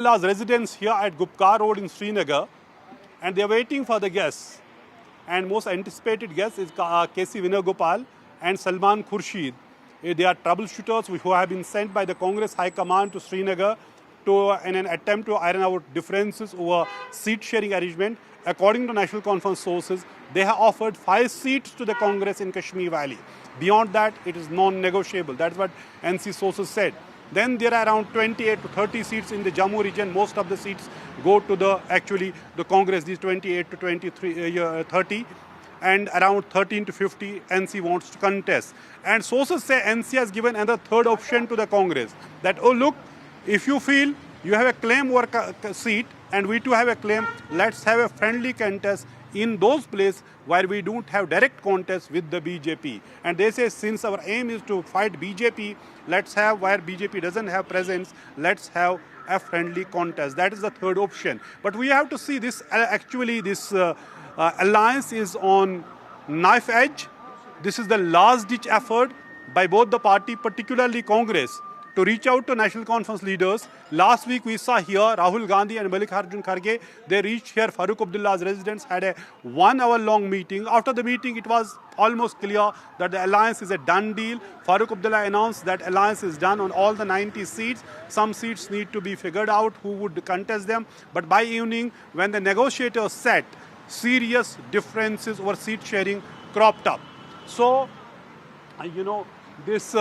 Last residents here at Gupkar Road in Srinagar, and they are waiting for the guests. And most anticipated guest is KC Vinagopal and Salman Khurshid. They are troubleshooters who have been sent by the Congress High Command to Srinagar in an attempt to iron out differences over seat sharing arrangement. According to National Conference sources, they have offered 5 seats to the Congress in Kashmir Valley. Beyond that, it is non-negotiable. That's what NC sources said. Then there are around 28 to 30 seats in the Jammu region. Most of the seats go to the Congress, these 28 to 30. And around 13 to 50 NC wants to contest. And sources say NC has given another third option to the Congress. That, oh look, if you feel you have a claim over a seat and we too have a claim, let's have a friendly contest in those places where we don't have direct contest with the BJP. And they say since our aim is to fight BJP, let's have, where BJP doesn't have presence, let's have a friendly contest. That is the third option. But we have to see this, this alliance is on knife edge. This is the last ditch effort by both the party, particularly Congress, to reach out to National Conference leaders. Last week we saw here Rahul Gandhi and Mallikarjun Kharge. They reached here, Farooq Abdullah's residence, had a 1 hour long meeting. After the meeting, it was almost clear that the alliance is a done deal. Farooq Abdullah announced that alliance is done on all the 90 seats. Some seats need to be figured out who would contest them. But by evening, when the negotiators sat, serious differences over seat sharing cropped up. So, this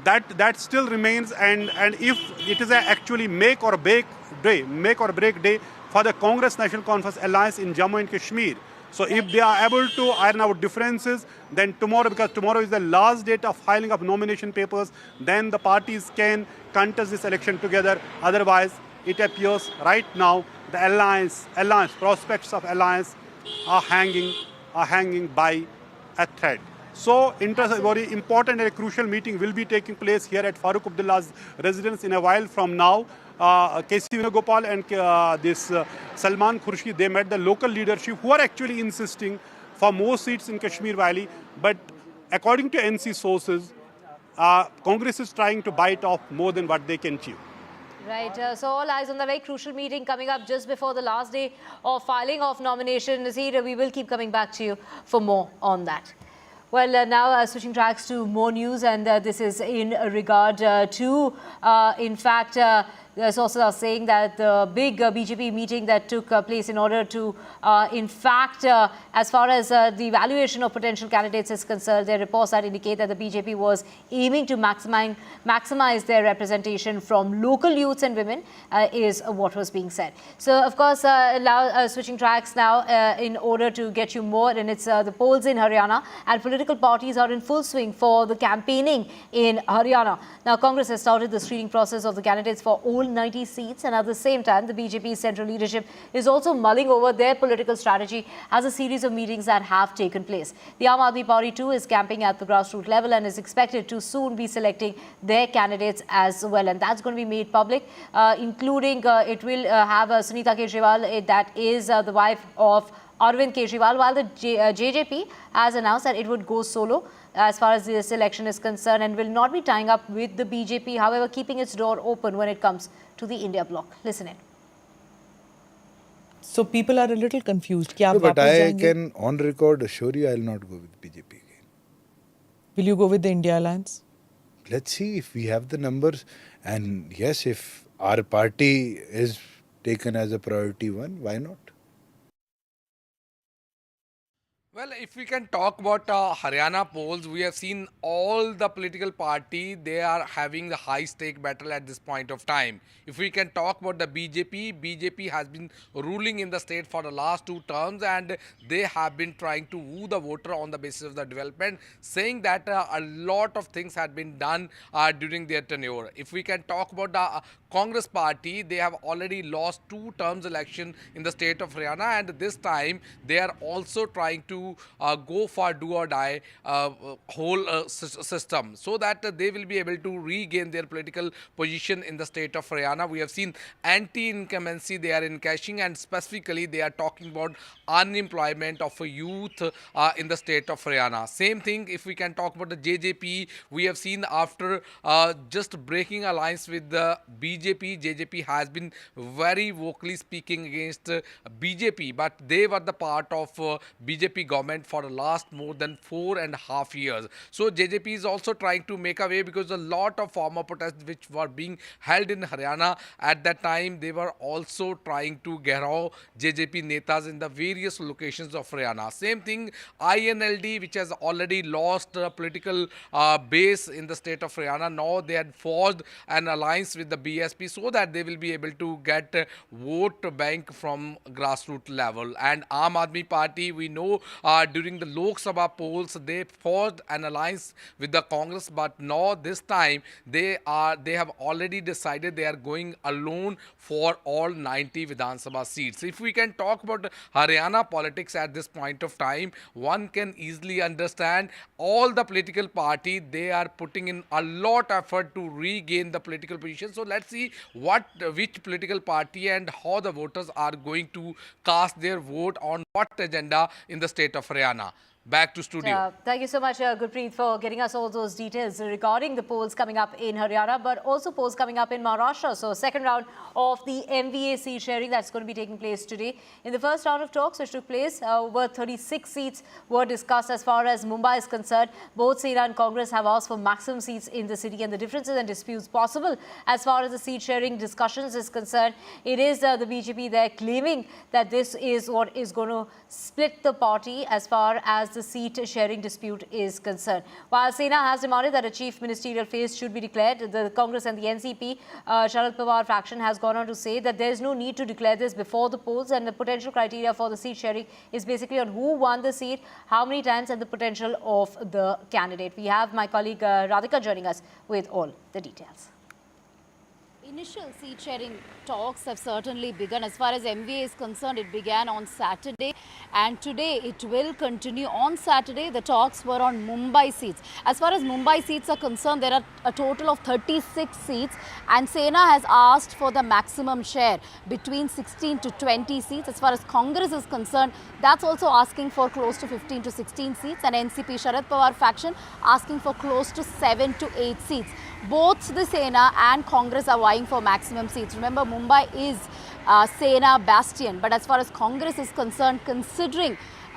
that still remains, and if it is actually make or break day for the Congress National Conference alliance in Jammu and Kashmir. So if they are able to iron out differences, then tomorrow, because tomorrow is the last date of filing of nomination papers, then the parties can contest this election together. Otherwise, it appears right now the alliance prospects of alliance are hanging by a thread. So, very important and a crucial meeting will be taking place here at Farooq Abdullah's residence in a while from now. KC Vinagopal and Salman Khurshid, they met the local leadership who are actually insisting for more seats in Kashmir Valley. But according to NC sources, Congress is trying to bite off more than what they can chew. Right. So all eyes on the very crucial meeting coming up just before the last day of filing of nomination. Nazir, we will keep coming back to you for more on that. Well, now switching tracks to more news, and this is in regard to, in fact, the sources are saying that the big BJP meeting that took place in order to, in fact, as far as the evaluation of potential candidates is concerned, there are reports that indicate that the BJP was aiming to maximize their representation from local youths and women, is what was being said. So, of course, now switching tracks now in order to get you more, and it's the polls in Haryana, and political parties are in full swing for the campaigning in Haryana. Now, Congress has started the screening process of the candidates for all 90 seats, and at the same time, the BJP's central leadership is also mulling over their political strategy as a series of meetings that have taken place. The Aam Aadmi Party too is camping at the grassroots level and is expected to soon be selecting their candidates as well, and that's going to be made public, including it will have Sunita Kejriwal, that is the wife of Arvind Kejriwal, while the JJP has announced that it would go solo as far as this election is concerned and will not be tying up with the BJP, however, keeping its door open when it comes to the India bloc. Listen in. So people are a little confused. No, but I can on record assure you I will not go with BJP again. Will you go with the India Alliance? Let's see if we have the numbers, and yes, if our party is taken as a priority one, why not? Well, if we can talk about Haryana polls, we have seen all the political party, they are having the high stake battle at this point of time. If we can talk about the BJP has been ruling in the state for the last 2 terms, and they have been trying to woo the voter on the basis of the development, saying that a lot of things had been done during their tenure. If we can talk about the Congress party, they have already lost 2 terms election in the state of Haryana, and this time they are also trying to to go for do or die whole system, so that they will be able to regain their political position in the state of Haryana. We have seen anti-incumbency they are encashing, and specifically they are talking about unemployment of a youth in the state of Haryana. Same thing if we can talk about the JJP. We have seen after just breaking alliance with the BJP, JJP has been very vocally speaking against BJP, but they were the part of BJP government for the last more than 4.5 years. So JJP is also trying to make a way, because a lot of former protests which were being held in Haryana at that time, they were also trying to gherao JJP netas in the various locations of Haryana. Same thing, INLD, which has already lost political base in the state of Haryana. Now they had forged an alliance with the BSP so that they will be able to get vote bank from grassroots level. And Aam Aadmi Party, we know during the Lok Sabha polls they forged an alliance with the Congress, but now this time they have already decided they are going alone for all 90 Vidhan Sabha seats. If we can talk about Haryana politics at this point of time, one can easily understand all the political party, they are putting in a lot of effort to regain the political position. So let's see which political party and how the voters are going to cast their vote on what agenda in the state of Haryana. Back to studio. Thank you so much, Gurpreet, for getting us all those details regarding the polls coming up in Haryana, but also polls coming up in Maharashtra. So, second round of the MVA seat sharing that's going to be taking place today. In the first round of talks, which took place, over 36 seats were discussed. As far as Mumbai is concerned, both Sena and Congress have asked for maximum seats in the city, and the differences and disputes possible as far as the seat sharing discussions is concerned. It is the BJP there claiming that this is what is going to split the party as far as the seat sharing dispute is concerned. While Sena has demanded that a chief ministerial phase should be declared, the Congress and the NCP Sharad Pawar faction has gone on to say that there is no need to declare this before the polls, and the potential criteria for the seat sharing is basically on who won the seat, how many times, and the potential of the candidate. We have my colleague Radhika joining us with all the details. Initial seat sharing talks have certainly begun. As far as MVA is concerned, it began on Saturday, and today it will continue. On Saturday, the talks were on Mumbai seats. As far as Mumbai seats are concerned, there are a total of 36 seats, and Sena has asked for the maximum share between 16 to 20 seats. As far as Congress is concerned, that's also asking for close to 15 to 16 seats, and NCP Sharad Pawar faction asking for close to 7 to 8 seats. Both the Sena and Congress are vying for maximum seats. Remember, Mumbai is Sena bastion, but as far as Congress is concerned, considering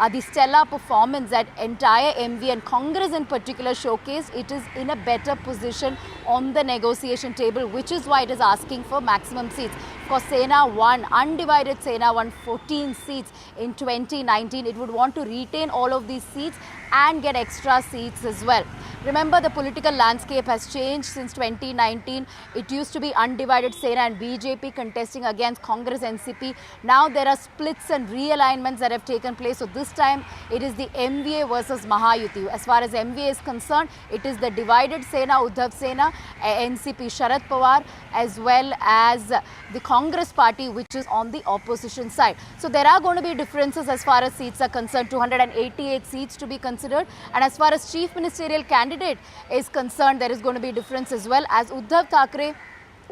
the stellar performance that entire MV and Congress in particular showcased, it is in a better position on the negotiation table, which is why it is asking for maximum seats. Of course, Sena won, undivided Sena won 14 seats in 2019. It would want to retain all of these seats and get extra seats as well. Remember, the political landscape has changed since 2019. It used to be undivided Sena and BJP contesting against Congress, NCP. Now there are splits and realignments that have taken place. So this time it is the MVA versus Mahayuti. As far as MVA is concerned, it is the divided Sena, Uddhav Sena, NCP Sharad Pawar, as well as the Congress party, which is on the opposition side. So there are going to be differences as far as seats are concerned, 288 seats to be considered. And as far as chief ministerial candidate is concerned, there is going to be a difference as well, as Uddhav Thackeray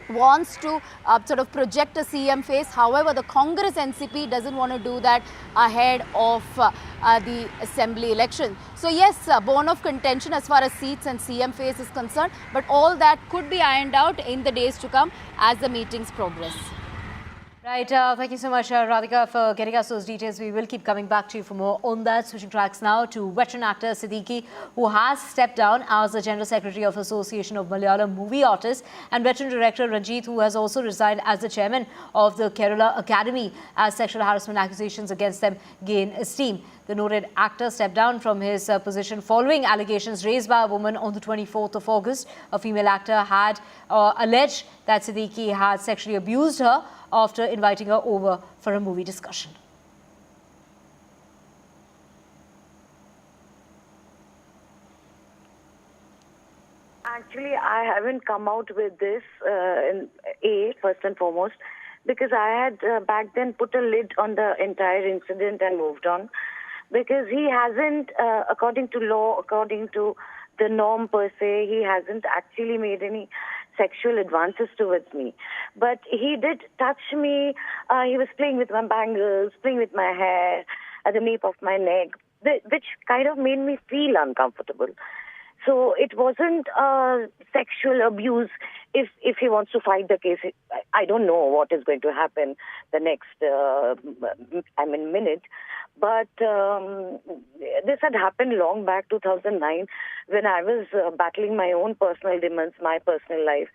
wants to sort of project a CM face. However, the Congress NCP doesn't want to do that ahead of the assembly election. So yes, bone of contention as far as seats and CM face is concerned, but all that could be ironed out in the days to come as the meetings progress. Right, thank you so much, Radhika, for getting us those details. We will keep coming back to you for more on that. Switching tracks now to veteran actor Siddiqui, who has stepped down as the General Secretary of Association of Malayalam Movie Artists, and veteran director Ranjit, who has also resigned as the chairman of the Kerala Academy as sexual harassment accusations against them gain steam. The noted actor stepped down from his position following allegations raised by a woman on the 24th of August. A female actor had alleged that Siddiqui had sexually abused her after inviting her over for a movie discussion. Actually, I haven't come out with this first and foremost, because I had back then put a lid on the entire incident and moved on. because he hasn't, according to law, according to the norm per se, he hasn't actually made any sexual advances towards me. But he did touch me. He was playing with my bangles, playing with my hair, at the nape of my neck, which kind of made me feel uncomfortable. So it wasn't sexual abuse. If he wants to fight the case, I don't know what is going to happen the next minute. But this had happened long back, 2009, when I was battling my own personal demons, my personal life.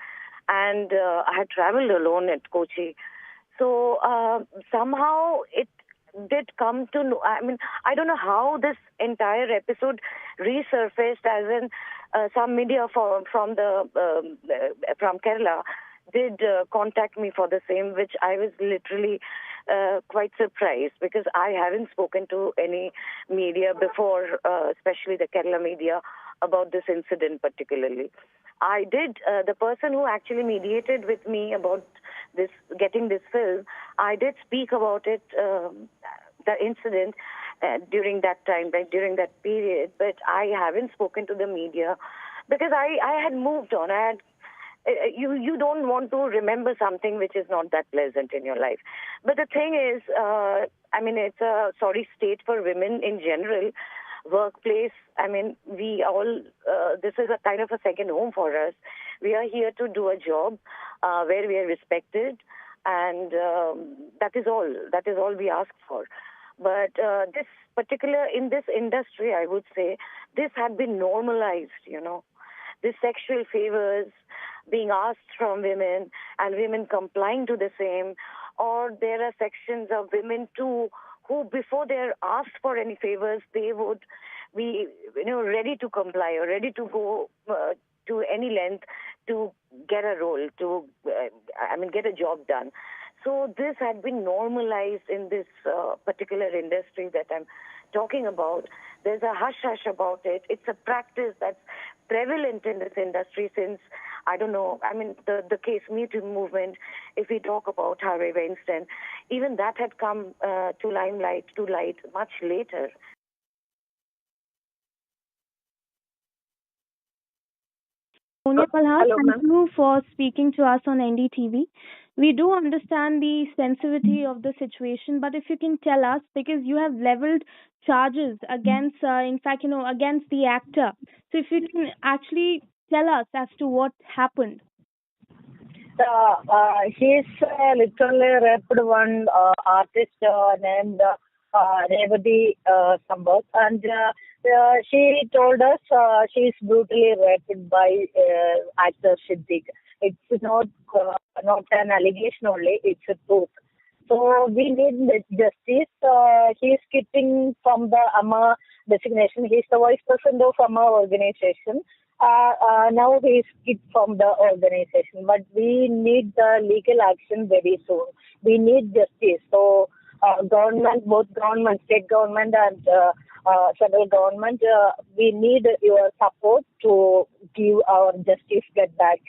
And I had traveled alone at Kochi. So somehow it did come to know. I mean, I don't know how this entire episode resurfaced, as in some media from Kerala did contact me for the same, which I was literally quite surprised, because I haven't spoken to any media before, especially the Kerala media, about this incident particularly. I did, the person who actually mediated with me about this, getting this film, I did speak about it, the incident, during that time, like during that period, but I haven't spoken to the media because I had moved on. I had, you don't want to remember something which is not that pleasant in your life. But the thing is, I mean, it's a sorry state for women in general. Workplace, I mean, we all, this is a kind of a second home for us. We are here to do a job where we are respected, and that is all. That is all we ask for. But this particular, in this industry, I would say, this had been normalized, you know. This sexual favors being asked from women and women complying to the same, or there are sections of women too who, before they're asked for any favors, they would be, you know, ready to comply or ready to go to any length to get a role, to, get a job done. So this had been normalized in this particular industry that I'm talking about. There's a hush-hush about it. It's a practice that's prevalent in this industry since, I don't know, I mean, the case Me Too movement, if we talk about Harvey Weinstein, even that had come to light much later. Sonia Palhar, Hello, thank ma'am. you for speaking to us on NDTV. We do understand the sensitivity of the situation, but if you can tell us, because you have leveled charges against, against the actor. So if you can actually tell us as to what happened. He's literally raped one artist named Revati Sambhav, and she told us she's brutally raped by actor Siddiq. It's not an allegation only; it's a truth. So we need justice. He's quitting from the AMA designation. He's the vice president of AMA organization. Now he's quit from the organization, but we need the legal action very soon. We need justice. So government, both government, state government and federal government, we need your support to give our justice get back.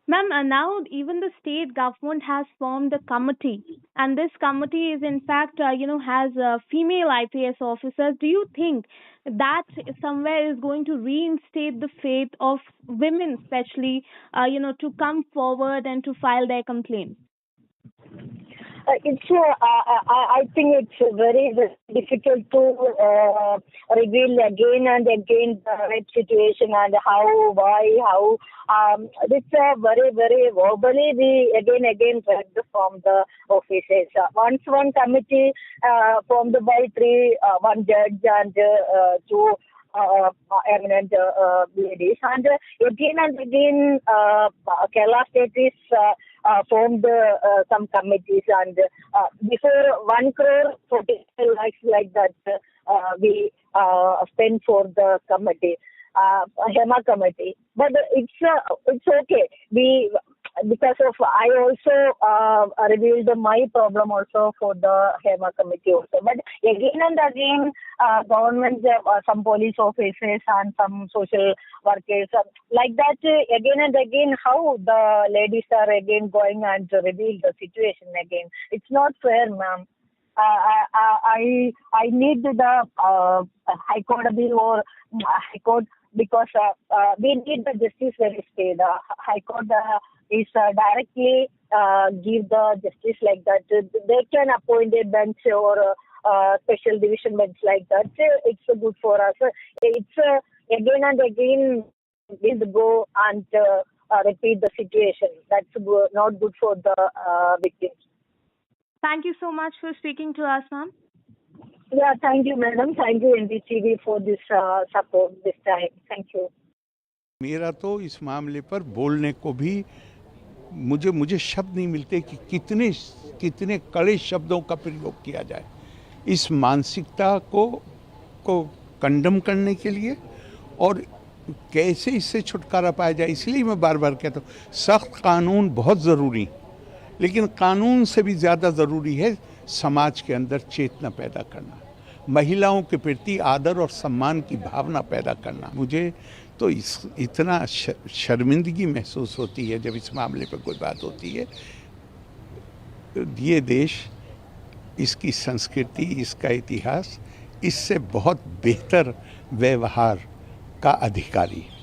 Ma'am, now even the state government has formed a committee, and this committee is in fact, has female IPS officers. Do you think that somewhere is going to reinstate the faith of women, especially, to come forward and to file their complaints? I think it's very, very difficult to reveal again and again the right situation and how, why, how. It's very, very verbally we again read from the officers. Once one committee formed by one judge and two eminent ladies, and again Kerala state is formed some committees, and before 1 crore 40 lakhs like that we spend for the committee, HEMA committee. But it's okay. Because of I also revealed my problem also for the HEMA committee also. But again and again, government, some police officers and some social workers, like that, again and again, how the ladies are again going and reveal the situation again. It's not fair, ma'am. I need the High Court bill or High Court because we need the justice very stay. The High Court is directly give the justice like that. They can appoint a bench or special division bench like that. It's good for us. It's again and again will go and repeat the situation. That's not good for the victims. Thank you so much for speaking to us, ma'am. Yeah, thank you, madam. Thank you, NDTV, for this support this time. Thank you. मेरा तो इस मामले पर बोलने को भी मुझे शब्द नहीं मिलते कि कितने कड़े शब्दों का प्रयोग किया जाए इस मानसिकता को कंडम करने के लिए और कैसे इससे छुटकारा पाया जाए। इसलिए मैं बार बार कहता हूँ सख्त कानून बहुत ज़रूरी, लेकिन कानून से भी ज़्यादा ज़रूरी है समाज के अंदर चेतना पैदा करना, महिलाओं के प्रति आदर और सम्मान की भावना पैदा करना। मुझे तो इतना शर्मिंदगी महसूस होती है जब इस मामले पर कोई बात होती है। ये देश, इसकी संस्कृति, इसका इतिहास इससे बहुत बेहतर व्यवहार का अधिकारी है।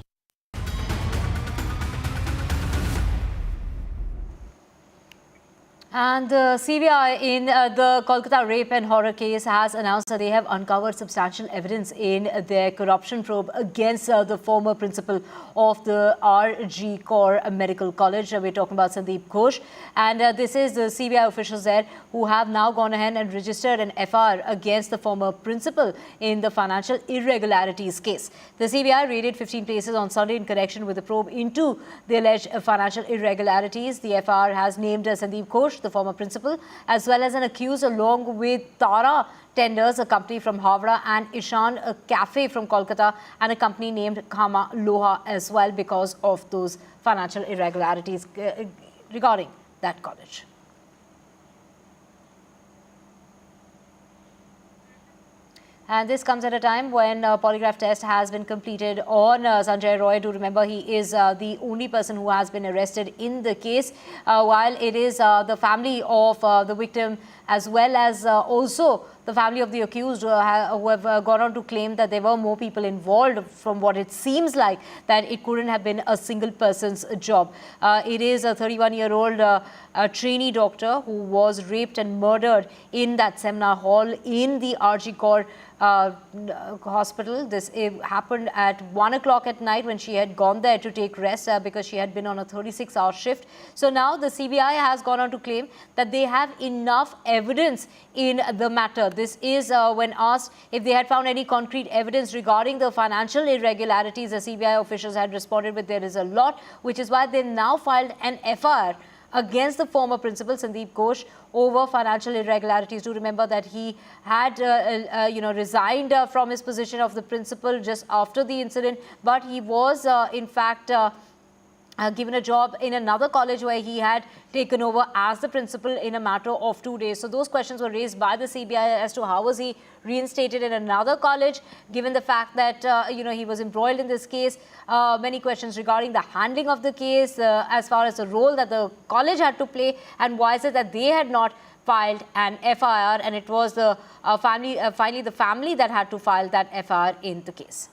And the CBI in the Kolkata rape and horror case has announced that they have uncovered substantial evidence in their corruption probe against the former principal of the RG Kaur Medical College. We're talking about Sandeep Ghosh. And this is the CBI officials there who have now gone ahead and registered an FIR against the former principal in the financial irregularities case. The CBI raided 15 places on Sunday in connection with the probe into the alleged financial irregularities. The FIR has named Sandeep Ghosh, the former principal, as well as an accused, along with Tata Tenders, a company from Havra, and Ishan, a cafe from Kolkata, and a company named Khama Loha as well, because of those financial irregularities regarding that college. And this comes at a time when a polygraph test has been completed on Sanjay Roy. Do remember, he is the only person who has been arrested in the case, while it is the family of the victim as well as also the family of the accused who have gone on to claim that there were more people involved, from what it seems like, that it couldn't have been a single person's job. It is a 31-year-old trainee doctor who was raped and murdered in that seminar hall in the RG Kaur hospital. This happened at 1 o'clock at night when she had gone there to take rest because she had been on a 36-hour shift. So now the CBI has gone on to claim that they have enough evidence in the matter. This is when asked if they had found any concrete evidence regarding the financial irregularities. The CBI officials had responded with there is a lot, which is why they now filed an FIR against the former principal Sandeep Ghosh over financial irregularities. Do remember that he had resigned from his position of the principal just after the incident, but he was in fact given a job in another college where he had taken over as the principal in a matter of 2 days. So those questions were raised by the CBI as to how was he reinstated in another college, given the fact that he was embroiled in this case. Many questions regarding the handling of the case, as far as the role that the college had to play, and why is it that they had not filed an FIR, and it was the finally the family that had to file that FIR in the case.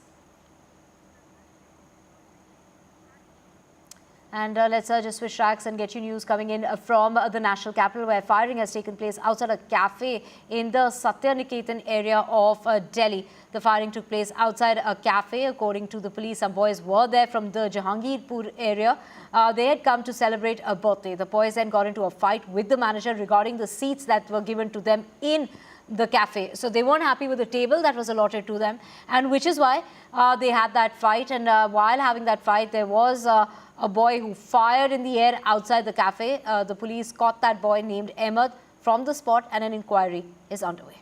And let's just switch tracks and get you news coming in from the national capital, where firing has taken place outside a cafe in the Satya Niketan area of Delhi. The firing took place outside a cafe. According to the police, some boys were there from the Jahangirpur area. They had come to celebrate a birthday. The boys then got into a fight with the manager regarding the seats that were given to them in the cafe. So they weren't happy with the table that was allotted to them, and which is why they had that fight. And while having that fight, there was a boy who fired in the air outside the cafe. The police caught that boy named Ahmed from the spot, and an inquiry is underway.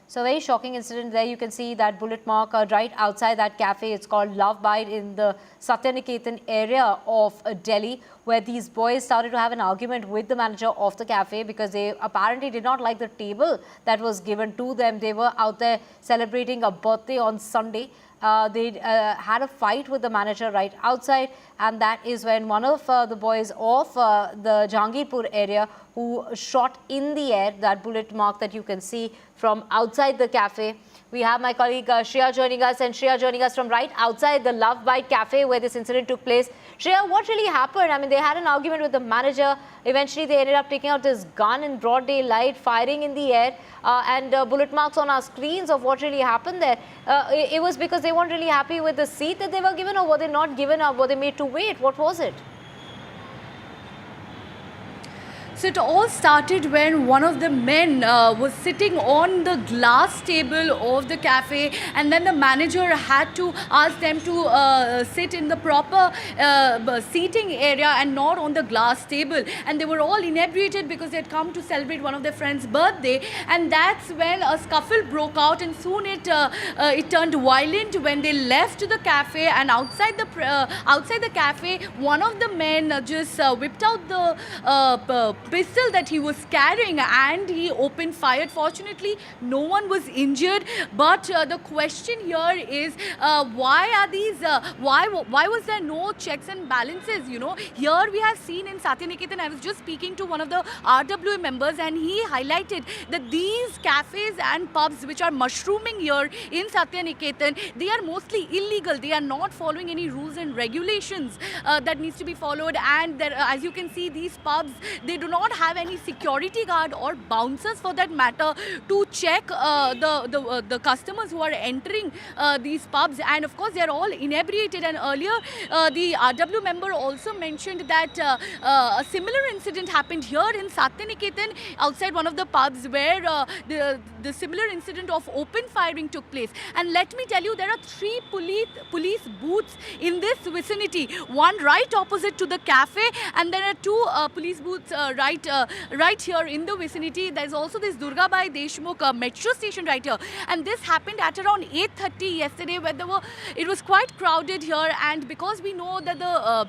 So, a very shocking incident there. You can see that bullet mark right outside that cafe. It's called Love Bite in the Satya Niketan area of Delhi, where these boys started to have an argument with the manager of the cafe because they apparently did not like the table that was given to them. They were out there celebrating a birthday on Sunday. They had a fight with the manager right outside, and that is when one of the boys of the Jahangirpur area who shot in the air, that bullet mark that you can see from outside the cafe. We have my colleague Shreya joining us, and Shreya joining us from right outside the Love Bite Cafe where this incident took place. Shreya, what really happened? I mean, they had an argument with the manager. Eventually, they ended up taking out this gun in broad daylight, firing in the air, and bullet marks on our screens of what really happened there. It was because they weren't really happy with the seat that they were given, or were they not given, or were they made to wait? What was it? So it all started when one of the men was sitting on the glass table of the cafe, and then the manager had to ask them to sit in the proper seating area and not on the glass table. And they were all inebriated because they had come to celebrate one of their friend's birthday, and that's when a scuffle broke out, and soon it turned violent when they left the cafe. And outside the cafe, one of the men just whipped out the pistol that he was carrying, and he opened fire. Fortunately, no one was injured. But the question here is, why are these? Why was there no checks and balances? You know, here we have seen in Satyaniketan. I was just speaking to one of the RWA members, and he highlighted that these cafes and pubs which are mushrooming here in Satyaniketan, they are mostly illegal. They are not following any rules and regulations that needs to be followed. And there, as you can see, these pubs, they do not have any security guard or bouncers for that matter to check the customers who are entering these pubs. And of course, they are all inebriated. And earlier, the RW member also mentioned that a similar incident happened here in Satyaniketan outside one of the pubs, where the similar incident of open firing took place. And let me tell you, there are 3 police booths in this vicinity. One right opposite to the cafe, and there are 2 police booths right here in the vicinity. There's also this Durgabai Deshmukh metro station right here. And this happened at around 8:30 yesterday, where it was quite crowded here. And because we know that the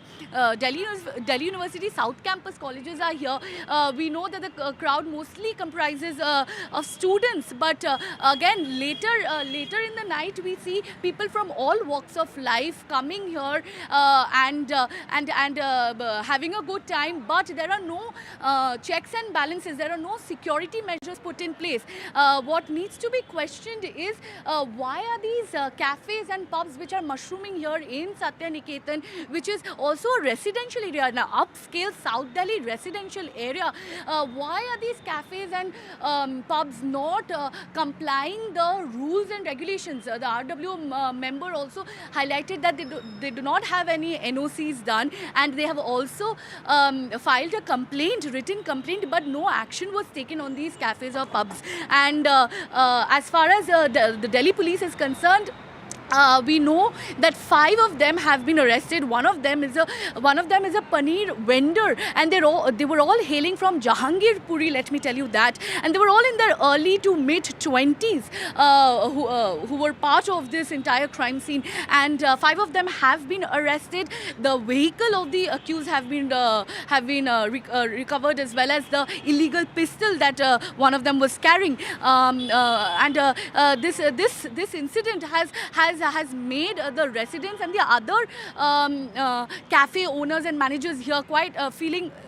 Delhi University South Campus colleges are here, we know that the crowd mostly comprises of students. But again, later in the night, we see people from all walks of life coming here and having a good time. But there are no checks and balances. There are no security measures put in place. What needs to be questioned is why are these cafes and pubs which are mushrooming here in Satyaniketan, which is also a residential area, an upscale South Delhi residential area, why are these cafes and pubs not complying the rules and regulations? The RW member also highlighted that they do not have any NOCs done, and they have also filed a written complaint, but no action was taken on these cafes or pubs. And as far as the Delhi police is concerned, we know that 5 of them have been arrested. One of them is a paneer vendor, and they were all hailing from Jahangirpuri, let me tell you that. And they were all in their early to mid 20s who were part of this entire crime scene. And 5 of them have been arrested. The vehicle of the accused have been recovered, as well as the illegal pistol that one of them was carrying. This incident has made the residents and the other cafe owners and managers here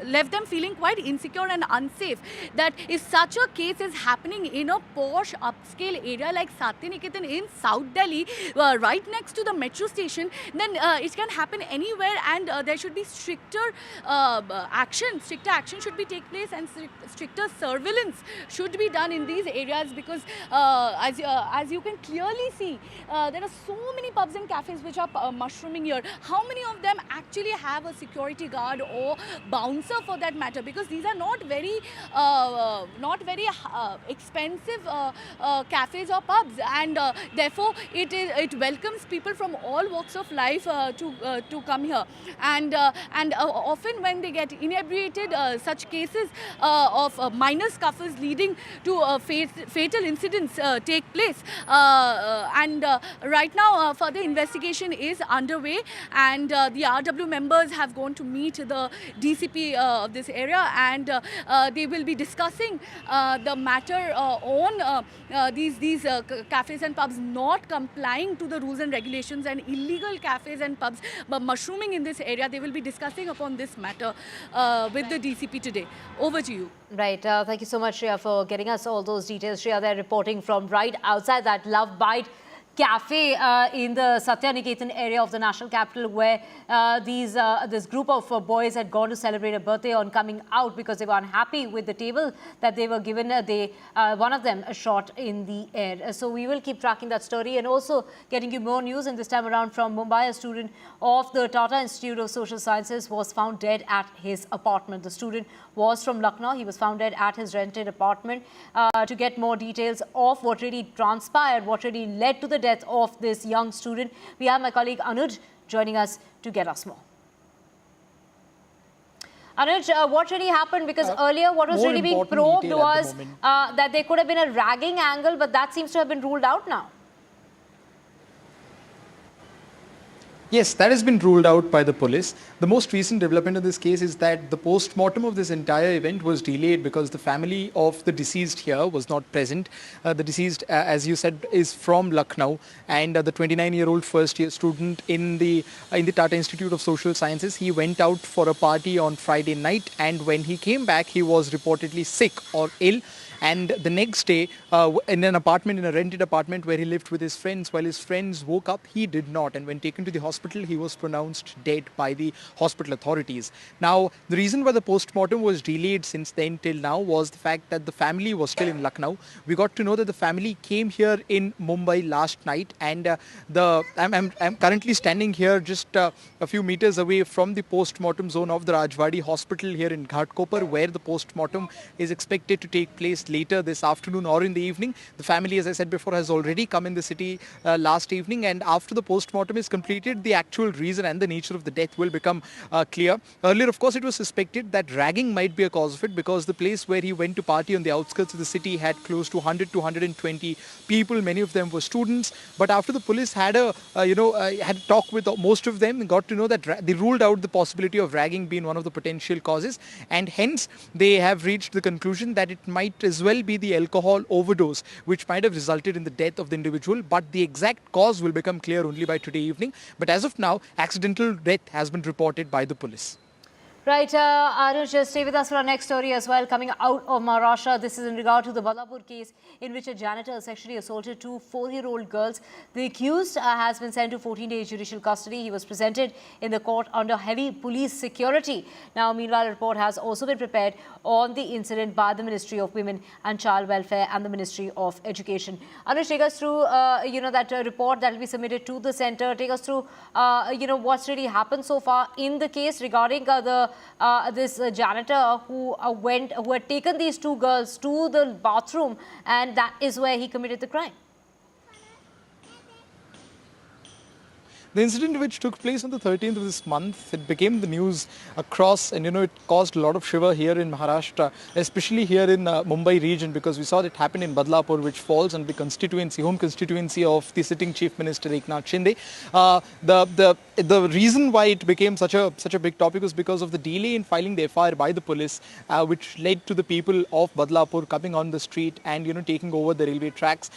left them feeling quite insecure and unsafe. That if such a case is happening in a posh upscale area like Satyaniketan in South Delhi, right next to the metro station, then it can happen anywhere, and there should be stricter action. Stricter action should be take place, and stricter surveillance should be done in these areas, because as you can clearly see, there are so many pubs and cafes which are mushrooming here. How many of them actually have a security guard or bouncer for that matter? Because these are not very expensive cafes or pubs, and therefore it welcomes people from all walks of life to come here. And often when they get inebriated, such cases of minor scuffles leading to fatal incidents take place. And right right now, further investigation is underway, and the RW members have gone to meet the DCP of this area, and they will be discussing the matter on these cafes and pubs not complying to the rules and regulations, and illegal cafes and pubs mushrooming in this area. They will be discussing upon this matter with the DCP today. Over to you. Right. Thank you so much, Shreya, for getting us all those details. Shreya, they're reporting from right outside that Love Bite cafe in the Satya Niketan area of the national capital, where this group of boys had gone to celebrate a birthday. On coming out, because they were unhappy with the table that they were given, one of them shot in the air. So we will keep tracking that story and also getting you more news. And this time around from Mumbai, a student of the Tata Institute of Social Sciences was found dead at his apartment. The student was from Lucknow. He was found dead at his rented apartment. To get more details of what really transpired, what really led to the death of this young student, we have my colleague Anuj joining us to get us more. Anuj, what really happened? Because earlier what was really being probed was that there could have been a ragging angle, but that seems to have been ruled out now. Yes, that has been ruled out by the police. The most recent development in this case is that the post-mortem of this entire event was delayed because the family of the deceased here was not present. The deceased, as you said, is from Lucknow, and the 29-year-old first-year student in the Tata Institute of Social Sciences, he went out for a party on Friday night, and when he came back, he was reportedly sick or ill. And the next day, in a rented apartment where he lived with his friends, while his friends woke up, he did not. And when taken to the hospital, he was pronounced dead by the hospital authorities. Now, the reason why the post-mortem was delayed since then till now was the fact that the family was still in Lucknow. We got to know that the family came here in Mumbai last night, and I'm currently standing here just a few meters away from the post-mortem zone of the Rajwadi Hospital here in Ghatkopar, where the post-mortem is expected to take place later this afternoon or in the evening. The family, as I said before, has already come in the city last evening, and after the post-mortem is completed, the actual reason and the nature of the death will become clear. Earlier, of course, it was suspected that ragging might be a cause of it, because the place where he went to party on the outskirts of the city had close to 100 to 120 people. Many of them were students. But after the police had a talk with most of them, got to know that they ruled out the possibility of ragging being one of the potential causes, and hence they have reached the conclusion that it might as well be the alcohol overdose which might have resulted in the death of the individual. But the exact cause will become clear only by today evening. But as of now, accidental death has been reported by the police. Right, Anuj, just stay with us for our next story as well. Coming out of Maharashtra, this is in regard to the Badlapur case in which a janitor sexually assaulted two 4-year-old girls. The accused has been sent to 14-day judicial custody. He was presented in the court under heavy police security. Now, meanwhile, a report has also been prepared on the incident by the Ministry of Women and Child Welfare and the Ministry of Education. Anuj, take us through, that report that will be submitted to the centre. Take us through, what's really happened so far in the case regarding this janitor who had taken these two girls to the bathroom, and that is where he committed the crime. The incident which took place on the 13th of this month, it became the news across, and it caused a lot of shiver here in Maharashtra, especially here in Mumbai region, because we saw it happen in Badlapur, which falls under the home constituency of the sitting Chief Minister Eknath Shinde. The reason why it became such a big topic was because of the delay in filing the FIR by the police, which led to the people of Badlapur coming on the street and taking over the railway tracks.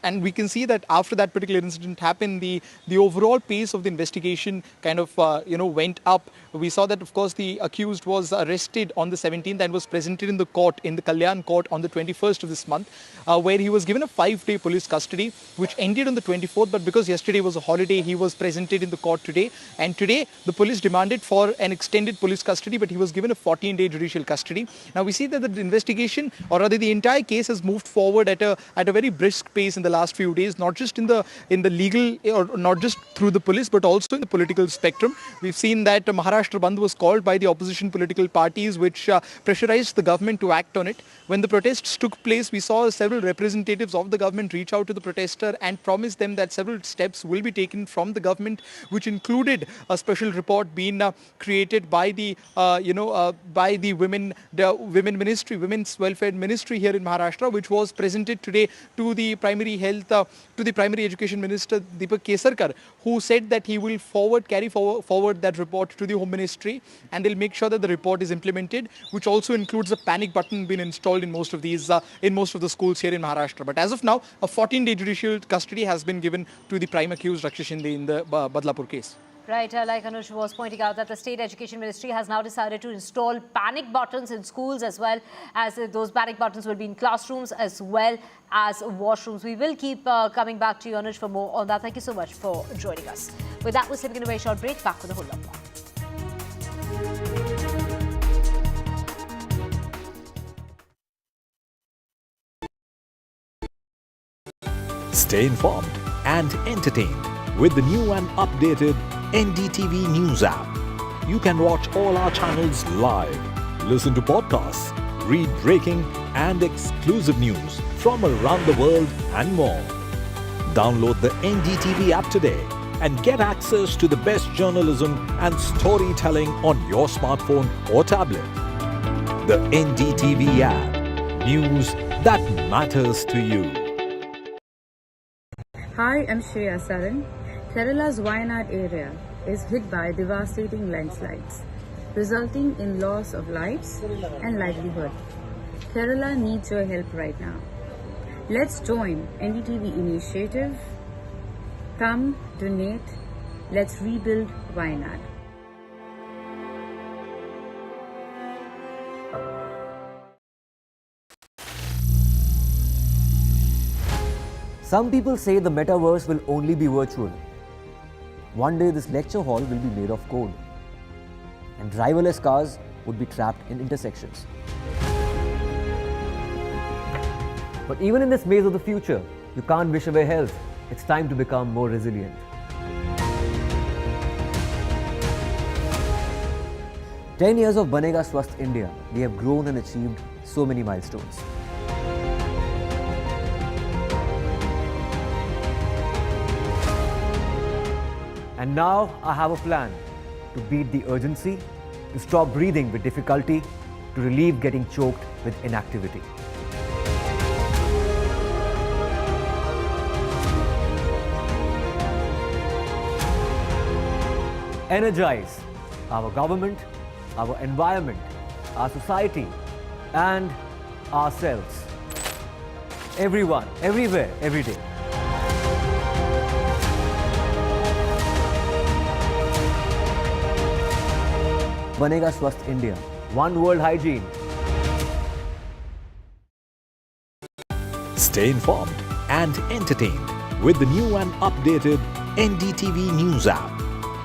And we can see that after that particular incident happened, the overall pace of the investigation kind of went up. We saw that, of course, the accused was arrested on the 17th and was presented in the court, in the Kalyan court, on the 21st of this month, where he was given a 5-day police custody, which ended on the 24th. But because yesterday was a holiday, he was presented in the court today. And today, the police demanded for an extended police custody, but he was given a 14-day judicial custody. Now, we see that the investigation, or rather the entire case, has moved forward at a very brisk pace in the last few days, not just in the legal, or not just through the police, but also in the political spectrum. We've seen that Maharashtra Bandh was called by the opposition political parties, which pressurized the government to act on it. When the protests took place, we saw several representatives of the government reach out to the protester and promise them that several steps will be taken from the government, which include included a special report being created by the women ministry, women's welfare ministry here in Maharashtra, which was presented today to the primary education minister Deepak Kesarkar, who said that he will carry forward that report to the home ministry, and they'll make sure that the report is implemented, which also includes a panic button being installed in most of the schools here in Maharashtra. But as of now, a 14-day judicial custody has been given to the prime accused Raksha Shinde in the Badlapur case. Right, like Anush was pointing out, that the State Education Ministry has now decided to install panic buttons in schools, as well as those panic buttons will be in classrooms as well as washrooms. We will keep coming back to you, Anush, for more on that. Thank you so much for joining us. With that, we're slipping in a very short break. Back with a whole lot more. Stay informed and entertained with the new and updated NDTV News app. You can watch all our channels live, listen to podcasts, read breaking and exclusive news from around the world and more. Download the NDTV app today and get access to the best journalism and storytelling on your smartphone or tablet. The NDTV app. News that matters to you. Hi, I'm Shreya Saran. Kerala's Wayanad area is hit by devastating landslides, resulting in loss of lives and livelihood. Kerala needs your help right now. Let's join NDTV initiative. Come, donate. Let's rebuild Wayanad. Some people say the metaverse will only be virtual. One day this lecture hall will be made of code, and driverless cars would be trapped in intersections. But even in this maze of the future, you can't wish away health. It's time to become more resilient. "10 years of Banega Swasth India, we have grown and achieved so many milestones. And now I have a plan to beat the urgency, to stop breathing with difficulty, to relieve getting choked with inactivity. Energize our government, our environment, our society, and ourselves. Everyone, everywhere, every day. Banega Swasth India. One world hygiene. Stay informed and entertained with the new and updated NDTV News app.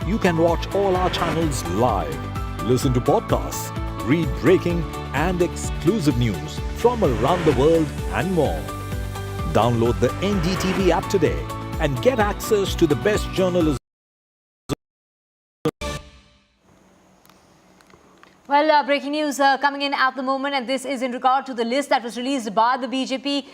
You can watch all our channels live, listen to podcasts, read breaking and exclusive news from around the world and more. Download the NDTV app today and get access to the best journalism. Well, breaking news coming in at the moment, and this is in regard to the list that was released by the BJP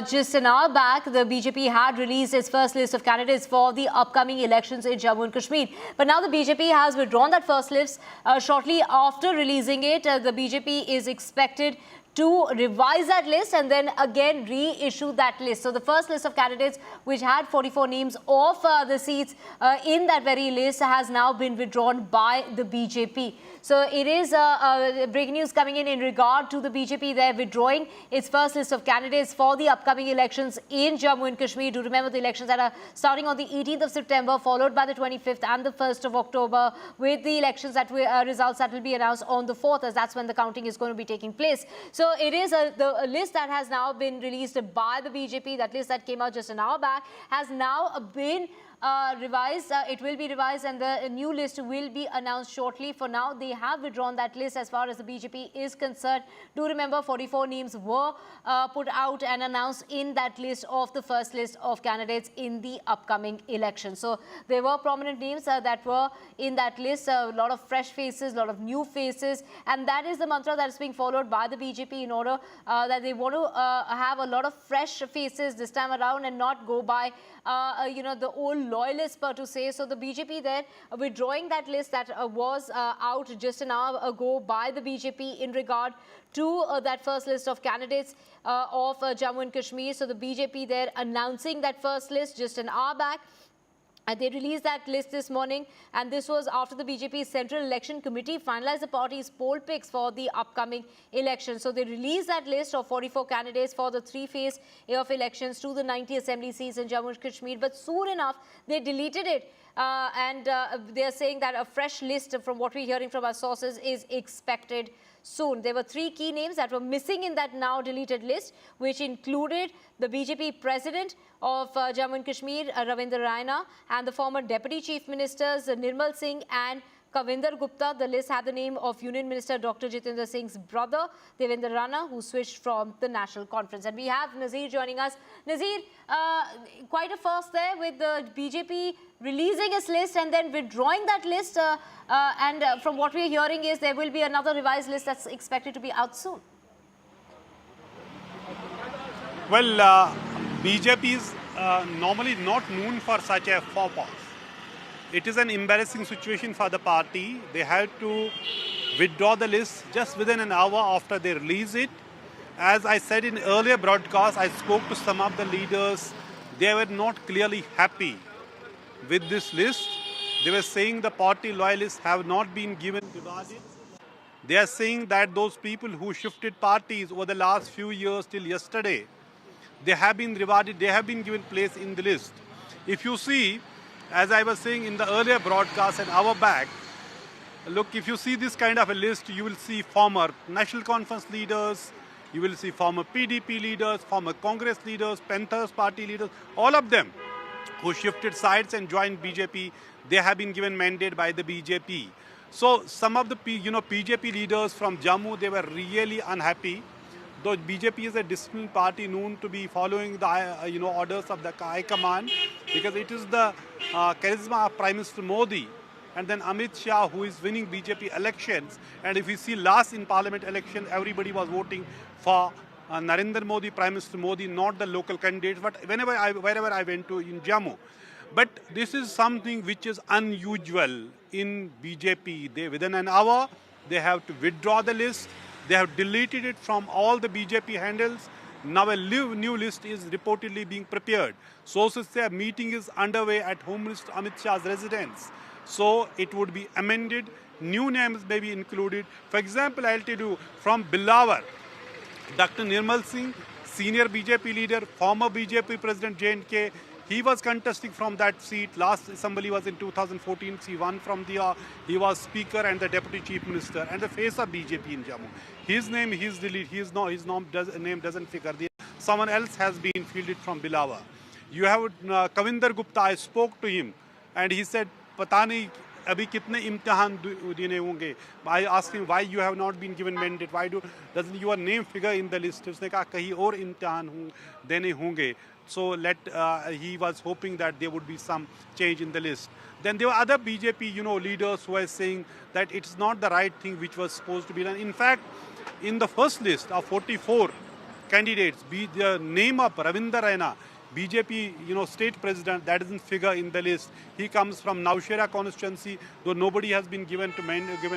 just an hour back. The BJP had released its first list of candidates for the upcoming elections in Jammu and Kashmir. But now the BJP has withdrawn that first list. Shortly after releasing it, the BJP is expected to revise that list and then again reissue that list. So the first list of candidates, which had 44 names of the seats in that very list, has now been withdrawn by the BJP. So it is breaking news coming in regard to the BJP. They're withdrawing its first list of candidates for the upcoming elections in Jammu and Kashmir. Do remember the elections that are starting on the 18th of September, followed by the 25th and the 1st of October, with the elections that results that will be announced on the 4th, as that's when the counting is going to be taking place. So it is the list that has now been released by the BJP. That list that came out just an hour back has now been revised. It will be revised and the new list will be announced shortly. For now, they have withdrawn that list as far as the BJP is concerned. Do remember 44 names were put out and announced in that list of the first list of candidates in the upcoming election. So there were prominent names that were in that list, a lot of fresh faces, a lot of new faces, and that is the mantra that is being followed by the BJP in order that they want to have a lot of fresh faces this time around and not go by the old loyalists per to say. So the BJP there withdrawing that list that was out just an hour ago by the BJP in regard to that first list of candidates of Jammu and Kashmir. So the BJP there announcing that first list just an hour back. And they released that list this morning, and this was after the BJP's Central Election Committee finalized the party's poll picks for the upcoming election. So they released that list of 44 candidates for the three-phase of elections to the 90 assembly seats in Jammu and Kashmir. But soon enough, they deleted it. They're saying that a fresh list, from what we're hearing from our sources, is expected soon. There were 3 key names that were missing in that now deleted list, which included the BJP president of Jammu and Kashmir, Ravindra Raina, and the former deputy chief ministers Nirmal Singh and Kavinder Gupta. The list had the name of Union Minister Dr. Jitendra Singh's brother, Devendra Rana, who switched from the National Conference. And we have Nazir joining us. Nazir, quite a first there with the BJP releasing its list and then withdrawing that list. From what we're hearing is there will be another revised list that's expected to be out soon. Well, BJP is normally not known for such a faux pas. It is an embarrassing situation for the party. They had to withdraw the list just within an hour after they release it. As I said in earlier broadcasts, I spoke to some of the leaders. They were not clearly happy with this list. They were saying the party loyalists have not been given divided. They are saying that those people who shifted parties over the last few years till yesterday, they have been rewarded, they have been given place in the list. If you see, as I was saying in the earlier broadcast an hour back, look, if you see this kind of a list, you will see former National Conference leaders, you will see former PDP leaders, former Congress leaders, Panthers party leaders, all of them who shifted sides and joined BJP, they have been given mandate by the BJP. So some of the BJP leaders from Jammu, they were really unhappy. Though BJP is a disciplined party known to be following the orders of the High Command, because it is the charisma of Prime Minister Modi and then Amit Shah who is winning BJP elections. And if we see last in Parliament election, everybody was voting for Narendra Modi, Prime Minister Modi, not the local candidates, but wherever I went to in Jammu. But this is something which is unusual in BJP. Within an hour, they have to withdraw the list. They have deleted it from all the BJP handles. Now a new list is reportedly being prepared. Sources say a meeting is underway at Home Minister Amit Shah's residence. So it would be amended. New names may be included. For example, I'll tell you from Badlapur, Dr. Nirmal Singh, senior BJP leader, former BJP president J&K, he was contesting from that seat. Last assembly was in 2014. He won from the, he was speaker and the deputy chief minister and the face of BJP in Jammu. His name, his name doesn't figure. Someone else has been fielded from Badlapur. You have Kavinder Gupta, I spoke to him and he said, "Pata nahi abhi kitne imtihan dene honge." I asked him why you have not been given mandate. Why doesn't your name figure in the list? Usne kaha kahin aur imtihan dene honge. So he was hoping that there would be some change in the list. Then there were other BJP, leaders who were saying that it's not the right thing which was supposed to be done. In fact, in the first list of 44 candidates, the name of Ravindra Raina, BJP, state president, that doesn't figure in the list. He comes from Nowshera constituency, though nobody has been given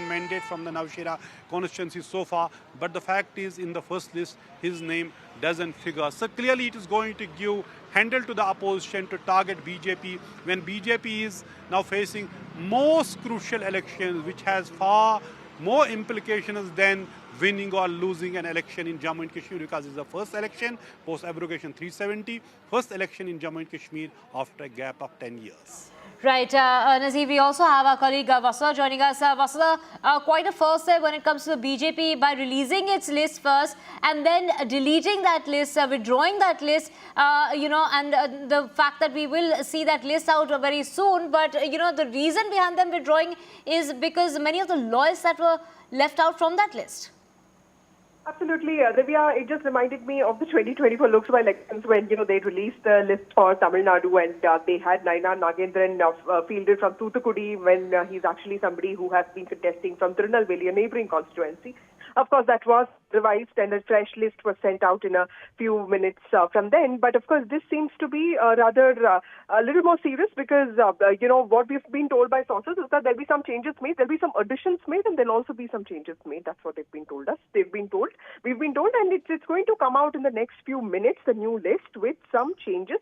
mandate from the Nowshera constituency so far. But the fact is, in the first list, his name doesn't figure. So clearly, it is going to give handle to the opposition to target BJP when BJP is now facing most crucial elections, which has far more implications than winning or losing an election in Jammu and Kashmir, because it's the first election post-abrogation 370, first election in Jammu and Kashmir after a gap of 10 years. Right, Nazir, we also have our colleague Vasudha joining us. Vasudha, quite a first step when it comes to the BJP by releasing its list first and then deleting that list, withdrawing that list, and the fact that we will see that list out very soon. But, the reason behind them withdrawing is because many of the lawyers that were left out from that list. Absolutely, Divya. It just reminded me of the 2024 Lok Sabha elections when, they released the list for Tamil Nadu and they had Naina Nagendran fielded from Thoothukudi when he's actually somebody who has been contesting from Tirunelveli, a neighbouring constituency. Of course, that was revised and a fresh list was sent out in a few minutes from then. But of course, this seems to be rather a little more serious because, what we've been told by sources is that there'll be some changes made, there'll be some additions made, and there'll also be some changes made. That's what they've been told us. We've been told, and it's going to come out in the next few minutes, the new list with some changes.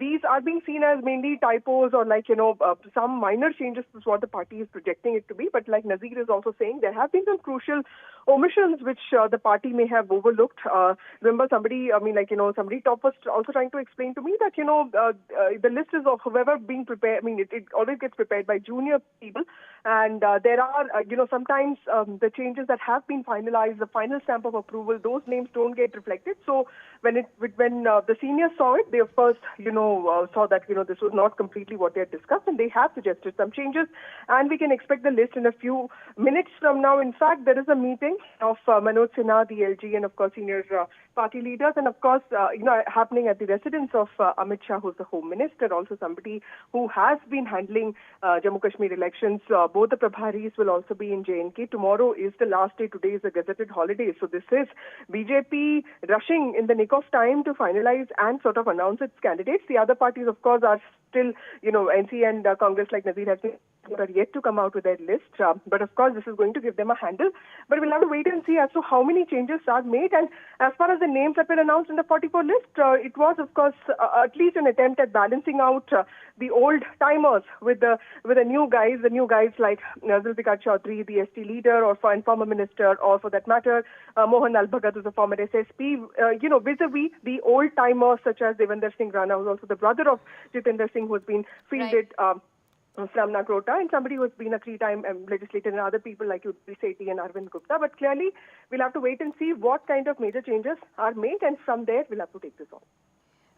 These are being seen as mainly typos or some minor changes is what the party is projecting it to be. But like Nazir is also saying, there have been some crucial omissions which the party may have overlooked. Remember somebody top was also trying to explain to me that, the list is of whoever being prepared. I mean, it always gets prepared by junior people. And there are, sometimes the changes that have been finalized, the final stamp of approval, those names don't get reflected. So when the seniors saw it, they of course, saw that, this was not completely what they had discussed, and they have suggested some changes, and we can expect the list in a few minutes from now. In fact, there is a meeting of Manoj Sinha, the LG, and of course senior party leaders, and of course, happening at the residence of Amit Shah, who's the Home Minister, also somebody who has been handling Jammu Kashmir elections. Both the Prabharis will also be in J&K. Tomorrow is the last day. Today is a gazetted holiday. So this is BJP rushing in the nick of time to finalize and sort of announce its candidates. The other parties, of course, are still, NC and Congress, like Nazir has been, are yet to come out with their list. But of course, this is going to give them a handle. But we'll have to wait and see as to how many changes are made. And as far as the names that were announced in the 44 list, it was, of course, at least an attempt at balancing out the old timers with the new guys like Zulfikar Chaudhry, the ST leader, or former minister, or for that matter, Mohan Al-Bhagat, who's a former SSP, vis-a-vis the old timers such as Devendra Singh Rana, who's also the brother of Jitendra Singh, who's been fielded from Nagrota, and somebody who's been a three-time legislator, and other people like Udvi Sethi and Arvind Gupta. But clearly, we'll have to wait and see what kind of major changes are made, and from there, we'll have to take this on.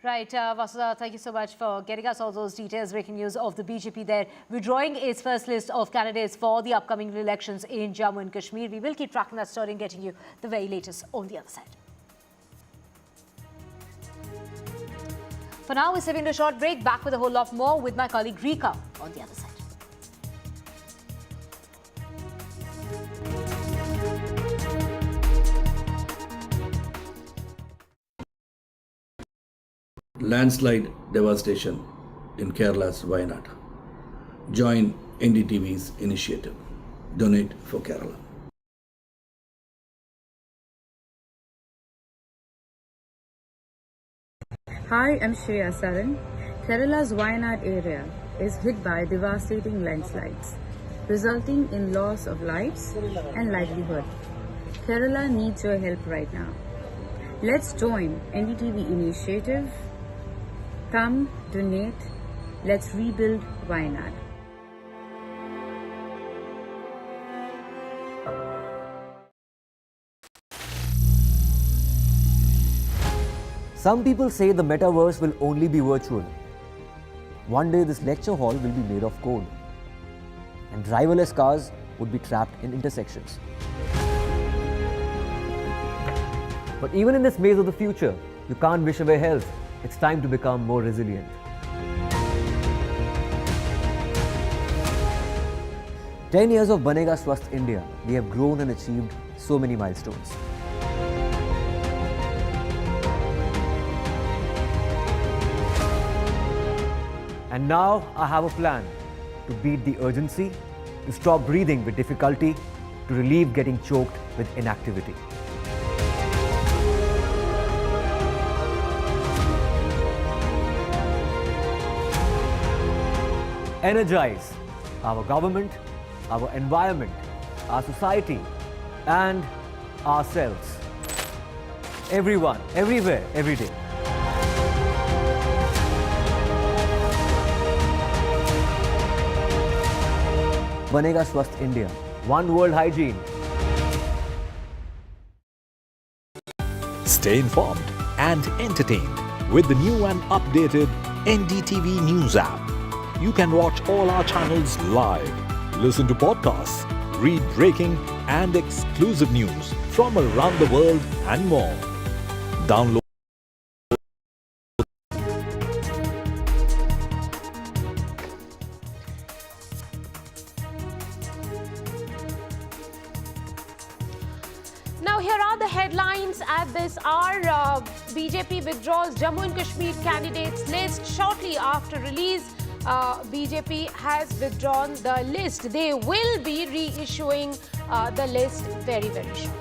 Right, Vasudha, thank you so much for getting us all those details, breaking news of the BJP there, withdrawing its first list of candidates for the upcoming elections in Jammu and Kashmir. We will keep tracking that story and getting you the very latest on the other side. For now, we're stepping into a short break. Back with a whole lot more with my colleague Rika on the other side. Landslide devastation in Kerala's Wayanad. Join NDTV's initiative. Donate for Kerala. Hi, I'm Shreya Saran. Kerala's Wayanad area is hit by devastating landslides, resulting in loss of lives and livelihood. Kerala needs your help right now. Let's join NDTV initiative. Come, donate, let's rebuild Wayanad. Some people say the metaverse will only be virtual. One day this lecture hall will be made of code, and driverless cars would be trapped in intersections. But even in this maze of the future, you can't wish away health. It's time to become more resilient. "10 years of Banega Swasth India, we have grown and achieved so many milestones. And now I have a plan to beat the urgency, to stop breathing with difficulty, to relieve getting choked with inactivity. Energize our government, our environment, our society, and ourselves. Everyone, everywhere, every day. Banega Swasth India. One world hygiene. Stay informed and entertained with the new and updated NDTV News app. You can watch all our channels live, listen to podcasts, read breaking and exclusive news from around the world and more. Download Now, here are the headlines at this hour. BJP withdraws Jammu and Kashmir candidates list shortly after release. BJP has withdrawn the list. They will be reissuing the list very, very shortly.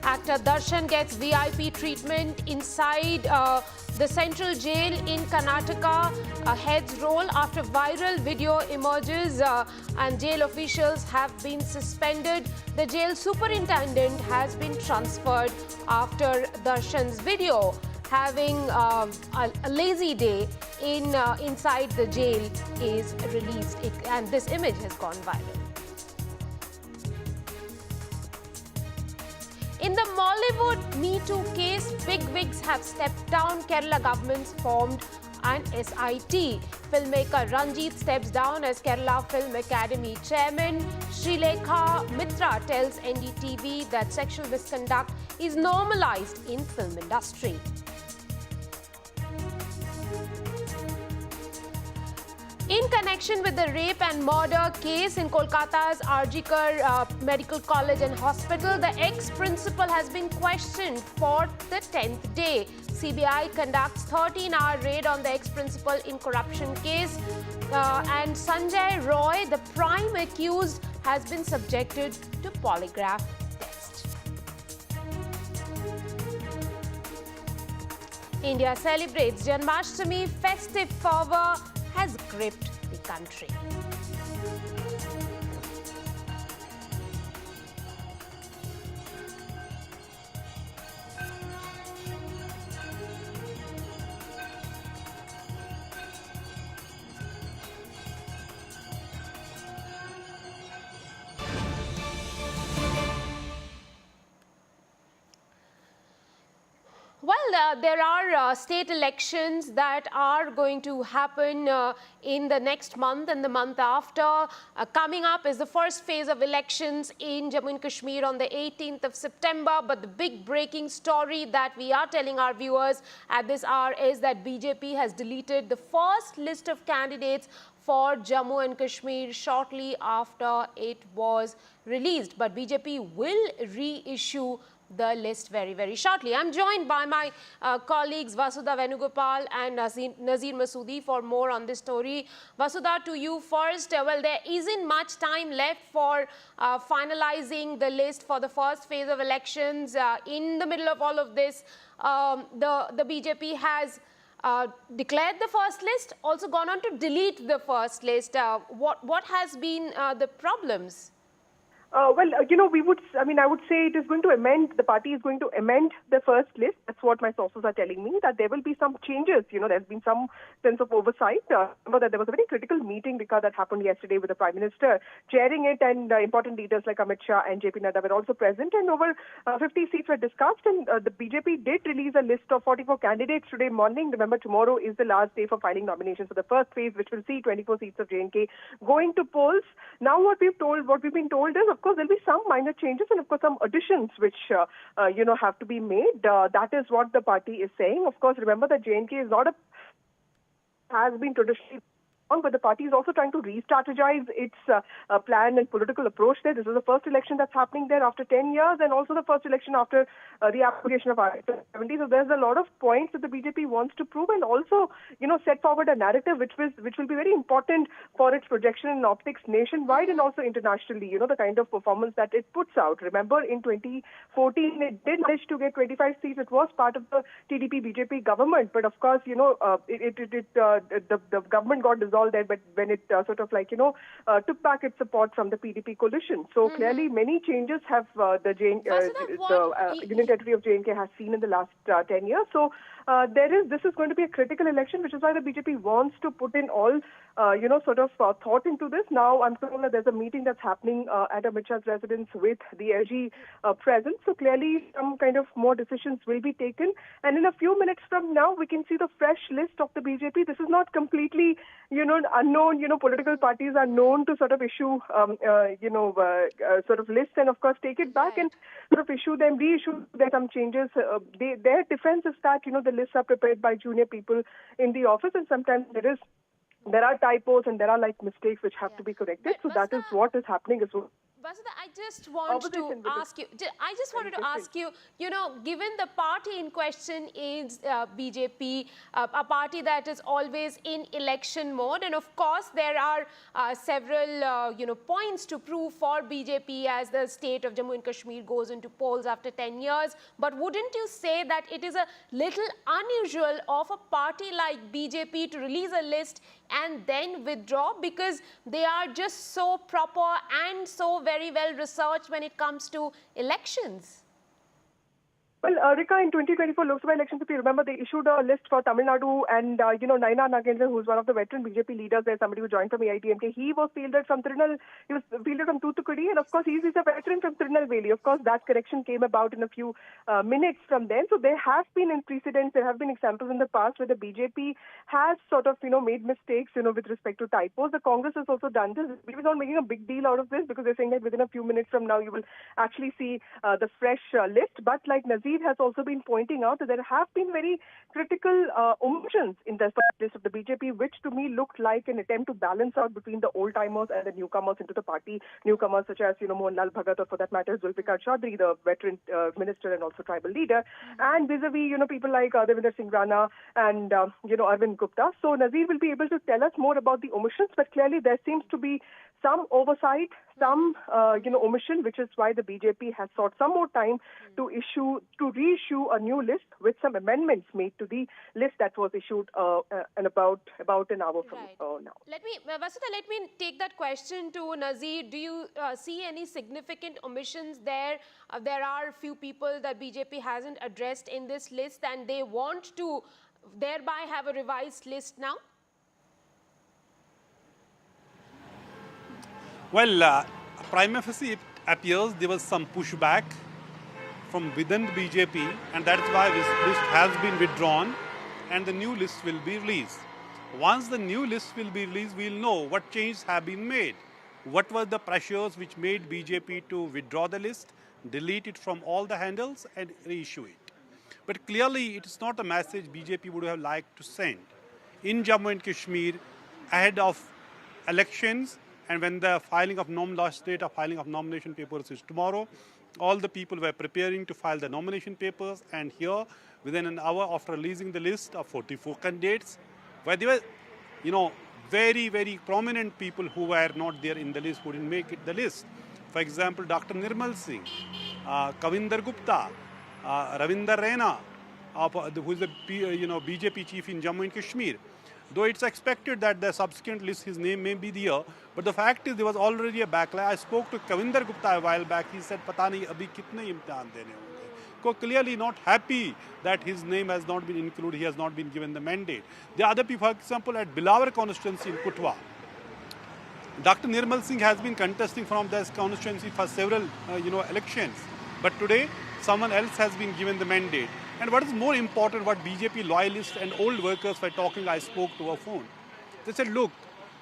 Actor Dasan gets VIP treatment inside the central jail in Karnataka. Heads roll after viral video emerges and jail officials have been suspended. The jail superintendent has been transferred after Dasan's video. Having a lazy day inside the jail is released, and this image has gone viral. In the Mollywood Me Too case, big wigs have stepped down. Kerala government's formed an SIT. Filmmaker Ranjit steps down as Kerala Film Academy chairman. Srilekha Mitra tells NDTV that sexual misconduct is normalized in film industry. In connection with the rape and murder case in Kolkata's RG Medical College and Hospital, the ex-principal has been questioned for the 10th day. CBI conducts 13-hour raid on the ex-principal in corruption case. And Sanjay Roy, the prime accused, has been subjected to polygraph test. India celebrates Janmashtami. Festive fervor has gripped the country. Well, there are state elections that are going to happen in the next month and the month after. Coming up is the first phase of elections in Jammu and Kashmir on the 18th of September. But the big breaking story that we are telling our viewers at this hour is that BJP has deleted the first list of candidates for Jammu and Kashmir shortly after it was released. But BJP will reissue the list very, very shortly. I'm joined by my colleagues Vasudha Venugopal and Nazir Masoodi for more on this story. Vasudha, to you first. Well, there isn't much time left for finalizing the list for the first phase of elections. In the middle of all of this, the BJP has declared the first list, also gone on to delete the first list. What has been the problems? I would say it is going to amend, the party is going to amend the first list. That's what my sources are telling me, that there will be some changes. There's been some sense of oversight. Remember that there was a very critical meeting, Vika, that happened yesterday with the Prime Minister chairing it, and important leaders like Amit Shah and JP Nadda were also present, and over 50 seats were discussed, and the BJP did release a list of 44 candidates today morning. Remember, tomorrow is the last day for filing nominations for the first phase, which will see 24 seats of J&K going to polls. Now what we've been told is, of course, there'll be some minor changes and, of course, some additions which, have to be made. That is what the party is saying. Of course, remember that J&K is not has been traditionally, but the party is also trying to re-strategize its plan and political approach there. This is the first election that's happening there after 10 years, and also the first election after the application of Article 70. So there's a lot of points that the BJP wants to prove, and also, set forward a narrative which will be very important for its projection and optics nationwide and also internationally. The kind of performance that it puts out. Remember, in 2014, it did manage to get 25 seats. It was part of the TDP-BJP government, but of course, the government got dissolved there, but when it took back its support from the PDP coalition. So clearly many changes have the Union Territory of J&K has seen in the last 10 years. So this is going to be a critical election, which is why the BJP wants to put in all thought into this. Now I'm told that there's a meeting that's happening at Amit Shah's residence with the LG present. So clearly some kind of more decisions will be taken. And in a few minutes from now, we can see the fresh list of the BJP. This is not completely, unknown, political parties are known to sort of issue, sort of lists and of course take it back and sort of issue them, reissue them some changes. Their defense is that, the lists are prepared by junior people in the office and sometimes there are typos and there are mistakes which have to be corrected. So that is what is happening as well. Vasudha, I just wanted to ask you, given the party in question is BJP, a party that is always in election mode, and of course there are several, points to prove for BJP as the state of Jammu and Kashmir goes into polls after 10 years. But wouldn't you say that it is a little unusual of a party like BJP to release a list and then withdraw, because they are just so proper and so very well researched when it comes to elections? Well, Rika, in 2024 Lok Sabha elections, if you remember, they issued a list for Tamil Nadu and, Naina Nagendran, who's one of the veteran BJP leaders there, somebody who joined from AITMK, he was fielded from Toothukudi, and of course, he's a veteran from Tirunelveli. Of course, that correction came about in a few minutes from then. So there have been precedents, there have been examples in the past where the BJP has sort of, made mistakes, with respect to typos. The Congress has also done this. We were not making a big deal out of this because they're saying that within a few minutes from now, you will actually see the fresh list. But like Nazir has also been pointing out that there have been very critical omissions in the list of the BJP, which to me looked like an attempt to balance out between the old-timers and the newcomers into the party. Newcomers such as, Mohanlal Bhagat, or for that matter, Zulfikar Chaudhary, the veteran minister and also tribal leader, and vis-a-vis, people like Devinder Singh Rana and, Arvind Gupta. So Nazir will be able to tell us more about the omissions, but clearly there seems to be some oversight, some, omission, which is why the BJP has sought some more time to reissue a new list with some amendments made to the list that was issued in about an hour from now. Vasudha, let me take that question to Nazir. Do you see any significant omissions there? There are a few people that BJP hasn't addressed in this list and they want to thereby have a revised list now? Well, prima facie, it appears there was some pushback from within the BJP, and that's why this list has been withdrawn and the new list will be released. Once the new list will be released, we'll know what changes have been made. What were the pressures which made BJP to withdraw the list, delete it from all the handles and reissue it. But clearly, it is not a message BJP would have liked to send. In Jammu and Kashmir, ahead of elections, and when the last date of filing of nomination papers is tomorrow, all the people were preparing to file the nomination papers, and here, within an hour after releasing the list of 44 candidates, where there were, very, very prominent people who were not there in the list, who didn't make it the list. For example, Dr. Nirmal Singh, Kavinder Gupta, Ravinder Raina, who is the BJP chief in Jammu and Kashmir. Though it's expected that the subsequent list, his name may be there, but the fact is there was already a backlash. I spoke to Kavinder Gupta a while back. He said, "Pata nahi abhi kitne imtihan dene honge." So clearly not happy that his name has not been included. He has not been given the mandate. The other people, for example, at Bilawar constituency in Kutwa, Dr. Nirmal Singh has been contesting from this constituency for several, elections. But today, someone else has been given the mandate. And what is more important, what BJP loyalists and old workers were talking, I spoke to a phone. They said, look,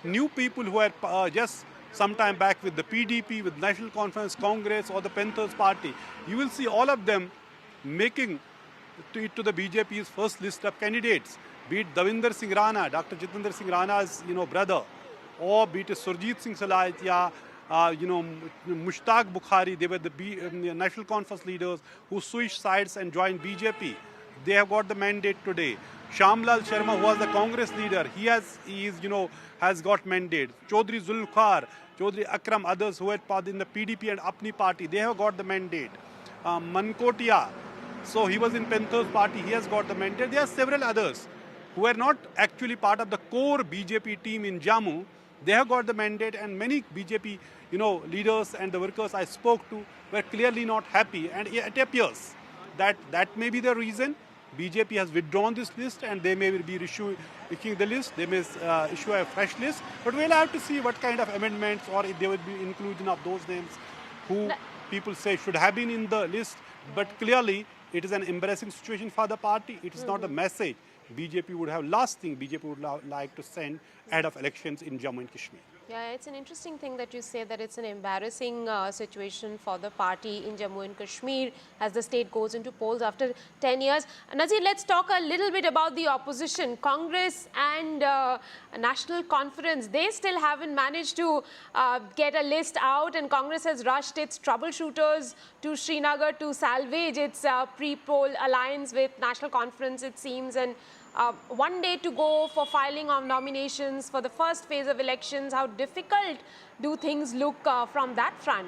new people who are just sometime back with the PDP, with National Conference, Congress or the Panthers Party, you will see all of them making it to the BJP's first list of candidates. Be it Davinder Singh Rana, Dr. Jitendra Singh Rana's brother, or be it Surjit Singh Salaitia, Mushtaq Bukhari. They were the National Conference leaders who switched sides and joined BJP. They have got the mandate today. Shamlal Sharma, who was the Congress leader, he has got mandate. Chaudhry Zulfikar, Chaudhry Akram, others who had part in the PDP and Apni party, they have got the mandate. Mankotia, so he was in Panthers party, he has got the mandate. There are several others who are not actually part of the core BJP team in Jammu. They have got the mandate, and many BJP, leaders and the workers I spoke to were clearly not happy. And it appears that may be the reason BJP has withdrawn this list, and they may be issuing the list. They may issue a fresh list. But we'll have to see what kind of amendments, or if there would be inclusion of those names who people say should have been in the list. But clearly, it is an embarrassing situation for the party. It is not a message. BJP would have, last thing BJP would like to send ahead of elections in Jammu and Kashmir. Yeah, it's an interesting thing that you say that it's an embarrassing situation for the party in Jammu and Kashmir as the state goes into polls after 10 years. Nazir, let's talk a little bit about the opposition. Congress and National Conference, they still haven't managed to get a list out, and Congress has rushed its troubleshooters to Srinagar to salvage its pre-poll alliance with National Conference, it seems, and 1 day to go for filing of nominations for the first phase of elections. How difficult do things look from that front?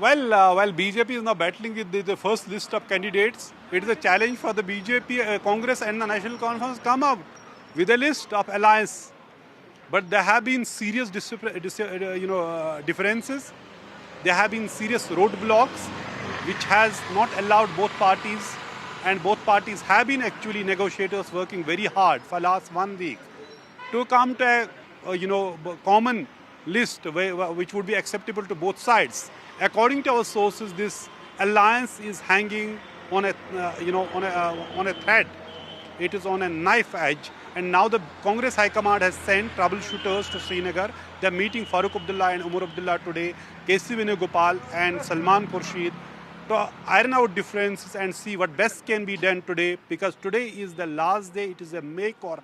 Well, while BJP is now battling with the first list of candidates, it is a challenge for the BJP, Congress and the National Conference come out with a list of alliance. But there have been serious differences. There have been serious roadblocks which has not allowed both parties, and both parties have been actually negotiators working very hard for last 1 week to come to a common list which would be acceptable to both sides. According to our sources, this alliance is hanging on a on a thread. It is on a knife edge, and now the Congress High Command has sent troubleshooters to Srinagar. They are meeting Farooq Abdullah and Umar Abdullah today, KC Venugopal and Salman Khurshid, to iron out differences and see what best can be done today, because today is the last day. It is a make or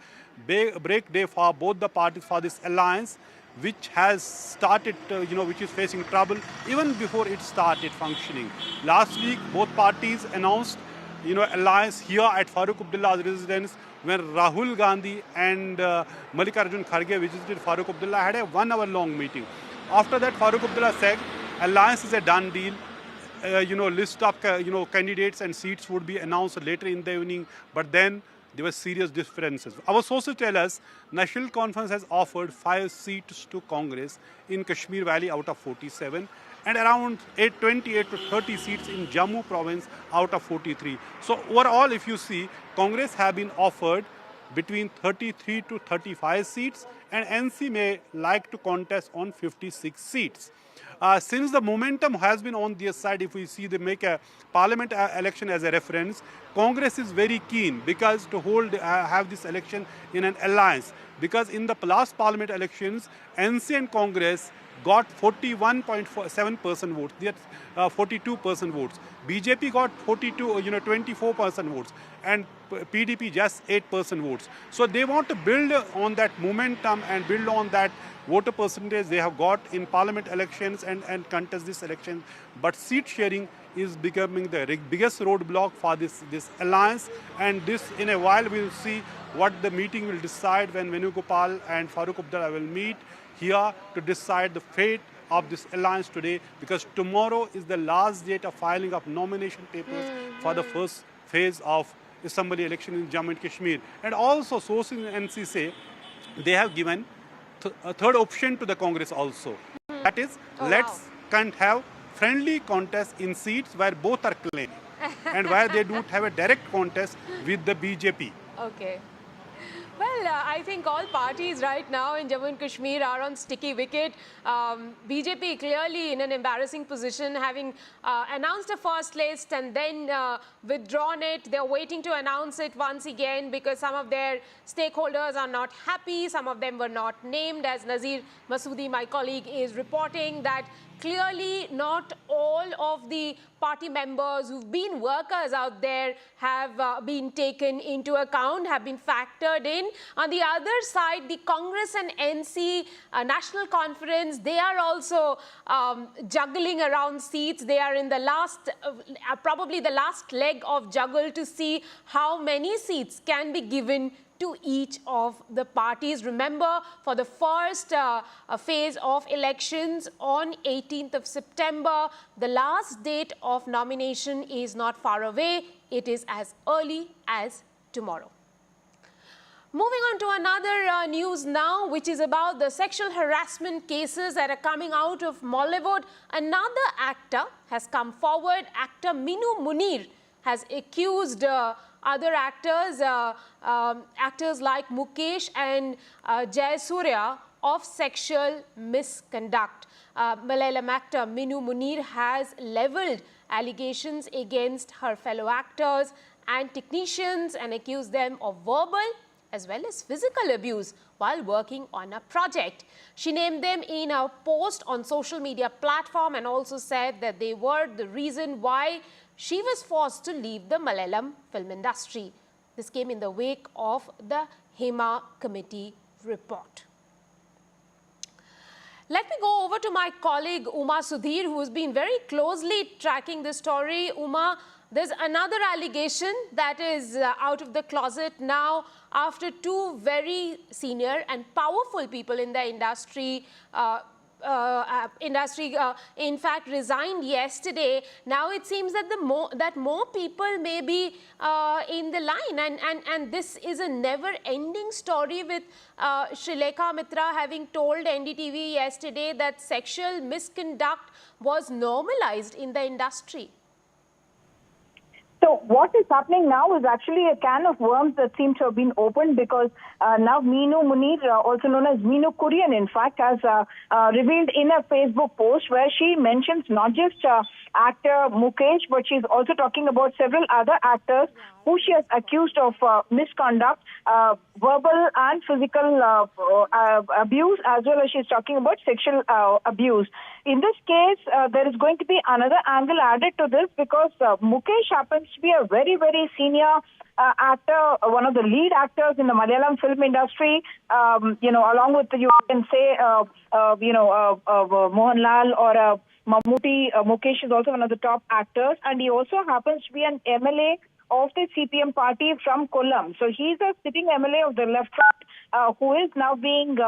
break day for both the parties, for this alliance, which has started, which is facing trouble even before it started functioning. Last week, both parties announced, alliance here at Farooq Abdullah's residence when Rahul Gandhi and Mallikarjun Kharge visited Farooq Abdullah, had a 1 hour long meeting. After that, Farooq Abdullah said, alliance is a done deal. List of candidates and seats would be announced later in the evening, but then there were serious differences. Our sources tell us National Conference has offered 5 seats to Congress in Kashmir Valley out of 47, and around 28 to 30 seats in Jammu province out of 43. So overall, if you see, Congress have been offered between 33 to 35 seats, and NC may like to contest on 56 seats. Since the momentum has been on their side, if we see they make a parliament election as a reference, Congress is very keen because to have this election in an alliance. Because in the last parliament elections, NC and Congress got 41.7% votes. They had 42% votes. BJP got 24% votes, and PDP just 8% votes. So they want to build on that momentum and build on that voter percentage they have got in parliament elections and contest this election. But seat sharing is becoming the biggest roadblock for this alliance, and this in a while we'll see what the meeting will decide when Venugopal and Farooq Abdullah will meet here to decide the fate of this alliance today, because tomorrow is the last date of filing of nomination papers for the first phase of assembly election in Jammu and Kashmir. And also sources in NC say they have given a third option to the Congress also. That is, can't have friendly contest in seats where both are claiming and where they don't have a direct contest with the BJP. Okay. Well, I think all parties right now in Jammu and Kashmir are on sticky wicket. BJP clearly in an embarrassing position, having announced a first list and then withdrawn it. They're waiting to announce it once again because some of their stakeholders are not happy. Some of them were not named, as Nazir Masoodi, my colleague, is reporting that clearly not all of the party members who've been workers out there have been taken into account, have been factored in. On the other side, the Congress and NC National Conference, they are also juggling around seats. They are in the last, probably the last leg of juggle to see how many seats can be given to each of the parties. Remember, for the first phase of elections on 18th of September, the last date of nomination is not far away. It is as early as tomorrow. Moving on to another news now, which is about the sexual harassment cases that are coming out of Mollywood. Another actor has come forward. Actor Minu Munir has accused other actors, actors like Mukesh and Jaiswal, of sexual misconduct. Malayalam actor Minu Munir has levelled allegations against her fellow actors and technicians and accused them of verbal as well as physical abuse while working on a project. She named them in a post on social media platform and also said that they were the reason why she was forced to leave the Malayalam film industry. This came in the wake of the Hema Committee report. Let me go over to my colleague Uma Sudhir, who has been very closely tracking this story. Uma, there's another allegation that is out of the closet now after two very senior and powerful people in the industry in fact resigned yesterday. Now it seems that more people may be in the line, and this is a never-ending story with Srilekha Mitra having told NDTV yesterday that sexual misconduct was normalized in the industry. So what is happening now is actually a can of worms that seems to have been opened, because now Minu Munir, also known as Minu Munir, in fact, has revealed in a Facebook post where she mentions not just actor Mukesh, but she's also talking about several other actors who she has accused of misconduct, verbal and physical abuse, as well as she's talking about sexual abuse. In this case, there is going to be another angle added to this, because Mukesh happens to be a very, very senior actor, one of the lead actors in the Malayalam film industry, along with, you can say, Mohanlal or Mammootty. Mukesh is also one of the top actors, and he also happens to be an MLA of the CPM party from Kollam. So he's a sitting MLA of the left front who is now being,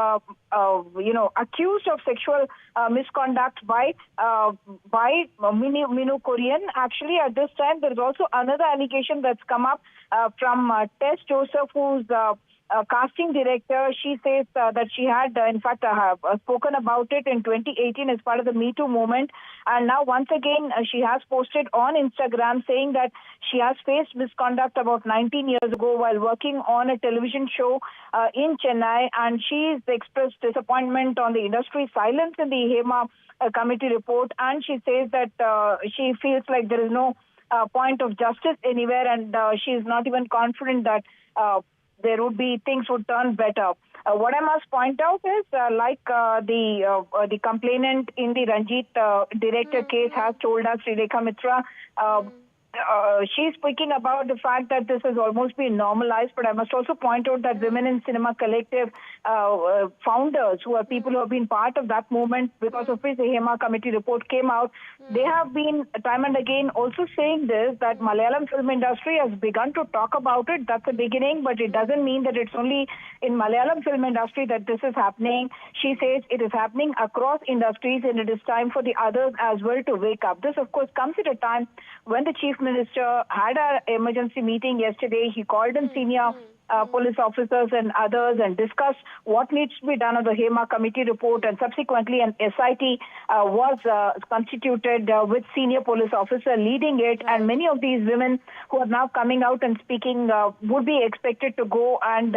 accused of sexual misconduct by Minu Munir. Actually, at this time, there is also another allegation that's come up from Tess Joseph, who's casting director. She says that she had, in fact, spoken about it in 2018 as part of the Me Too movement. And now, once again, she has posted on Instagram saying that she has faced misconduct about 19 years ago while working on a television show in Chennai. And she's expressed disappointment on the industry's silence in the Hema Committee report. And she says that she feels like there is no point of justice anywhere, and she is not even confident that there would be things would turn better. What I must point out is, the complainant in the Ranjit director case has told us, Srilekha Mitra, she's speaking about the fact that this has almost been normalized, but I must also point out that Women in Cinema Collective founders, who are people who have been part of that movement because of which the Hema Committee report came out, they have been time and again also saying this, that Malayalam film industry has begun to talk about it. That's a beginning, but it doesn't mean that it's only in Malayalam film industry that this is happening. She says it is happening across industries, and it is time for the others as well to wake up. This, of course, comes at a time when the Chief Minister had an emergency meeting yesterday. He called in senior police officers and others and discussed what needs to be done on the Hema Committee report, and subsequently an SIT was constituted with senior police officer leading it, and many of these women who are now coming out and speaking would be expected to go and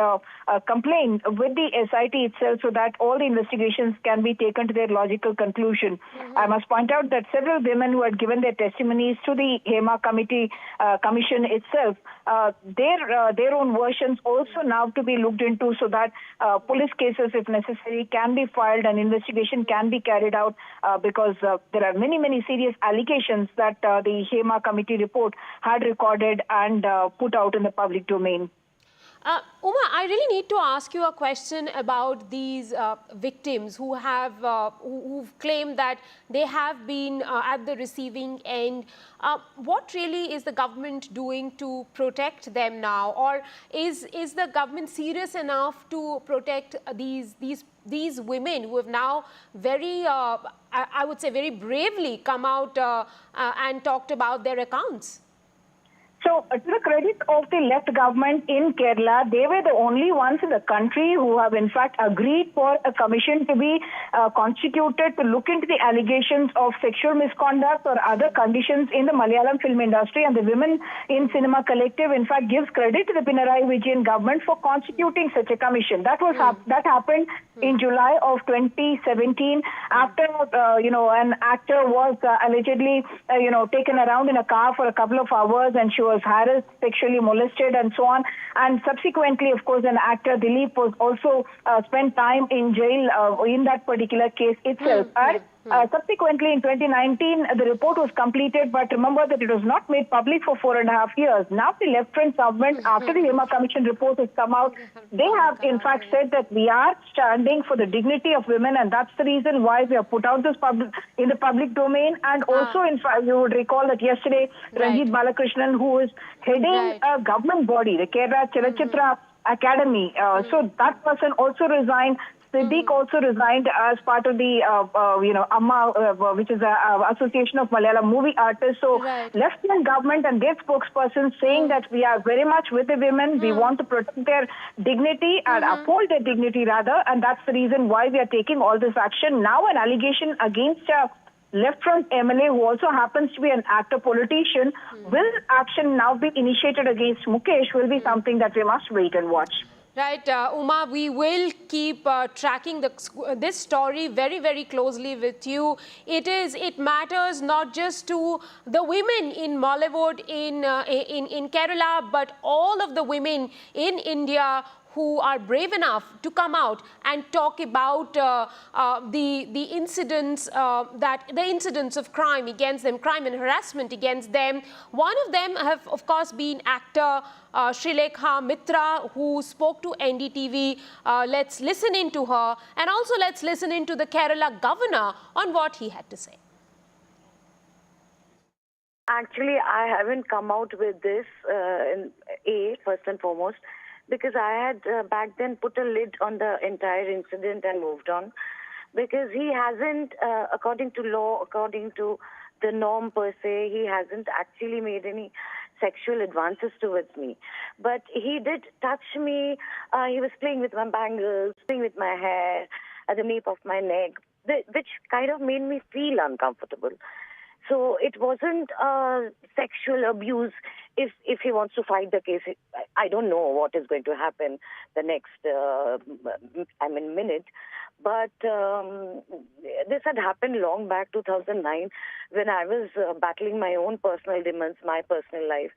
complain with the SIT itself, so that all the investigations can be taken to their logical conclusion. I must point out that several women who had given their testimonies to the Hema Committee Commission itself, their own versions also now to be looked into, so that police cases, if necessary, can be filed and investigation can be carried out, because there are many, many serious allegations that the Hema Committee report had recorded and put out in the public domain. Uma, I really need to ask you a question about these victims who have who've claimed that they have been at the receiving end. What really is the government doing to protect them now, or is the government serious enough to protect these women who have now very, I would say, very bravely come out and talked about their accounts? So, to the credit of the left government in Kerala, they were the only ones in the country who have in fact agreed for a commission to be constituted to look into the allegations of sexual misconduct or other conditions in the Malayalam film industry. And the Women in Cinema Collective in fact gives credit to the Pinarayi Vijayan government for constituting such a commission. That was that happened in July of 2017 after an actor was allegedly taken around in a car for a couple of hours, and she was harassed, sexually molested, and so on. And subsequently, of course, an actor, Dilip, was also spent time in jail in that particular case itself. And subsequently, in 2019, the report was completed, but remember that it was not made public for 4.5 years. Now, the left-front government, after the Hema Commission report has come out, they have in fact said that we are standing for the dignity of women, and that's the reason why we have put out this in the public domain. And also, in fact, you would recall that yesterday, Ranjit Balakrishnan, who is heading a government body, the Kerala Chalachitra Academy, so that person also resigned. Siddiq also resigned as part of the, AMMA, which is the Association of Malayalam Movie Artists. So, left-wing government and their spokesperson saying that we are very much with the women. We want to protect their dignity and uphold their dignity, rather. And that's the reason why we are taking all this action. Now, an allegation against left-front MLA, who also happens to be an actor politician, will action now be initiated against Mukesh, will be something that we must wait and watch. Right, Uma, we will keep tracking this story very, very closely with you. It matters not just to the women in Mollywood, in Kerala, but all of the women in India who are brave enough to come out and talk about the incidents of crime against them, crime and harassment against them. One of them have, of course, been actor Srilekha Mitra, who spoke to NDTV. Let's listen in to her, and also let's listen in to the Kerala governor on what he had to say. Actually, I haven't come out with this, first and foremost, because I had back then put a lid on the entire incident and moved on. Because he hasn't, according to law, according to the norm per se, he hasn't actually made any sexual advances towards me. But he did touch me. He was playing with my bangles, playing with my hair, at the nape of my neck, which kind of made me feel uncomfortable. So it wasn't sexual abuse. If he wants to fight the case, I don't know what is going to happen the next minute. But this had happened long back, 2009, when I was battling my own personal demons, my personal life.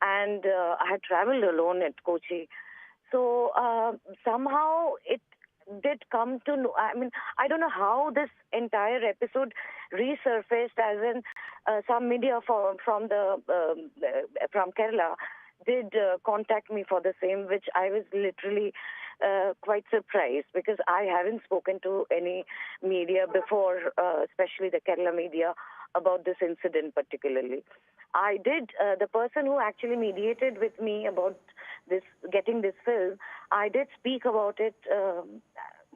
And I had traveled alone at Kochi. So somehow it did come to know. I mean, I don't know how this entire episode resurfaced, as in some media from Kerala did contact me for the same, which I was literally quite surprised, because I haven't spoken to any media before, especially the Kerala media, about this incident particularly. I did, the person who actually mediated with me about this, getting this film, I did speak about it,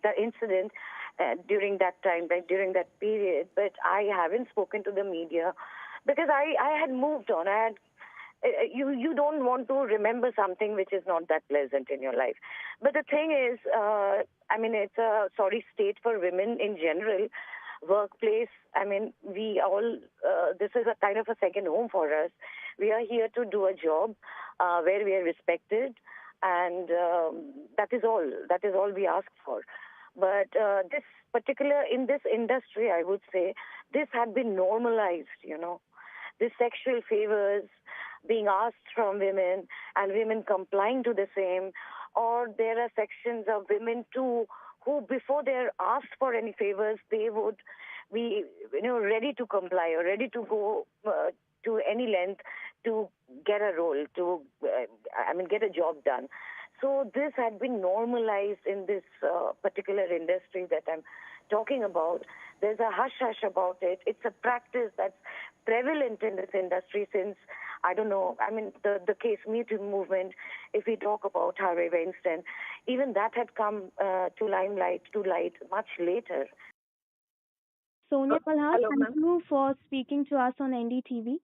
the incident, during that time, during that period, but I haven't spoken to the media because I had moved on. I had, you don't want to remember something which is not that pleasant in your life. But the thing is, I mean, it's a sorry state for women in general. Workplace, I mean, we all, this is a kind of a second home for us. We are here to do a job where we are respected, and that is all. That is all we ask for. But this particular, in this industry, I would say, this had been normalized, you know. This sexual favors being asked from women and women complying to the same, or there are sections of women too who, before they're asked for any favors, they would be, you know, ready to comply or ready to go to any length to get a role, to, get a job done. So this had been normalized in this particular industry that I'm talking about. There's a hush-hush about it. It's a practice that's prevalent in this industry since, I don't know, I mean, the case Me Too movement, if we talk about Harvey Weinstein, even that had come to light much later. Sonia Palhar, thank you for speaking to us on NDTV.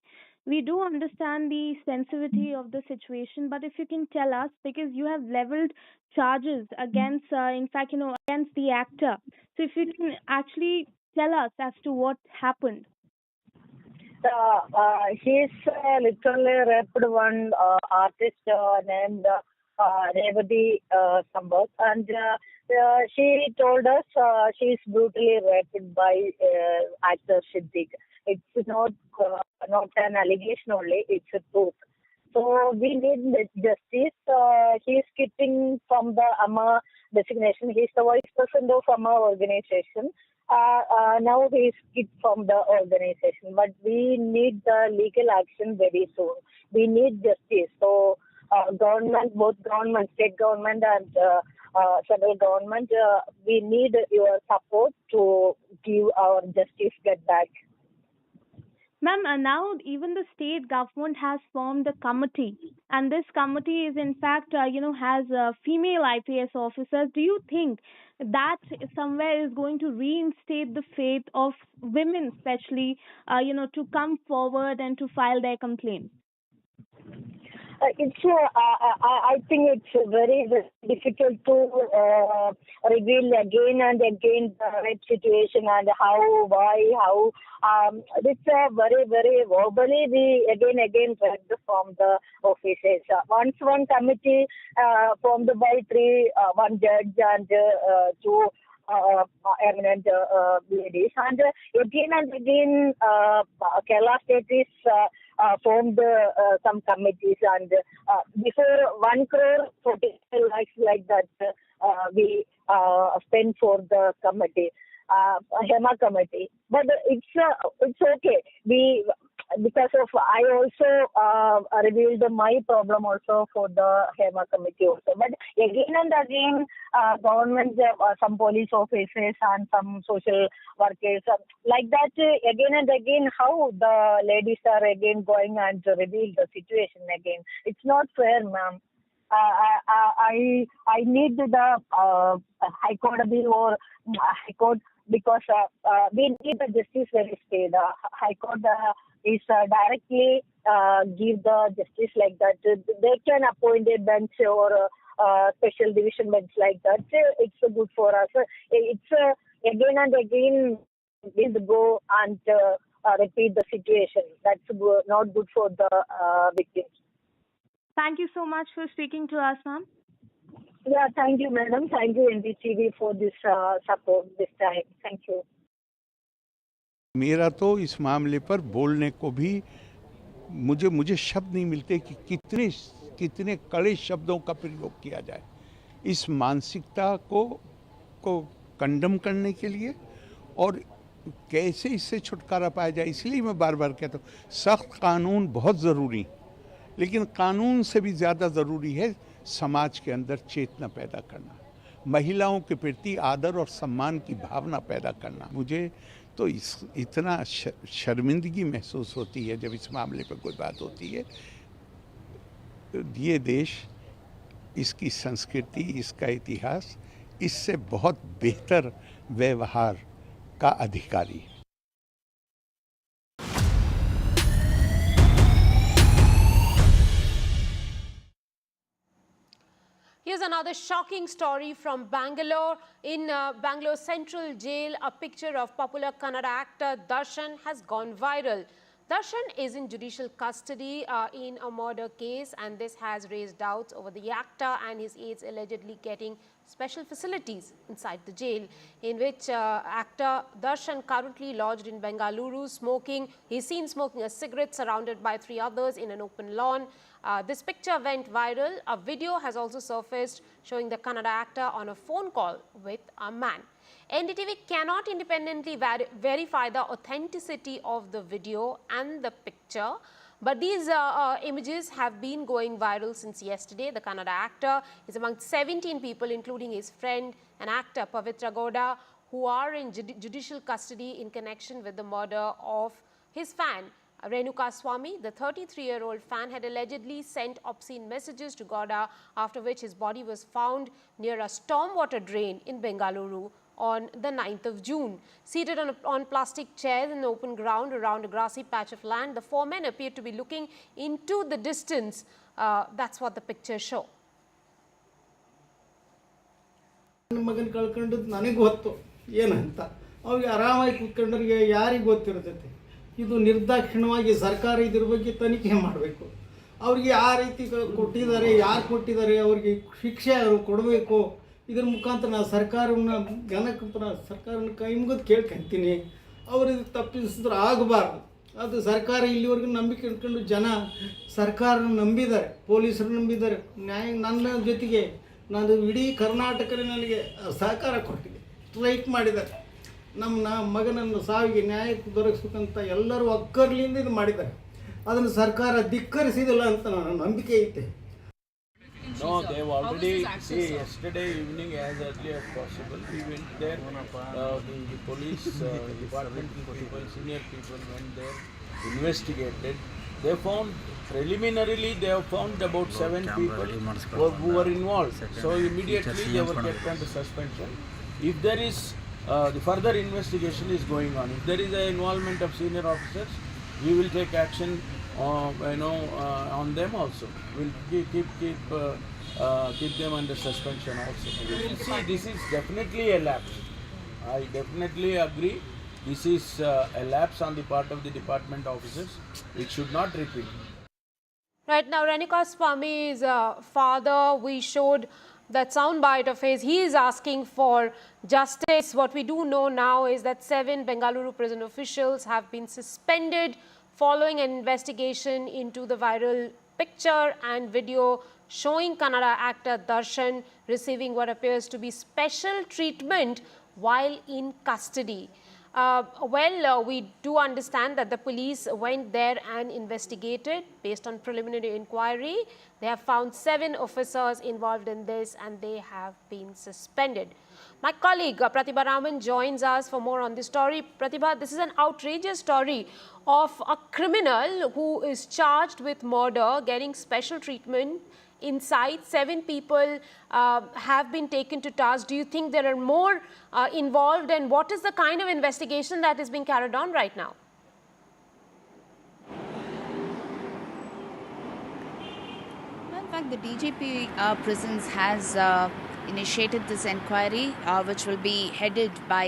We do understand the sensitivity of the situation, but if you can tell us, because you have leveled charges against, against the actor. So if you can actually tell us as to what happened. He's literally raped one artist named Revati Sambhav, and she told us she's brutally raped by actor Siddiq. It's not an allegation only, it's a truth. So we need justice. He is quitting from the AMA designation. He is the vice president of AMA organization. Now he is quit from the organization. But we need the legal action very soon. We need justice. So government, both government, state government and federal government, we need your support to give our justice get back. Ma'am, now even the state government has formed a committee, and this committee is in fact, has female IPS officers. Do you think that somewhere is going to reinstate the faith of women, especially, to come forward and to file their complaints? I think it's very, very difficult to reveal again and again the rape situation and how, why, how. It's very, very verbally we again read from the officers. Once one committee formed by one judge and two eminent ladies, and again Kerala state is formed some committees, and before 1 crore 40 lakhs like that we spend for the committee, HEMA committee. But it's okay. Because of I also revealed my problem also for the HEMA committee also. But again and again, government, some police officers and some social workers, like that, again and again, how the ladies are again going and reveal the situation again. It's not fair, ma'am. I need the High Court bill or High Court, because we need the justice very speed. High Court is directly give the justice like that. They can appoint a bench or special division bench like that. It's good for us. It's again and again will go and repeat the situation. That's not good for the victims. Thank you so much for speaking to us, ma'am. Yeah, thank you, madam. Thank you, NDTV, for this support this time. Thank you. मेरा तो इस मामले पर बोलने को भी मुझे शब्द नहीं मिलते कि कितने कड़े शब्दों का प्रयोग किया जाए इस मानसिकता को कंडम करने के लिए, और कैसे इससे छुटकारा पाया जाए। इसलिए मैं बार बार कहता हूँ सख्त कानून बहुत ज़रूरी, लेकिन कानून से भी ज़्यादा ज़रूरी है समाज के अंदर चेतना पैदा करना, महिलाओं के प्रति आदर और सम्मान की भावना पैदा करना। मुझे तो इतना शर्मिंदगी महसूस होती है जब इस मामले पर कोई बात होती है। ये देश, इसकी संस्कृति, इसका इतिहास इससे बहुत बेहतर व्यवहार का अधिकारी है। Here's another shocking story from Bangalore. In Bangalore Central Jail, a picture of popular Kannada actor Dasan has gone viral. Dasan is in judicial custody in a murder case, and this has raised doubts over the actor and his aides allegedly getting special facilities inside the jail, in which actor Dasan, currently lodged in Bengaluru, he's seen smoking a cigarette surrounded by 3 others in an open lawn. This picture went viral. A video has also surfaced showing the Kannada actor on a phone call with a man. NDTV cannot independently verify the authenticity of the video and the picture, but these images have been going viral since yesterday. The Kannada actor is among 17 people, including his friend and actor Pavitra Gowda, who are in judicial custody in connection with the murder of his fan, Renuka Swamy. The 33-year-old fan had allegedly sent obscene messages to Gowda, after which his body was found near a stormwater drain in Bengaluru on the 9th of June. Seated on plastic chairs in the open ground around a grassy patch of land, the 4 men appeared to be looking into the distance. That's what the pictures show. ಮಗನ ಕಳ್ಕೊಂಡದ್ದು ನನಗೆ ಗೊತ್ತು ಏನಂತ, ಅವ್ರಿಗೆ ಆರಾಮಾಗಿ ಕೂತ್ಕೊಂಡ್ರಿಗೆ ಯಾರಿಗೆ ಗೊತ್ತಿರ್ತೈತೆ. ಇದು ನಿರ್ದಾಕ್ಷಿಣ್ಯವಾಗಿ ಸರ್ಕಾರ ಇದ್ರ ಬಗ್ಗೆ ತನಿಖೆ ಮಾಡಬೇಕು. ಅವ್ರಿಗೆ ಆ ರೀತಿ ಕೊಟ್ಟಿದ್ದಾರೆ, ಯಾರು ಕೊಟ್ಟಿದ್ದಾರೆ, ಅವ್ರಿಗೆ ಶಿಕ್ಷೆ ಅವರು ಕೊಡಬೇಕು. ಇದ್ರ ಮುಖಾಂತರ ನಾನು ಸರ್ಕಾರವನ್ನು ಕೈ ಮುಗಿದು ಕೇಳ್ಕೊಂತೀನಿ. ಅವರು ಇದು ತಪ್ಪಿಸಿದ್ರೆ ಆಗಬಾರ್ದು. ಅದು ಸರ್ಕಾರ ಇಲ್ಲಿವರೆಗೂ ನಂಬಿಕೆ ಇಟ್ಕೊಂಡು ಜನ ಸರ್ಕಾರ ನಂಬಿದ್ದಾರೆ, ಪೊಲೀಸರು ನಂಬಿದ್ದಾರೆ. ನನ್ನ ಜೊತೆಗೆ ನಾನು ಇಡೀ ಕರ್ನಾಟಕದಲ್ಲಿ ನನಗೆ ಸಹಕಾರ ಕೊಟ್ಟಿದೆ, ಸ್ಟ್ರೈಕ್ ಮಾಡಿದ್ದಾರೆ. ನಮ್ಮ ಮಗನನ್ನು ಸಾವಿಗೆ ನ್ಯಾಯ ದೊರಕಿಸ್ಬೇಕಂತ ಎಲ್ಲರೂ ಒಗ್ಗರ್ಲಿಂದ ಇದು ಮಾಡಿದ್ದಾರೆ. ಅದನ್ನು ಸರ್ಕಾರ ಧಿಕ್ಕರಿಸಿದಿಲ್ಲ ಅಂತ ನನ್ನ ನಂಬಿಕೆ ಐತೆ. No, they've already, see, yesterday evening as early as possible, we went there, the police department people, senior people went there, investigated. They found, preliminarily they have found about 7 people who were involved. So immediately they were kept under suspension. If there is, the further investigation is going on. If there is an involvement of senior officers, we will take action on them also. We'll keep them under suspension also. We will see. This is definitely a lapse. I definitely agree. This is a lapse on the part of the department officers. It should not repeat. Right now, Renika Swami's father, we showed that soundbite of his. He is asking for justice. What we do know now is that 7 Bengaluru prison officials have been suspended following an investigation into the viral picture and video showing Kannada actor Dasan receiving what appears to be special treatment while in custody. We do understand that the police went there and investigated. Based on preliminary inquiry, they have found 7 officers involved in this and they have been suspended. My colleague Pratibha Raman joins us for more on this story. Pratibha, this is an outrageous story of a criminal who is charged with murder getting special treatment inside. 7 people have been taken to task. Do you think there are more involved, and what is the kind of investigation that is being carried on right now? Well, in fact, the DGP Prisons has initiated this inquiry, which will be headed by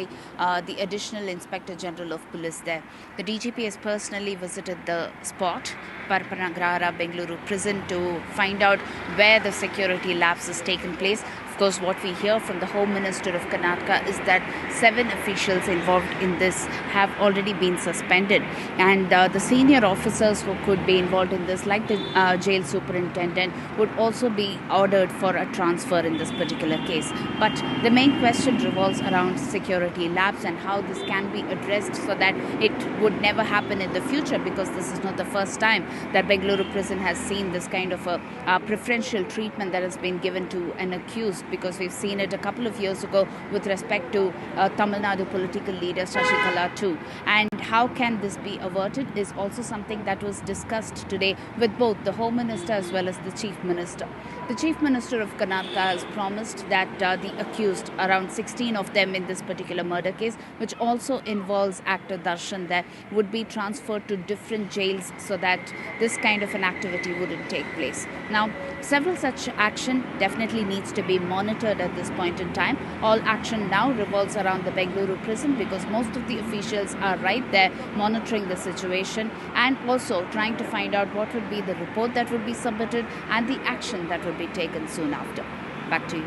the Additional Inspector General of Police there. The DGP has personally visited the spot, Parpanagrara, Bengaluru prison, to find out where the security lapse has taken place. Of course, what we hear from the Home Minister of Karnataka is that 7 officials involved in this have already been suspended, and the senior officers who could be involved in this, like the jail superintendent, would also be ordered for a transfer in this particular case. But the main question revolves around security lapse and how this can be addressed so that it would never happen in the future, because this is not the first time that Bengaluru prison has seen this kind of a preferential treatment that has been given to an accused, because we've seen it a couple of years ago with respect to Tamil Nadu political leader Shashikala too. And how can this be averted is also something that was discussed today with both the Home Minister as well as the Chief Minister. The Chief Minister of Karnataka has promised that the accused, around 16 of them in this particular murder case, which also involves actor Dasan, that would be transferred to different jails so that this kind of an activity wouldn't take place. Now, several such action definitely needs to be monitored at this point in time. All action now revolves around the Bengaluru prison, because most of the officials are right there monitoring the situation and also trying to find out what would be the report that would be submitted and the action that would be taken soon after. Back to you.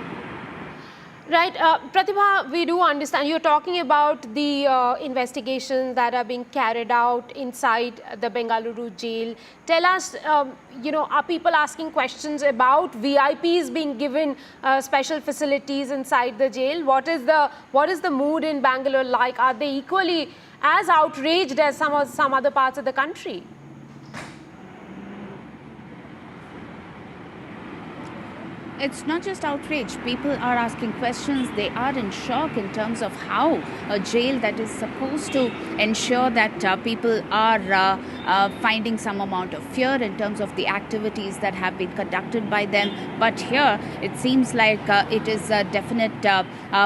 Right, Pratibha, we do understand you're talking about the investigations that are being carried out inside the Bengaluru jail. Tell us, are people asking questions about VIPs being given special facilities inside the jail? What is the mood in Bangalore like? Are they equally as outraged as some other parts of the country? It's not just outrage. People are asking questions. They are in shock in terms of how a jail that is supposed to ensure that people are finding some amount of fear in terms of the activities that have been conducted by them. But here, it seems like it is a definite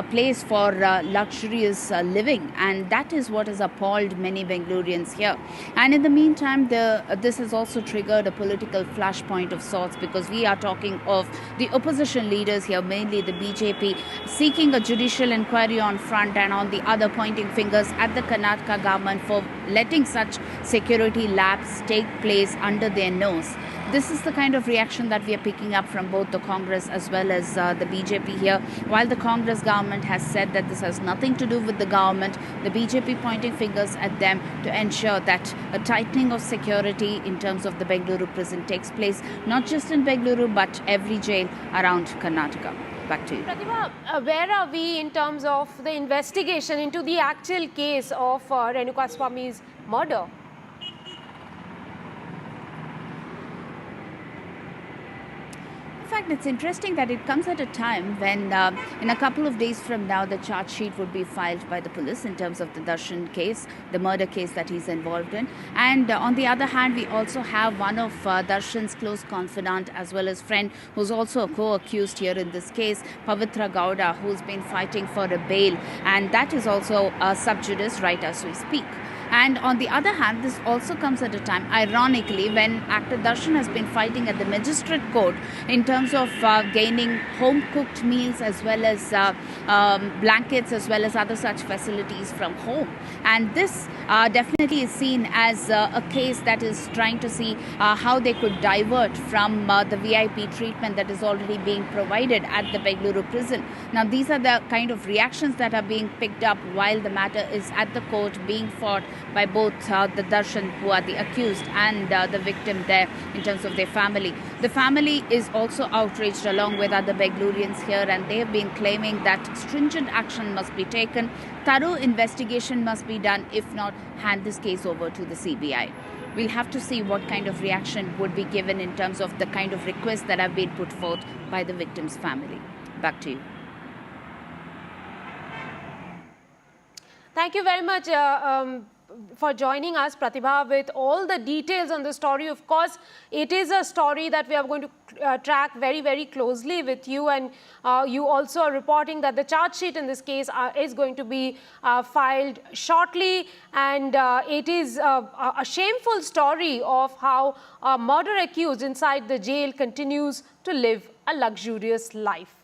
place for luxurious living. And that is what has appalled many Bengalurians here. And in the meantime, this has also triggered a political flashpoint of sorts, because we are talking of the opposition leaders here, mainly the BJP, seeking a judicial inquiry on front, and on the other pointing fingers at the Karnataka government for letting such security lapse take place under their nose. this is the kind of reaction that we are picking up from both the Congress as well as the BJP here. While the Congress government has said that this has nothing to do with the government, the BJP pointing fingers at them to ensure that a tightening of security in terms of the Bengaluru prison takes place, not just in Bengaluru but every jail around Karnataka. Back to you. Pratibha, where are we in terms of the investigation into the actual case of Renuka Swami's murder? In fact, it's interesting that it comes at a time when in a couple of days from now the charge sheet would be filed by the police in terms of the Dasan case, the murder case that he's involved in. And on the other hand, we also have one of Darshan's close confidant as well as friend who's also a co-accused here in this case, Pavitra Gowda, who's been fighting for a bail, and that is also sub judice right as we speak. And on the other hand, this also comes at a time, ironically, when actor Darshan has been fighting at the magistrate court in terms of gaining home-cooked meals as well as blankets as well as other such facilities from home. And this definitely is seen as a case that is trying to see how they could divert from the VIP treatment that is already being provided at the Bengaluru prison. Now, these are the kind of reactions that are being picked up while the matter is at the court being fought by both the Darshan, who are the accused, and the victim there in terms of their family. The family is also outraged along with other Bengalurians here, and they have been claiming that stringent action must be taken, thorough investigation must be done, if not, hand this case over to the CBI. We'll have to see what kind of reaction would be given in terms of the kind of requests that have been put forth by the victim's family. Back to you. Thank you very much for joining us, Pratibha, with all the details on the story. Of course, it is a story that we are going to track very, very closely with you, and you also are reporting that the charge sheet in this case is going to be filed shortly, and it is a shameful story of how a murder accused inside the jail continues to live a luxurious life.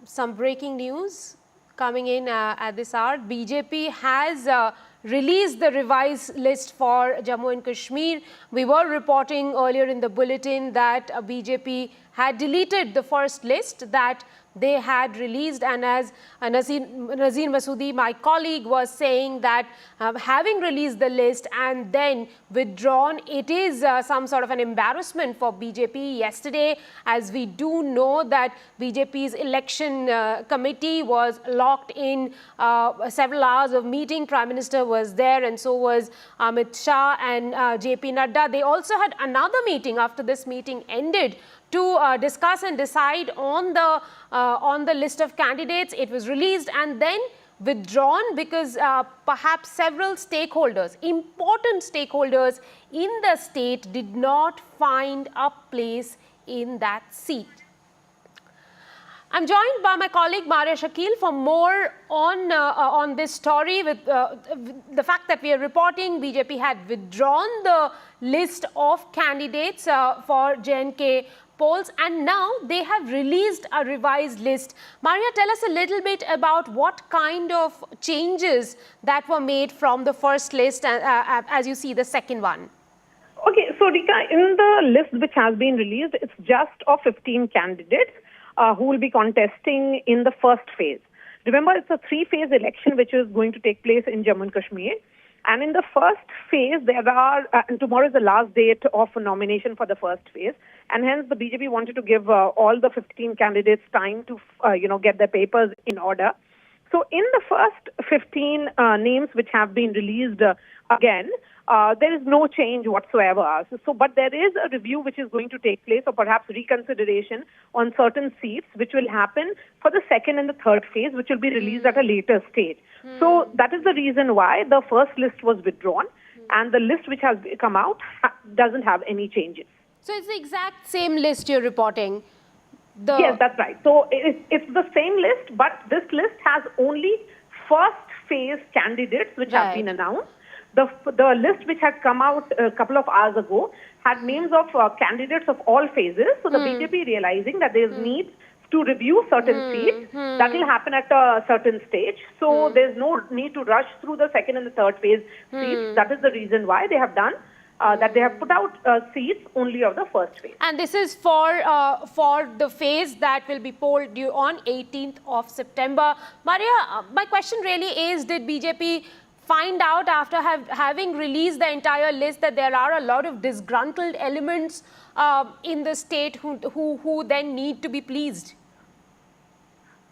Some breaking news coming in at this hour. BJP has released the revised list for Jammu and Kashmir. We were reporting earlier in the bulletin that BJP had deleted the first list that they had released, and as Nazir Masoodi, my colleague, was saying that having released the list and then withdrawn, it is some sort of an embarrassment for BJP. Yesterday, as we do know that BJP's election committee was locked in several hours of meeting. Prime Minister was there, and so was Amit Shah and JP Nadda. They also had another meeting after this meeting ended to discuss and decide on the list of candidates. It was released and then withdrawn because perhaps several stakeholders, important stakeholders in the state, did not find a place in that seat. I'm joined by my colleague Maria Shakil for more on this story, with the fact that we are reporting BJP had withdrawn the list of candidates for J&K polls, and now they have released a revised list. Maria, tell us a little bit about what kind of changes that were made from the first list as you see the second one. Okay, so Rika, in the list which has been released, it's just of 15 candidates who will be contesting in the first phase. Remember, it's a three-phase election which is going to take place in Jammu and Kashmir. And in the first phase, there are, and tomorrow is the last date of nomination for the first phase. And hence, the BJP wanted to give all the 15 candidates time to, get their papers in order. So in the first 15 names which have been released again, there is no change whatsoever. But there is a review which is going to take place, or perhaps reconsideration on certain seats, which will happen for the second and the third phase, which will be released at a later stage. So that is the reason why the first list was withdrawn, and the list which has come out doesn't have any changes. So it's the exact same list you're reporting? Yes, that's right. So it's the same list, but this list has only first phase candidates which have been announced. The list which had come out a couple of hours ago had names of candidates of all phases. So the BJP realizing that there is need to review certain seats. That will happen at a certain stage. So there's no need to rush through the second and the third phase seats. That is the reason why they have done that. They have put out seats only of the first phase. And this is for the phase that will be polled due on 18th of September. Maria, my question really is, did BJP find out after having released the entire list that there are a lot of disgruntled elements in the state who then need to be pleased?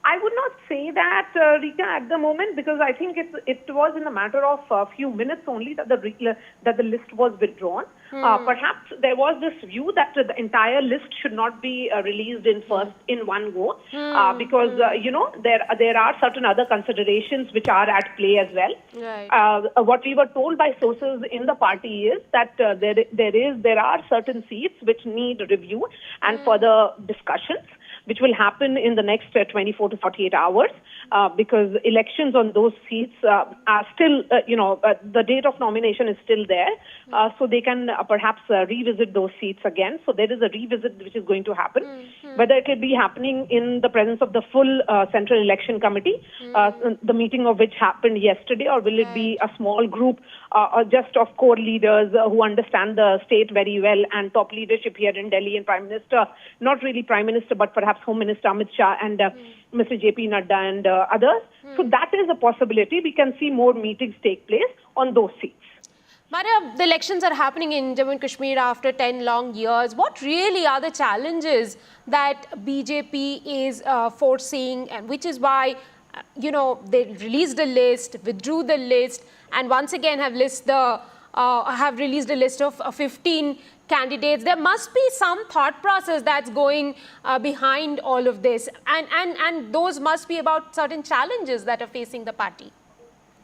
I would not say that, Rika, at the moment, because I think it was in a matter of a few minutes only that the list was withdrawn. Perhaps there was this view that the entire list should not be released in one go, because there are certain other considerations which are at play as well. Right. What we were told by sources in the party is that there are certain seats which need review and further discussions, which will happen in the next 24 to 48 hours, because elections on those seats are still, the date of nomination is still there, so they can perhaps revisit those seats again. So there is a revisit which is going to happen. Whether it will be happening in the presence of the full Central Election Committee, the meeting of which happened yesterday, or will it be a small group or just of core leaders who understand the state very well, and top leadership here in Delhi, and Prime Minister, not really Prime Minister, but perhaps Home Minister Amit Shah and Mr. JP Nadda and others. So that is a possibility. We can see more meetings take place on those seats. Maria, the elections are happening in Jammu and Kashmir after 10 long years. What really are the challenges that BJP is foreseeing, and which is why they released a list, withdrew the list, and once again have released a list of 15 candidates? There must be some thought process that's going behind all of this, and those must be about certain challenges that are facing the party.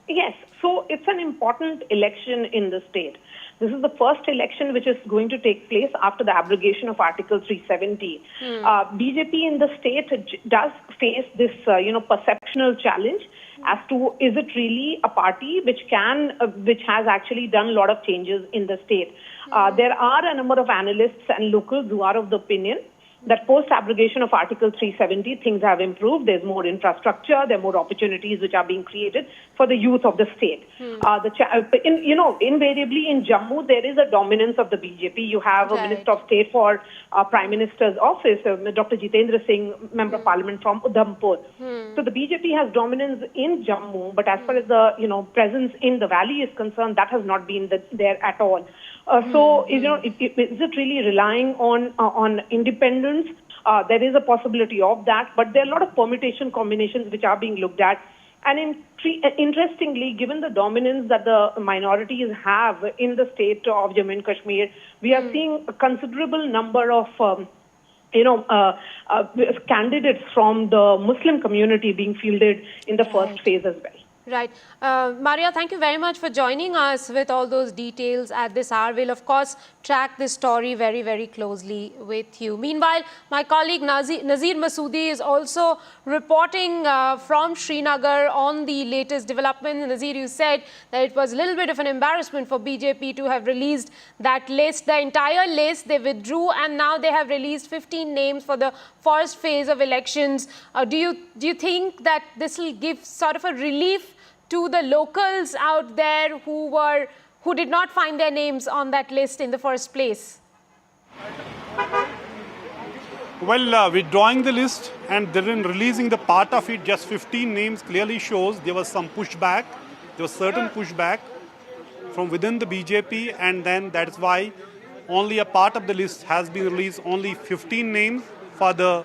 Yes, so it's an important election in the state. This is the first election which is going to take place after the abrogation of Article 370. BJP in the state does face this, perceptual challenge as to, is it really a party which has actually done a lot of changes in the state. There are a number of analysts and locals who are of the opinion that post-abrogation of Article 370, things have improved. There's more infrastructure. There are more opportunities which are being created for the youth of the state. Invariably in Jammu, there is a dominance of the BJP. You have a Minister of State for Prime Minister's office, Dr. Jitendra Singh, Member of Parliament from Udhampur. So the BJP has dominance in Jammu, but as far as the presence in the valley is concerned, that has not been there at all. So, is it really relying on independence? There is a possibility of that, but there are a lot of permutation combinations which are being looked at. And interestingly, given the dominance that the minorities have in the state of Jammu and Kashmir, we are seeing a considerable number of candidates from the Muslim community being fielded in the first phase as well. Right. Maria, thank you very much for joining us with all those details at this hour. We'll, of course, track this story very, very closely with you. Meanwhile, my colleague Nazir Masoodi is also reporting from Srinagar on the latest developments. Nazir, you said that it was a little bit of an embarrassment for BJP to have released that list, the entire list. They withdrew, and now they have released 15 names for the first phase of elections. Do you think that this will give sort of a relief to the locals out there who did not find their names on that list in the first place? Well, withdrawing the list and then releasing the part of it, just 15 names, clearly shows there was some pushback. There was certain pushback from within the BJP, and then that's why only a part of the list has been released. Only 15 names for the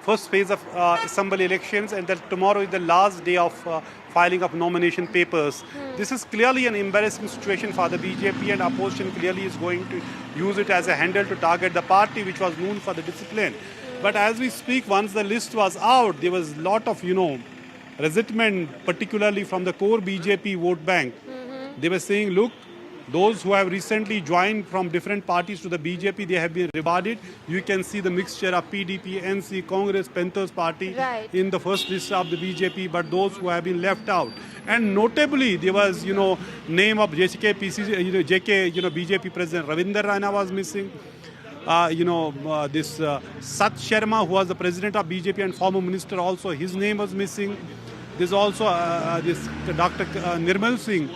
first phase of assembly elections, and that tomorrow is the last day of filing of nomination papers. This is clearly an embarrassing situation for the BJP, and opposition clearly is going to use it as a handle to target the party which was known for the discipline. But as we speak, once the list was out, there was a lot of, resentment, particularly from the core BJP vote bank. They were saying, look, those who have recently joined from different parties to the BJP, they have been rewarded. You can see the mixture of PDP, NC, Congress, Panthers Party in the first list of the BJP, but those who have been left out. And notably, there was, name of JK, BJP President Ravinder Rana was missing. Sat Sharma, who was the president of BJP and former minister also, his name was missing. There's also this Dr. Nirmal Singh,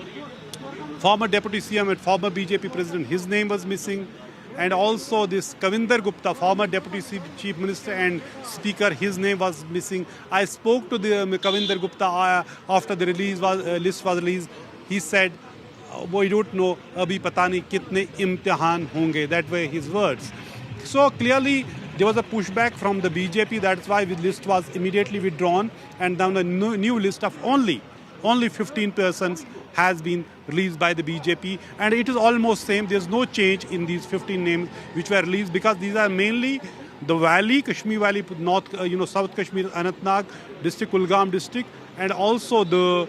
former deputy CM and former BJP president, his name was missing. And also this Kavinder Gupta, former deputy chief minister and speaker, his name was missing. I spoke to the Kavinder Gupta after the list was released. He said, we don't know, abhi pata nahi kitne imtihan honge. That were his words. So clearly there was a pushback from the BJP. That's why the list was immediately withdrawn. And then the new list of only 15 persons has been released by the BJP, and it is almost same. There's no change in these 15 names which were released, because these are mainly the Valley, Kashmir Valley, North, South Kashmir, Anantnag district, Kulgam district, and also the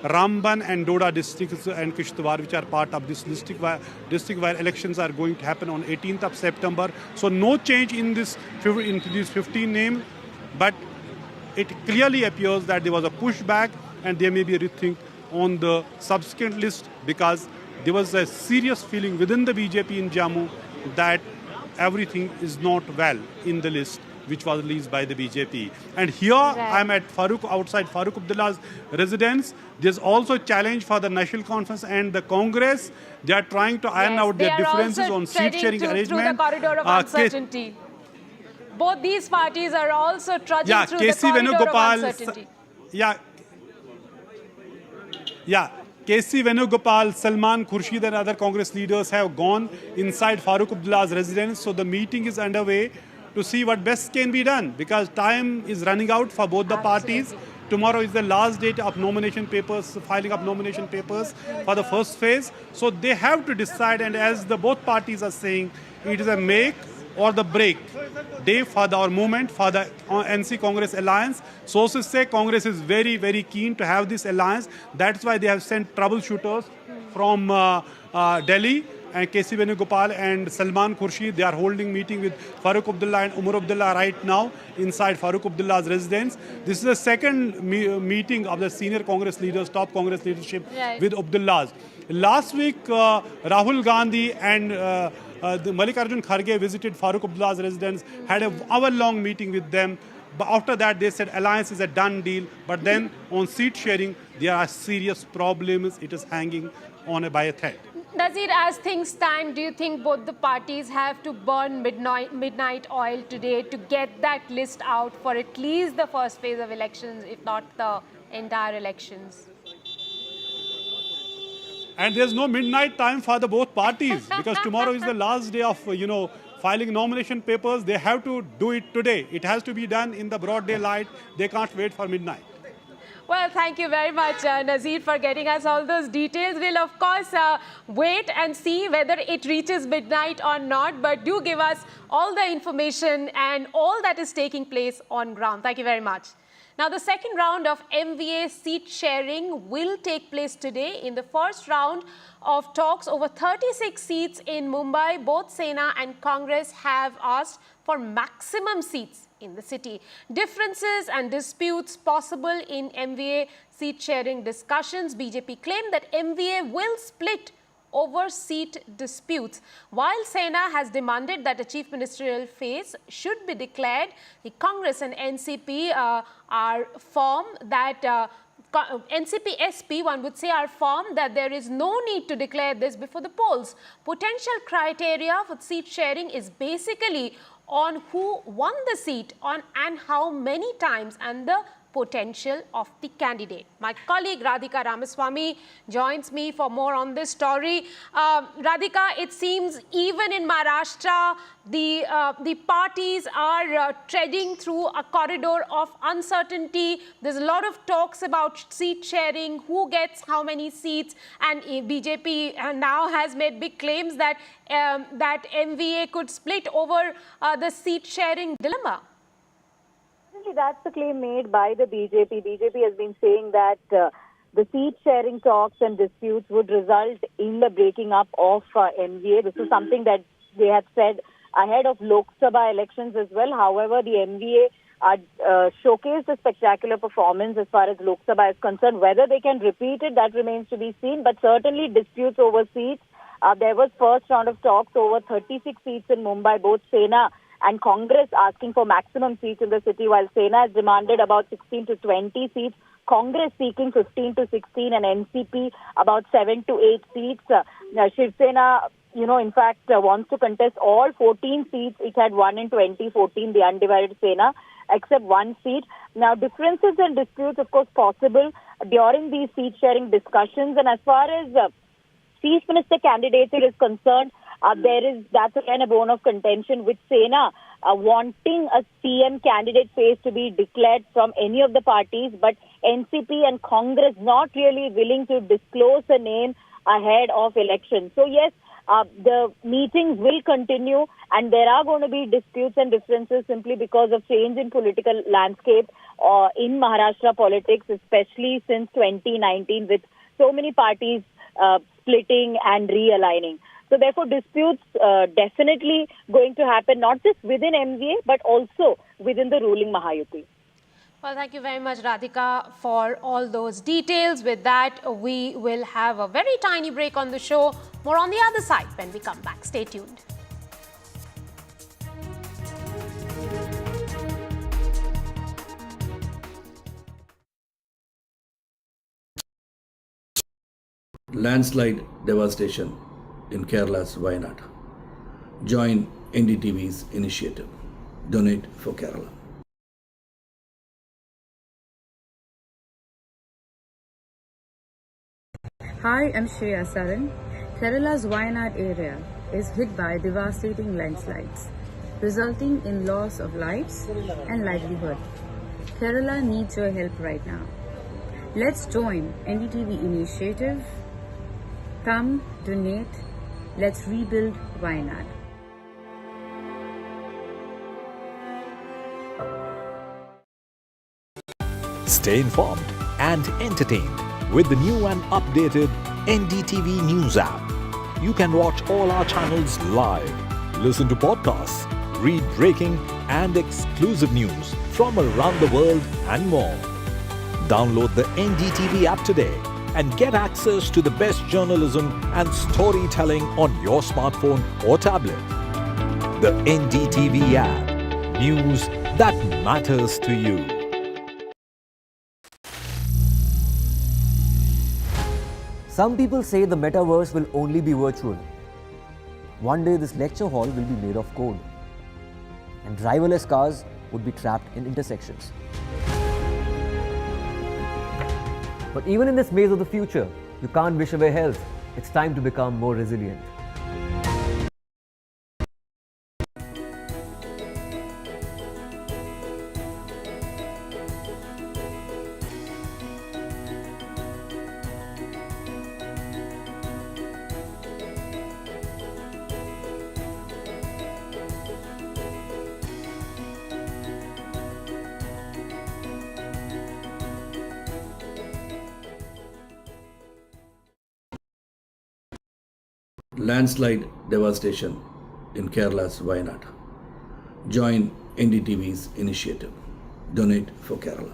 Ramban and Doda districts and Kishtwar, which are part of this district where elections are going to happen on 18th of September. So no change in these 15 names, but it clearly appears that there was a pushback and there may be a rethink on the subsequent list, because there was a serious feeling within the BJP in Jammu that everything is not well in the list which was released by the BJP. And here I'm at outside Farooq Abdullah's residence. There's also a challenge for the National Conference and the Congress. They are trying to iron out their differences on seat sharing arrangement. Through the corridor of uncertainty. Both these parties are also trudging through the corridor of uncertainty. KC Venugopal, Salman Khurshid and other Congress leaders have gone inside Farooq Abdullah's residence. So the meeting is underway to see what best can be done, because time is running out for both the parties. Tomorrow is the last date of nomination papers, filing of nomination papers for the first phase. So they have to decide, and as both parties are saying, it is a make or the break day for our movement, for the NC Congress alliance. Sources say Congress is very, very keen to have this alliance. That's why they have sent troubleshooters from Delhi, and KC Venugopal and Salman Khurshid. They are holding meeting with Farooq Abdullah and Umar Abdullah right now inside Farooq Abdullah's residence. This is the second meeting of the senior Congress leaders, top Congress leadership with Abdullahs. Last week, Rahul Gandhi and Mallikarjun Kharge visited Farooq Abdullah's residence, had an hour-long meeting with them. But after that, they said alliance is a done deal. But then on seat sharing, there are serious problems. It is hanging on by a thread. Nazir, as things stand, do you think both the parties have to burn midnight oil today to get that list out for at least the first phase of elections, if not the entire elections? And there's no midnight time for the both parties, because tomorrow is the last day of, filing nomination papers. They have to do it today. It has to be done in the broad daylight. They can't wait for midnight. Well, thank you very much, Nazir, for getting us all those details. We'll, of course, wait and see whether it reaches midnight or not. But do give us all the information and all that is taking place on ground. Thank you very much. Now, the second round of MVA seat sharing will take place today. In the first round of talks over 36 seats in Mumbai, both Sena and Congress have asked for maximum seats in the city. Differences and disputes possible in MVA seat sharing discussions. BJP claimed that MVA will split over seat disputes. While Sena has demanded that a chief ministerial phase should be declared, the Congress and NCP are firm that NCP SP, one would say, are firm that there is no need to declare this before the polls. Potential criteria for seat sharing is basically on who won the seat and how many times, and the potential of the candidate. My colleague Radhika Ramaswamy joins me for more on this story. Radhika, it seems even in Maharashtra, the parties are treading through a corridor of uncertainty. There's a lot of talks about seat sharing, who gets how many seats, and BJP now has made big claims that that MVA could split over the seat sharing dilemma. That's the claim made by the BJP. BJP has been saying that the seat-sharing talks and disputes would result in the breaking up of MVA. This is something that they had said ahead of Lok Sabha elections as well. However, the MVA showcased a spectacular performance as far as Lok Sabha is concerned. Whether they can repeat it, that remains to be seen. But certainly disputes over seats There was first round of talks over 36 seats in Mumbai, both Sena and Congress asking for maximum seats in the city, while Sena has demanded about 16 to 20 seats. Congress seeking 15 to 16 and NCP about 7 to 8 seats. Shiv Sena, in fact, wants to contest all 14 seats it had won in 2014, the undivided Sena, except one seat. Now, differences and disputes, of course, possible during these seat-sharing discussions. And as far as Chief Minister candidature is concerned, that's again a bone of contention with Sena wanting a CM candidate face to be declared from any of the parties, but NCP and Congress not really willing to disclose a name ahead of elections. So yes, the meetings will continue, and there are going to be disputes and differences simply because of change in political landscape in Maharashtra politics, especially since 2019, with so many parties splitting and realigning. So therefore, disputes definitely going to happen, not just within MVA, but also within the ruling Mahayuti. Well, thank you very much, Radhika, for all those details. With that, we will have a very tiny break on the show. More on the other side when we come back. Stay tuned. Landslide devastation in Kerala's Wayanad. Join NDTV's initiative. Donate for Kerala. Hi, I'm Shreya Saran. Kerala's Wayanad area is hit by devastating landslides, resulting in loss of lives and livelihood. Kerala needs your help right now. Let's join NDTV initiative. Come, donate, let's rebuild Wayanad. Stay informed and entertained with the new and updated NDTV News app. You can watch all our channels live, listen to podcasts, read breaking and exclusive news from around the world and more. Download the NDTV app today and get access to the best journalism and storytelling on your smartphone or tablet. The NDTV app. News that matters to you. Some people say the metaverse will only be virtual. One day this lecture hall will be made of code, and driverless cars would be trapped in intersections. But even in this maze of the future, you can't wish away health. It's time to become more resilient. Landslide devastation in Kerala's Wayanad. Join NDTV's initiative. Donate for Kerala.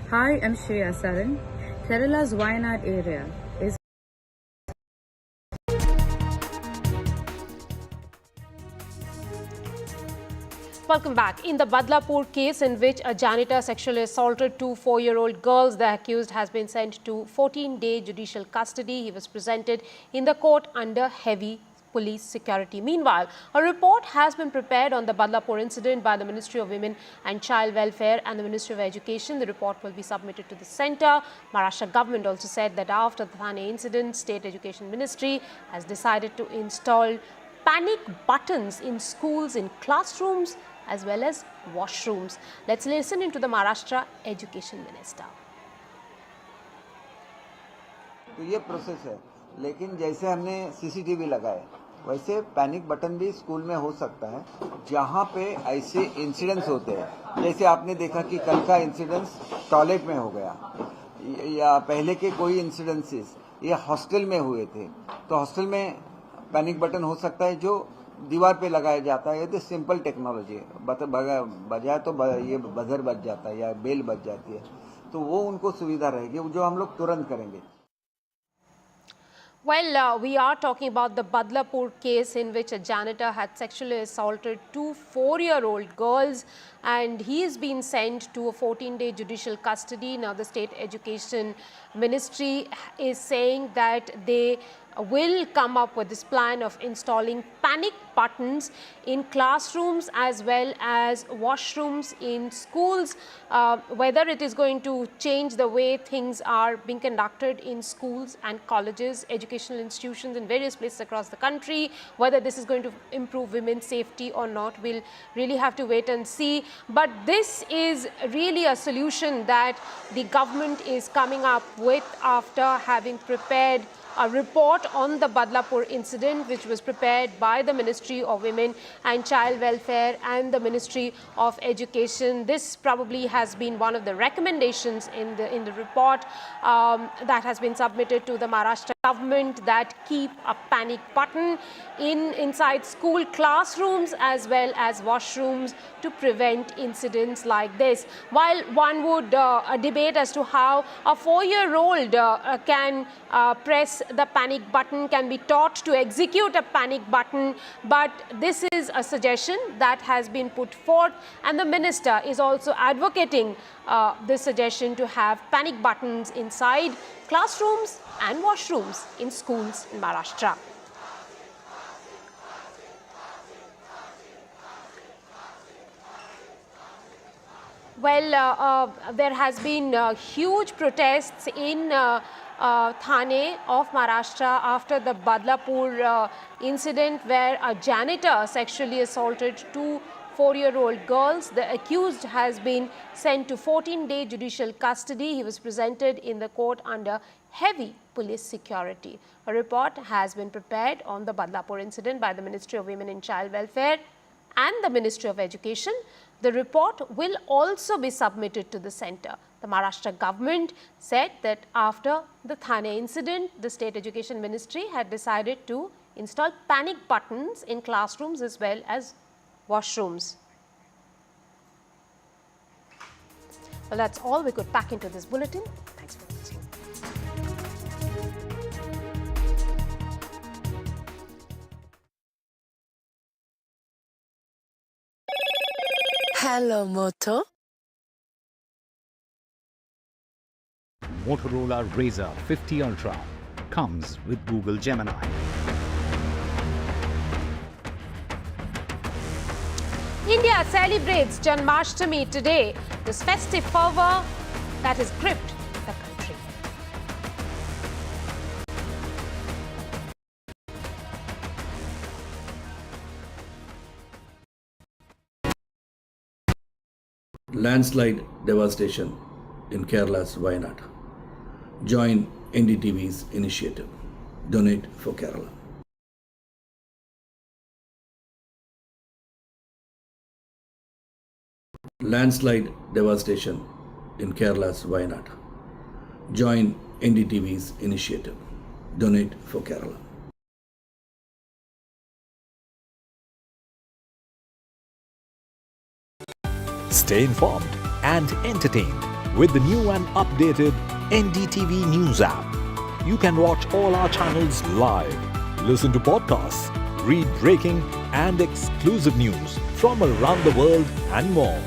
Hi, I'm Shreya Saran. Kerala's Wayanad area is Welcome back. In the Badlapur case in which a janitor sexually assaulted two 4-year-old girls, the accused has been sent to 14-day judicial custody. He was presented in the court under heavy police security. Meanwhile, a report has been prepared on the Badlapur incident by the Ministry of Women and Child Welfare and the Ministry of Education. The report will be submitted to the centre. Maharashtra government also said that after the Thane incident, State Education Ministry has decided to install panic buttons in schools, in classrooms as well as washrooms. Let's listen into the Maharashtra Education Minister. तो ये process है, लेकिन जैसे हमने CCTV लगाए वैसे panic button भी school में हो सकता है जहाँ पे ऐसे इंसिडेंट्स होते हैं। जैसे आपने देखा कि कल का इंसिडेंस टॉयलेट में हो गया, या पहले के कोई इंसिडेंसेस ये हॉस्टल में हुए थे, तो हॉस्टल में पैनिक बटन हो सकता है जो दीवार पे लगाया जाता है। ये तो सिंपल टेक्नोलॉजी है, बजाए तो ये बजर बज जाता है या बेल बज जाती है। तो वो उनको सुविधा रहेगी जो हम लोग तुरंत करेंगे। Well, we are talking about the Badlapur case in which a janitor had sexually assaulted two 4-year-old girls, and he has been sent to a 14-day judicial custody. Now, the State Education Ministry is saying that they will come up with this plan of installing panic buttons in classrooms as well as washrooms in schools. Whether it is going to change the way things are being conducted in schools and colleges, educational institutions in various places across the country, whether this is going to improve women's safety or not, we'll really have to wait and see. But this is really a solution that the government is coming up with after having prepared a report on the Badlapur incident, which was prepared by the Ministry of Women and Child Welfare and the Ministry of Education. This probably has been one of the recommendations in the report that has been submitted to the Maharashtra government, that keep a panic button inside school classrooms as well as washrooms to prevent incidents like this. While one would debate as to how a 4-year-old can press the panic button, can be taught to execute a panic button, but this is a suggestion that has been put forth, and the minister is also advocating this suggestion to have panic buttons inside classrooms and washrooms in schools in Maharashtra. Well, there has been huge protests in Thane of Maharashtra after the Badlapur incident, where a janitor sexually assaulted two 4-year-old girls. The accused has been sent to 14-day judicial custody. He was presented in the court under heavy police security. A report has been prepared on the Badlapur incident by the Ministry of Women and Child Welfare and the Ministry of Education. The report will also be submitted to the centre. The Maharashtra government said that after the Thane incident, the State Education Ministry had decided to install panic buttons in classrooms as well as washrooms. Well, that's all we could pack into this bulletin. Thanks for watching. Hello, Moto. Motorola Razr 50 Ultra comes with Google Gemini. India celebrates Janmashtami today, this festive fervour that has gripped the country. Landslide devastation in Kerala's Wayanad. Join NDTV's initiative. Donate for Kerala. Landslide devastation in Kerala's Wayanad. Join NDTV's initiative. Donate for Kerala. Stay informed and entertained with the new and updated NDTV News app. You can watch all our channels live, listen to podcasts, read breaking and exclusive news from around the world and more.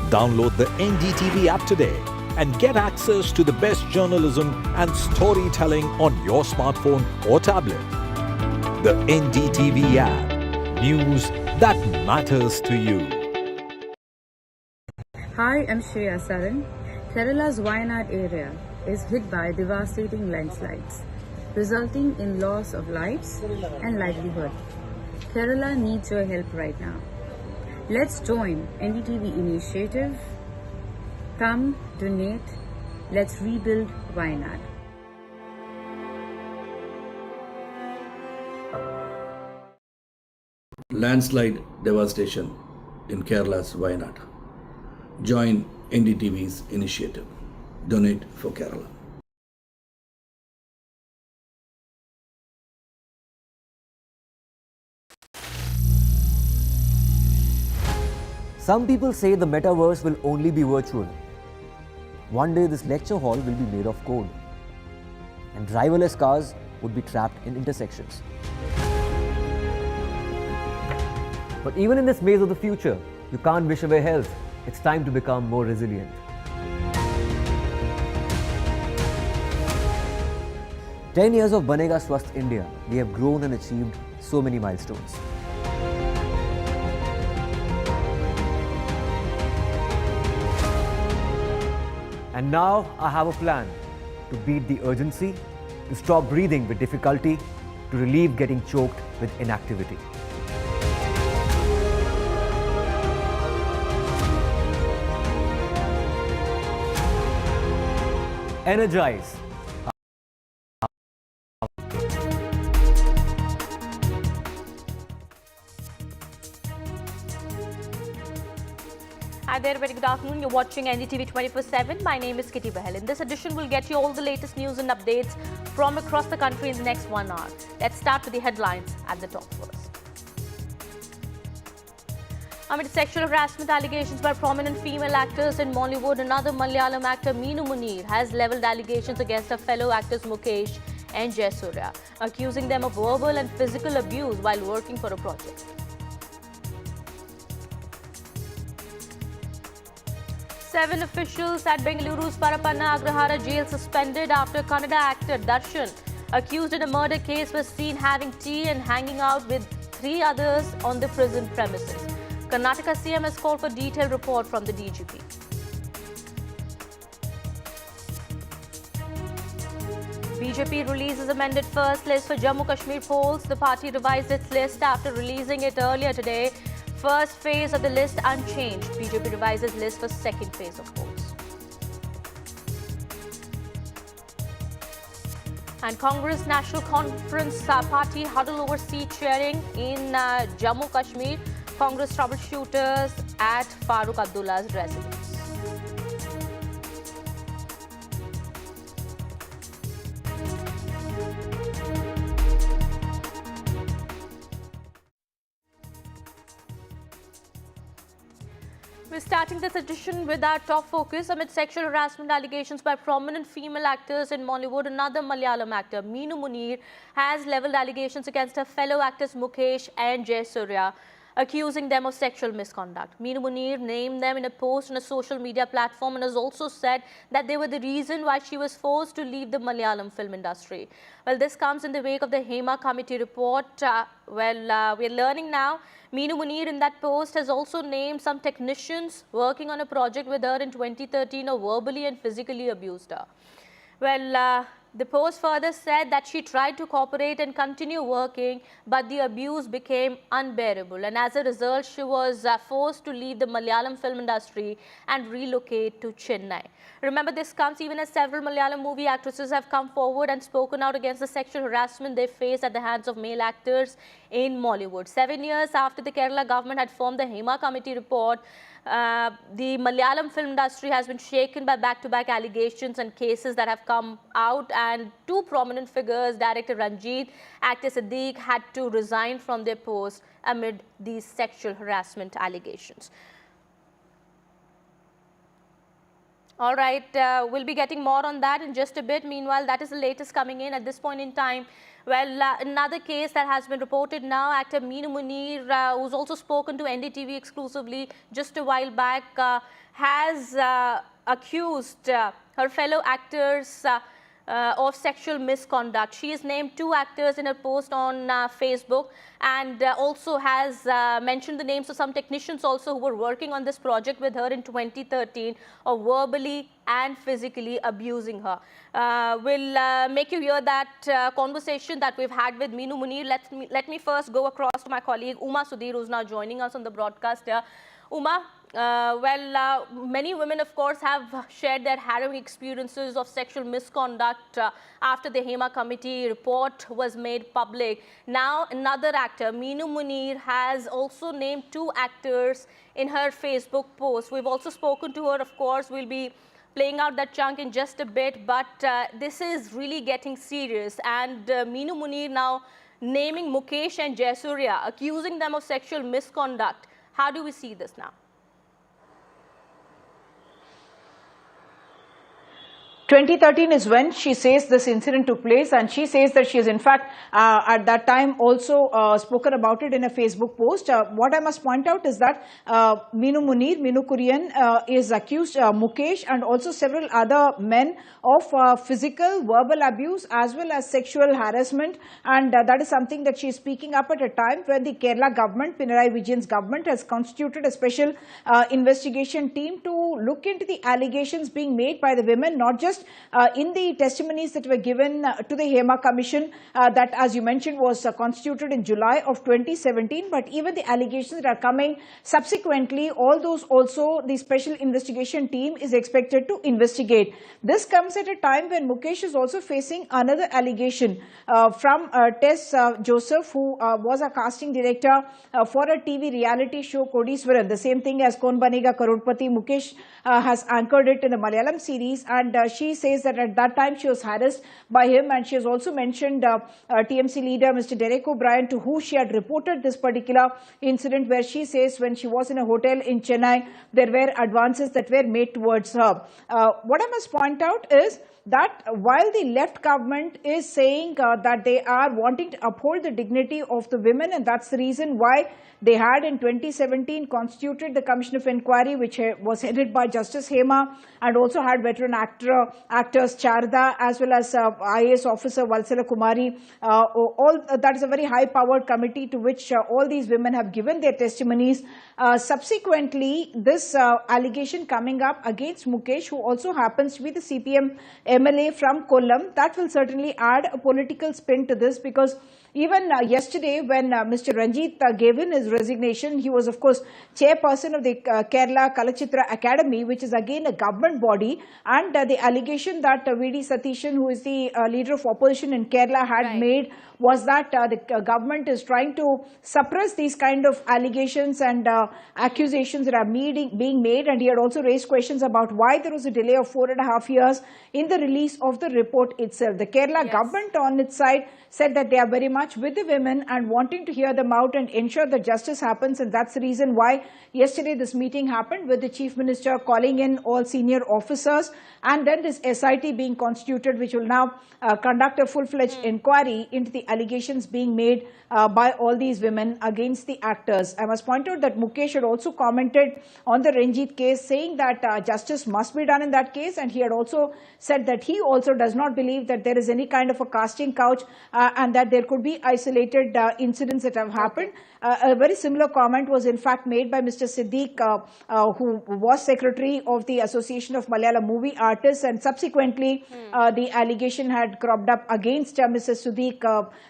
Download the NDTV app today and get access to the best journalism and storytelling on your smartphone or tablet. The NDTV app. News that matters to you. Hi, I'm Shreya Saran. Kerala's Wayanad area is hit by devastating landslides, resulting in loss of lives and livelihood. Kerala needs your help right now. Let's join NDTV initiative. Come, donate. Let's rebuild Wayanad. Landslide devastation in Kerala's Wayanad. Join NDTV's initiative. Donate for Kerala. Some people say the metaverse will only be virtual. One day this lecture hall will be made of code, and driverless cars would be trapped in intersections. But even in this maze of the future, you can't wish away health. It's time to become more resilient. "10 years of Banega Swasth India, we have grown and achieved so many milestones. And now I have a plan to beat the urgency, to stop breathing with difficulty, to relieve getting choked with inactivity. Energize." Hi there, very good afternoon. You're watching NDTV 24/7. My name is Kitty Bahel. In this edition, we'll get you all the latest news and updates from across the country in the next 1 hour. Let's start with the headlines at the top first. Amid sexual harassment allegations by prominent female actors in Mollywood, another Malayalam actor, Minu Munir, has levelled allegations against her fellow actors Mukesh and Jaiswal, accusing them of verbal and physical abuse while working for a project. Seven officials at Bengaluru's Parapanna Agrahara jail suspended after Kannada actor Dasan, accused in a murder case, was seen having tea and hanging out with 3 others on the prison premises. Karnataka CM has called for detailed report from the DGP. BJP releases amended first list for Jammu Kashmir polls. The party revised its list after releasing it earlier today. First phase of the list unchanged. BJP revises list for second phase of polls. And Congress National Conference party huddle over seat sharing in Jammu Kashmir. Congress troubleshooters at Farooq Abdullah's residence. We're starting this edition with our top focus. Amid sexual harassment allegations by prominent female actors in Mollywood, another Malayalam actor, Minu Munir, has levelled allegations against her fellow actors Mukesh and Jaiswal, accusing them of sexual misconduct. Minu Munir named them in a post on a social media platform and has also said that they were the reason why she was forced to leave the Malayalam film industry. Well, this comes in the wake of the Hema Committee report. We're learning now Minu Munir in that post has also named some technicians working on a project with her in 2013 who verbally and physically abused her. Well, the post further said that she tried to cooperate and continue working, but the abuse became unbearable, and as a result, she was forced to leave the Malayalam film industry and relocate to Chennai. Remember, this comes even as several Malayalam movie actresses have come forward and spoken out against the sexual harassment they face at the hands of male actors in Mollywood. 7 years after the Kerala government had formed the Hema Committee report, the Malayalam film industry has been shaken by back-to-back allegations and cases that have come out, and 2 prominent figures, director Ranjit, actor Siddiq, had to resign from their posts amid these sexual harassment allegations. All right, we'll be getting more on that in just a bit. Meanwhile, that is the latest coming in at this point in time. Well, another case that has been reported now, actor Minu Munir, who's also spoken to NDTV exclusively just a while back, has accused her fellow actors of sexual misconduct. She has named 2 actors in her post on Facebook, and also has mentioned the names of some technicians also who were working on this project with her in 2013 of verbally and physically abusing her. We'll make you hear that conversation that we've had with Minu Munir. Let me first go across to my colleague Uma Sudhir, who's now joining us on the broadcast here. Uma, many women, of course, have shared their harrowing experiences of sexual misconduct after the Hema Committee report was made public. Now, another actor, Minu Munir, has also named 2 actors in her Facebook post. We've also spoken to her, of course. We'll be playing out that chunk in just a bit, but this is really getting serious. And Minu Munir now naming Mukesh and Jaiswal, accusing them of sexual misconduct. How do we see this now? 2013 is when she says this incident took place, and she says that she has in fact at that time also spoken about it in a Facebook post. What I must point out is that Minu Munir, Minu Kurian is accused Mukesh and also several other men of physical, verbal abuse as well as sexual harassment, and that is something that she is speaking up at a time when the Kerala government, Pinarayi Vijayan's government, has constituted a special investigation team to look into the allegations being made by the women, not just in the testimonies that were given to the Hema Commission that, as you mentioned, was constituted in July of 2017, but even the allegations that are coming subsequently, all those also the special investigation team is expected to investigate. This comes at a time when Mukesh is also facing another allegation from TISS Joseph, who was a casting director for a TV reality show Kodiswaran, the same thing as Kaun Banega Crorepati. Mukesh has anchored it in the Malayalam series, and she says that at that time she was harassed by him, and she has also mentioned TMC leader Mr. Derek O'Brien, to who she had reported this particular incident, where she says when she was in a hotel in Chennai, there were advances that were made towards her. What I must point out is that while the left government is saying that they are wanting to uphold the dignity of the women, and that's the reason why they had in 2017 constituted the Commission of Inquiry, which was headed by Justice Hema, and also had veteran actors Charda as well as IAS officer Valsala Kumari. That is a very high-powered committee to which all these women have given their testimonies. Subsequently, this allegation coming up against Mukesh, who also happens to be the CPM MLA from Kollam, that will certainly add a political spin to this, because even yesterday when Mr. Ranjit gave in his resignation, he was of course chairperson of the Kerala Kalachitra Academy, which is again a government body, and the allegation that VD Satishan, who is the leader of opposition in Kerala, had made was that the government is trying to suppress these kind of allegations and accusations that are being made, and he had also raised questions about why there was a delay of 4.5 years in the release of the report itself. The Kerala government on its side said that they are very much with the women and wanting to hear them out and ensure that justice happens, and that's the reason why yesterday this meeting happened with the Chief Minister calling in all senior officers, and then this SIT being constituted, which will now conduct a full-fledged inquiry into the allegations being made by all these women against the actors. I must point out that Mukesh had also commented on the Ranjit case, saying that justice must be done in that case, and he had also said that he also does not believe that there is any kind of a casting couch and that there could be isolated incidents that have happened. A very similar comment was in fact made by Mr. Siddiq, who was secretary of the Association of Malayalam Movie Artists, and subsequently the allegation had cropped up against Mr. Siddiq,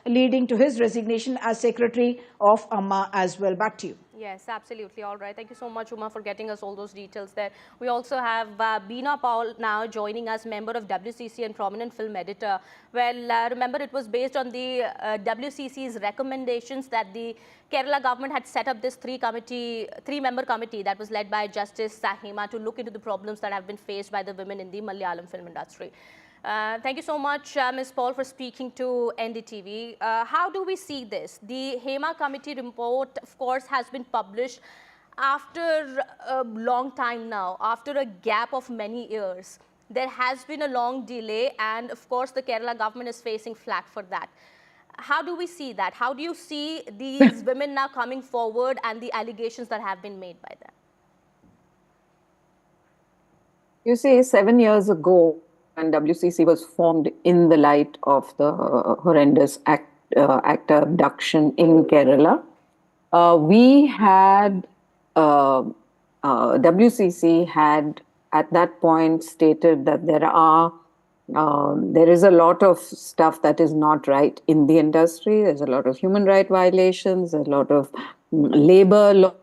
leading to his resignation as secretary of Amma as well. Back to you. Yes, absolutely. All right. Thank you so much, Uma, for getting us all those details there. We also have Beena Paul now joining us, member of WCC and prominent film editor. Well, remember, it was based on the WCC's recommendations that the Kerala government had set up this three-member committee that was led by Justice Hema to look into the problems that have been faced by the women in the Malayalam film industry. Thank you so much, Ms. Paul, for speaking to NDTV. How do we see this? The Hema Committee report, of course, has been published after a long time now, after a gap of many years. There has been a long delay, and of course, the Kerala government is facing flack for that. How do we see that? How do you see these women now coming forward and the allegations that have been made by them? You see, 7 years ago, when WCC was formed in the light of the horrendous actor abduction in Kerala, we had, WCC had at that point stated that there is a lot of stuff that is not right in the industry. There's a lot of human rights violations, a lot of labor law,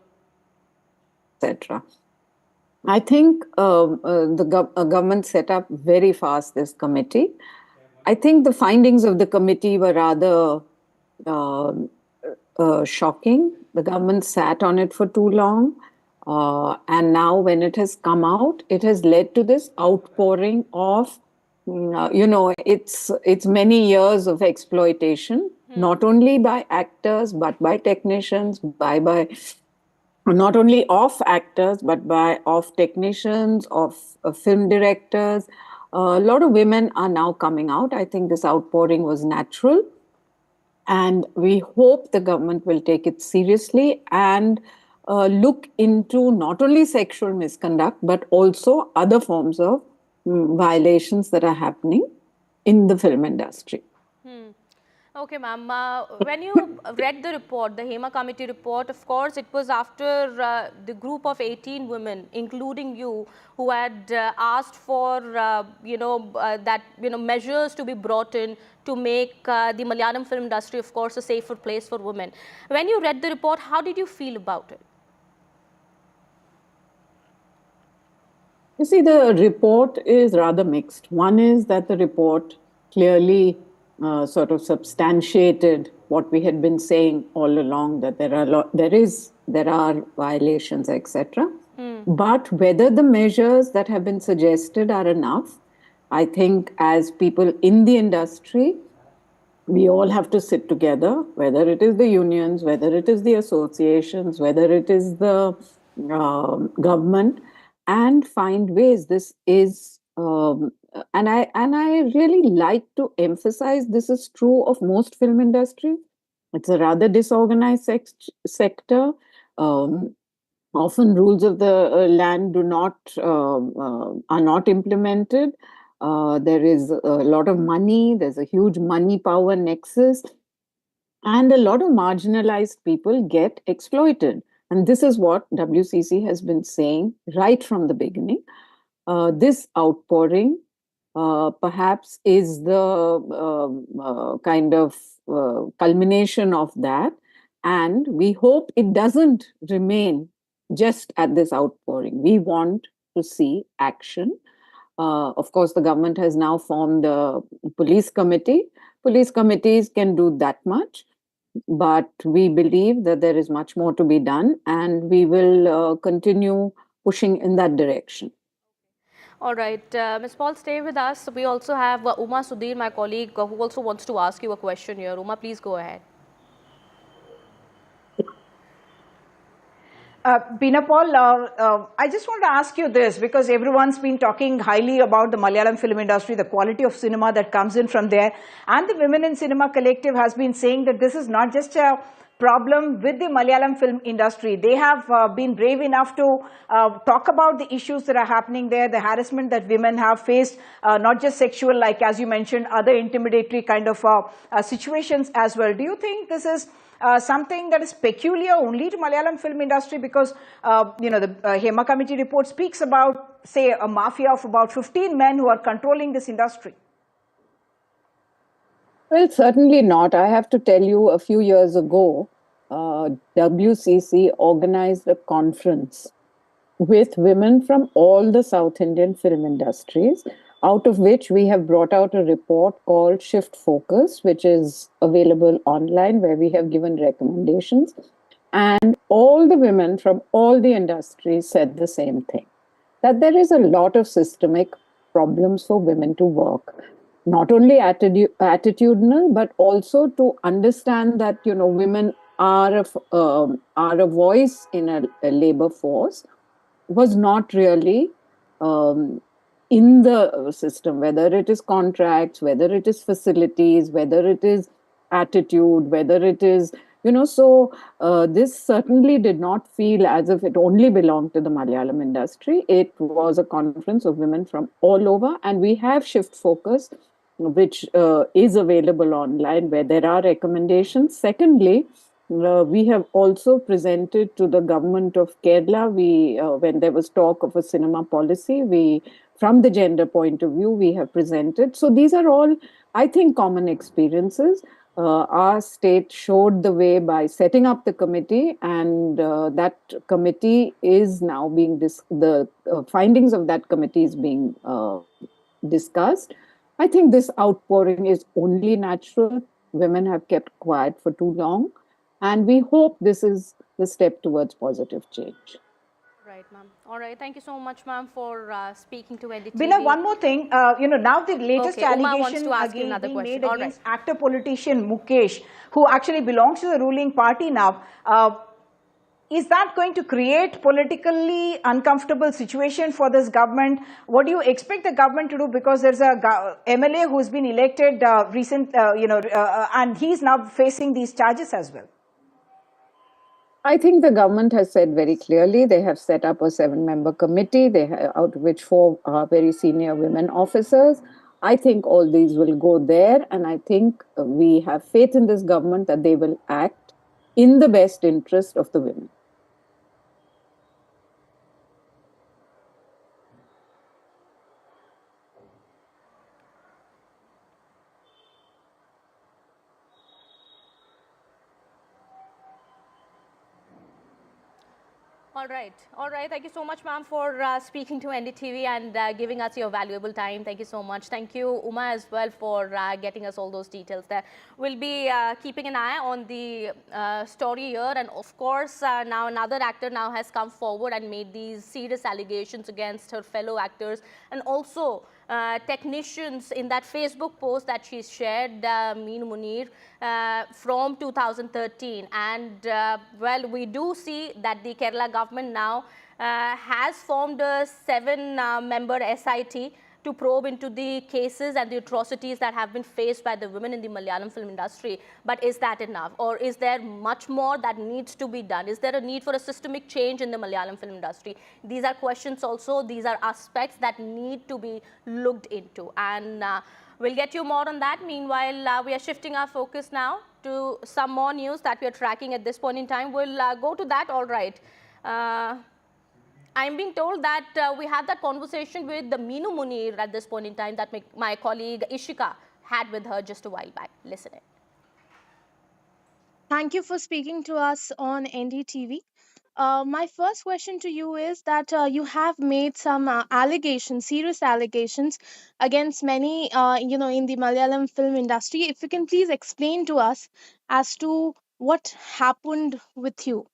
etc. I think the government set up very fast this committee. I think the findings of the committee were rather shocking. The government sat on it for too long. And now when it has come out, it has led to this outpouring of, it's many years of exploitation, not only by actors, but by technicians, not only of actors, but of technicians, of film directors, A lot of women are now coming out. I think this outpouring was natural. And we hope the government will take it seriously and look into not only sexual misconduct, but also other forms of violations that are happening in the film industry. Okay, ma'am. When you read the report, the Hema Committee report, of course, it was after the group of 18 women, including you, who had asked for, measures to be brought in to make the Malayalam film industry, of course, a safer place for women. When you read the report, how did you feel about it? You see, the report is rather mixed. One is that the report clearly sort of substantiated what we had been saying all along, that there are violations, etc. But whether the measures that have been suggested are enough, I think as people in the industry, we all have to sit together, whether it is the unions, whether it is the associations, whether it is the government, and find ways. This is and I really like to emphasize this is true of most film industry. It's a rather disorganized sector. Often rules of the land are not implemented. There is a lot of money. There's a huge money power nexus, and a lot of marginalized people get exploited. And this is what WCC has been saying right from the beginning. This outpouring perhaps is the kind of culmination of that. And we hope it doesn't remain just at this outpouring. We want to see action. Of course, the government has now formed a police committee. Police committees can do that much. But we believe that there is much more to be done, and we will continue pushing in that direction. All right, Ms. Paul, stay with us. We also have Uma Sudhir, my colleague, who also wants to ask you a question here. Uma, please go ahead. Bina Paul, I just want to ask you this, because everyone's been talking highly about the Malayalam film industry, the quality of cinema that comes in from there, and the Women in Cinema Collective has been saying that this is not just a problem with the Malayalam film industry. They have been brave enough to talk about the issues that are happening there, the harassment that women have faced, not just sexual, like as you mentioned, other intimidatory kind of situations as well. Do you think this is something that is peculiar only to Malayalam film industry? Because, the Hema Committee report speaks about, say, a mafia of about 15 men who are controlling this industry. Well, certainly not. I have to tell you, a few years ago, WCC organized a conference with women from all the South Indian film industries, out of which we have brought out a report called Shift Focus, which is available online, where we have given recommendations. And all the women from all the industries said the same thing, that there is a lot of systemic problems for women to work. Not only attitudinal, but also to understand that, women are a voice in a labor force, was not really in the system, whether it is contracts, whether it is facilities, whether it is attitude, whether it is, so this certainly did not feel as if it only belonged to the Malayalam industry. It was a conference of women from all over, and we have Shift Focus, which is available online, where there are recommendations. Secondly, we have also presented to the government of Kerala, when there was talk of a cinema policy, from the gender point of view, we have presented. So these are all, I think, common experiences. Our state showed the way by setting up the committee, and that committee is now being, the findings of that committee is being discussed. I think this outpouring is only natural. Women have kept quiet for too long, and we hope this is the step towards positive change. Right, ma'am. All right. Thank you so much, ma'am, for speaking to NDTV. Bina, one more thing. Now the latest allegation again being made against actor-politician Mukesh, who actually belongs to the ruling party now. Is that going to create politically uncomfortable situation for this government? What do you expect the government to do? Because there's a MLA who's been elected and he's now facing these charges as well. I think the government has said very clearly they have set up a 7-member committee, out of which 4 are very senior women officers. I think all these will go there, and I think we have faith in this government that they will act in the best interest of the women. All right. Thank you so much, ma'am, for speaking to NDTV and giving us your valuable time. Thank you so much. Thank you, Uma, as well, for getting us all those details there. We'll be keeping an eye on the story here. And of course, now another actor now has come forward and made these serious allegations against her fellow actors and also technicians in that Facebook post that she shared, Minu Munir, from 2013. And well, we do see that the Kerala government now has formed a 7-member SIT to probe into the cases and the atrocities that have been faced by the women in the Malayalam film industry. But is that enough? Or is there much more that needs to be done? Is there a need for a systemic change in the Malayalam film industry? These are questions also. These are aspects that need to be looked into. And we'll get you more on that. Meanwhile, we are shifting our focus now to some more news that we are tracking at this point in time. We'll go to that. All right. I'm being told that we had that conversation with the Minu Munir at this point in time that my colleague Ishika had with her just a while back. Listen in. Thank you for speaking to us on NDTV. My first question to you is that you have made some allegations, serious allegations against many, in the Malayalam film industry. If you can please explain to us as to what happened with you.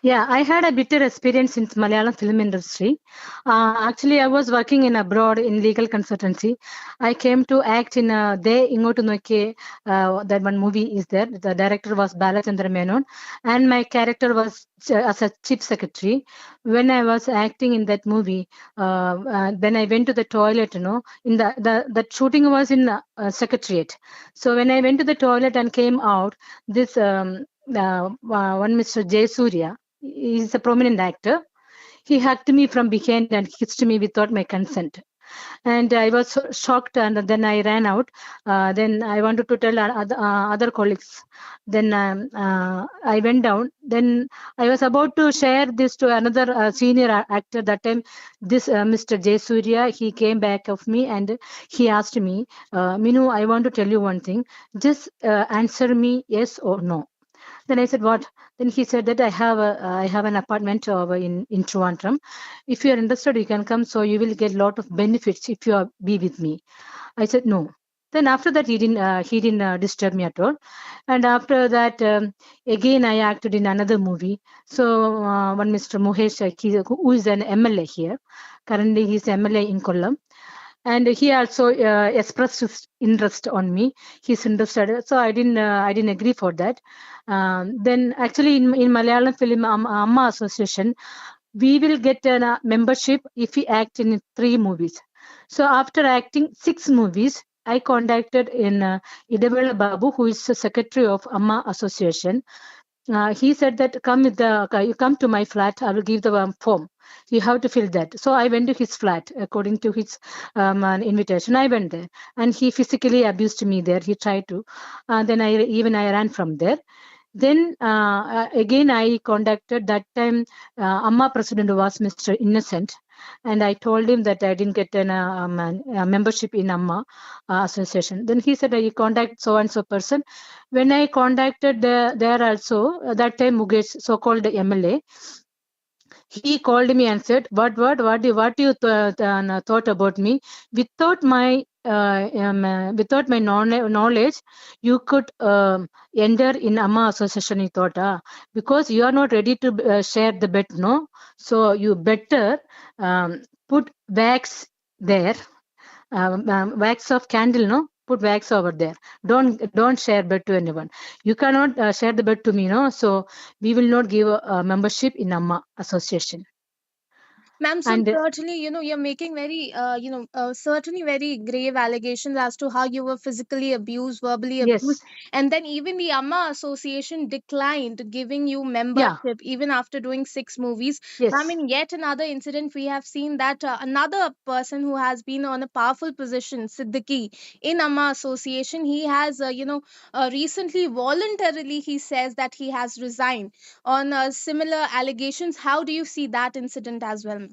Yeah, I had a bitter experience in Malayalam film industry. Actually, I was working in abroad in legal consultancy. I came to act in De Ingotu Nokke, that one movie is there. The director was Balachandra Menon, and my character was as a chief secretary. When I was acting in that movie, when I went to the toilet, in the shooting was in secretariat. So when I went to the toilet and came out, this one Mr. Jaiswal, he's a prominent actor. He hugged me from behind and kissed me without my consent. And I was so shocked, and then I ran out. Then I wanted to tell other colleagues. Then I went down. Then I was about to share this to another senior actor. That time, this Mr. Jaiswal, he came back of me and he asked me, Minu, I want to tell you one thing. Just answer me yes or no. Then I said, what? Then he said that I have an apartment over in Trivandrum. If you are interested, you can come. So you will get a lot of benefits if you be with me. I said no. Then after that, he didn't disturb me at all. And after that, again I acted in another movie. So one Mr. Muhesh, who is an MLA here. Currently, he's MLA in Kollam. And he also expressed his interest on me. He's interested, so I didn't agree for that. Then actually in Malayalam Film Amma Association, we will get a membership if we act in 3 movies. So after acting 6 movies, I contacted in Idabella Babu, who is the secretary of Amma Association. He said that you come to my flat, I will give the form. You have to fill that. So I went to his flat according to his invitation. I went there and he physically abused me there. He tried to. Then I ran from there. Then again I contacted, that time Amma president was Mr. Innocent, and I told him that I didn't get a membership in Amma association. Then he said, I contact so and so person. When I contacted there also, that time Mukesh, so-called MLA, he called me and said, what you thought about me? Without my knowledge, you could enter in Amma Association, he thought, because you are not ready to share the bed, no? So you better put wax there, wax of candle, no? put wax over there. Don't share bed to anyone. You cannot share the bed to me, no. So we will not give a membership in Amma association. Ma'am, so And certainly, you're making very, certainly very grave allegations as to how you were physically abused, verbally abused. yes, And then even the Amma Association declined giving you yeah, membership even after doing 6 movies. Ma'am, yes. in yet another incident, we have seen that another person who has been on a powerful position, Siddiqui, in Amma Association, he has, recently voluntarily, he says that he has resigned on similar allegations. How do you see that incident as well, ma'am?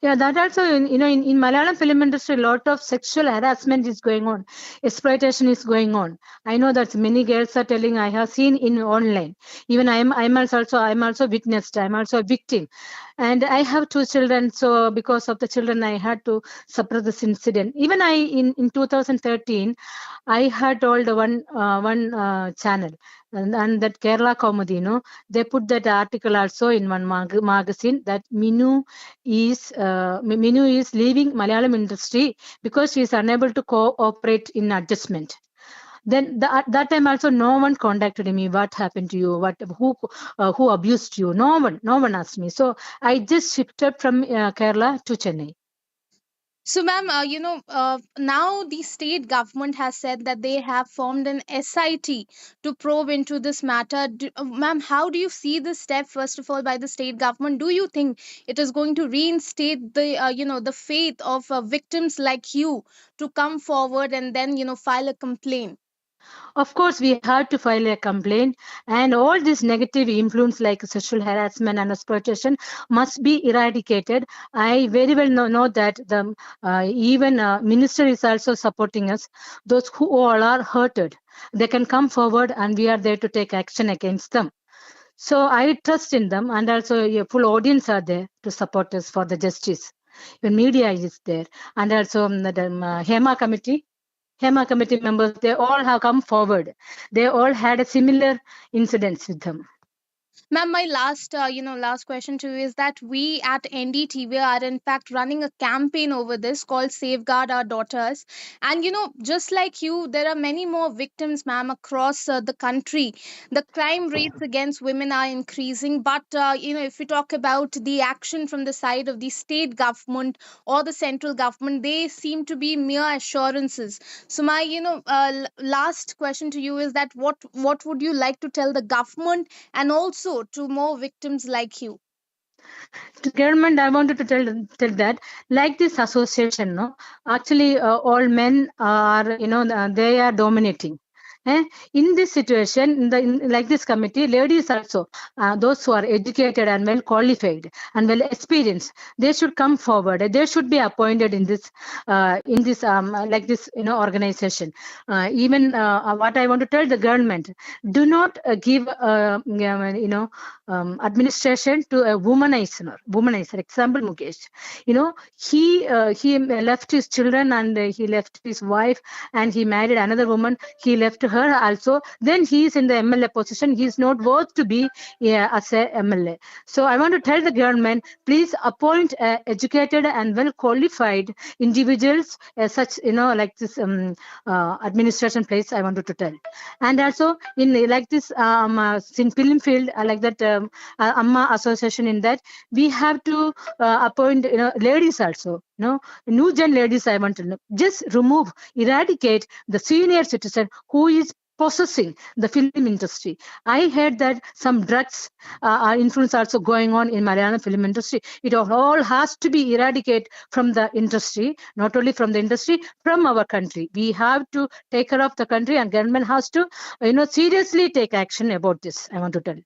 Yeah, that also, in Malayalam film industry, a lot of sexual harassment is going on, exploitation is going on. I know that many girls are telling. I have seen in online. Even I'm also witnessed. I'm also a victim, and I have 2 children. So because of the children, I had to suppress this incident. Even in 2013, I had told one channel, and that Kerala Comedy, they put that article also in one magazine that Minu is leaving Malayalam industry because she is unable to cooperate in adjustment. Then at that time also no one contacted me. What happened to you? Who abused you? No one asked me. So I just shifted from Kerala to Chennai. So, ma'am, now the state government has said that they have formed an SIT to probe into this matter. Ma'am, how do you see this step, first of all, by the state government? Do you think it is going to reinstate the faith of victims like you to come forward and then, file a complaint? Of course, we have to file a complaint, and all this negative influence like sexual harassment and exploitation must be eradicated. I very well know that the even minister is also supporting us. Those who all are hurted, they can come forward, and we are there to take action against them. So I trust in them, and also a full audience are there to support us for the justice. Even media is there, and also the Hema committee members, they all have come forward. They all had a similar incidents with them. Ma'am, my last question to you is that we at NDTV are in fact running a campaign over this called Safeguard Our Daughters. And just like you, there are many more victims, ma'am, across the country. The crime rates against women are increasing. But, if we talk about the action from the side of the state government or the central government, they seem to be mere assurances. So my, last question to you is that what would you like to tell the government and also to more victims like you? To government, I wanted to tell that, like this association, no, actually all men are, they are dominating. In this situation, like this committee, ladies also, those who are educated and well qualified and well experienced, they should come forward. They should be appointed in this like this organization. Even what I want to tell the government: do not give administration to a womanizer. Example, Mukesh. He left his children and he left his wife and he married another woman. He left her also. Then he is in the MLA position. He is not worth to be as a MLA. So I want to tell the government, please appoint educated and well qualified individuals, such like this administration place. I wanted to tell, and also in like this in film field, like that Amma association. In that we have to appoint ladies also. New gen ladies. I want to know. Just eradicate the senior citizen who is possessing the film industry. I heard that some drugs influence also going on in Malayalam film industry. It all has to be eradicated from the industry, not only from the industry, from our country. We have to take care of the country, and government has to, seriously take action about this. I want to tell.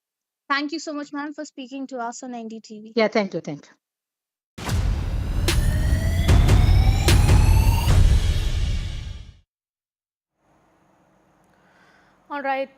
Thank you so much, ma'am, for speaking to us on NDTV. Yeah, thank you. All right.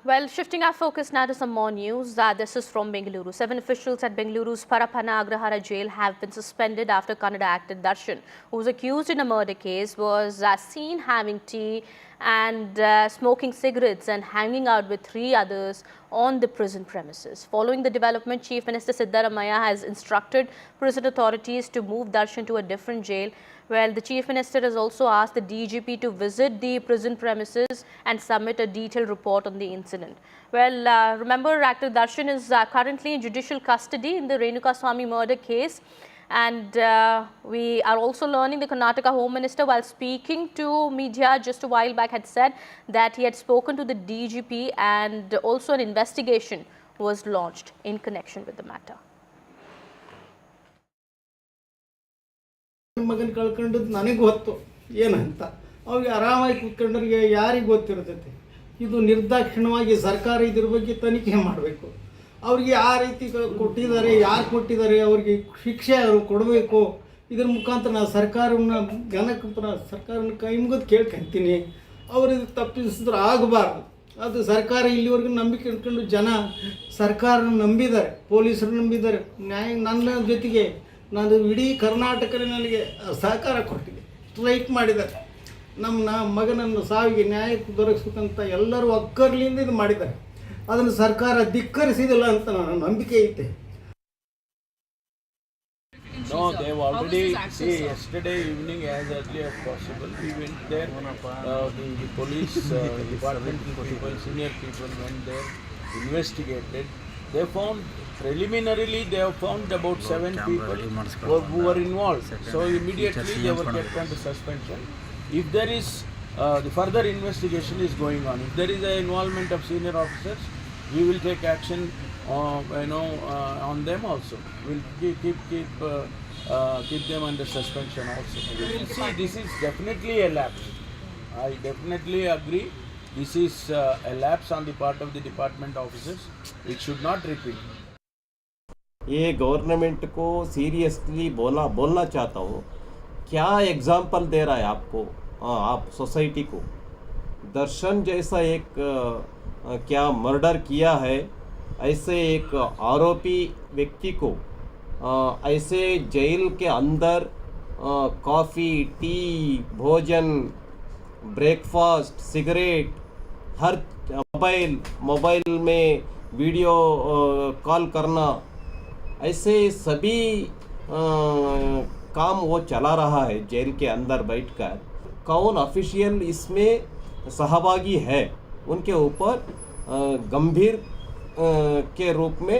Well, shifting our focus now to some more news. This is from Bengaluru. 7 officials at Bengaluru's Parappana Agrahara jail have been suspended after Kannada actor Dasan, who was accused in a murder case, was seen having tea and smoking cigarettes and hanging out with 3 others on the prison premises. Following the development, Chief Minister Siddaramaiah has instructed prison authorities to move Darshan to a different jail, Well, the Chief Minister has also asked the DGP to visit the prison premises and submit a detailed report on the incident. Well, remember, actor Dasan is currently in judicial custody in the Renuka Swamy murder case. And we are also learning the Karnataka Home Minister, while speaking to media just a while back, had said that he had spoken to the DGP and also an investigation was launched in connection with the matter. ಮಗನ ಕಳ್ಕೊಂಡದ್ದು ನನಗೆ ಗೊತ್ತು ಏನಂತ ಅವ್ರಿಗೆ ಆರಾಮಾಗಿ ಕೂತ್ಕೊಂಡ್ರಿಗೆ ಯಾರಿಗೆ ಗೊತ್ತಿರ್ತೈತೆ ಇದು ನಿರ್ದಾಕ್ಷಿಣ್ಯವಾಗಿ ಸರ್ಕಾರ ಇದ್ರ ಬಗ್ಗೆ ತನಿಖೆ ಮಾಡಬೇಕು ಅವ್ರಿಗೆ ಯಾವ ರೀತಿ ಕೊಟ್ಟಿದ್ದಾರೆ ಯಾರು ಕೊಟ್ಟಿದ್ದಾರೆ ಅವ್ರಿಗೆ ಶಿಕ್ಷೆ ಅವರು ಕೊಡಬೇಕು ಇದ್ರ ಮುಖಾಂತರ ನಾನು ಸರ್ಕಾರವನ್ನು ಸರ್ಕಾರನ ಕೈ ಮುಗಿದು ಕೇಳ್ಕೊಂತೀನಿ ಅವ್ರಿಗೆ ತಪ್ಪಿಸಿದ್ರೆ ಆಗಬಾರ್ದು ಅದು ಸರ್ಕಾರ ಇಲ್ಲಿವರೆಗೂ ನಂಬಿಕೆ ಇಟ್ಕೊಂಡು ಜನ ಸರ್ಕಾರನ ನಂಬಿದ್ದಾರೆ ಪೊಲೀಸರು ನಂಬಿದ್ದಾರೆ ನ್ಯಾಯ ನನ್ನ ಜೊತೆಗೆ ನಾನು ಇಡೀ ಕರ್ನಾಟಕದಲ್ಲಿ ನನಗೆ ಸಹಕಾರ ಕೊಟ್ಟಿದೆ ಸ್ಟ್ರೈಕ್ ಮಾಡಿದ್ದಾರೆ ನಮ್ಮ ಮಗನನ್ನು ಸಾವಿಗೆ ನ್ಯಾಯ ದೊರಕಿಸ್ಬೇಕಂತ ಎಲ್ಲರೂ ಒಕ್ಕರ್ಲಿಂದ ಇದು ಮಾಡಿದ್ದಾರೆ ಅದನ್ನು ಸರ್ಕಾರ ಧಿಕ್ಕರಿಸಿದಿಲ್ಲ ಅಂತ ನನ್ನ ನಂಬಿಕೆ ಐತೆ No, they've already, see, yesterday evening as early as possible, we went there, the police department people, senior people went there, investigated. They found, preliminarily they have found about 7 people who were involved. So immediately they were kept under suspension. If there is, the further investigation is going on. If there is an involvement of senior officers, we will take action, on them also. We'll keep them under suspension also. We will see, this is definitely a lapse. I definitely agree. This is a lapse on the part of the department officers. It should not repeat. ये government को seriously बोलना चाहता हूँ क्या example दे रहा है आपको आप सोसाइटी को दर्शन जैसा एक क्या मर्डर किया है ऐसे एक आरोपी व्यक्ति को ऐसे जेल के अंदर कॉफ़ी टी भोजन ब्रेकफास्ट सिगरेट हर मोबाइल में वीडियो कॉल करना ऐसे सभी काम वो चला रहा है जेल के अंदर बैठकर कौन ऑफिशियल इसमें सहभागी है उनके ऊपर गंभीर के रूप में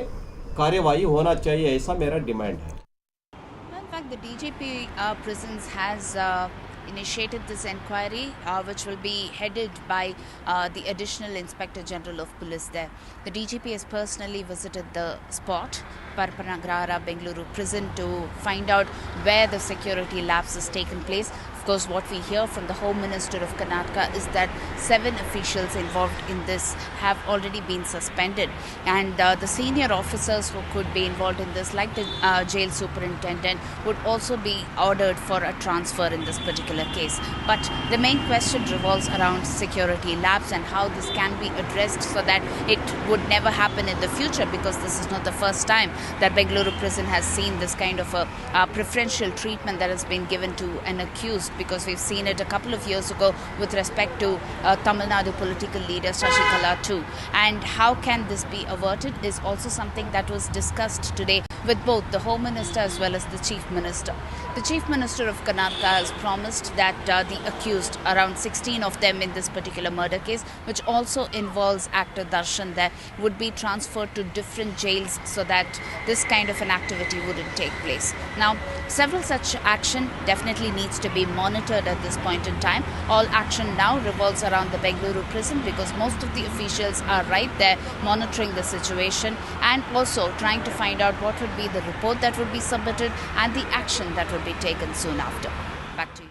कार्यवाही होना चाहिए ऐसा मेरा डिमांड है. In fact, the DGP Prisons has initiated this inquiry, which will be headed by the Additional Inspector General of Police there. The DGP has personally visited the spot, Parapanagrara, Bengaluru prison, to find out where the security lapse has taken place. Of course, what we hear from the Home Minister of Karnataka is that 7 officials involved in this have already been suspended, and the senior officers who could be involved in this, like the jail superintendent, would also be ordered for a transfer in this particular case. But the main question revolves around security lapse and how this can be addressed so that it would never happen in the future, because this is not the first time that Bengaluru prison has seen this kind of a preferential treatment that has been given to an accused, because we've seen it a couple of years ago with respect to Tamil Nadu political leader Shashikala too. And how can this be averted is also something that was discussed today with both the Home Minister as well as the Chief Minister. The Chief Minister of Karnataka has promised that the accused, around 16 of them in this particular murder case, which also involves actor Dasan there, would be transferred to different jails so that this kind of an activity wouldn't take place. Now, several such action definitely needs to be monitored at this point in time. All action now revolves around the Bengaluru prison, because most of the officials are right there monitoring the situation and also trying to find out what would be the report that would be submitted and the action that would be taken soon after. Back to you.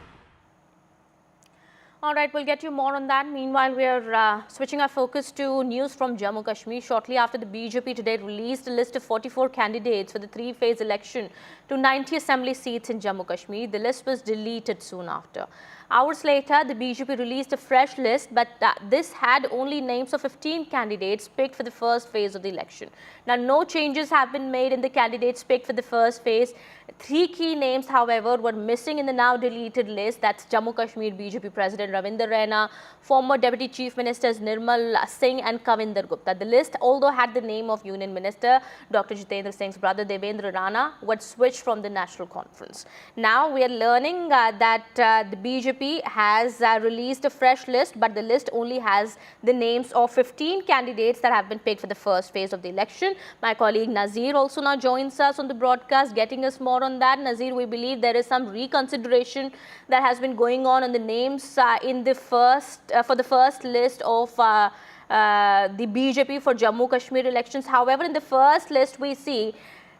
All right, we'll get you more on that. Meanwhile, we are switching our focus to news from Jammu Kashmir. Shortly after the BJP today released a list of 44 candidates for the three-phase election to 90 assembly seats in Jammu Kashmir, the list was deleted soon after. Hours later, the BJP released a fresh list, but this had only names of 15 candidates picked for the first phase of the election. Now, no changes have been made in the candidates picked for the first phase. 3 key names, however, were missing in the now deleted list. That's Jammu Kashmir BJP President Ravinder Raina, former Deputy Chief Ministers Nirmal Singh and Kavinder Gupta. The list, although had the name of Union Minister Dr. Jitendra Singh's brother Devendra Rana, was switched from the National Conference. Now we are learning that the BJP has released a fresh list, but the list only has the names of 15 candidates that have been picked for the first phase of the election. My colleague Nazir also now joins us on the broadcast, getting us more on that. Nazir, we believe there is some reconsideration that has been going on the names in the first for the first list of the BJP for Jammu Kashmir elections. However, in the first list we see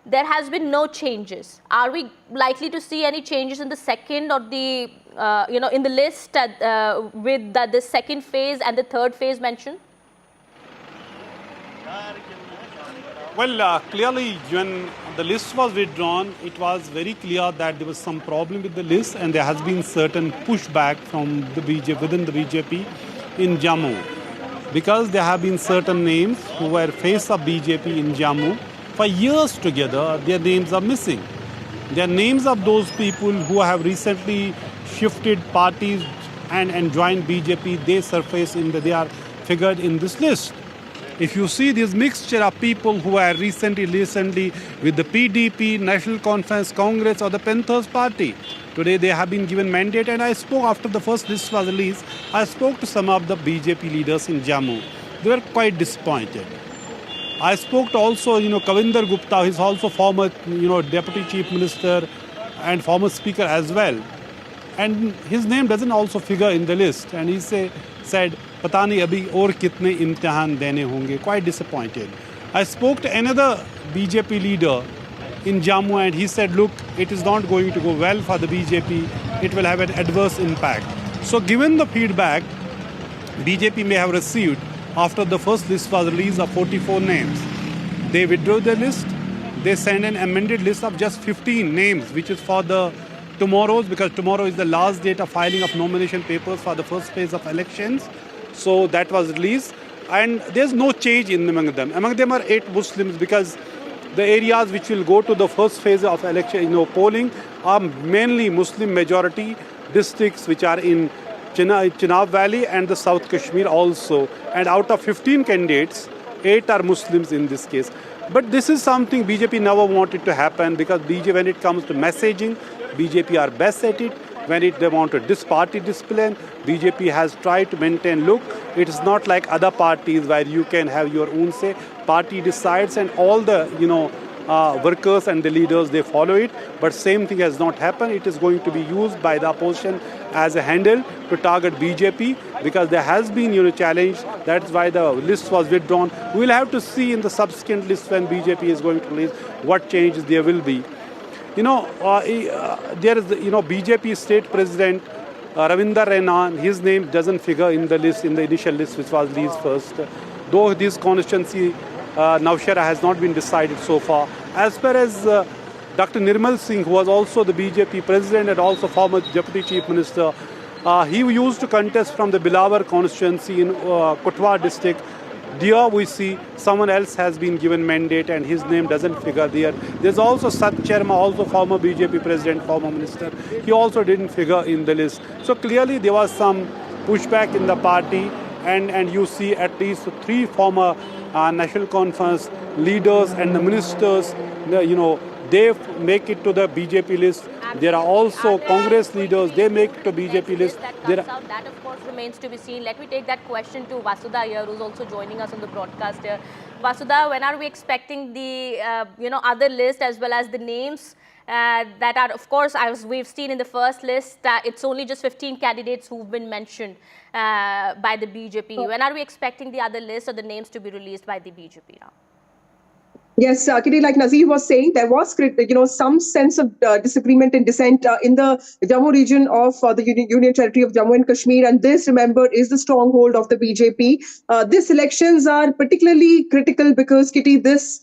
there has been no changes. Are we likely to see any changes in the second or the in the list with the second phase and the third phase mentioned? Well, clearly, when the list was withdrawn, it was very clear that there was some problem with the list, and there has been certain pushback from the BJP within the BJP in Jammu, because there have been certain names who were face of BJP in Jammu for years together. Their names are missing. They are names of those people who have recently shifted parties and joined BJP. They surface they are figured in this list. If you see this mixture of people who are recently with the PDP, National Conference, Congress or the Panthers Party, today they have been given mandate, and I spoke after the first list was released. I spoke to some of the BJP leaders in Jammu. They were quite disappointed. I spoke to also, Kavinder Gupta, he's also former, Deputy Chief Minister and former Speaker as well. And his name doesn't also figure in the list. And he said, "Pata nahi abhi aur kitne imtihan dene honge." Quite disappointed. I spoke to another BJP leader in Jammu, and he said, "Look, it is not going to go well for the BJP. It will have an adverse impact." So given the feedback BJP may have received after the first list was released of 44 names, they withdrew the list. They sent an amended list of just 15 names, which is for the tomorrow's, because tomorrow is the last date of filing of nomination papers for the first phase of elections. So that was released, and there's no change among them. Among them are 8 Muslims, because the areas which will go to the first phase of election, polling are mainly Muslim majority districts, which are in Chenab Valley and the South Kashmir also. And out of 15 candidates, 8 are Muslims in this case. But this is something BJP never wanted to happen, because BJP, when it comes to messaging, BJP are best at it. When they want to party discipline, BJP has tried to maintain, look, it is not like other parties where you can have your own say. Party decides, and all the, workers and the leaders, they follow it. But same thing has not happened. It is going to be used by the opposition as a handle to target BJP, because there has been, challenge. That's why the list was withdrawn. We will have to see in the subsequent list when BJP is going to release what changes there will be. There is, BJP state president Ravinder Raina. His name doesn't figure in the list, in the initial list which was released first. Though this constituency, Navshera, has not been decided so far. As far as Dr. Nirmal Singh, who was also the BJP president and also former Deputy Chief Minister, he used to contest from the Bilawar constituency in Kotwa district. There we see someone else has been given mandate, and his name doesn't figure there. There's also Sat Sharma, also former BJP president, former minister. He also didn't figure in the list. So clearly there was some pushback in the party, and you see at least 3 former National Conference leaders and the ministers, they make it to the BJP list. There are also Congress leaders, they make it to BJP list. That of course remains to be seen. Let me take that question to Vasudha here, who's also joining us on the broadcast here. Vasudha, when are we expecting the other list as well as the names that are, of course, as we've seen in the first list, it's only just 15 candidates who've been mentioned by the BJP. When are we expecting the other list or the names to be released by the BJP now? Yes, Kitty, like Nazir was saying, there was some sense of disagreement and dissent in the Jammu region of the Union Territory of Jammu and Kashmir, and this, remember, is the stronghold of the BJP. These elections are particularly critical because, Kitty, these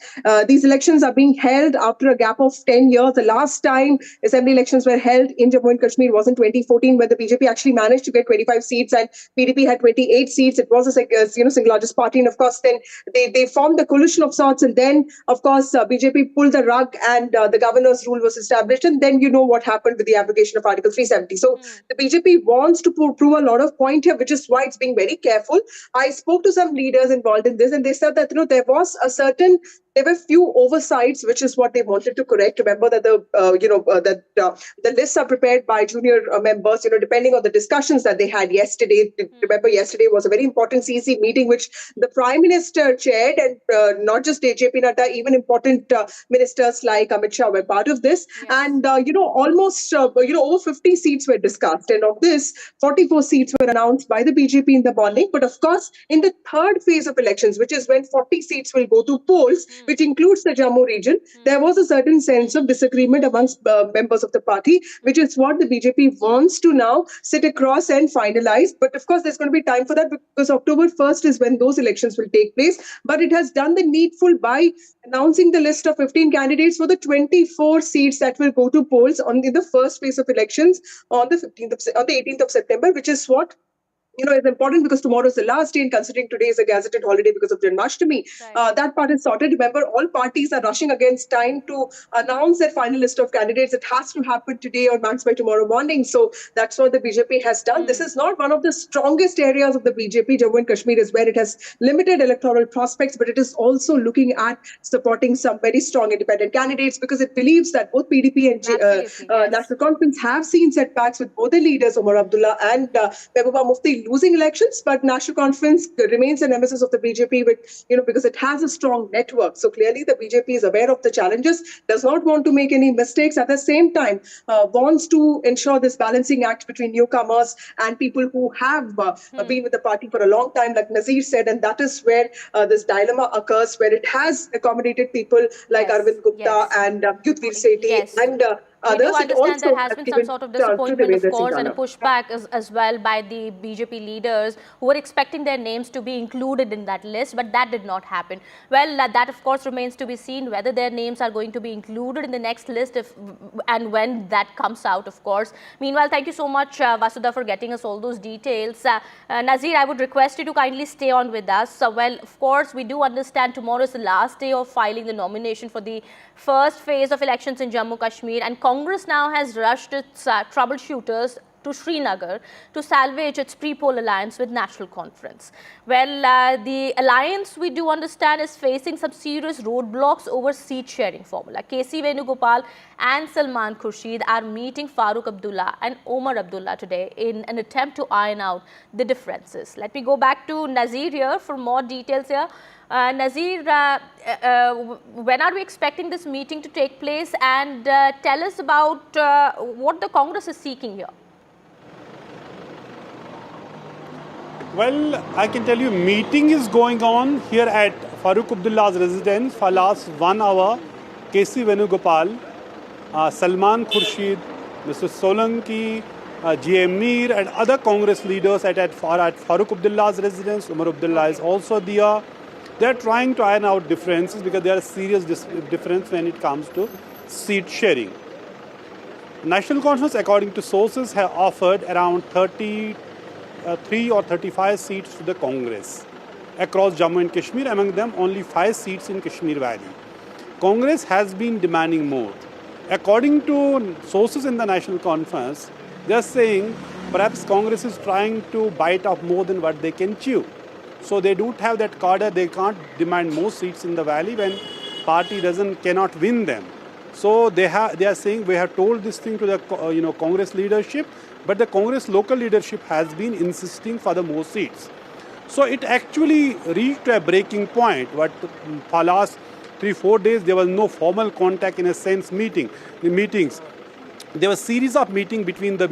elections are being held after a gap of 10 years. The last time assembly elections were held in Jammu and Kashmir was in 2014, when the BJP actually managed to get 25 seats and PDP had 28 seats. It was the single largest party, and of course, then they formed a coalition of sorts, and then of course, BJP pulled the rug and the governor's rule was established. And then you know what happened with the abrogation of Article 370. So the BJP wants to prove a lot of point here, which is why it's being very careful. I spoke to some leaders involved in this, and they said that there were few oversights, which is what they wanted to correct. Remember that the lists are prepared by junior members, depending on the discussions that they had yesterday. Remember, yesterday was a very important CEC meeting, which the Prime Minister chaired, and not just JP Nadda, even important ministers like Amit Shah were part of this. Yes. And, almost, over 50 seats were discussed. And of this, 44 seats were announced by the BJP in the morning. But of course, in the third phase of elections, which is when 40 seats will go to polls, which includes the Jammu region, there was a certain sense of disagreement amongst members of the party, which is what the BJP wants to now sit across and finalize. But of course, there's going to be time for that, because October 1st is when those elections will take place. But it has done the needful by announcing the list of 15 candidates for the 24 seats that will go to polls in the first phase of elections on the 18th of September, which is what is important, because tomorrow is the last day, and considering today is a gazetted holiday because of Janmashtami, that part is sorted. Remember, all parties are rushing against time to announce their final list of candidates. It has to happen today or max by tomorrow morning. So that's what the BJP has done. This is not one of the strongest areas of the BJP. Jammu and Kashmir is where it has limited electoral prospects, but it is also looking at supporting some very strong independent candidates, because it believes that both PDP and National Conference have seen setbacks with both the leaders, Omar Abdullah and Mehbooba Mufti, losing elections, but National Conference remains a nemesis of the BJP, because it has a strong network. So clearly the BJP is aware of the challenges, does not want to make any mistakes, at the same time wants to ensure this balancing act between newcomers and people who have been with the party for a long time, like Nazir said, and that is where this dilemma occurs, where it has accommodated people like Arvind Gupta and Yudhvir Sethi and We do understand there has been some sort of disappointment, of course, and a pushback as well by the BJP leaders who were expecting their names to be included in that list, but that did not happen. Well, that of course remains to be seen, whether their names are going to be included in the next list and when that comes out, of course. Meanwhile, thank you so much, Vasudha, for getting us all those details. Nazir, I would request you to kindly stay on with us. Well, of course, we do understand tomorrow is the last day of filing the nomination for the first phase of elections in Jammu Kashmir, and Congress now has rushed its troubleshooters to Srinagar to salvage its pre-poll alliance with National Conference. Well, the alliance, we do understand, is facing some serious roadblocks over seat-sharing formula. KC Venugopal and Salman Khurshid are meeting Farooq Abdullah and Omar Abdullah today in an attempt to iron out the differences. Let me go back to Nazir here for more details here. Nazir, when are we expecting this meeting to take place, and tell us about what the Congress is seeking here? Well, I can tell you, meeting is going on here at Farooq Abdullah's residence for last 1 hour. KC Venugopal, Salman Khurshid, Mr. Solanki, GM Mir and other Congress leaders at Farooq Abdullah's residence. Omar Abdullah is also there. They are trying to iron out differences because there are serious difference when it comes to seat sharing. National Conference, according to sources, have offered around 33 or 35 seats to the Congress across Jammu and Kashmir, among them only 5 seats in Kashmir Valley. Congress has been demanding more. According to sources in the National Conference, they are saying perhaps Congress is trying to bite off more than what they can chew. So they don't have that cadre, they can't demand more seats in the valley when party cannot win them. So they are saying, we have told this thing to the Congress leadership, but the Congress local leadership has been insisting for the more seats. So it actually reached a breaking point. What for last 3-4 days there was no formal contact, in a sense, meetings. There was a series of meetings between the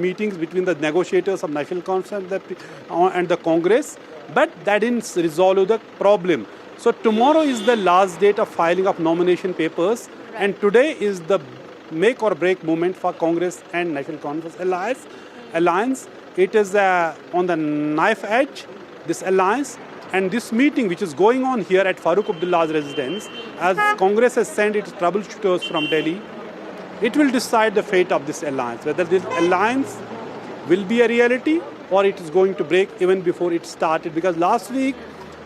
negotiators of National Conference and the Congress, but that didn't resolve the problem. So tomorrow is the last date of filing of nomination papers, and today is the make or break moment for Congress and National Conference Alliance. It is on the knife edge, this alliance, and this meeting which is going on here at Farooq Abdullah's residence, as Congress has sent its troubleshooters from Delhi, it will decide the fate of this alliance, whether this alliance will be a reality or it is going to break even before it started. Because last week,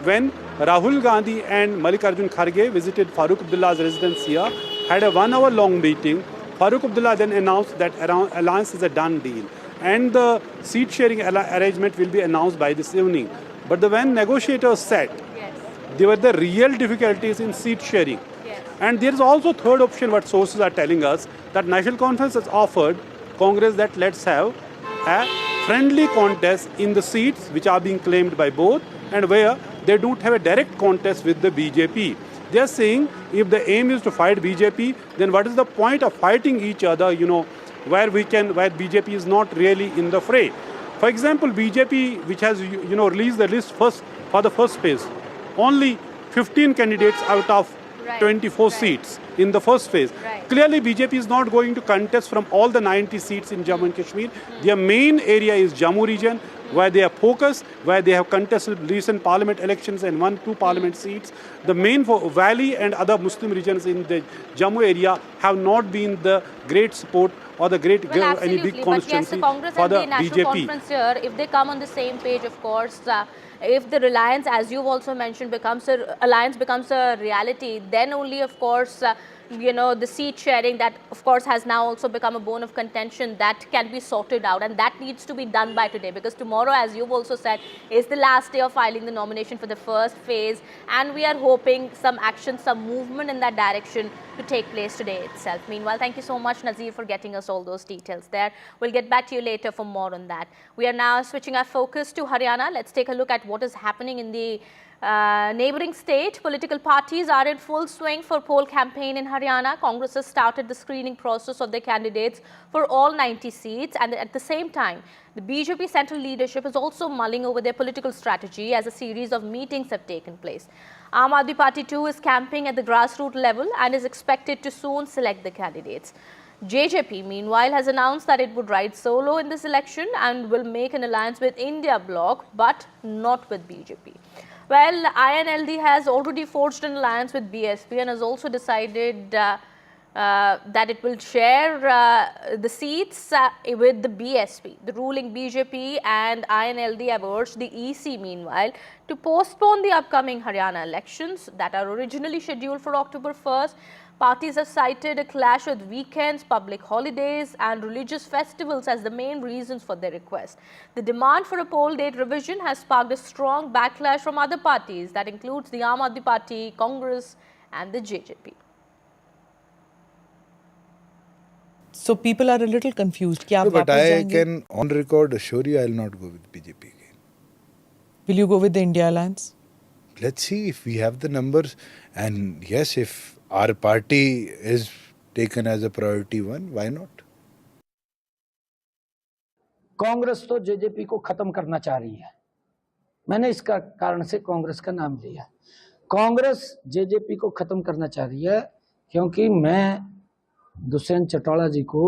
when Rahul Gandhi and Mallikarjun Kharge visited Farooq Abdullah's residence here, had a 1 hour long meeting, Farooq Abdullah then announced that alliance is a done deal. And the seat sharing arrangement will be announced by this evening. But when negotiators said there were the real difficulties in seat sharing. And there is also third option what sources are telling us, that National Conference has offered Congress that let's have a friendly contest in the seats which are being claimed by both, and where they don't have a direct contest with the BJP. They are saying if the aim is to fight BJP, then what is the point of fighting each other, where BJP is not really in the fray. For example, BJP, which has released the list for the first phase, only 15 candidates out of 24 seats in the first phase. Clearly, BJP is not going to contest from all the 90 seats in Jammu and Kashmir. Their main area is Jammu region, where they are focused, where they have contested recent parliament elections and won 2 parliament seats. The main Valley and other Muslim regions in the Jammu area have not been the great support or the great any big constituency the Congress for and the the National BJP. Conference here, if they come on the same page, of course, if the reliance, as you've also mentioned, alliance becomes a reality, then only, of course, the seat sharing that, of course, has now also become a bone of contention, that can be sorted out, and that needs to be done by today, because tomorrow, as you've also said, is the last day of filing the nomination for the first phase, and we are hoping some action, some movement in that direction to take place today itself. Meanwhile, thank you so much, Nazir, for getting us all those details there. We'll get back to you later for more on that. We are now switching our focus to Haryana. Let's take a look at what is happening in the neighbouring state. Political parties are in full swing for poll campaign in Haryana. Congress has started the screening process of their candidates for all 90 seats, and at the same time, the BJP central leadership is also mulling over their political strategy as a series of meetings have taken place. Aam Aadmi Party too is camping at the grassroots level and is expected to soon select the candidates. JJP, meanwhile, has announced that it would ride solo in this election and will make an alliance with India bloc, but not with BJP. Well, INLD has already forged an alliance with BSP and has also decided that it will share the seats with the BSP. The ruling BJP and INLD have urged the EC, meanwhile, to postpone the upcoming Haryana elections that are originally scheduled for October 1st. Parties have cited a clash with weekends, public holidays and religious festivals as the main reasons for their request. The demand for a poll date revision has sparked a strong backlash from other parties that includes the Aam Aadmi Party, Congress and the JJP. So people are a little confused. No, but I can on record assure you I will not go with BJP again. Will you go with the India Alliance? Let's see if we have the numbers, and yes, if our party is taken as a priority one, why not? Congress तो JJP को खत्म करना चाह रही है। मैंने इसका कारण से कांग्रेस का नाम लिया। कांग्रेस जेजेपी को खत्म करना चाह रही है क्योंकि मैं दुष्यंत चौटाला जी को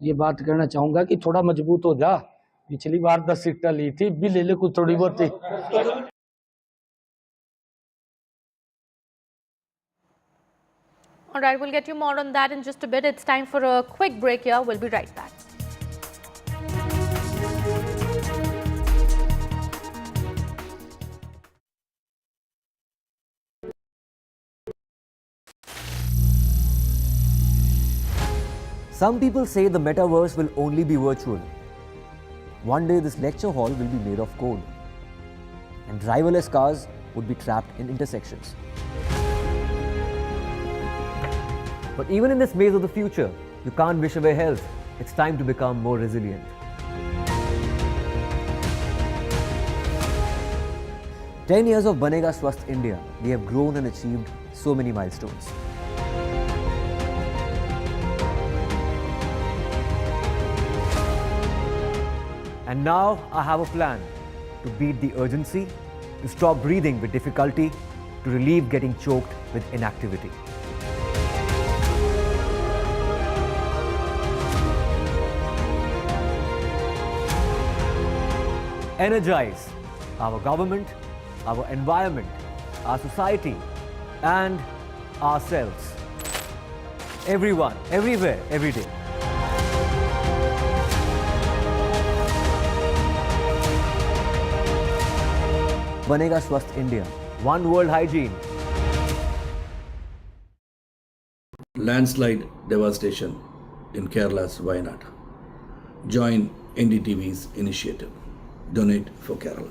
ये बात कहना चाहूंगा कि थोड़ा मजबूत हो जा। पिछली बार 10 सीटें ली थी, भी ले ले कुछ थोड़ी बहुत ही। All right, we'll get you more on that in just a bit. It's time for a quick break here. We'll be right back. Some people say the metaverse will only be virtual. One day this lecture hall will be made of code, and driverless cars would be trapped in intersections. But even in this maze of the future, you can't wish away health. It's time to become more resilient. "10 years of Banega Swasth India, we have grown and achieved so many milestones. And now I have a plan to beat the urgency, to stop breathing with difficulty, to relieve getting choked with inactivity. Energize our government, our environment, our society, and ourselves. Everyone, everywhere, every day. Banega Swasth India. One World Hygiene. Landslide devastation in Kerala's Wayanad. Join NDTV's initiative. Donate for Kerala.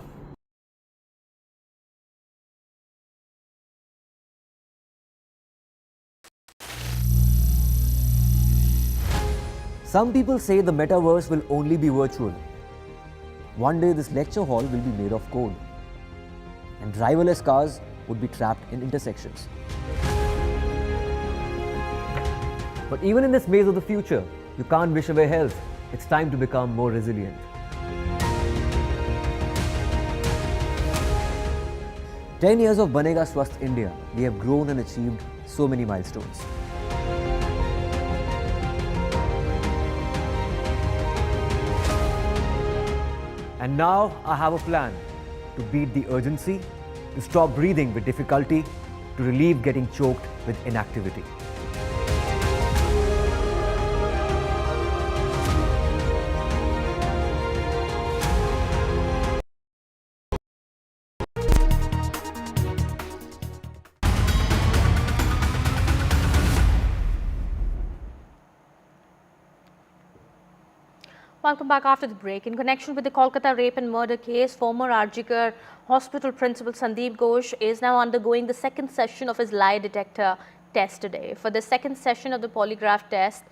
Some people say the metaverse will only be virtual. One day this lecture hall will be made of code, and driverless cars would be trapped in intersections. But even in this maze of the future, you can't wish away health. It's time to become more resilient. 10 years of Banega Swasth India, we have grown and achieved so many milestones. And now I have a plan to beat the urgency, to stop breathing with difficulty, to relieve getting choked with inactivity. Welcome back after the break. In connection with the Kolkata rape and murder case, former Arjikar Hospital Principal Sandeep Ghosh is now undergoing the second session of his lie detector test today. For the second session of the polygraph test,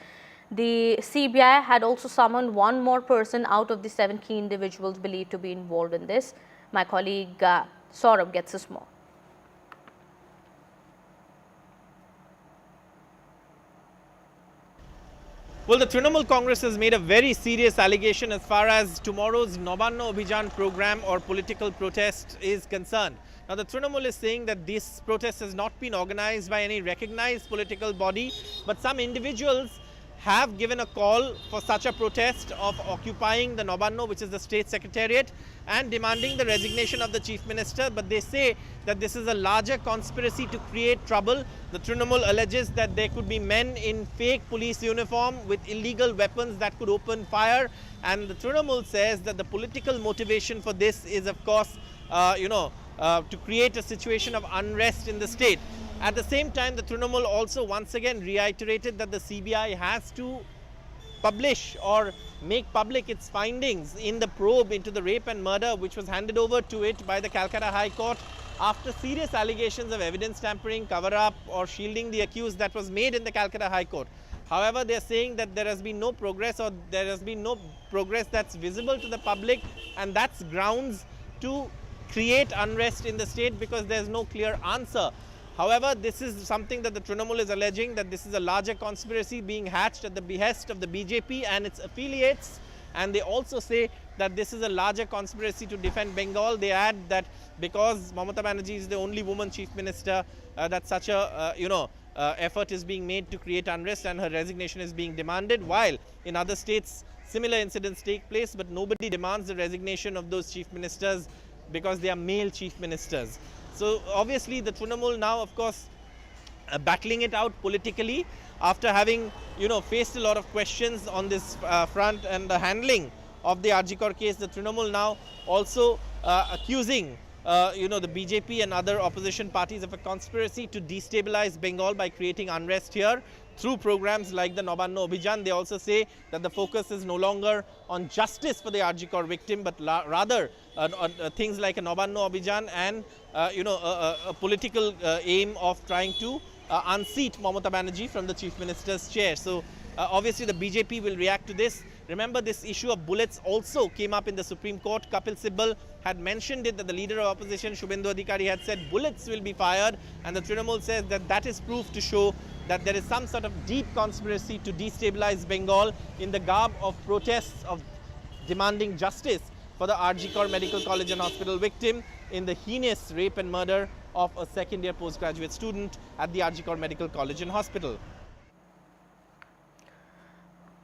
the CBI had also summoned one more person out of the 7 key individuals believed to be involved in this. My colleague Saurabh gets us more. Well, the Trinamool Congress has made a very serious allegation as far as tomorrow's Nabanno Abhijan program or political protest is concerned. Now, the Trinamool is saying that this protest has not been organized by any recognized political body, but some individuals have given a call for such a protest of occupying the Nabanno, which is the state secretariat, and demanding the resignation of the chief minister. But they say that this is a larger conspiracy to create trouble. The Trinamool alleges that there could be men in fake police uniform with illegal weapons that could open fire. And the Trinamool says that the political motivation for this is, of course, to create a situation of unrest in the state. At the same time, the Trinamool also once again reiterated that the CBI has to publish or make public its findings in the probe into the rape and murder, which was handed over to it by the Calcutta High Court after serious allegations of evidence tampering, cover-up or shielding the accused that was made in the Calcutta High Court. However, they are saying that there has been no progress, or there has been no progress that's visible to the public, and that's grounds to create unrest in the state because there's no clear answer. However, this is something that the Trinamool is alleging, that this is a larger conspiracy being hatched at the behest of the BJP and its affiliates. And they also say that this is a larger conspiracy to defend Bengal. They add that because Mamata Banerjee is the only woman chief minister, that such a effort is being made to create unrest, and her resignation is being demanded. While in other states, similar incidents take place, but nobody demands the resignation of those chief ministers because they are male chief ministers. So obviously the Trinamool now, of course, battling it out politically after having, faced a lot of questions on this front and the handling of the Arjikar case. The Trinamool now also accusing, the BJP and other opposition parties of a conspiracy to destabilize Bengal by creating unrest here through programs like the Nabanno Abhijan. They also say that the focus is no longer on justice for the Arjikar victim, but rather on things like a Nabanno Abhijan and a political aim of trying to unseat Mamata Banerjee from the chief minister's chair. So obviously the BJP will react to this. Remember, this issue of bullets also came up in the Supreme Court. Kapil Sibal had mentioned it, that the leader of opposition, Shubhendu Adhikari, had said bullets will be fired, and the Trinamool says that that is proof to show that there is some sort of deep conspiracy to destabilize Bengal in the garb of protests of demanding justice for the Arjikar Medical College and Hospital victim in the heinous rape and murder of a second-year postgraduate student at the Arjikar Medical College and Hospital.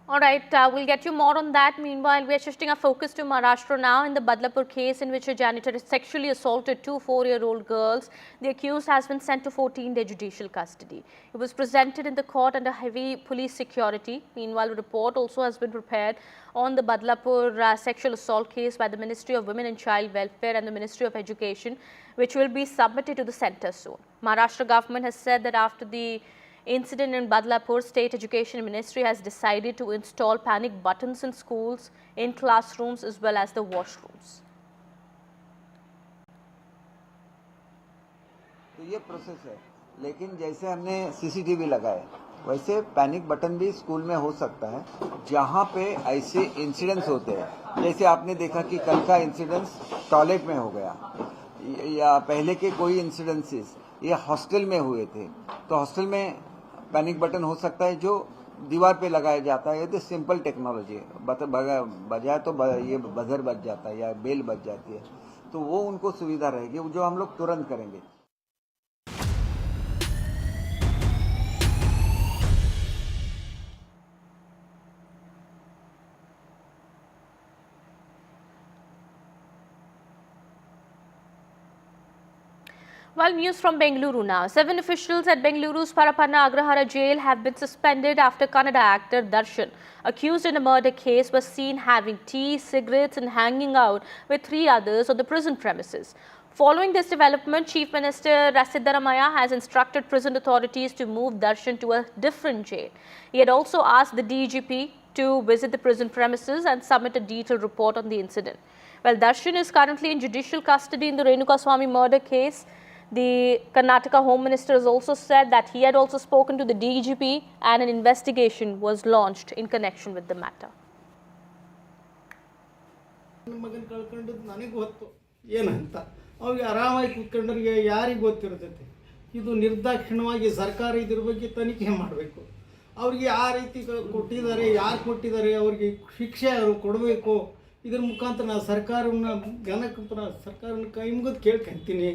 All right, we'll get you more on that. Meanwhile, we are shifting our focus to Maharashtra now. In the Badlapur case in which a janitor sexually assaulted two 4-year-old girls, the accused has been sent to 14-day judicial custody. He was presented in the court under heavy police security. Meanwhile, a report also has been prepared on the Badlapur sexual assault case by the Ministry of Women and Child Welfare and the Ministry of Education, which will be submitted to the centre soon. Maharashtra government has said that after the incident in Badlapur, State Education Ministry has decided to install panic buttons in schools, in classrooms as well as the washrooms. तो ये process है, लेकिन जैसे हमने CCTV लगाए वैसे panic button भी school में हो सकता है जहां पे ऐसे इंसिडेंट्स होते हैं। जैसे आपने देखा कि कल का इंसिडेंस टॉयलेट में हो गया या पहले के कोई इंसिडेंसेस ये हॉस्टल में हुए थे, तो हॉस्टल में पैनिक बटन हो सकता है जो दीवार पे लगाया जाता है। ये तो सिंपल टेक्नोलॉजी है, बजाए तो ये बजर बज जाता है या बेल बज जाती है, तो वो उनको सुविधा रहेगी जो हम लोग तुरंत करेंगे। Well, news from Bengaluru now. 7 officials at Bengaluru's Parapanna Agrahara jail have been suspended after Kannada actor Dasan, accused in a murder case, was seen having tea, cigarettes and hanging out with 3 others on the prison premises. Following this development, Chief Minister Siddaramaiah has instructed prison authorities to move Dasan to a different jail. He had also asked the DGP to visit the prison premises and submit a detailed report on the incident. Well, Dasan is currently in judicial custody in the Renukaswamy murder case. The Karnataka Home Minister has also said that he had also spoken to the DGP and an investigation was launched in connection with the matter. ಮಗನ ಕಳ್ಕೊಂಡಿದ್ದು ನನಗೆ ಗೊತ್ತು ಏನಂತ ಅವ್ರಿಗೆ ಆರಾಮಾಗಿ ಕೂತ್ಕೊಂಡ್ರಿಗೆ ಯಾರಿಗೆ ಗೊತ್ತಿರ್ತೈತೆ ಇದು ನಿರ್ದಾಕ್ಷಿಣ್ಯವಾಗಿ ಸರ್ಕಾರ ಇದ್ರ ಬಗ್ಗೆ ತನಿಖೆ ಮಾಡಬೇಕು ಅವ್ರಿಗೆ ಆ ರೀತಿ ಕೊಟ್ಟಿದ್ದಾರೆ ಯಾರು ಕೊಟ್ಟಿದ್ದಾರೆ ಅವ್ರಿಗೆ ಶಿಕ್ಷೆ ಅವರು ಕೊಡಬೇಕು ಇದ್ರ ಮುಖಾಂತರ ನಾನು ಸರ್ಕಾರವನ್ನು ಗಮನಕ್ಕೆ ಸರ್ಕಾರನ ಕೈ ಮುಗಿದು ಕೇಳ್ಕೊಂತೀನಿ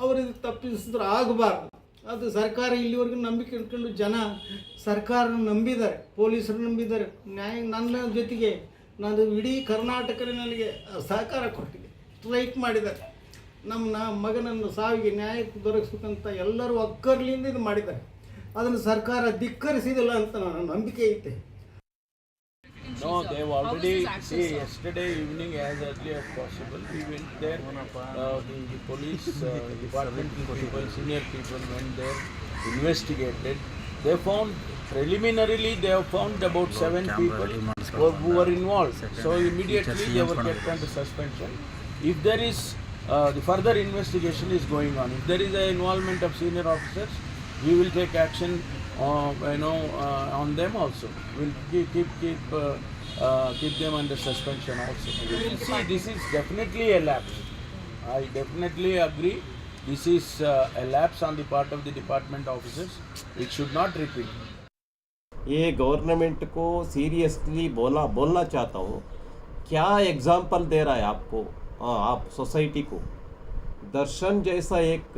ಅವ್ರಿಗೆ ತಪ್ಪಿಸಿದ್ರೆ ಆಗಬಾರ್ದು ಅದು ಸರ್ಕಾರ ಇಲ್ಲಿವರೆಗೂ ನಂಬಿಕೆ ಇಟ್ಕೊಂಡು ಜನ ಸರ್ಕಾರನ ನಂಬಿದ್ದಾರೆ ಪೊಲೀಸರು ನಂಬಿದ್ದಾರೆ ನ್ಯಾಯ ನನ್ನ ಜೊತೆಗೆ ನಾನು ಇಡೀ ಕರ್ನಾಟಕನೇ ನನಗೆ ಸಹಕಾರ ಕೊಟ್ಟಿದೆ ಸ್ಟ್ರೈಕ್ ಮಾಡಿದ್ದಾರೆ ನಮ್ಮ ಮಗನನ್ನು ಸಾವಿಗೆ ನ್ಯಾಯ ದೊರಕಿಸ್ಬೇಕಂತ ಎಲ್ಲರೂ ಒಕ್ಕರ್ಲಿಂದ ಇದು ಮಾಡಿದ್ದಾರೆ ಅದನ್ನು ಸರ್ಕಾರ ಧಿಕ್ಕರಿಸಿದಿಲ್ಲ ಅಂತ ನನ್ನ ನಂಬಿಕೆ ಐತೆ No, they've already, see, yesterday evening as early as possible, we went there, the police department people, senior people went there, investigated. They found, preliminarily they have found about 7 people who were involved. So immediately they were kept under suspension. If there is, the further investigation is going on. If there is an involvement of senior officers, we will take action on them also. We'll keep them under suspension also. We will see. This is definitely a lapse. I definitely agree. This is a lapse on the part of the department officers. It should not repeat. ये government को seriously बोलना चाहता हूँ, क्या example दे रहा है आपको आप सोसाइटी को। दर्शन जैसा एक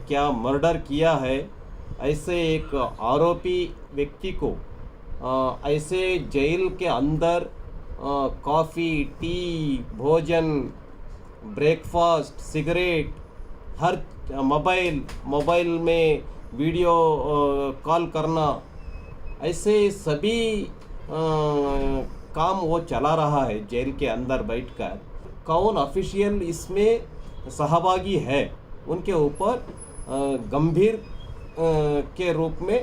क्या मर्डर किया है, ऐसे एक आरोपी व्यक्ति को ऐसे जेल के अंदर कॉफ़ी, टी, भोजन, ब्रेकफास्ट, सिगरेट, हर मोबाइल में वीडियो कॉल करना, ऐसे सभी काम वो चला रहा है जेल के अंदर बैठकर। कौन ऑफिशियल इसमें सहभागी है, उनके ऊपर गंभीर के रूप में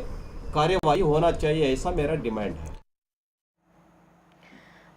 कार्यवाही होना चाहिए, ऐसा मेरा डिमांड है।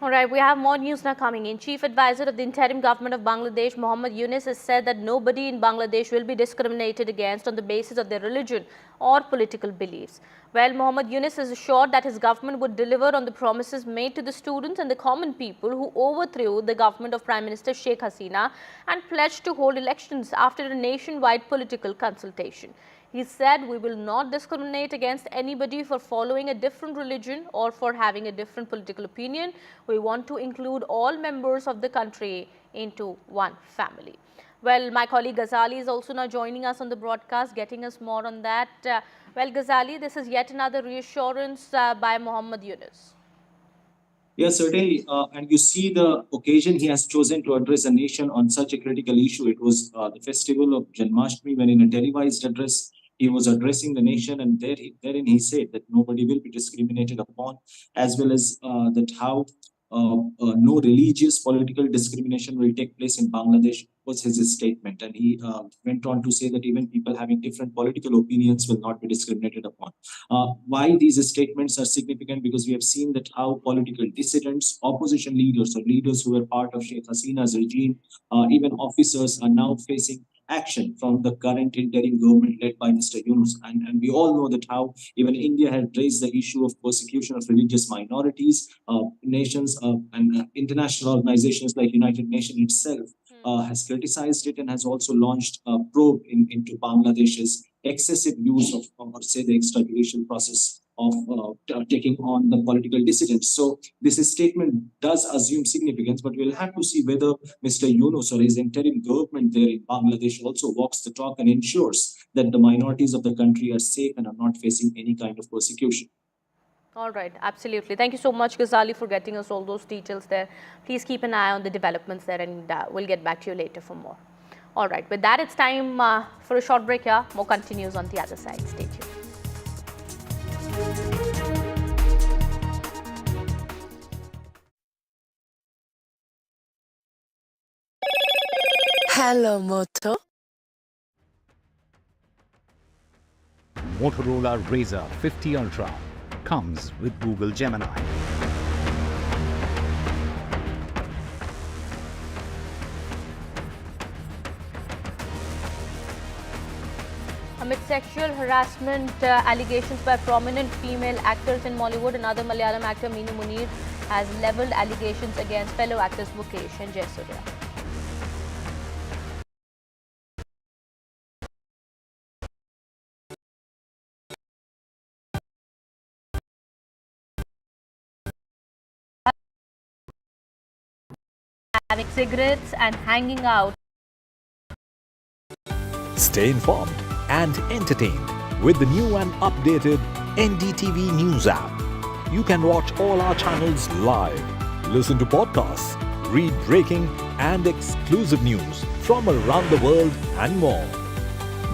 All right, we have more news now coming in. Chief Advisor of the Interim Government of Bangladesh, Mohammed Yunus, has said that nobody in Bangladesh will be discriminated against on the basis of their religion or political beliefs. Well, Mohammed Yunus has assured that his government would deliver on the promises made to the students and the common people who overthrew the government of Prime Minister Sheikh Hasina and pledged to hold elections after a nationwide political consultation. He said, we will not discriminate against anybody for following a different religion or for having a different political opinion. We want to include all members of the country into one family. Well, my colleague Ghazali is also now joining us on the broadcast, getting us more on that. Well, Ghazali, this is yet another reassurance by Mohammed Yunus. Yes, certainly. And you see the occasion he has chosen to address the nation on such a critical issue. It was the festival of Janmashtami, when in a televised address, he was addressing the nation, and therein he said that nobody will be discriminated upon, as well as that how no religious political discrimination will take place in Bangladesh was his statement. And he went on to say that even people having different political opinions will not be discriminated upon. Why these statements are significant? Because we have seen that how political dissidents, opposition leaders, or leaders who were part of Sheikh Hasina's regime, even officers, are now facing action from the current interim government led by Mr. Yunus. And we all know that how even India had raised the issue of persecution of religious minorities. Nations and international organizations like United Nations itself has criticized it and has also launched a probe into Bangladesh's excessive use of, or say, the extrajudicial process of taking on the political dissidents. So this statement does assume significance, but we'll have to see whether Mr. Yunus or his interim government there in Bangladesh also walks the talk and ensures that the minorities of the country are safe and are not facing any kind of persecution. All right, absolutely. Thank you so much, Ghazali, for getting us all those details there. Please keep an eye on the developments there, and we'll get back to you later for more. All right, with that, it's time for a short break here. More continues on the other side. Stay tuned. Hello, Moto. Motorola Razr 50 Ultra comes with Google Gemini. Amid sexual harassment allegations by prominent female actors in Mollywood, another Malayalam actor, Minu Munir, has levelled allegations against fellow actors Mukesh and Jaiswal. Having cigarettes and hanging out. Stay informed and entertained with the new and updated NDTV News app. You can watch all our channels live, listen to podcasts, read breaking and exclusive news from around the world and more.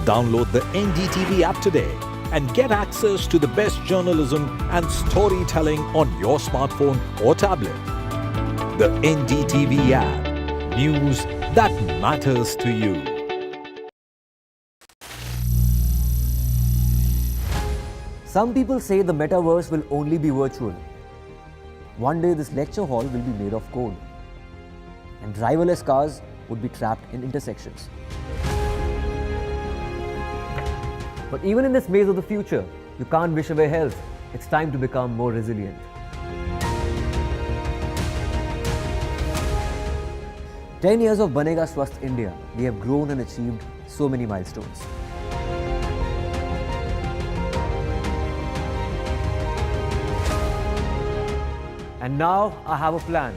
Download the NDTV app today and get access to the best journalism and storytelling on your smartphone or tablet. The NDTV app. News that matters to you. Some people say the metaverse will only be virtual. One day this lecture hall will be made of code, and driverless cars would be trapped in intersections. But even in this maze of the future, you can't wish away health. It's time to become more resilient. "10 years of Banega Swasth India, we have grown and achieved so many milestones. And now I have a plan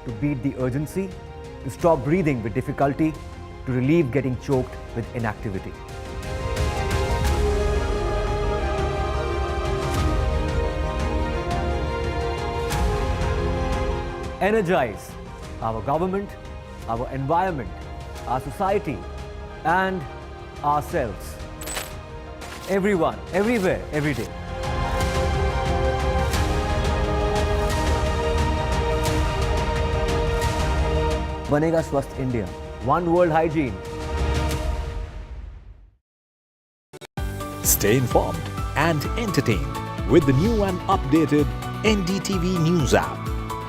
to beat the urgency, to stop breathing with difficulty, to relieve getting choked with inactivity. Energize our government, our environment, our society, and ourselves. Everyone, everywhere, every day. Banega Swasth India. One world hygiene. Stay informed and entertained with the new and updated NDTV News app.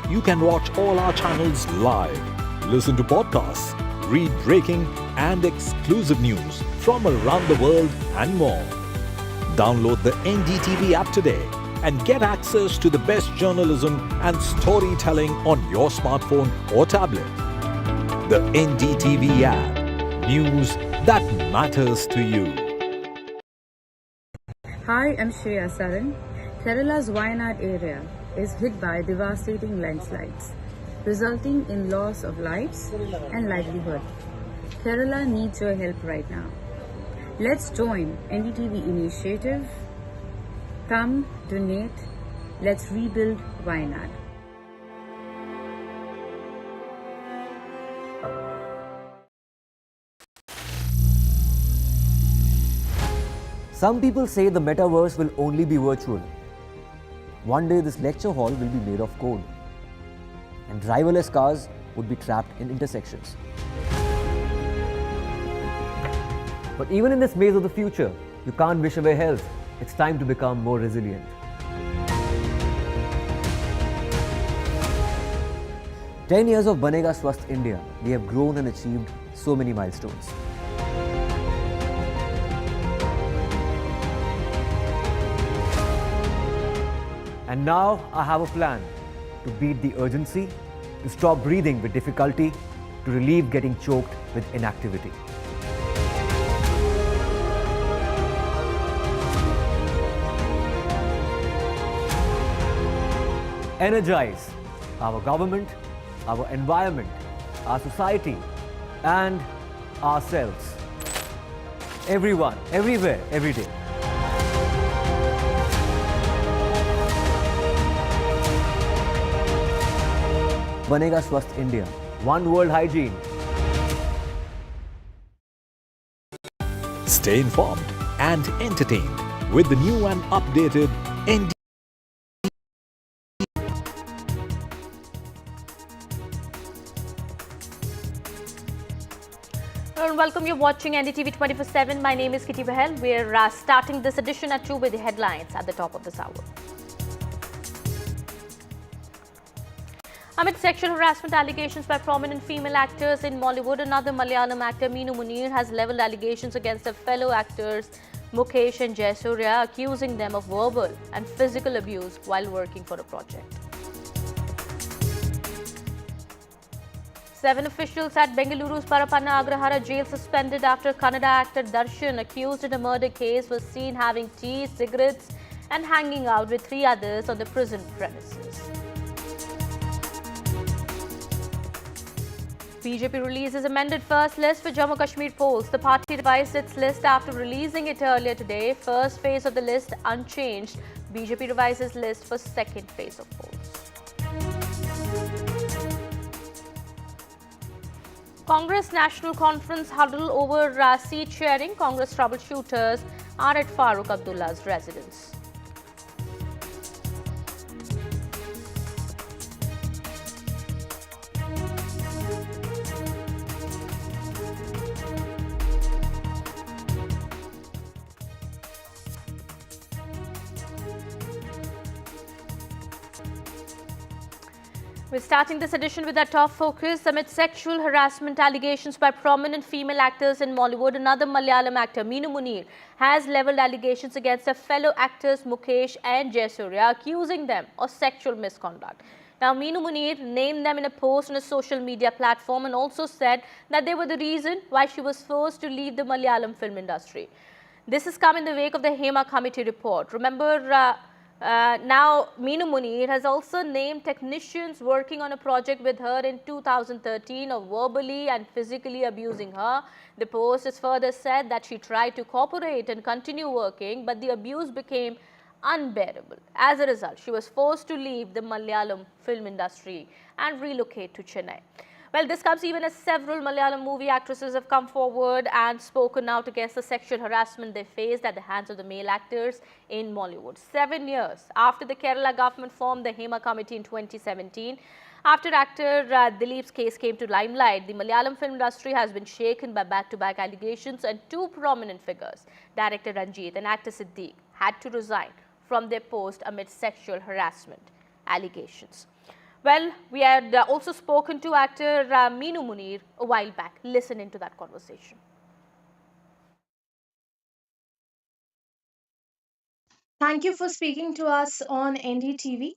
You can watch all our channels live, listen to podcasts, read breaking and exclusive news from around the world and more. Download the NDTV app today and get access to the best journalism and storytelling on your smartphone or tablet. The NDTV app. News that matters to you. Hi, I'm Shreya Saran. Kerala's Wayanad area is hit by devastating landslides, resulting in loss of lives and livelihood. Kerala needs your help right now. Let's join NDTV initiative. Come, donate, let's rebuild Wayanad. Some people say the metaverse will only be virtual. One day this lecture hall will be made of code, and driverless cars would be trapped in intersections. But even in this maze of the future, you can't wish away health. It's time to become more resilient. "10 years of Banega Swasth India, we have grown and achieved so many milestones. And now I have a plan to beat the urgency, to stop breathing with difficulty, to relieve getting choked with inactivity. Energize our government, our environment, our society, and ourselves. Everyone, everywhere, every day. Banega Swasth India. One world hygiene. Stay informed and entertained with the new and updated NDTV. Hello and welcome. You're watching NDTV 24/7. My name is Kitty Bahel. We're starting this edition at 2 with the headlines at the top of this hour. Amid sexual harassment allegations by prominent female actors in Mollywood, another Malayalam actor, Minu Munir, has levelled allegations against their fellow actors Mukesh and Jaisurya, accusing them of verbal and physical abuse while working for a project. 7 officials at Bengaluru's Parapanna Agrahara jail suspended after Kannada actor Dasan, accused in a murder case, was seen having tea, cigarettes and hanging out with 3 others on the prison premises. BJP releases amended first list for Jammu Kashmir polls. The party revised its list after releasing it earlier today. First phase of the list unchanged. BJP revises list for second phase of polls. Congress National Conference huddle over seat sharing. Congress troubleshooters are at Farooq Abdullah's residence. We're starting this edition with our top focus. Amid sexual harassment allegations by prominent female actors in Mollywood, another Malayalam actor, Minu Munir, has levelled allegations against their fellow actors Mukesh and Jaisurya, accusing them of sexual misconduct. Now, Minu Munir named them in a post on a social media platform and also said that they were the reason why she was forced to leave the Malayalam film industry. This has come in the wake of the Hema Committee report. Remember, now, Minu Munir has also named technicians working on a project with her in 2013 of verbally and physically abusing her. The post has further said that she tried to cooperate and continue working, but the abuse became unbearable. As a result, she was forced to leave the Malayalam film industry and relocate to Chennai. Well, this comes even as several Malayalam movie actresses have come forward and spoken out against the sexual harassment they faced at the hands of the male actors in Mollywood. 7 years after the Kerala government formed the Hema Committee in 2017, after actor Dileep's case came to limelight, the Malayalam film industry has been shaken by back-to-back allegations, and 2 prominent figures, director Ranjit and actor Siddique, had to resign from their post amid sexual harassment allegations. Well, we had also spoken to actor Minu Munir a while back. Listen into that conversation. Thank you for speaking to us on NDTV.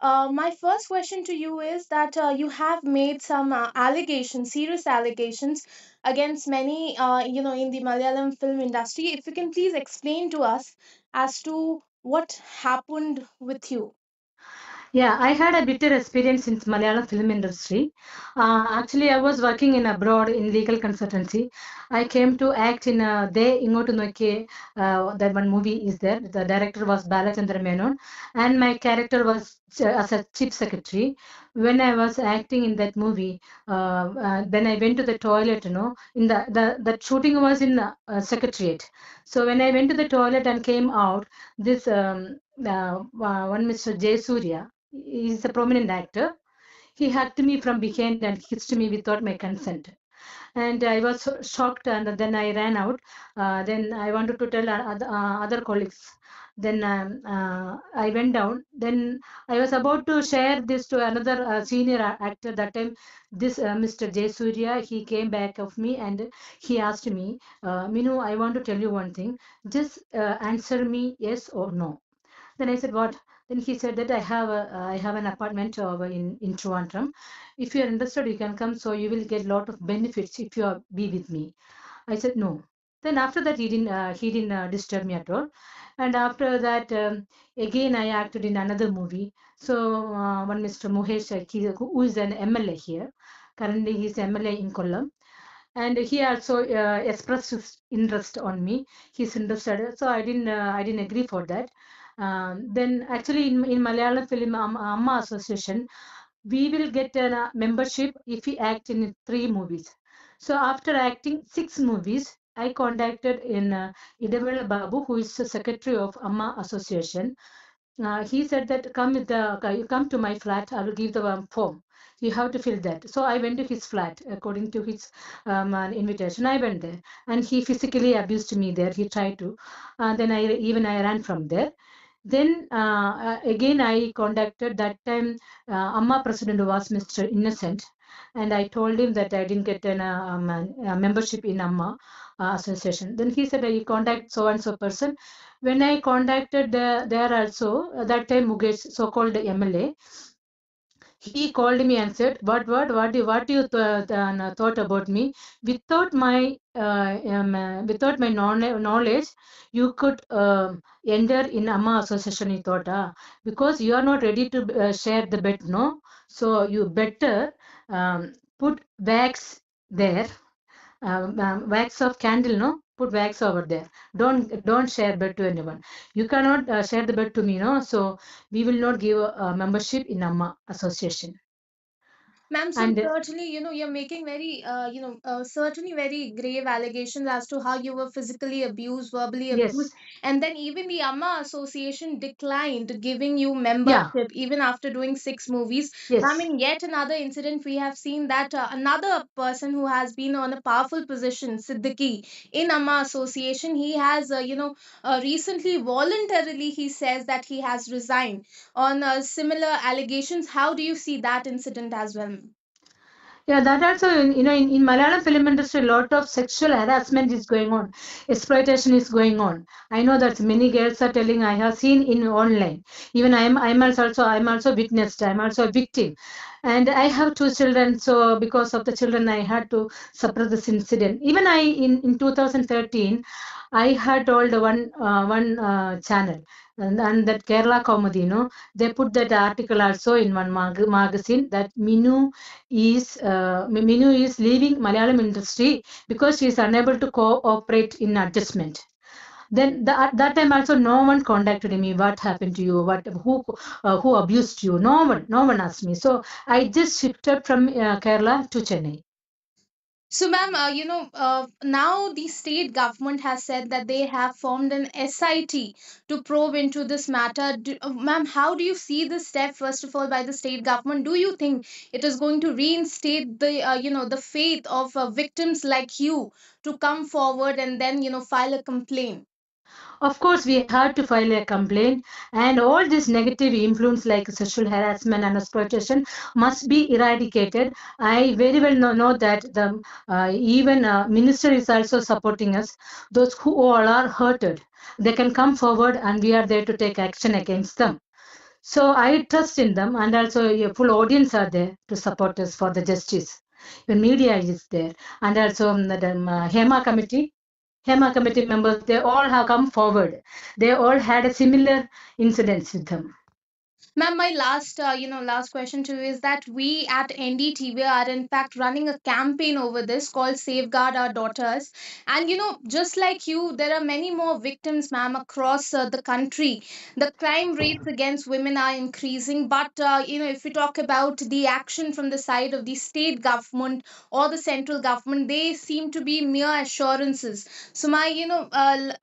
My first question to you is that you have made some allegations, serious allegations against many, in the Malayalam film industry. If you can please explain to us as to what happened with you. Yeah, I had a bitter experience in Malayalam film industry. Actually, I was working in abroad in legal consultancy. I came to act in De Ingotu Noike, that one movie is there. The director was Balachandra Menon, and my character was as a chief secretary. When I was acting in that movie, then I went to the toilet, in the shooting was in secretariat. So when I went to the toilet and came out, this one Mr. Jay is a prominent actor. He hugged me from behind and kissed me without my consent. And I was so shocked, and then I ran out. Then I wanted to tell other colleagues. Then I went down. Then I was about to share this to another senior actor. That time, this Mr. Jay he came back of me and he asked me, Minu, I want to tell you one thing. Just answer me yes or no. Then I said, what? Then he said that I have an apartment over in Trivandrum. If you are interested, you can come. So you will get a lot of benefits if you be with me. I said no. Then after that, he didn't disturb me at all. And after that, again I acted in another movie. So one Mr. Muhesh, who is an MLA here. Currently, he's MLA in Kollam. And he also expressed his interest on me. He's interested, so I didn't agree for that. Then actually in Malayalam film Amma Association, we will get a membership if we act in 3 movies. So after acting 6 movies, I contacted in Idamala Babu, who is the secretary of Amma Association. He said that you come to my flat, I will give the form. You have to fill that. So I went to his flat according to his invitation. I went there, and he physically abused me there. He tried to. Then I ran from there. Then again I contacted that time. Amma president was Mr. Innocent, and I told him that I didn't get a membership in Amma association. Then he said, "You contact so and so person." When I contacted there also, that time Mukesh, so-called MLA, he called me and said, what you thought about me? Without my knowledge, you could enter in Amma Association. He thought, because you are not ready to share the bed, no. So you better put wax there, wax of candle, no. Put wax over there. Don't share bed to anyone. You cannot share the bed to me, no. So we will not give a membership in Amma Association. Ma'am, so And certainly, you're making very, certainly very grave allegations as to how you were physically abused, verbally abused, yes, and then even the Amma Association declined giving you yeah, membership even after doing 6 movies. Ma'am, yes. in yet another incident, we have seen that another person who has been on a powerful position, Siddiqui, in Amma Association, he has, recently voluntarily, he says that he has resigned on similar allegations. How do you see that incident as well? Yeah, that also, in Malayalam film industry, a lot of sexual harassment is going on, exploitation is going on. I know that many girls are telling. I have seen in online. Even I'm also witnessed. I'm also a victim, and I have 2 children. So because of the children, I had to suppress this incident. Even in 2013, I had told one channel, and that Kerala Comedy, they put that article also in one magazine that Minu is leaving Malayalam industry because she is unable to cooperate in adjustment. Then at that time also no one contacted me. What happened to you? Who abused you? No one asked me. So I just shifted from Kerala to Chennai. So, ma'am, now the state government has said that they have formed an SIT to probe into this matter. Ma'am, how do you see this step, first of all, by the state government? Do you think it is going to reinstate the faith of victims like you to come forward and then, file a complaint? Of course, we had to file a complaint, and all this negative influence like sexual harassment and exploitation must be eradicated. I very well know that the even minister is also supporting us. Those who all are hurted, they can come forward, and we are there to take action against them. So I trust in them, and also a full audience are there to support us for the justice. Even media is there, and also the Hema committee members, they all have come forward. They all had a similar incidents with them. Ma'am, my last question to you is that we at NDTV are in fact running a campaign over this called Safeguard Our Daughters. And just like you, there are many more victims, ma'am, across the country. The crime rates against women are increasing. But, if we talk about the action from the side of the state government or the central government, they seem to be mere assurances. So my,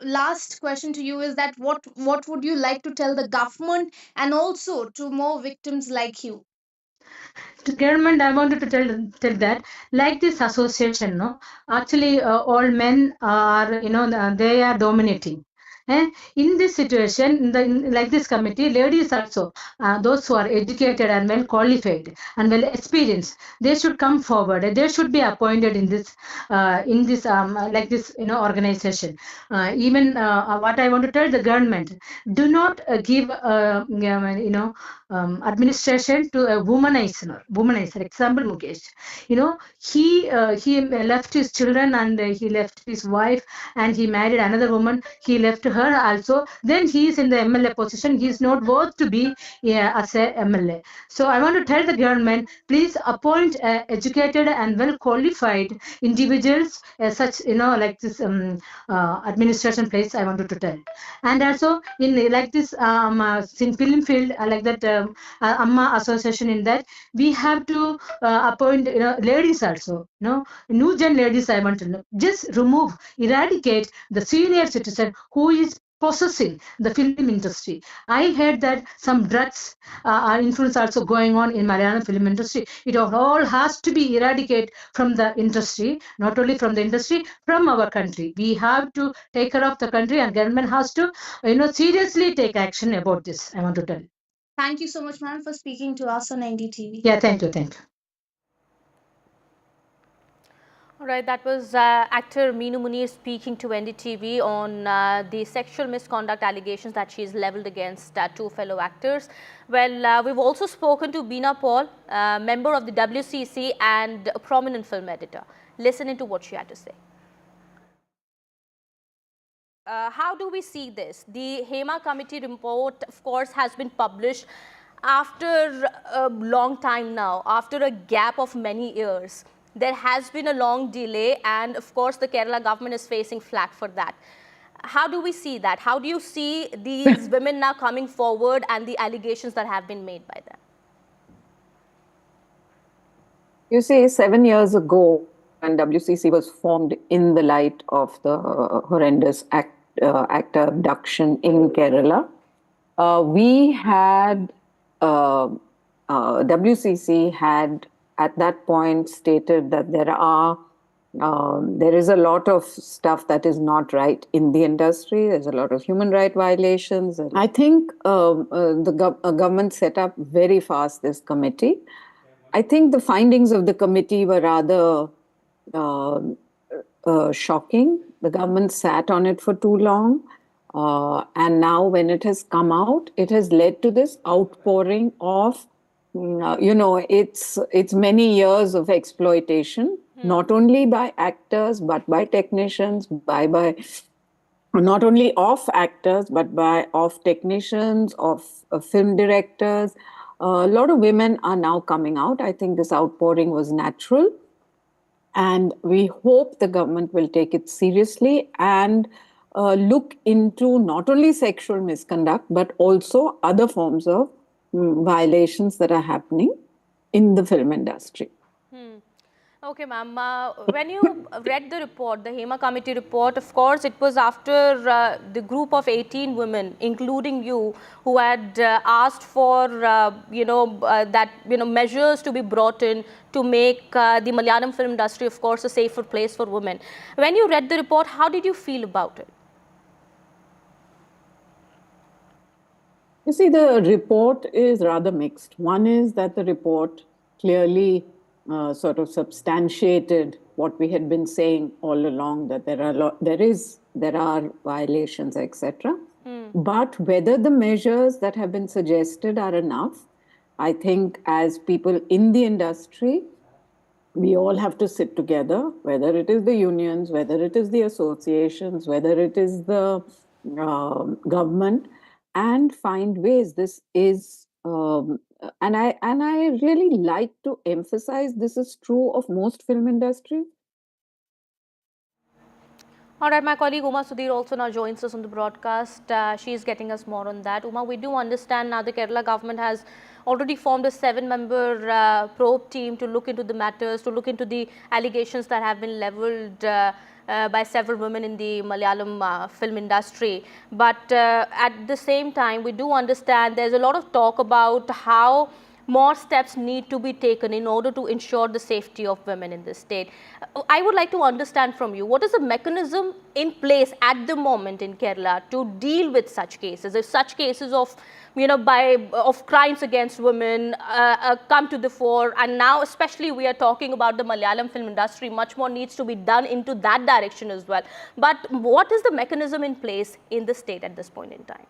last question to you is that what would you like to tell the government and also to more victims like you? To government, I wanted to tell that, like this association, no, actually, all men are, they are dominating. In this situation, like this committee, ladies also, those who are educated and well qualified and well experienced, they should come forward. They should be appointed in this like this, organization. Even what I want to tell the government, do not give, administration to a womanizer. Example, Mukesh. He left his children and he left his wife and he married another woman. He left her also. Then he is in the MLA position. He is not worth to be as a MLA. So I want to tell the government, please appoint educated and well qualified individuals, such like this administration place. I wanted to tell, and also in like this in film field, like that Amma association, in that we have to appoint ladies also, new gen ladies. I want to know, just eradicate the senior citizen who is possessing the film industry. I heard that some drugs influence also going on in Malayalam film industry. It all has to be eradicated from the industry, not only from the industry, from our country. We have to take care of the country, and government has to, seriously take action about this. I want to tell. Thank you so much, ma'am, for speaking to us on NDTV. Yeah, thank you. All right, that was actor Minu Munir speaking to NDTV on the sexual misconduct allegations that she has leveled against two fellow actors. Well, we've also spoken to Beena Paul, member of the WCC and a prominent film editor. Listen into what she had to say. How do we see this? The HEMA committee report, of course, has been published after a long time now, after a gap of many years. There has been a long delay, and of course the Kerala government is facing flack for that. How do we see that? How do you see these women now coming forward and the allegations that have been made by them? You see, 7 years ago, when WCC was formed in the light of the horrendous actor abduction in Kerala, we had, WCC had at that point stated that there is a lot of stuff that is not right in the industry. There's a lot of human rights violations. I think the government set up very fast this committee. I think the findings of the committee were rather shocking. The government sat on it for too long. And now when it has come out, it has led to this outpouring of, it's many years of exploitation, not only by actors, but by technicians, by not only of actors, but of technicians, of film directors. A lot of women are now coming out. I think this outpouring was natural. And we hope the government will take it seriously and look into not only sexual misconduct, but also other forms of violations that are happening in the film industry. Okay, ma'am. When you read the report, the HEMA committee report, of course, it was after the group of 18 women, including you, who had asked for, measures to be brought in to make the Malayalam film industry, of course, a safer place for women. When you read the report, how did you feel about it? You see, the report is rather mixed. One is that the report clearly sort of substantiated what we had been saying all along, that there are violations, etc. But whether the measures that have been suggested are enough, I think as people in the industry, we all have to sit together, whether it is the unions, whether it is the associations, whether it is the government, and find ways. This is And I really like to emphasize this is true of most film industries. All right, my colleague Uma Sudhir also now joins us on the broadcast. She is getting us more on that. Uma, we do understand now the Kerala government has already formed a 7-member probe team to look into the matters, to look into the allegations that have been levelled by several women in the Malayalam film industry. But at the same time, we do understand there's a lot of talk about how more steps need to be taken in order to ensure the safety of women in this state. I would like to understand from you, what is the mechanism in place at the moment in Kerala to deal with such cases? If such cases of, of crimes against women come to the fore, and now especially we are talking about the Malayalam film industry, much more needs to be done into that direction as well. But what is the mechanism in place in the state at this point in time?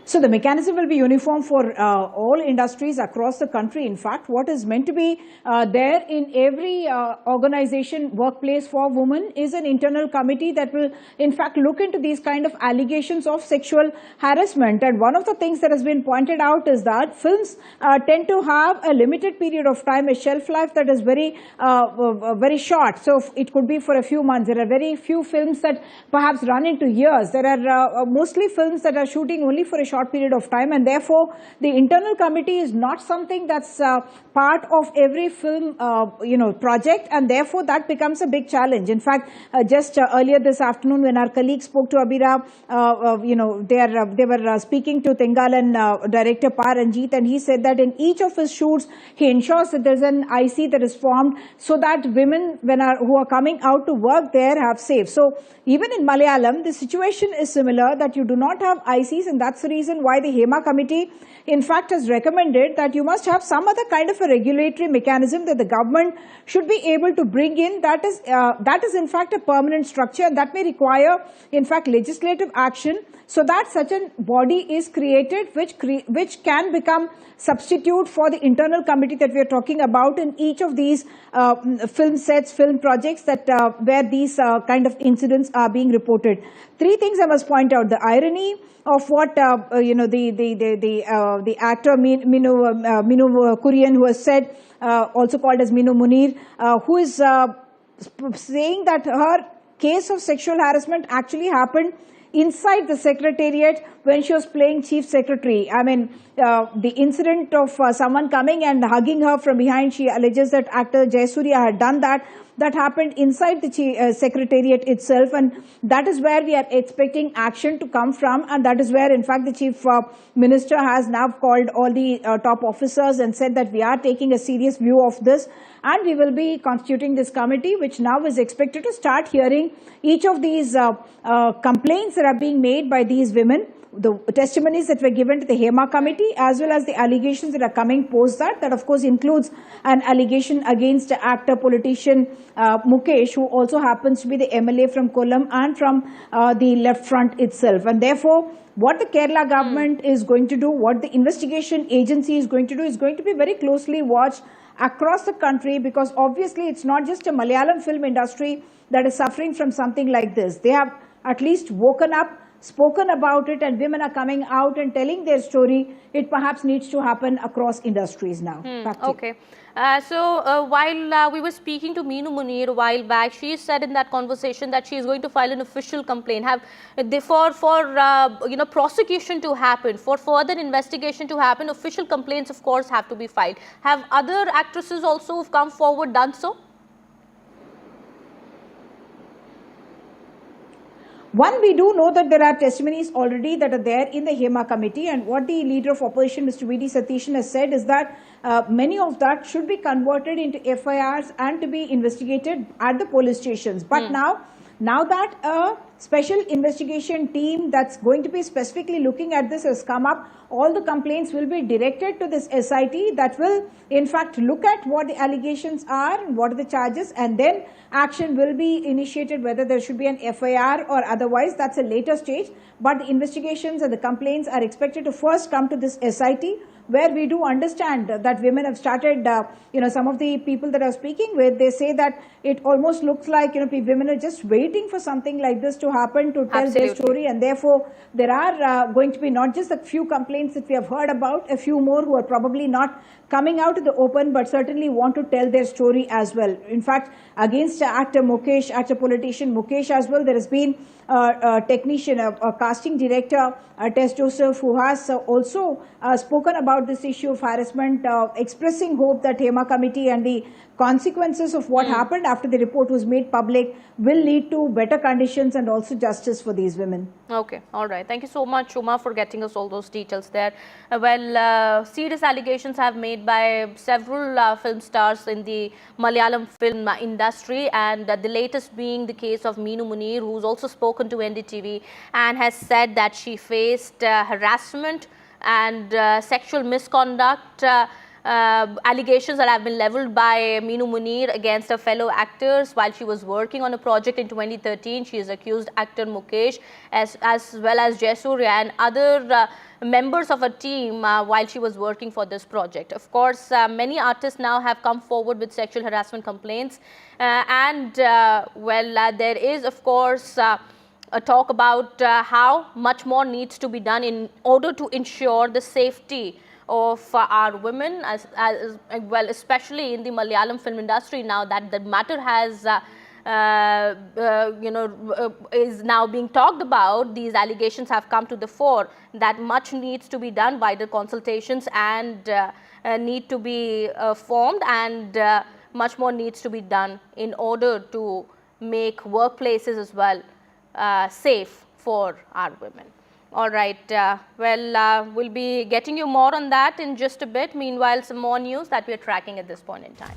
So the mechanism will be uniform for all industries across the country. In fact, what is meant to be there in every organization, workplace for women is an internal committee that will in fact look into these kind of allegations of sexual harassment. And one of the things that has been pointed out is that films tend to have a limited period of time, a shelf life that is very short. So it could be for a few months. There are very few films that perhaps run into years. There are mostly films that are shooting only for a short period of time, and therefore the internal committee is not something that's part of every film project, and therefore that becomes a big challenge. In fact, just earlier this afternoon when our colleague spoke to Abira, they were speaking to Tengal and director Pa Ranjit, and he said that in each of his shoots he ensures that there's an IC that is formed so that women who are coming out to work there have safe. So even in Malayalam the situation is similar, that you do not have ICs, and that's the reason why the HEMA committee in fact has recommended that you must have some other kind of a regulatory mechanism that the government should be able to bring in, that is in fact a permanent structure, and that may require in fact legislative action, so that such a body is created which can become substitute for the internal committee that we are talking about in each of these film sets, film projects that where these kind of incidents are being reported. Three things I must point out: the irony of what the actor Minu Munir, who has said, also called as Minu Munir, who is saying that her case of sexual harassment actually happened inside the secretariat when she was playing chief secretary. I mean, the incident of someone coming and hugging her from behind, she alleges that actor Jaiswal had done that. That happened inside the secretariat itself, and that is where we are expecting action to come from, and that is where in fact the chief minister has now called all the top officers and said that we are taking a serious view of this, and we will be constituting this committee which now is expected to start hearing each of these complaints that are being made by these women, the testimonies that were given to the HEMA committee, as well as the allegations that are coming post that. That of course includes an allegation against actor politician Mukesh, who also happens to be the MLA from Kollam and from the left front itself. And therefore what the Kerala government is going to do, what the investigation agency is going to do, is going to be very closely watched across the country, because obviously it's not just a Malayalam film industry that is suffering from something like this. They have at least woken up, spoken about it, and women are coming out and telling their story. It perhaps needs to happen across industries now. Okay. While we were speaking to Minu Munir a while back, she said in that conversation that she is going to file an official complaint. For prosecution to happen, for further investigation to happen, official complaints of course have to be filed. Have other actresses also who've come forward done so? One, we do know that there are testimonies already that are there in the HEMA committee, and what the leader of opposition, Mr. V.D. Satishan, has said is that many of that should be converted into FIRs and to be investigated at the police stations. But now that a special investigation team that's going to be specifically looking at this has come up, all the complaints will be directed to this SIT that will in fact look at what the allegations are and what are the charges, and then action will be initiated, whether there should be an FIR or otherwise. That's a later stage, but the investigations and the complaints are expected to first come to this SIT, where we do understand that women have started, some of the people that are speaking with, they say that it almost looks like, women are just waiting for something like this to happen to tell their story, and therefore there are going to be not just a few complaints that we have heard about, a few more who are probably not coming out to the open, but certainly want to tell their story as well. In fact, against actor politician Mukesh as well, there has been a technician, a casting director, Tess Joseph, who has also spoken about this issue of harassment, expressing hope that Hema committee and the consequences of what happened after the report was made public will lead to better conditions and also justice for these women. Okay, all right. Thank you so much, Uma, for getting us all those details there. Serious allegations have made by several film stars in the Malayalam film industry, and the latest being the case of Minu Munir, who's also spoken to NDTV and has said that she faced harassment and sexual misconduct allegations that have been leveled by Minu Munir against her fellow actors while she was working on a project in 2013. She has accused actor Mukesh as well as Jaisurya and other members of her team while she was working for this project. Of course, many artists now have come forward with sexual harassment complaints there is, of course, a talk about how much more needs to be done in order to ensure the safety of our women as well, especially in the Malayalam film industry now that the matter has is now being talked about. These allegations have come to the fore that much needs to be done, wider consultations and need to be formed, and much more needs to be done in order to make workplaces as well safe for our women. All right, we'll be getting you more on that in just a bit. Meanwhile, some more news that we are tracking at this point in time.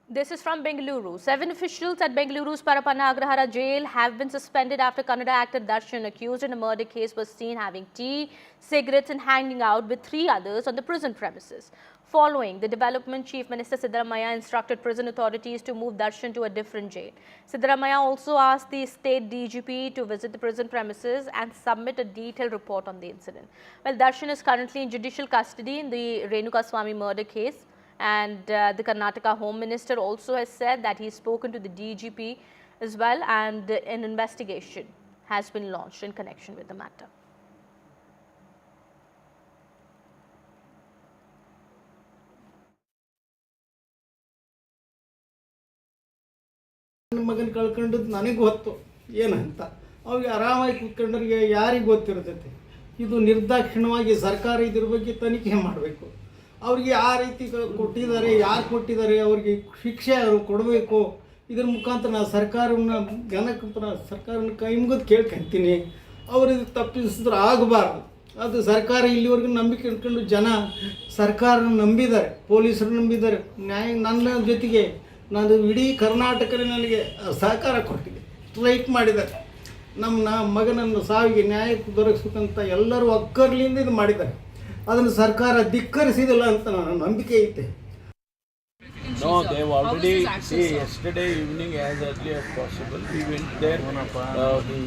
This is from Bengaluru. 7 officials at Bengaluru's Parapana Agrahara jail have been suspended after Kannada actor Dasan, accused in a murder case, was seen having tea, cigarettes and hanging out with 3 others on the prison premises. Following the development, Chief Minister Siddaramaiah instructed prison authorities to move Darshan to a different jail. Siddaramaiah also asked the state DGP to visit the prison premises and submit a detailed report on the incident. Well, Darshan is currently in judicial custody in the Renuka Swamy murder case, and the Karnataka Home Minister also has said that he's spoken to the DGP as well, and an investigation has been launched in connection with the matter. ನನ್ನ ಮಗನ ಕಳ್ಕೊಂಡದ್ದು ನನಗೆ ಗೊತ್ತು ಏನಂತ, ಅವ್ರಿಗೆ ಆರಾಮಾಗಿ ಕೂತ್ಕೊಂಡ್ರಿಗೆ ಯಾರಿಗೆ ಗೊತ್ತಿರ್ತೈತೆ. ಇದು ನಿರ್ದಾಕ್ಷಿಣ್ಯವಾಗಿ ಸರ್ಕಾರ ಇದ್ರ ಬಗ್ಗೆ ತನಿಖೆ ಮಾಡಬೇಕು. ಅವ್ರಿಗೆ ಆ ರೀತಿ ಕೊಟ್ಟಿದ್ದಾರೆ, ಯಾರು ಕೊಟ್ಟಿದ್ದಾರೆ, ಅವ್ರಿಗೆ ಶಿಕ್ಷೆ ಅವರು ಕೊಡಬೇಕು. ಇದ್ರ ಮುಖಾಂತರ ನಾನು ಸರ್ಕಾರನ ಕೈ ಮುಗಿದು ಕೇಳ್ಕೊಂತೀನಿ, ಅವ್ರಿಗೆ ತಪ್ಪಿಸಿದ್ರೆ ಆಗಬಾರ್ದು. ಅದು ಸರ್ಕಾರ ಇಲ್ಲಿವರೆಗೂ ನಂಬಿಕೆ ಇಟ್ಕೊಂಡು ಜನ ಸರ್ಕಾರನ ನಂಬಿದ್ದಾರೆ, ಪೊಲೀಸರು ನಂಬಿದ್ದಾರೆ. ನನ್ನ ಜೊತೆಗೆ ನಾನು ಇಡೀ ಕರ್ನಾಟಕದಲ್ಲಿ ನನಗೆ ಸಹಕಾರ ಕೊಟ್ಟಿದೆ, ಸ್ಟ್ರೈಕ್ ಮಾಡಿದ್ದಾರೆ. ನಮ್ಮ ಮಗನನ್ನು ಸಾವಿಗೆ ನ್ಯಾಯ ದೊರಕಿಸ್ಬೇಕಂತ ಎಲ್ಲರೂ ಒಕ್ಕರ್ಲಿಂದ ಇದು ಮಾಡಿದ್ದಾರೆ. ಅದನ್ನು ಸರ್ಕಾರ ಧಿಕ್ಕರಿಸಿದಿಲ್ಲ ಅಂತ ನನ್ನ ನಂಬಿಕೆ ಐತೆ. No, they've already, yesterday evening as early as possible, we went there,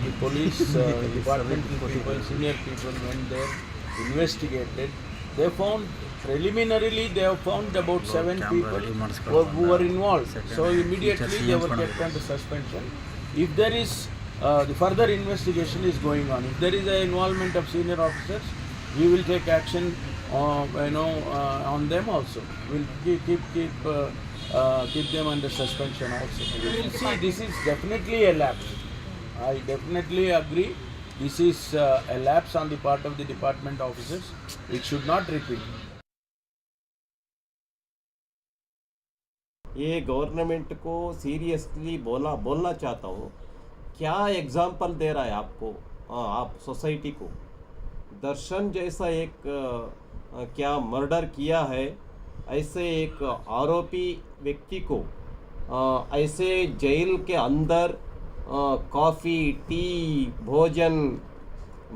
the police department people, senior people went there, investigated. They found, preliminarily they have found about 7 people who were involved. So immediately they were kept under suspension. If there is, the further investigation is going on. If there is an involvement of senior officers, we will take action on them also. We'll keep them under suspension also. We will see, this is definitely a lapse. I definitely agree. This is a lapse on the part of the department officers. It should not repeat. ये government को seriously बोलना चाहता हूँ. क्या example दे रहा है आपको, आप सोसाइटी को. दर्शन जैसा एक क्या मर्डर किया है, ऐसे एक आरोपी व्यक्ति को ऐसे जेल के अंदर कॉफ़ी, टी, भोजन,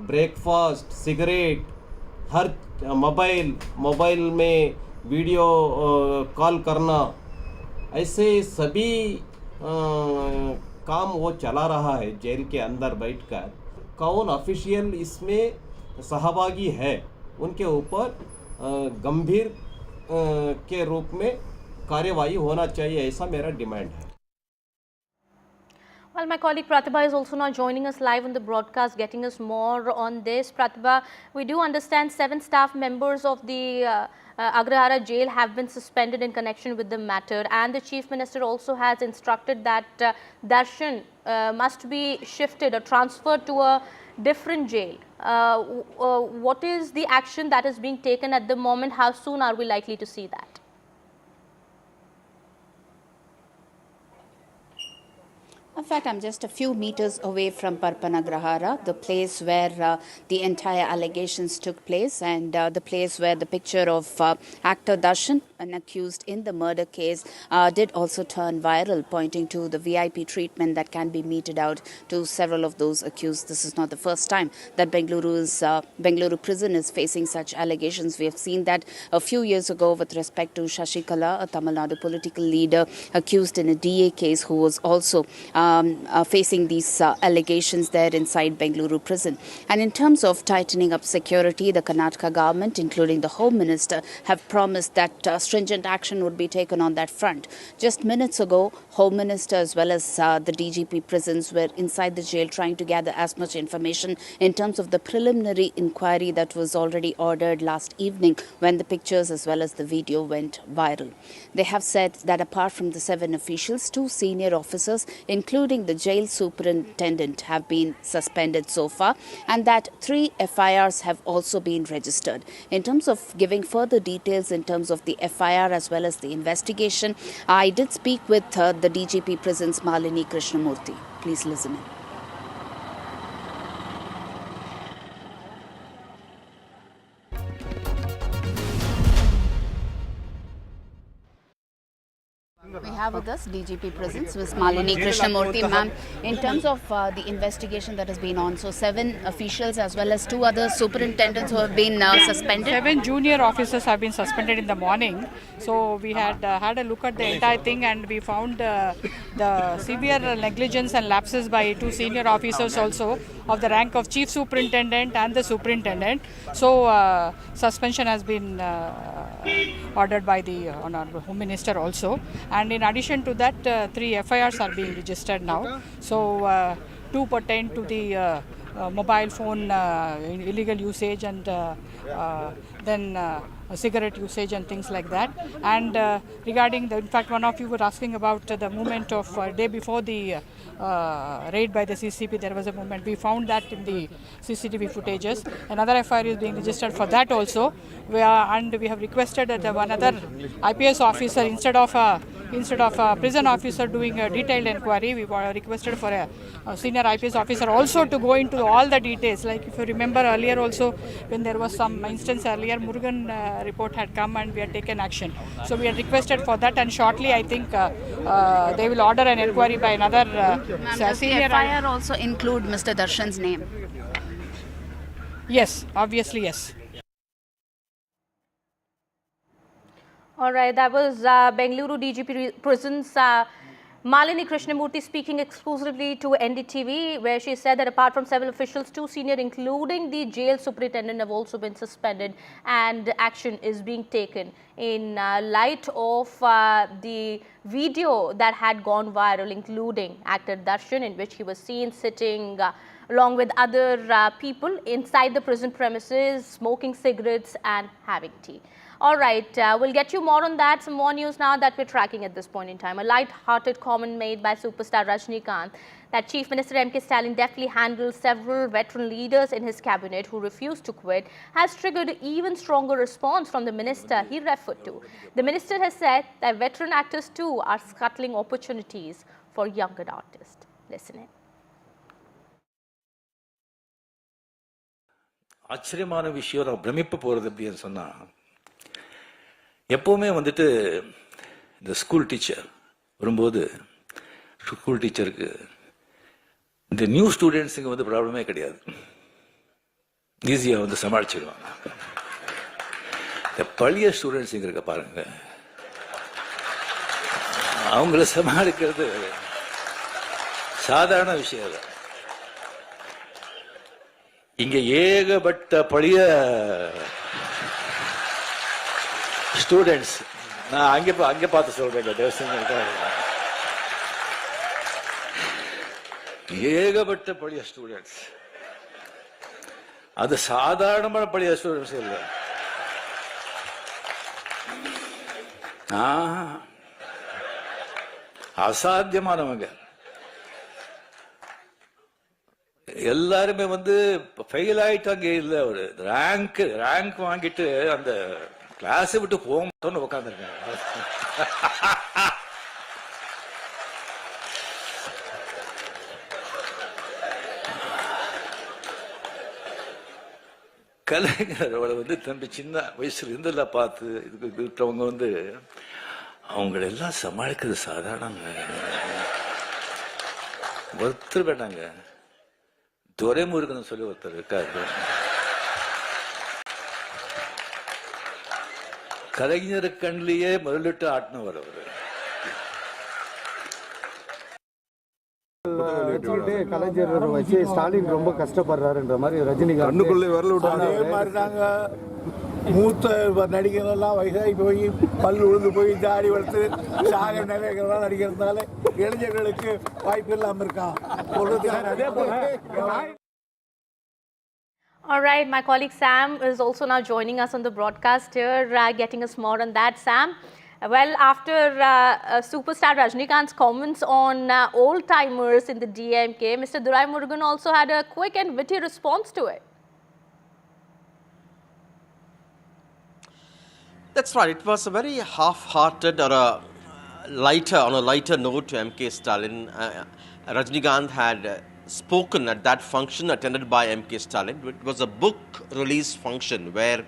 ब्रेकफास्ट, सिगरेट, हर मोबाइल में वीडियो कॉल करना, ऐसे सभी काम वो चला रहा है जेल के अंदर बैठकर. कौन ऑफिशियल इसमें सहभागी है उनके ऊपर गंभीर के रूप में कार्यवाही होना चाहिए, ऐसा मेरा डिमांड है. Well, my colleague Pratibha is also now joining us live on the broadcast, getting us more on this. Pratibha, we do understand 7 staff members of the Agrahara jail have been suspended in connection with the matter, and the Chief Minister also has instructed that Darshan must be shifted or transferred to a different jail. What is the action that is being taken at the moment? How soon are we likely to see that? In fact, I'm just a few meters away from Parpanagrahara, the place where the entire allegations took place, and the place where the picture of actor Dasan, an accused in the murder case, did also turn viral, pointing to the VIP treatment that can be meted out to several of those accused. This is not the first time that Bengaluru prison is facing such allegations. We have seen that a few years ago with respect to Shashikala, a Tamil Nadu political leader accused in a DA case, who was also facing these allegations there inside Bengaluru prison. And in terms of tightening up security, the Karnataka government, including the Home Minister, have promised that stringent action would be taken on that front. Just minutes ago, Home Minister as well as the DGP prisons were inside the jail trying to gather as much information in terms of the preliminary inquiry that was already ordered last evening when the pictures as well as the video went viral. They have said that apart from the 7 officials, 2 senior officers, including the jail superintendent, have been suspended so far, and that 3 FIRs have also been registered. In terms of giving further details in terms of the FIR as well as the investigation, I did speak with the DGP prisons, Malini Krishnamurthy. Please listen in. We have with us DGP Prisons, Ms. Malini Krishnamurthy. Ma'am, in terms of the investigation that has been on, so 7 officials as well as 2 other superintendents who have been suspended. 7 junior officers have been suspended in the morning. So we had had a look at the entire thing, and we found the severe negligence and lapses by 2 senior officers also of the rank of chief superintendent and the superintendent. So suspension has been ordered by the Honorable Home Minister also. And in addition to that, 3 FIRs are being registered now. So 2 pertain to the mobile phone illegal usage, and then cigarette usage and things like that. And regarding in fact, one of you were asking about the movement of day before the raid by the CCP. There was a movement. We found that in the CCTV footages. Another FIR is being registered for that also. And we have requested that one other IPS officer, instead of a prison officer doing a detailed inquiry, we requested for a senior IPS officer also to go into all the details. Like if you remember earlier also, when there was some instance earlier, Murugan report had come and we had taken action. So we had requested for that, and shortly I think they will order an inquiry by another senior. Does the FIR also include Mr. Darshan's name? Yes, obviously yes. All right, that was Bengaluru DGP Prisons Malini Krishnamurthy speaking exclusively to NDTV, where she said that apart from several officials, 2 senior, including the jail superintendent, have also been suspended, and action is being taken in light of the video that had gone viral, including actor Darshan, in which he was seen sitting along with other people inside the prison premises, smoking cigarettes and having tea. All right, we'll get you more on that. Some more news now that we're tracking at this point in time. A light-hearted comment made by superstar Rajnikant that Chief Minister M.K. Stalin deftly handled several veteran leaders in his cabinet who refused to quit has triggered even stronger response from the minister he referred to. The minister has said that veteran actors too are scuttling opportunities for younger artists. Listen in. ஆச்சரியமான விஷயம், நான் பிரமிப்பு போகிறது அப்படின்னு சொன்னால், எப்போவுமே வந்துட்டு இந்த school teacher வரும்போது ஸ்கூல் டீச்சருக்கு இந்த நியூ ஸ்டூடெண்ட்ஸுங்க வந்து ப்ராப்ளமே கிடையாது, ஈஸியாக வந்து சமாளிச்சிடுவாங்க. இந்த பழைய ஸ்டூடெண்ட்ஸுங்க இருக்க பாருங்க, அவங்கள சமாளிக்கிறது சாதாரண விஷயம் இல்லை. இங்க ஏகப்பட்ட பழைய ஸ்டூடெண்ட்ஸ். நான் அங்க பார்த்து சொல்றேன், ஏகப்பட்ட பழைய ஸ்டூடெண்ட்ஸ். அது சாதாரணமான பழைய ஸ்டூடெண்ட்ஸ் இல்ல. அசாத்தியமானவங்க எல்லாருமே ஃபெயில் ஆயிட்டாங்க. இல்ல ஒரு ரேங்க் வாங்கிட்டு அந்த கிளாஸ் விட்டு போக மாட்டோம்னு உட்காந்துருக்காங்க. கலைஞரோட தம்பி சின்ன வயசுல இருந்தெல்ல பார்த்து இதுக்கு இருக்கிறவங்க அவங்களெல்லாம் சமாளிக்கிறது சாதாரணங்க. ஒருத்தர் வேண்டாங்க, துரைமுருகன் சொல்லி ஒருத்தர் இருக்காரு. கலைஞர் கண்ணிலேயே முதலிட்டு ஆட்டினவர் அவரு. கலைஞர் வச்சு ஸ்டாலின் ரொம்ப கஷ்டப்படுறாருன்ற மாதிரி ரஜினிகாந்த் கண்ணுக்குள்ளே வரல விட்டாங்க. அதே மாதிரி தாங்க மூத்த நடிகர்கள்லாம் வயசாகி போய் பல் உழுந்து போய் தாடி வளர்த்து சாக நிறைய நடிக்கிறதுனால இளைஞர்களுக்கு வாய்ப்பு இல்லாமல் இருக்கான். All right, my colleague Sam is also now joining us on the broadcast here, getting us more on that. Sam, well, after superstar Rajnikant's comments on old-timers in the DMK, Mr. Durai Murugan also had a quick and witty response to it. That's right. It was a very half-hearted or on a lighter note to MK Stalin. Rajnikant had spoken at that function attended by MK Stalin. It was a book release function where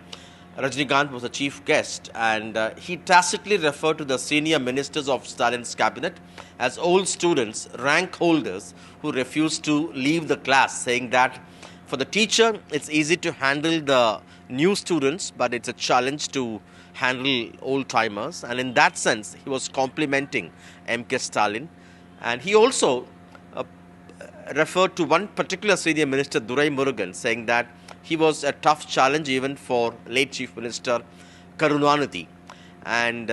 Rajnikant was the chief guest, and he tacitly referred to the senior ministers of Stalin's cabinet as old students, rank holders who refused to leave the class, saying that for the teacher it's easy to handle the new students, but it's a challenge to handle old-timers. And in that sense, he was complimenting MK Stalin. And he also referred to one particular senior minister, Durai Murugan, saying that he was a tough challenge even for late Chief Minister Karunanidhi. And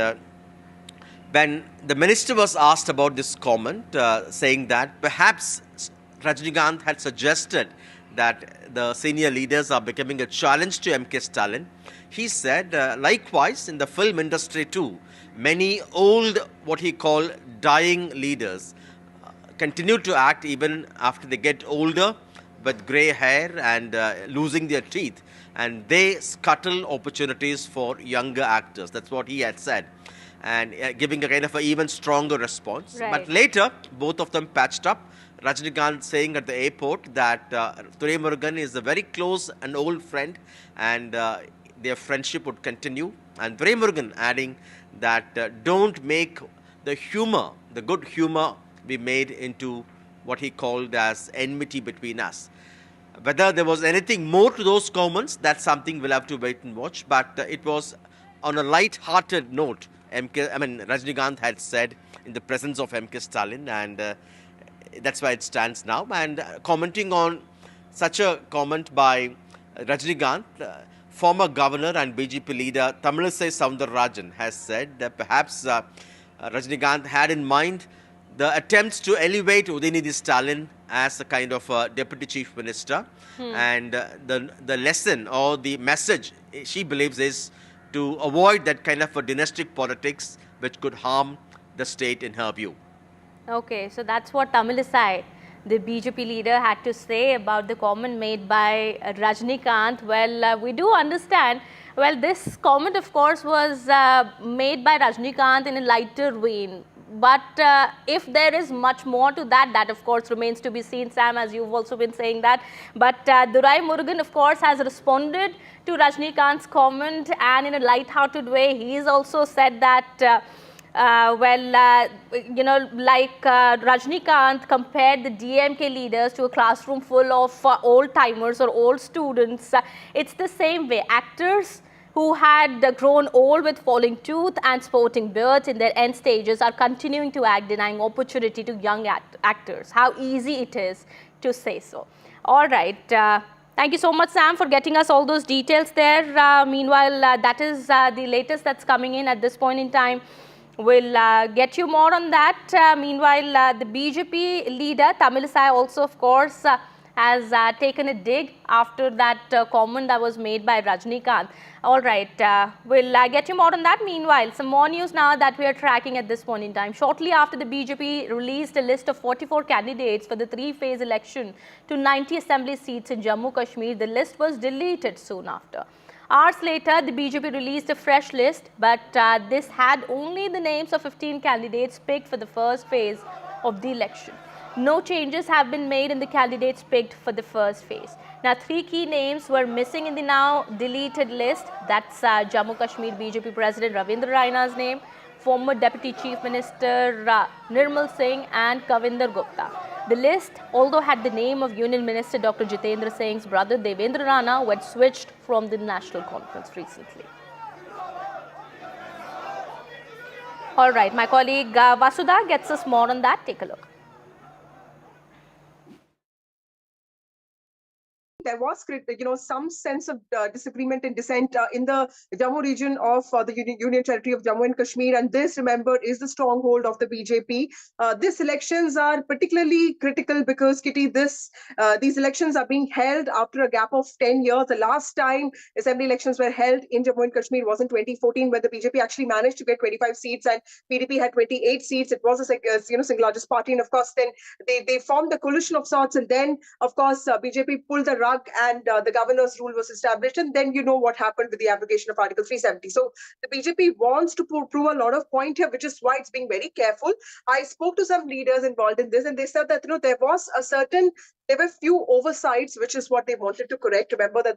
when the minister was asked about this comment, saying that perhaps Rajnikant had suggested that the senior leaders are becoming a challenge to MK Stalin, he said, likewise in the film industry too, many old, what he called dying leaders continue to act even after they get older with grey hair and losing their teeth, and they scuttle opportunities for younger actors. That's what he had said, and giving a kind of an even stronger response. Right. But later, both of them patched up. Rajnikant saying at the airport that Durai Murugan is a very close and old friend, and their friendship would continue. And Durai Murugan adding that don't make the humor, the good humor, be made into what he called as enmity between us. Whether there was anything more to those comments, that's something we'll have to wait and watch. But it was on a light-hearted note. Rajnikant had said in the presence of MK Stalin, and that's why it stands now. And commenting on such a comment by Rajnikant, former governor and BJP leader Tamilisai Soundararajan has said that perhaps Rajnikant had in mind the attempts to elevate Udayanithi Stalin as a kind of a deputy chief minister. And the lesson or the message she believes is to avoid that kind of a dynastic politics which could harm the state in her view. Okay, so that's what Tamilisai, the BJP leader, had to say about the comment made by Rajnikant. Well, we do understand. Well, this comment, of course, was made by Rajnikant in a lighter vein. But if there is much more to that, that of course remains to be seen, Sam, as you've also been saying that. But Durai Murugan, of course, has responded to Rajnikant's comment, and in a light-hearted way, he's also said that, Rajnikant compared the DMK leaders to a classroom full of old-timers or old students. It's the same way. Actors who had grown old with falling tooth and sporting beards in their end stages are continuing to act, denying opportunity to young actors. How easy it is to say so. All right. Thank you so much, Sam, for getting us all those details there. Meanwhile, that is the latest that's coming in at this point in time. We'll get you more on that. Meanwhile, the BJP leader, Tamilisai, also, of course, has taken a dig after that comment that was made by Rajnikant. All right, we'll get you more on that. Meanwhile, some more news now that we are tracking at this point in time. Shortly after the BJP released a list of 44 candidates for the three-phase election to 90 assembly seats in Jammu Kashmir, the list was deleted soon after. Hours later, the BJP released a fresh list, but this had only the names of 15 candidates picked for the first phase of the election. No changes have been made in the candidates picked for the first phase. Now, 3 key names were missing in the now deleted list. That's Jammu Kashmir BJP President Ravindra Raina's name, former Deputy Chief Minister Nirmal Singh and Kavinder Gupta. The list, although had the name of Union Minister Dr. Jitendra Singh's brother Devendra Rana, who had switched from the National Conference recently. All right, my colleague Vasudha gets us more on that. Take a look. There was, some sense of disagreement and dissent in the Jammu region of the Union Territory of Jammu and Kashmir, and this, remember, is the stronghold of the BJP. These elections are particularly critical because, Kitty, these elections are being held after a gap of 10 years. The last time assembly elections were held in Jammu and Kashmir was in 2014, where the BJP actually managed to get 25 seats and PDP had 28 seats. It was a single largest party, and of course, then they formed a coalition of sorts, and then, of course, BJP pulled the rug and the governor's rule was established, and then you know what happened with the abrogation of Article 370. So the BJP wants to prove a lot of point here, which is why it's being very careful. I spoke to some leaders involved in this, and they said that there were few oversights, which is what they wanted to correct. Remember that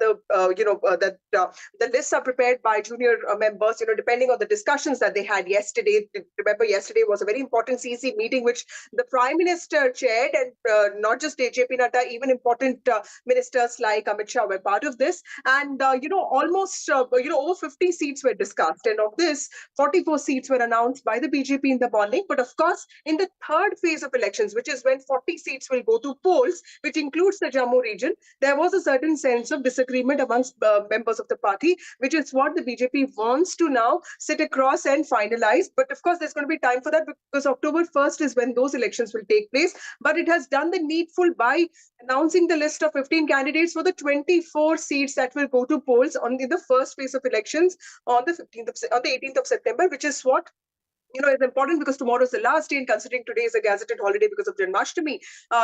the lists are prepared by junior members, depending on the discussions that they had yesterday. Remember, yesterday was a very important CEC meeting, which the Prime Minister chaired, and not just JP Nadda, even important ministers like Amit Shah were part of this. And, almost, over 50 seats were discussed. And of this, 44 seats were announced by the BJP in the morning. But of course, in the third phase of elections, which is when 40 seats will go to polls, which includes the Jammu region, there was a certain sense of disagreement amongst members of the party, which is what the BJP wants to now sit across and finalize. But of course, there's going to be time for that because October 1st is when those elections will take place. But it has done the needful by announcing the list of 15 candidates for the 24 seats that will go to polls in the first phase of elections on the 18th of September, which is what is important because tomorrow is the last day, and considering today is a gazetted holiday because of Janmashtami,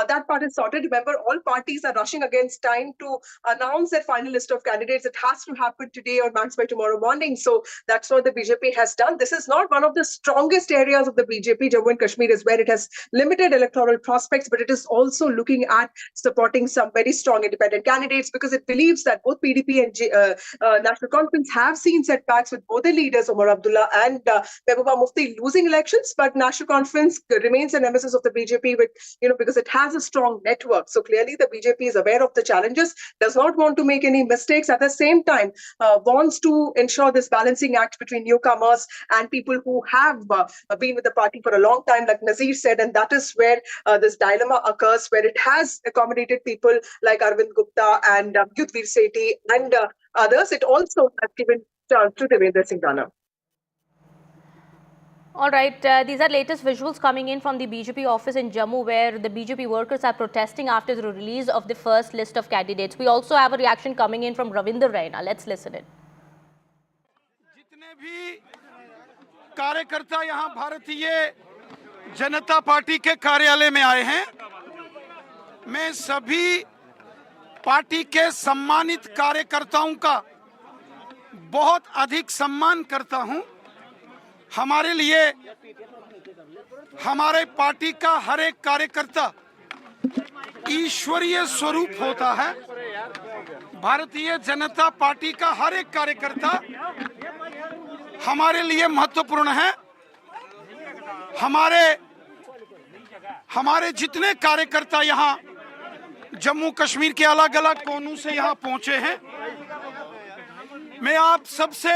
that part is sorted. Remember, all parties are rushing against time to announce their final list of candidates. It has to happen today or max by tomorrow morning. So that's what the BJP has done. This is not one of the strongest areas of the BJP. Jammu and Kashmir is where it has limited electoral prospects, but it is also looking at supporting some very strong independent candidates because it believes that both PDP and National Conference have seen setbacks with both the leaders, Omar Abdullah and Mehbooba Mufti, losing elections, but National Conference remains a nemesis of the BJP because it has a strong network. So clearly the BJP is aware of the challenges, does not want to make any mistakes, at the same time wants to ensure this balancing act between newcomers and people who have been with the party for a long time, like Nazir said, and that is where this dilemma occurs, where it has accommodated people like Arvind Gupta and Yudhvir Sethi and others. It also has given chance to Devendra Singh Rana. All right, these are latest visuals coming in from the BJP office in Jammu, where the BJP workers are protesting after the release of the first list of candidates. We also have a reaction coming in from Ravindra Raina. Let's listen in. जितने भी कार्यकर्ता यहाँ Bharatiya Janata party के कार्यालय में आए हैं, मैं सभी पार्टी के सम्मानित कार्यकर्ताओं का बहुत अधिक सम्मान करता हूँ। हमारे लिए हमारे पार्टी का हर एक कार्यकर्ता ईश्वरीय स्वरूप होता है। भारतीय जनता पार्टी का हर एक कार्यकर्ता हमारे लिए महत्वपूर्ण है। हमारे जितने कार्यकर्ता यहाँ जम्मू कश्मीर के अलग अलग कोनों से यहाँ पहुंचे हैं, मैं आप सबसे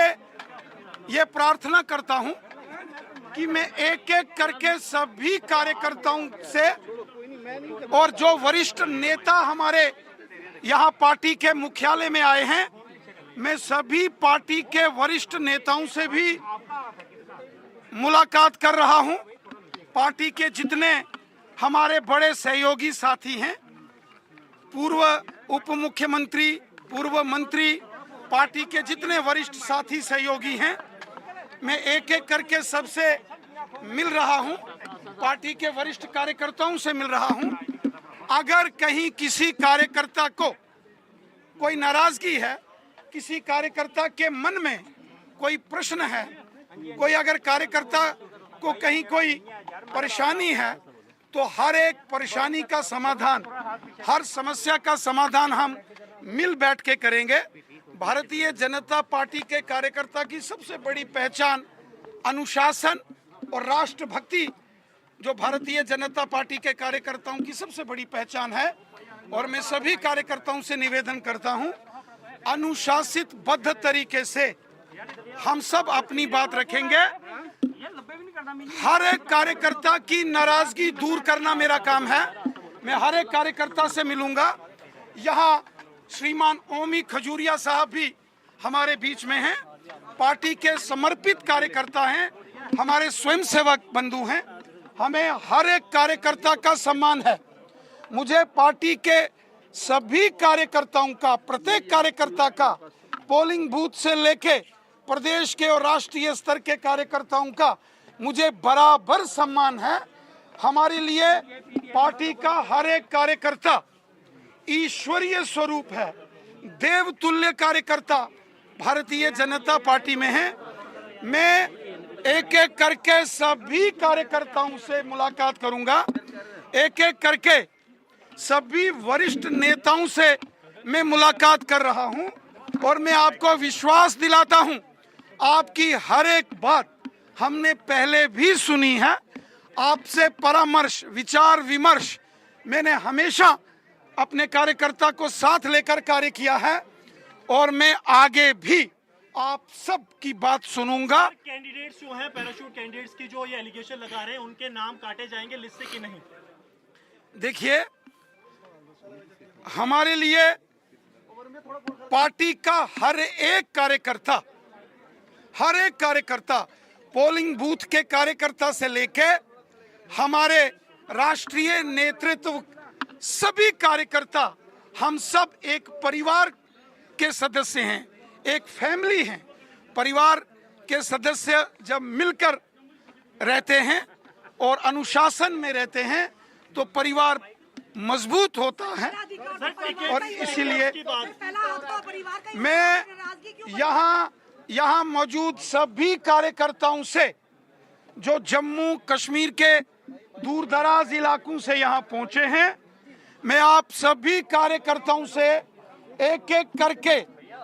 ये प्रार्थना करता हूं कि मैं एक एक करके सभी कार्यकर्ताओं से और जो वरिष्ठ नेता हमारे यहाँ पार्टी के मुख्यालय में आए हैं। मैं सभी पार्टी के वरिष्ठ नेताओं से भी मुलाकात कर रहा हूँ। पार्टी के जितने हमारे बड़े सहयोगी साथी हैं, पूर्व उप मुख्यमंत्री, पूर्व मंत्री, पार्टी के जितने वरिष्ठ साथी सहयोगी हैं, मैं एक एक करके सबसे मिल रहा हूं। पार्टी के वरिष्ठ कार्यकर्ताओं से मिल रहा हूं। अगर कहीं किसी कार्यकर्ता को कोई नाराजगी है, किसी कार्यकर्ता के मन में कोई प्रश्न है, कोई अगर कार्यकर्ता को कहीं कोई परेशानी है, तो हर एक परेशानी का समाधान, हर समस्या का समाधान हम मिल बैठ के करेंगे। भारतीय जनता पार्टी के कार्यकर्ता की सबसे बड़ी पहचान अनुशासन और राष्ट्रभक्ति, जो भारतीय जनता पार्टी के कार्यकर्ताओं की सबसे बड़ी पहचान है। और मैं सभी कार्यकर्ताओं से निवेदन करता हूं, अनुशासित बद्ध तरीके से हम सब अपनी बात रखेंगे। हर एक कार्यकर्ता की नाराजगी दूर करना मेरा काम है। मैं हर एक कार्यकर्ता से मिलूंगा। यहाँ श्रीमान ओमी खजूरिया साहब भी हमारे बीच में हैं। पार्टी के समर्पित कार्यकर्ता हैं, हमारे स्वयंसेवक बंधु हैं। हमें हर एक कार्यकर्ता का सम्मान है। मुझे पार्टी के सभी कार्यकर्ताओं का, प्रत्येक कार्यकर्ता का, पोलिंग बूथ से लेके प्रदेश के और राष्ट्रीय स्तर के कार्यकर्ताओं का मुझे बराबर सम्मान है। हमारे लिए पार्टी का हर एक कार्यकर्ता ईश्वरीय स्वरूप है, देवतुल्य कार्यकर्ता भारतीय जनता पार्टी में है। मैं एक एक करके सभी कार्यकर्ताओं से मुलाकात करूंगा, एक एक करके सभी वरिष्ठ नेताओं से मैं मुलाकात कर रहा हूं। और मैं आपको विश्वास दिलाता हूं, आपकी हर एक बात हमने पहले भी सुनी है। आपसे परामर्श, विचार विमर्श मैंने हमेशा अपने कार्यकर्ता को साथ लेकर कार्य किया है और मैं आगे भी आप सब की बात सुनूंगा। कैंडिडेट्स जो हैं, पैराशूट कैंडिडेट्स की जो ये एलिगेशन लगा रहे हैं, उनके नाम काटे जाएंगे लिस्ट से कि नहीं? देखिए, हमारे लिए पार्टी का हर एक कार्यकर्ता, पोलिंग बूथ के कार्यकर्ता से लेके हमारे राष्ट्रीय नेतृत्व, सभी कार्यकर्ता, हम सब एक परिवार के सदस्य हैं, एक फैमिली हैं। परिवार के सदस्य जब मिलकर रहते हैं और अनुशासन में रहते हैं तो परिवार मजबूत होता है। और इसीलिए मैं यहाँ मौजूद सभी कार्यकर्ताओं से, जो जम्मू कश्मीर के दूर दराज इलाकों से यहाँ पहुंचे हैं, मैं आप सभी कार्यकर्ताओं से एक एक करके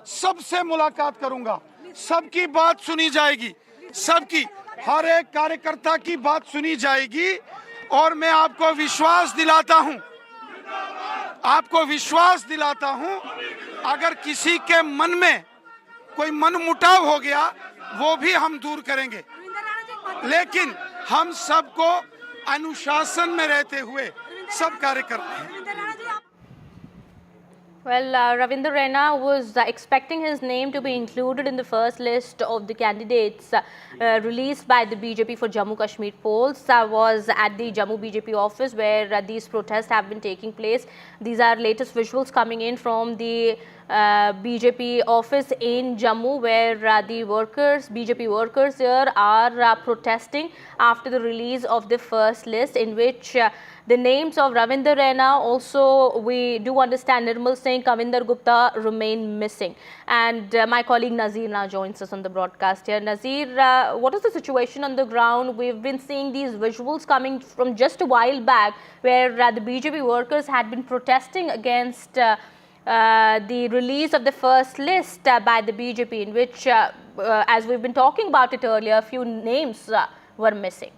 सबसे मुलाकात करूंगा। सबकी बात सुनी जाएगी, सबकी, हर एक कार्यकर्ता की बात सुनी जाएगी। और मैं आपको विश्वास दिलाता हूं, अगर किसी के मन में कोई मनमुटाव हो गया, वो भी हम दूर करेंगे। लेकिन हम सबको अनुशासन में रहते हुए सब कार्य करते हैं। Well, Ravinder Raina was expecting his name to be included in the first list of the candidates released by the BJP for Jammu Kashmir polls. Was at the Jammu BJP office where these protests have been taking place. These are latest visuals coming in from the BJP office in Jammu, where the BJP workers here are protesting after the release of the first list, in which the names of Ravinder Raina, also we do understand Nirmal Singh, Kavinder Gupta remain missing. And my colleague Nazir now joins us on the broadcast here. Nazir, what is the situation on the ground? We've been seeing these visuals coming from just a while back, where the BJP workers had been protesting against the release of the first list by the BJP, in which, as we've been talking about it earlier, a few names were missing.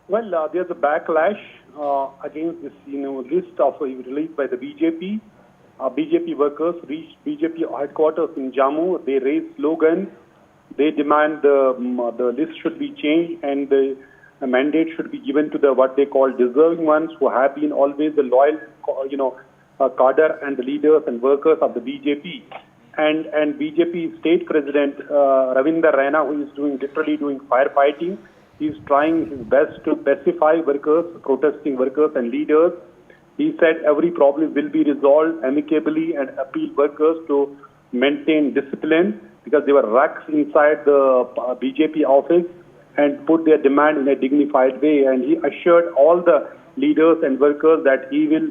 Well, there's a backlash against this, list of released by the BJP. BJP workers reached BJP headquarters in Jammu. They raised slogans. They demand the list should be changed and the mandate should be given to the what they call deserving ones, who have been always the loyal, cadre and the leaders and workers of the BJP. And BJP state president Ravinder Raina, who is literally doing firefighting, he is trying his best to pacify workers, protesting workers and leaders. He said every problem will be resolved amicably and appeal workers to maintain discipline because they were racks inside the BJP office and put their demand in a dignified way. And he assured all the leaders and workers that he will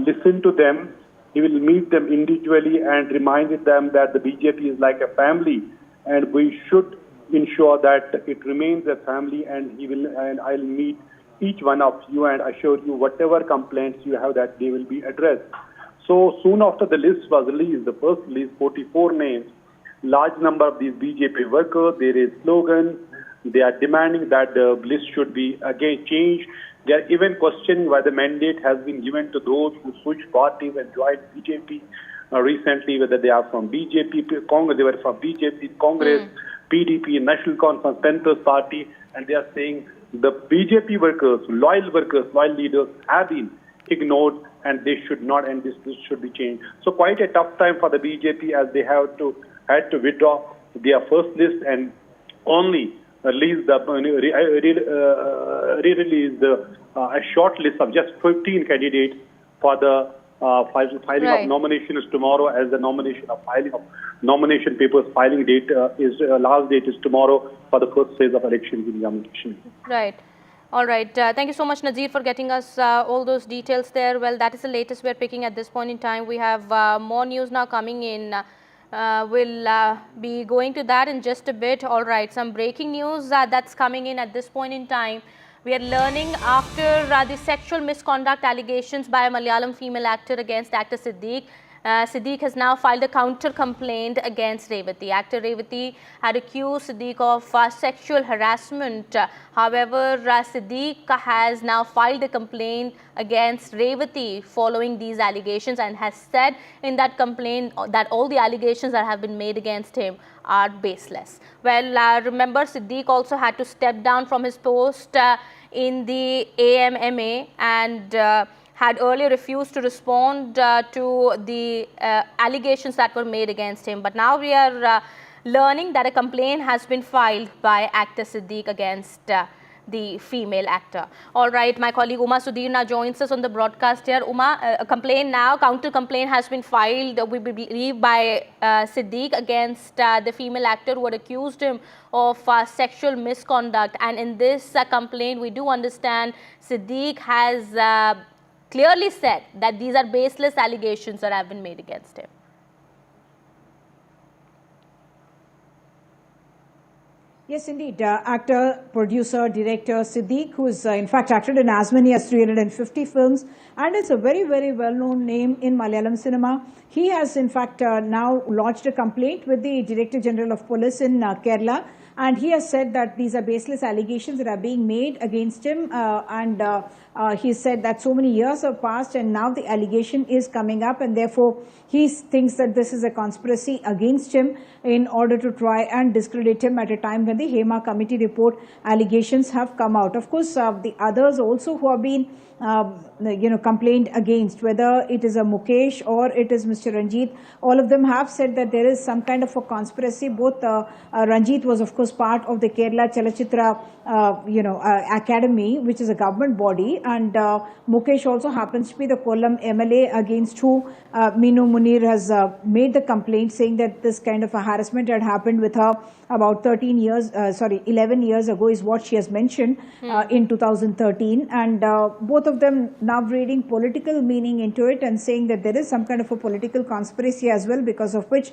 listen to them. He will meet them individually and reminded them that the BJP is like a family and we should ensure that it remains a family, and I'll meet each one of you and assure you whatever complaints you have that they will be addressed. So soon after the list was released, the first list, 44 names, large number of these BJP workers, they raised slogans, they are demanding that the list should be again changed. They are even questioning why the mandate has been given to those who switched parties and joined BJP recently, whether they are from BJP, Congress, they were from BJP, Congress, PDP, National Conference, Panthers Party, and they are saying the BJP workers, loyal leaders have been ignored and they should not, and this should be changed. So quite a tough time for the BJP as they had to withdraw their first list and only release a short list of just 15 candidates for the filing of nominations tomorrow, as the nomination papers filing date last date is tomorrow for the first phase of elections in Jammu and Kashmir. Right. All right. Thank you so much, Nazir, for getting us all those details there. Well, that is the latest we're picking at this point in time. We have more news now coming in. We'll be going to that in just a bit. All right. Some breaking news that's coming in at this point in time. We are learning after the sexual misconduct allegations by a Malayalam female actor against actor Siddique. Siddique has now filed a counter complaint against Revati. Actor Revati had accused Siddique of sexual harassment. However, Siddique has now filed a complaint against Revati following these allegations and has said in that complaint that all the allegations that have been made against him are baseless. Well, remember, Siddique also had to step down from his post in the AMMA and had earlier refused to respond to the allegations that were made against him. But now we are learning that a complaint has been filed by actor Siddique against the female actor. All right, my colleague Uma Sudhir now joins us on the broadcast here. Uma, a complaint now, counter complaint has been filed, we believe, by Siddique against the female actor who had accused him of sexual misconduct. And in this complaint, we do understand Siddique has clearly said that these are baseless allegations that have been made against him. Yes, indeed. Actor, producer, director Siddique, who is in fact acted in as many as 350 films and is a very, very well-known name in Malayalam cinema. He has in fact now lodged a complaint with the Director General of Police in Kerala, and he has said that these are baseless allegations that are being made against him, he said that so many years have passed and now the allegation is coming up, and therefore he thinks that this is a conspiracy against him in order to try and discredit him at a time when the Hema committee report allegations have come out. Of course, the others also who have been complained against, whether it is a Mukesh or it is Mr. Ranjit, all of them have said that there is some kind of a conspiracy. Both Ranjit was of course part of the Kerala Chalachitra Academy, which is a government body, and Mukesh also happens to be the Kollam MLA against who Minu Munir has made the complaint, saying that this kind of a harassment had happened with her about 11 years ago is what she has mentioned in 2013, and both of them now reading political meaning into it and saying that there is some kind of a political conspiracy as well, because of which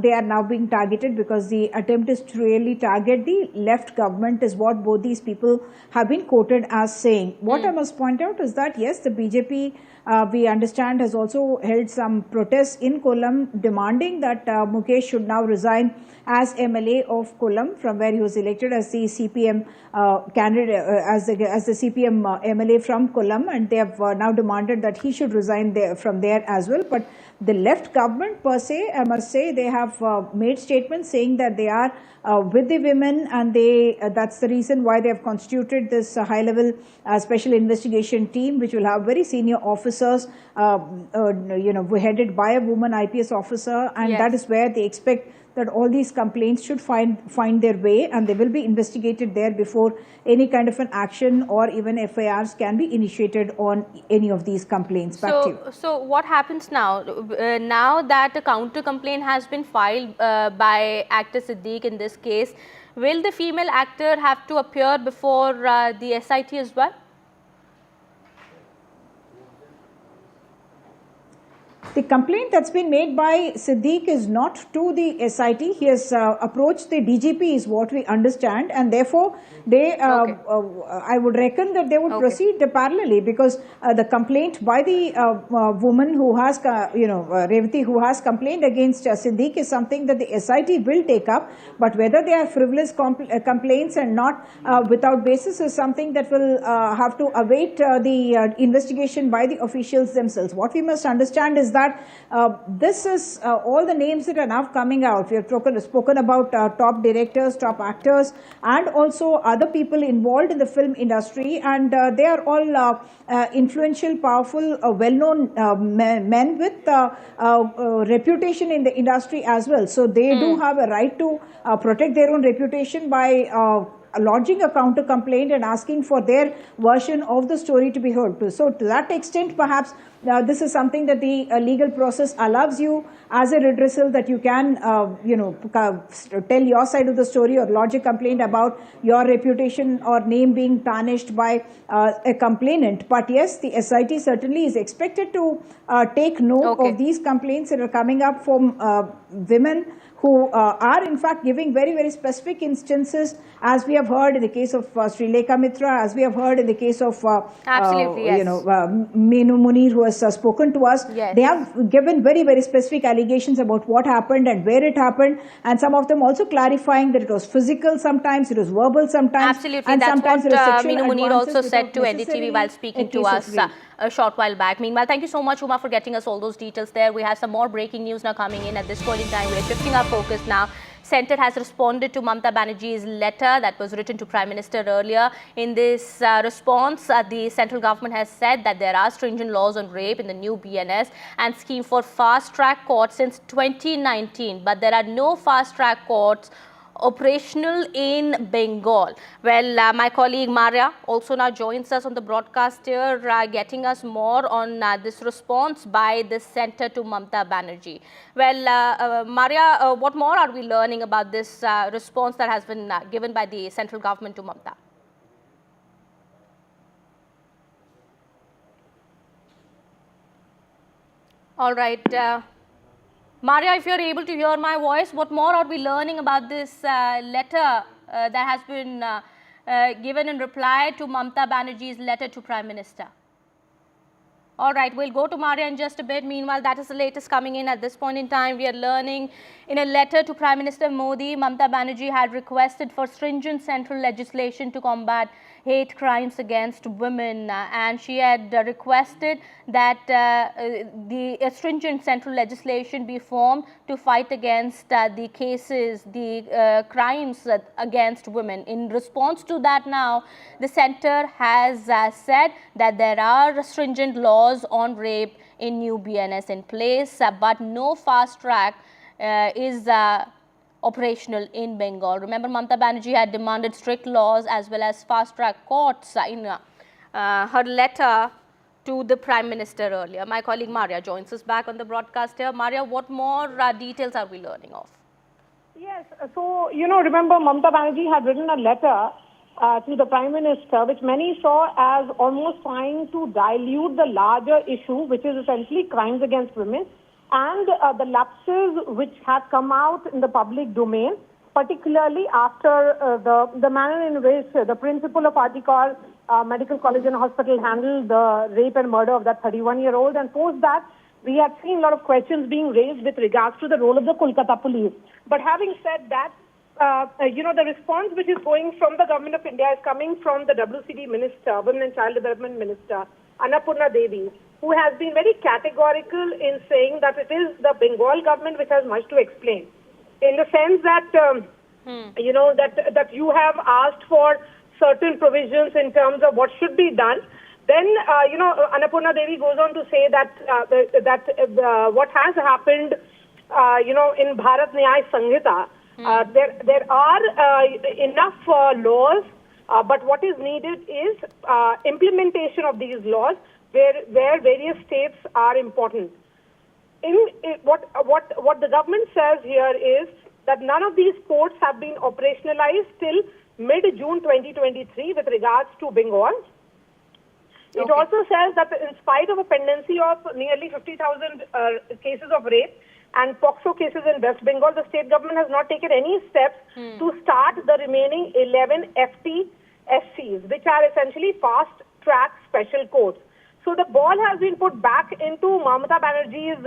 they are now being targeted, because the attempt is to really target the left government is what both these people have been quoted as saying. What I must point out is that yes, the BJP we understand has also held some protests in Kollam demanding that Mukesh should now resign as MLA of Kollam, from where he was elected as the CPM candidate, as the CPM MLA from Kollam, and they have now demanded that he should resign from there as well. But The left government per se, I must say, they have made statements saying that they are with the women, and that's the reason why they have constituted this high-level special investigation team, which will have very senior officers, headed by a woman IPS officer, and that is where they expect that all these complaints should find their way, and they will be investigated there before any kind of an action or even FIRs can be initiated on any of these complaints. Back to you. So what happens now? Now that a counter complaint has been filed by actor Siddique in this case, will the female actor have to appear before the SIT as well? The complaint that's been made by Siddique is not to the SIT. He has approached the DGP is what we understand, and therefore they, I would reckon that they would proceed parallelly, because the complaint by the woman who has, Revati, who has complained against Siddique is something that the SIT will take up, but whether they are frivolous complaints and not without basis is something that will have to await the investigation by the officials themselves. What we must understand is that this is all the names that are now coming out. We have spoken about top directors, top actors, and also other people involved in the film industry, and they are all influential, powerful, well-known men with reputation in the industry as well. So they do have a right to protect their own reputation by lodging a counter complaint and asking for their version of the story to be heard. So to that extent, perhaps this is something that the legal process allows you as a redressal, that you can tell your side of the story or lodge a complaint about your reputation or name being tarnished by a complainant. But yes, the SIT certainly is expected to take note of these complaints that are coming up from women who are in fact giving very, very specific instances, as we have heard in the case of Sri Lekha Mitra, as we have heard in the case of Minu Munir, who has spoken to us. They have given very, very specific allegations about what happened and where it happened, and some of them also clarifying that it was physical sometimes, it was verbal sometimes. Absolutely, and that's sometimes what Minu Munir also said to NDTV while speaking to us a short while back. Meanwhile, thank you so much, Uma, for getting us all those details there. We have some more breaking news now coming in. At this point in time, we are shifting our focus now. Centre has responded to Mamata Banerjee's letter that was written to Prime Minister earlier. In this response, the central government has said that there are stringent laws on rape in the new BNS and scheme for fast-track courts since 2019, but there are no fast-track courts operational in Bengal. Well, my colleague Maria also now joins us on the broadcast here, getting us more on this response by the centre to Mamata Banerjee. Well, Maria, what more are we learning about this response that has been given by the central government to Mamata? All right. Maria, if you're able to hear my voice, what more are we learning about this letter that has been given in reply to Mamata Banerjee's letter to Prime Minister? All right, we'll go to Maria in just a bit. Meanwhile, that is the latest coming in at this point in time. We are learning in a letter to Prime Minister Modi, Mamata Banerjee had requested for stringent central legislation to combat hate crimes against women, and she had requested that the stringent central legislation be formed to fight against the cases, the crimes against women. In response to that now, the centre has said that there are stringent laws on rape in new BNS in place, but no fast track is operational in Bengal. Remember, Mamata Banerjee had demanded strict laws as well as fast-track courts in her letter to the Prime Minister earlier. My colleague Maria joins us back on the broadcast here. Maria, what more details are we learning of? Yes, so, remember Mamata Banerjee had written a letter to the Prime Minister, which many saw as almost trying to dilute the larger issue, which is essentially crimes against women, and the lapses which have come out in the public domain, particularly after the manner in which the principal of Artikar Medical College and Hospital handled the rape and murder of that 31-year-old. And post that, we had seen a lot of questions being raised with regards to the role of the Kolkata police. But having said that, the response which is going from the Government of India is coming from the WCD Minister, Women and Child Development Minister, Annapurna Devi, who has been very categorical in saying that it is the Bengal government which has much to explain, in the sense that that you have asked for certain provisions in terms of what should be done. Then Annapurna Devi goes on to say that what has happened in Bharat Nyaya Sanhita, there are enough laws, but what is needed is implementation of these laws where various states are important. What the government says here is that none of these courts have been operationalized till mid-June 2023 with regards to Bengal. It also says that in spite of a pendency of nearly 50,000 cases of rape and POXO cases in West Bengal, the state government has not taken any steps to start the remaining 11 FTSCs, which are essentially fast-track special courts. So the ball has been put back into Mamata Banerjee's,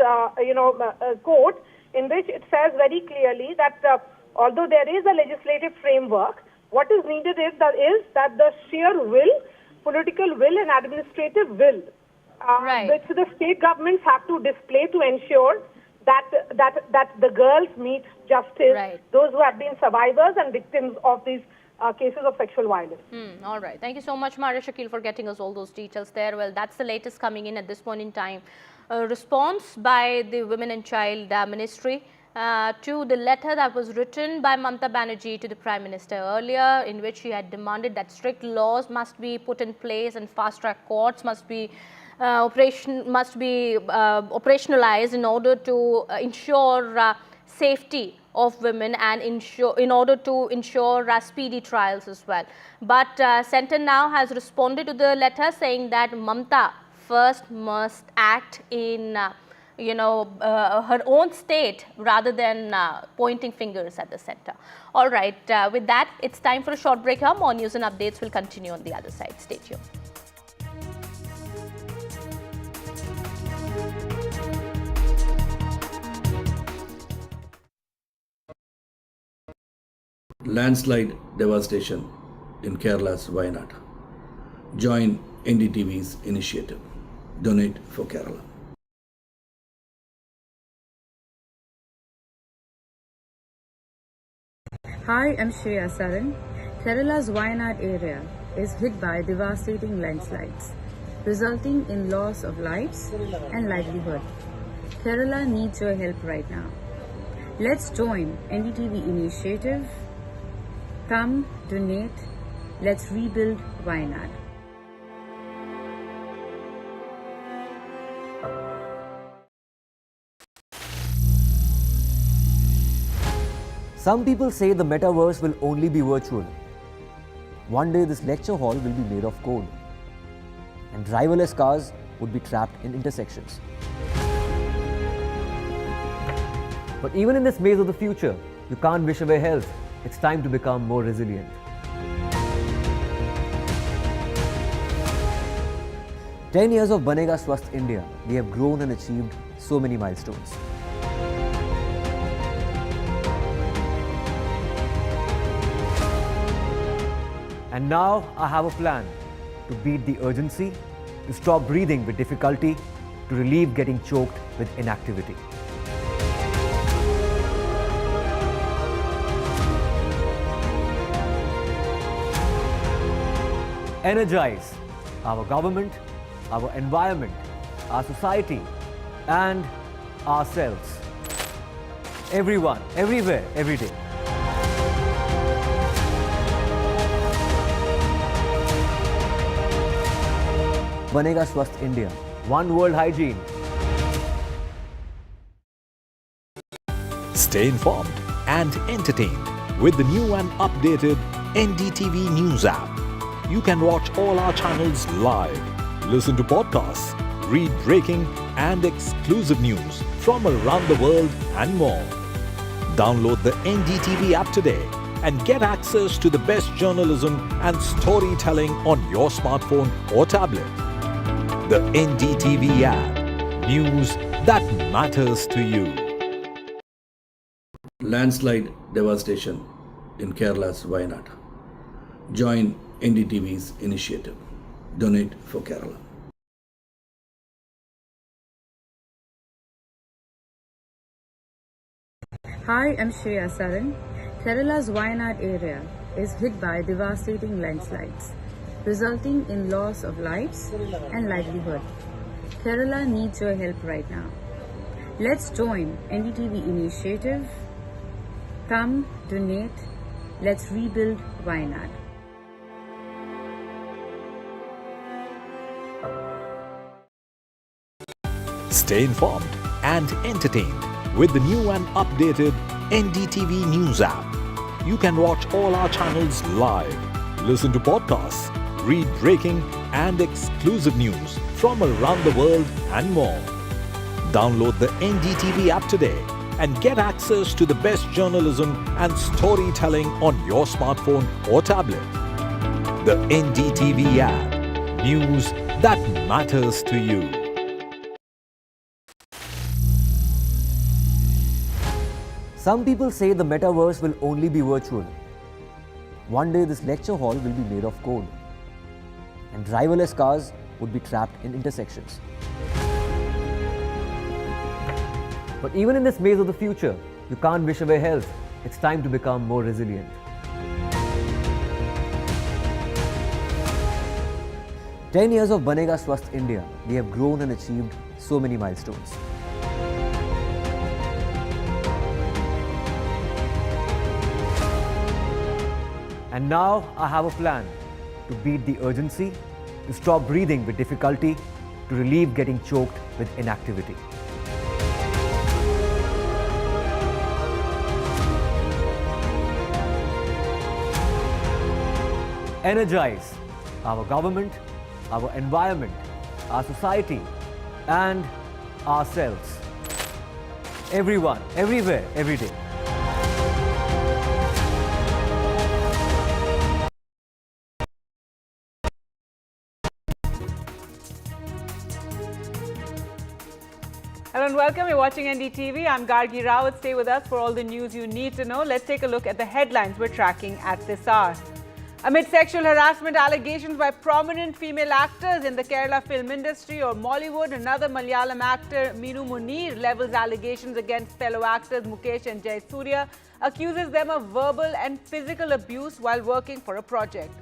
court, in which it says very clearly that although there is a legislative framework, what is needed is that the sheer will, political will and administrative will, which the state governments have to display to ensure that the girls meet justice, those who have been survivors and victims of these cases of sexual violence. All right. Thank you so much, Maria Shakil, for getting us all those details there. Well, that's the latest coming in at this point in time. A response by the Women and Child Ministry to the letter that was written by Mamata Banerjee to the Prime Minister earlier, in which she had demanded that strict laws must be put in place and fast-track courts must be operationalized in order to ensure safety of women and in order to ensure speedy trials as well. But Centre now has responded to the letter saying that Mamata first must act in her own state rather than pointing fingers at the centre. All right, with that, it's time for a short break here. More news and updates will continue on the other side. Stay tuned. Landslide devastation in Kerala's Wayanad. Join NDTV's initiative. Donate for Kerala. Hi, I'm Shreya Saran. Kerala's Wayanad area is hit by devastating landslides, resulting in loss of lives and livelihood. Kerala needs your help right now. Let's join NDTV initiative. Come, donate, let's rebuild Wayanad. Some people say the metaverse will only be virtual. One day this lecture hall will be made of code, and driverless cars would be trapped in intersections. But even in this maze of the future, you can't wish away health. It's time to become more resilient. 10 years of Banega Swasth India, we have grown and achieved so many milestones. And now I have a plan to beat the urgency, to stop breathing with difficulty, to relieve getting choked with inactivity. Energize our government, our environment, our society, and ourselves. Everyone, everywhere, every day. Banega Swasth India. One world hygiene. Stay informed and entertained with the new and updated NDTV News app. You can watch all our channels live, listen to podcasts, read breaking and exclusive news from around the world and more. Download the NDTV app today and get access to the best journalism and storytelling on your smartphone or tablet. The NDTV app. News that matters to you. Landslide devastation in Kerala's Wayanad. Join NDTV's initiative. Donate for Kerala. Hi, I'm Shreya Saran. Kerala's Wayanad area is hit by devastating landslides, resulting in loss of lives and livelihood. Kerala needs your help right now. Let's join NDTV initiative. Come, donate, let's rebuild Wayanad. Stay informed and entertained with the new and updated NDTV News app. You can watch all our channels live, listen to podcasts, read breaking and exclusive news from around the world and more. Download the NDTV app today and get access to the best journalism and storytelling on your smartphone or tablet. The NDTV app. News that matters to you. Some people say the metaverse will only be virtual. One day this lecture hall will be made of code, and driverless cars would be trapped in intersections. But even in this maze of the future, you can't wish away health. It's time to become more resilient. 10 years of Banega Swasth India, we have grown and achieved so many milestones. And now I have a plan to beat the urgency, to stop breathing with difficulty, to relieve getting choked with inactivity. Energize our government, our environment, our society, and ourselves. Everyone, everywhere, every day. Hello and welcome. You're watching NDTV. I'm Gargi Rawat. Stay with us for all the news you need to know. Let's take a look at the headlines we're tracking at this hour. Amid sexual harassment allegations by prominent female actors in the Kerala film industry or Mollywood, another Malayalam actor, Minu Munir, levels allegations against fellow actors Mukesh and Jayasuriya, accuses them of verbal and physical abuse while working for a project.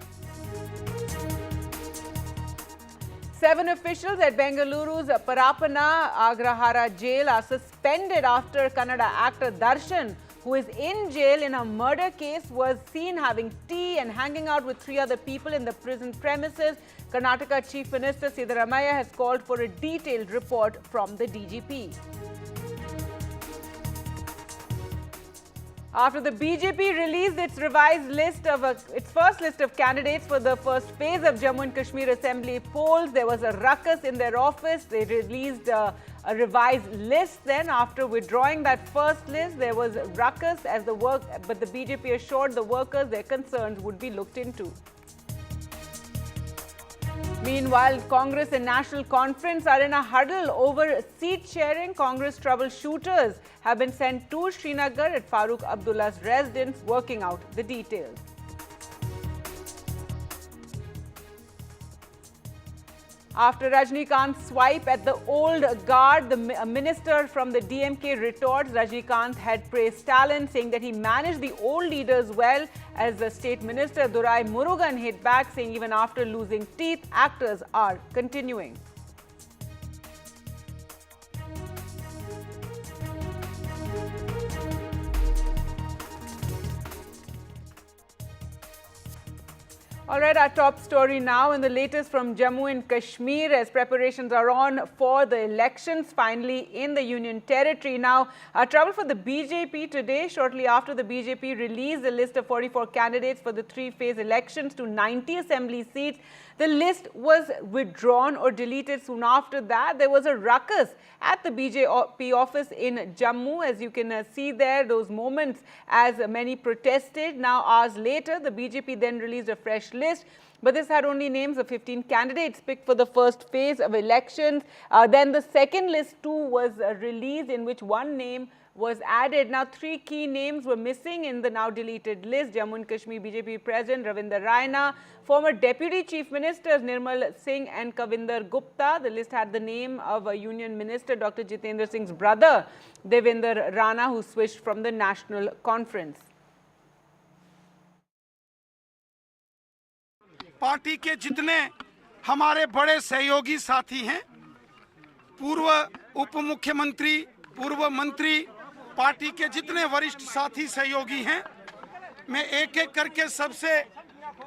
7 officials at Bengaluru's Parapana Agrahara jail are suspended after Kannada actor Dasan, who is in jail in a murder case, was seen having tea and hanging out with 3 other people in the prison premises. Karnataka Chief Minister Siddaramaiah has called for a detailed report from the DGP. After the BJP released its revised list of its first list of candidates for the first phase of Jammu and Kashmir Assembly polls, there was a ruckus in their office. They released a revised list. Then, after withdrawing that first list, there was a ruckus but the BJP assured the workers their concerns would be looked into. Meanwhile, Congress and National Conference are in a huddle over seat sharing. Congress troubleshooters have been sent to Srinagar at Farooq Abdullah's residence, working out the details. After Rajnikant's swipe at the old guard, a minister from the DMK retorts. Rajnikant had praised Stalin, saying that he managed the old leaders well. As the state minister Durai Murugan hit back, saying even after losing teeth, actors are continuing. All right, our top story now, and the latest from Jammu and Kashmir as preparations are on for the elections finally in the Union Territory. Now, trouble for the BJP today, shortly after the BJP released a list of 44 candidates for the 3-phase elections to 90 assembly seats. The list was withdrawn or deleted soon after that. There was a ruckus at the BJP office in Jammu, as you can see there, those moments as many protested. Now, hours later, the BJP then released a fresh list, but this had only names of 15 candidates picked for the first phase of elections. Then the second list too was released, in which one name was added. Now, 3 key names were missing in the now deleted list. Jammu and Kashmir BJP President Ravinder Raina, former Deputy Chief Ministers Nirmal Singh and Kavinder Gupta. The list had the name of a Union Minister, Dr. Jitendra Singh's brother, Devinder Rana, who switched from the National Conference. Party के जितने हमारे बड़े सहयोगी साथी हैं, पूर्व उप मुख्यमंत्री, पूर्व मंत्री, पार्टी के जितने वरिष्ठ साथी सहयोगी हैं, मैं एक एक करके सबसे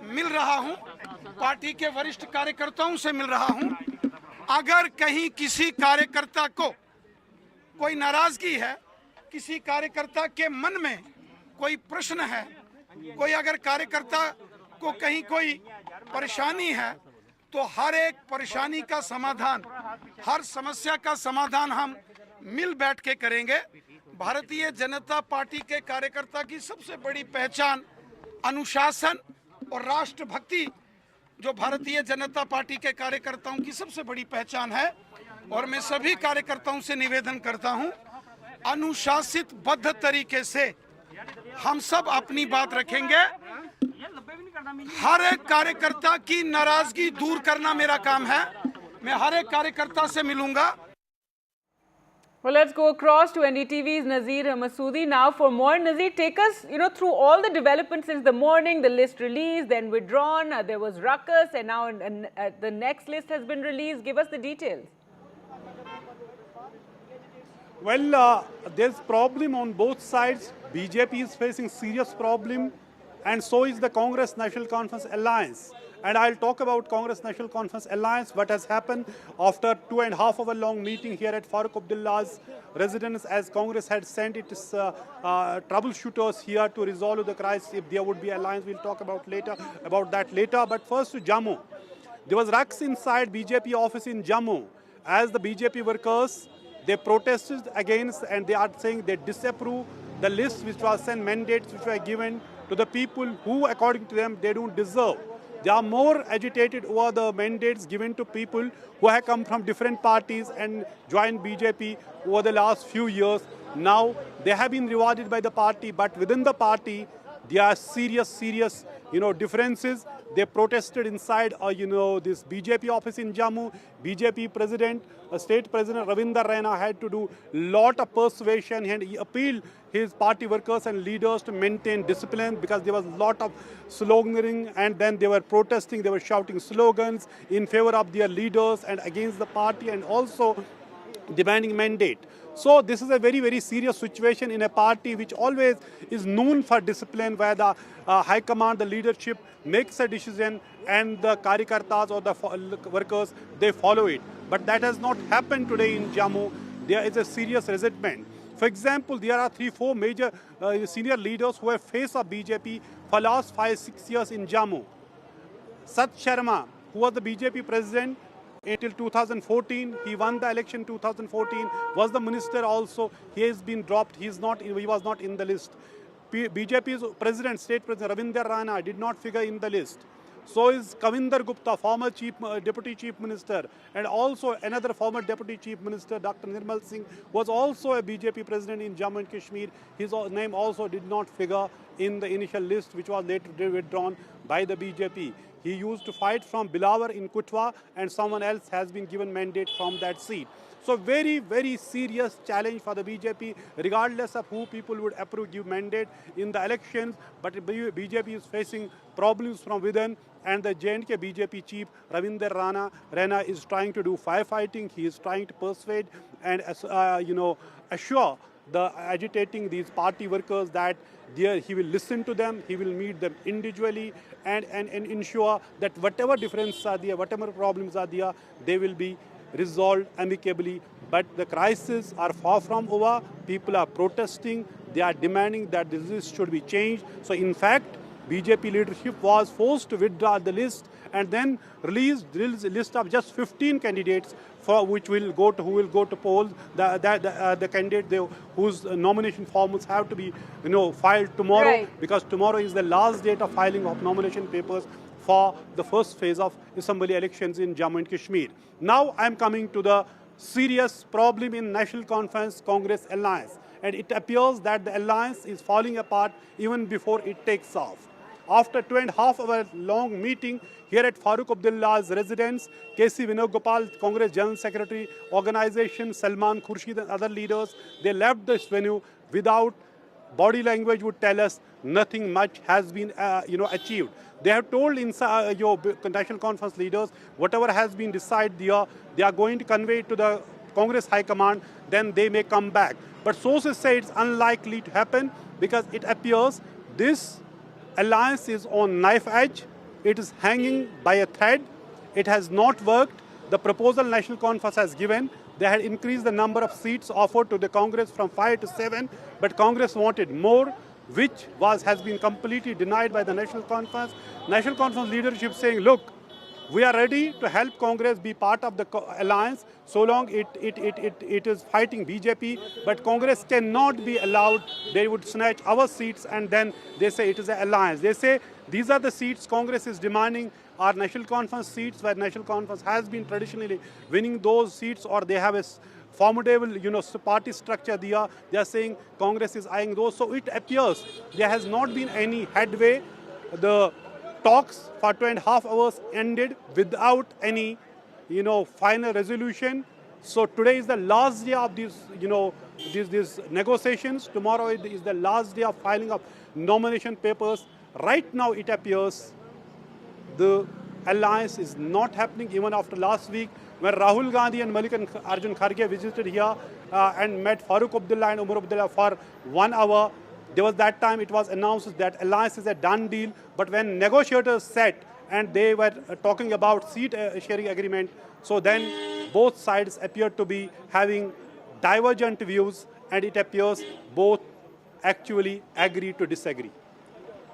मिल रहा हूं, पार्टी के वरिष्ठ कार्यकर्ताओं से मिल रहा हूं। अगर कहीं किसी कार्यकर्ता को कोई नाराजगी है, किसी कार्यकर्ता के मन में कोई प्रश्न है, कोई अगर कार्यकर्ता को कहीं कोई परेशानी है, तो हर एक परेशानी का समाधान, हर समस्या का समाधान हम मिल बैठ के करेंगे। भारतीय जनता पार्टी के कार्यकर्ता की सबसे बड़ी पहचान अनुशासन और राष्ट्रभक्ति, जो भारतीय जनता पार्टी के कार्यकर्ताओं की सबसे बड़ी पहचान है। और मैं सभी कार्यकर्ताओं से निवेदन करता हूं, अनुशासित बद्ध तरीके से हम सब अपनी बात रखेंगे। हर एक कार्यकर्ता की नाराजगी दूर करना मेरा काम है। मैं हर एक कार्यकर्ता से मिलूंगा। Well, let's go across to NDTV's Nazir Masoodi now for more. Nazir, take us, through all the developments since the morning, the list released, then withdrawn, there was ruckus, and now the next list has been released. Give us the details. Well, there's problem on both sides. BJP is facing serious problem, and so is the Congress National Conference Alliance. And I'll talk about Congress National Conference Alliance, what has happened after 2.5 hour long meeting here at Farooq Abdullah's residence, as Congress had sent its troubleshooters here to resolve the crisis. If there would be alliance, we'll talk about that later. But first to Jammu. There was ruckus inside BJP office in Jammu, as the BJP workers, they protested against, and they are saying they disapprove the list which was sent, mandates which were given to the people who, according to them, they don't deserve. They are more agitated over the mandates given to people who have come from different parties and joined BJP over the last few years. Now, they have been rewarded by the party, but within the party, there are serious, differences. They protested inside, this BJP office in Jammu. BJP president, state president Ravinder Raina had to do lot of persuasion, and he appealed his party workers and leaders to maintain discipline, because there was a lot of sloganeering, and then they were protesting, they were shouting slogans in favor of their leaders and against the party, and also demanding mandate. So this is a very, very serious situation in a party which always is known for discipline, where the high command, the leadership makes a decision and the karyakartas or the workers, they follow it. But that has not happened today in Jammu. There is a serious resentment. For example, there are 3-4 major senior leaders who have faced of BJP for last 5-6 years in Jammu. Sat Sharma, who was the BJP president until 2014, he won the election 2014, was the minister also. He has been dropped. He was not in the list. BJP's president, state president Ravinder Rana, did not figure in the list. So is Kavinder Gupta, former deputy chief minister, and also another former deputy chief minister, Dr. Nirmal Singh, was also a BJP president in Jammu and Kashmir. His name also did not figure in the initial list, which was later withdrawn by the BJP. He used to fight from Bilawar in Kutwa, and someone else has been given mandate from that seat. So very, very serious challenge for the BJP, regardless of who people would approve, give mandate in the elections. But BJP is facing problems from within, and the J&K BJP chief Ravinder Rana is trying to do firefighting. He is trying to persuade and assure the agitating these party workers that he will listen to them, he will meet them individually, and ensure that whatever differences are there, whatever problems are there, they will be resolved amicably. But the crises are far from over. People are protesting. They are demanding that this list should be changed. So in fact, BJP leadership was forced to withdraw the list and then release a list of just 15 candidates who will go to polls. The candidate whose nomination forms have to be filed tomorrow, right, because tomorrow is the last date of filing of nomination papers for the first phase of assembly elections in Jammu and Kashmir. Now I am coming to the serious problem in National Conference Congress Alliance. and it appears that the alliance is falling apart even before it takes off. After 2.5 hour long meeting here at Farooq Abdullah's residence, KC Vinod Gopal, Congress General Secretary, organization, Salman Khurshid and other leaders, they left this venue without body language would tell us nothing much has been achieved. They have told your national conference leaders whatever has been decided here, they are going to convey it to the Congress High Command, then they may come back. But sources say it's unlikely to happen because it appears this alliance is on knife edge. It is hanging by a thread. It has not worked. The proposal National Conference has given, they had increased the number of seats offered to the Congress from 5 to 7, but Congress wanted more, which has been completely denied by the National Conference. National Conference leadership saying, look, we are ready to help Congress be part of the alliance so long it is fighting BJP, but Congress cannot be allowed. They would snatch our seats and then they say it is an alliance. They say these are the seats Congress is demanding are National Conference seats where National Conference has been traditionally winning those seats, or they have a formidable party structure there. They are saying Congress is eyeing those. So it appears there has not been any headway. The talks for 2.5 hours ended without any, final resolution. So today is the last day of these, these negotiations. Tomorrow is the last day of filing of nomination papers. Right now it appears the alliance is not happening even after last week when Rahul Gandhi and Arjun Kharge visited here and met Farooq Abdullah and Umar Abdullah for 1 hour. There was that time it was announced that alliance is a done deal, but when negotiators sat and they were talking about seat sharing agreement, so then both sides appeared to be having divergent views, and it appears both actually agree to disagree.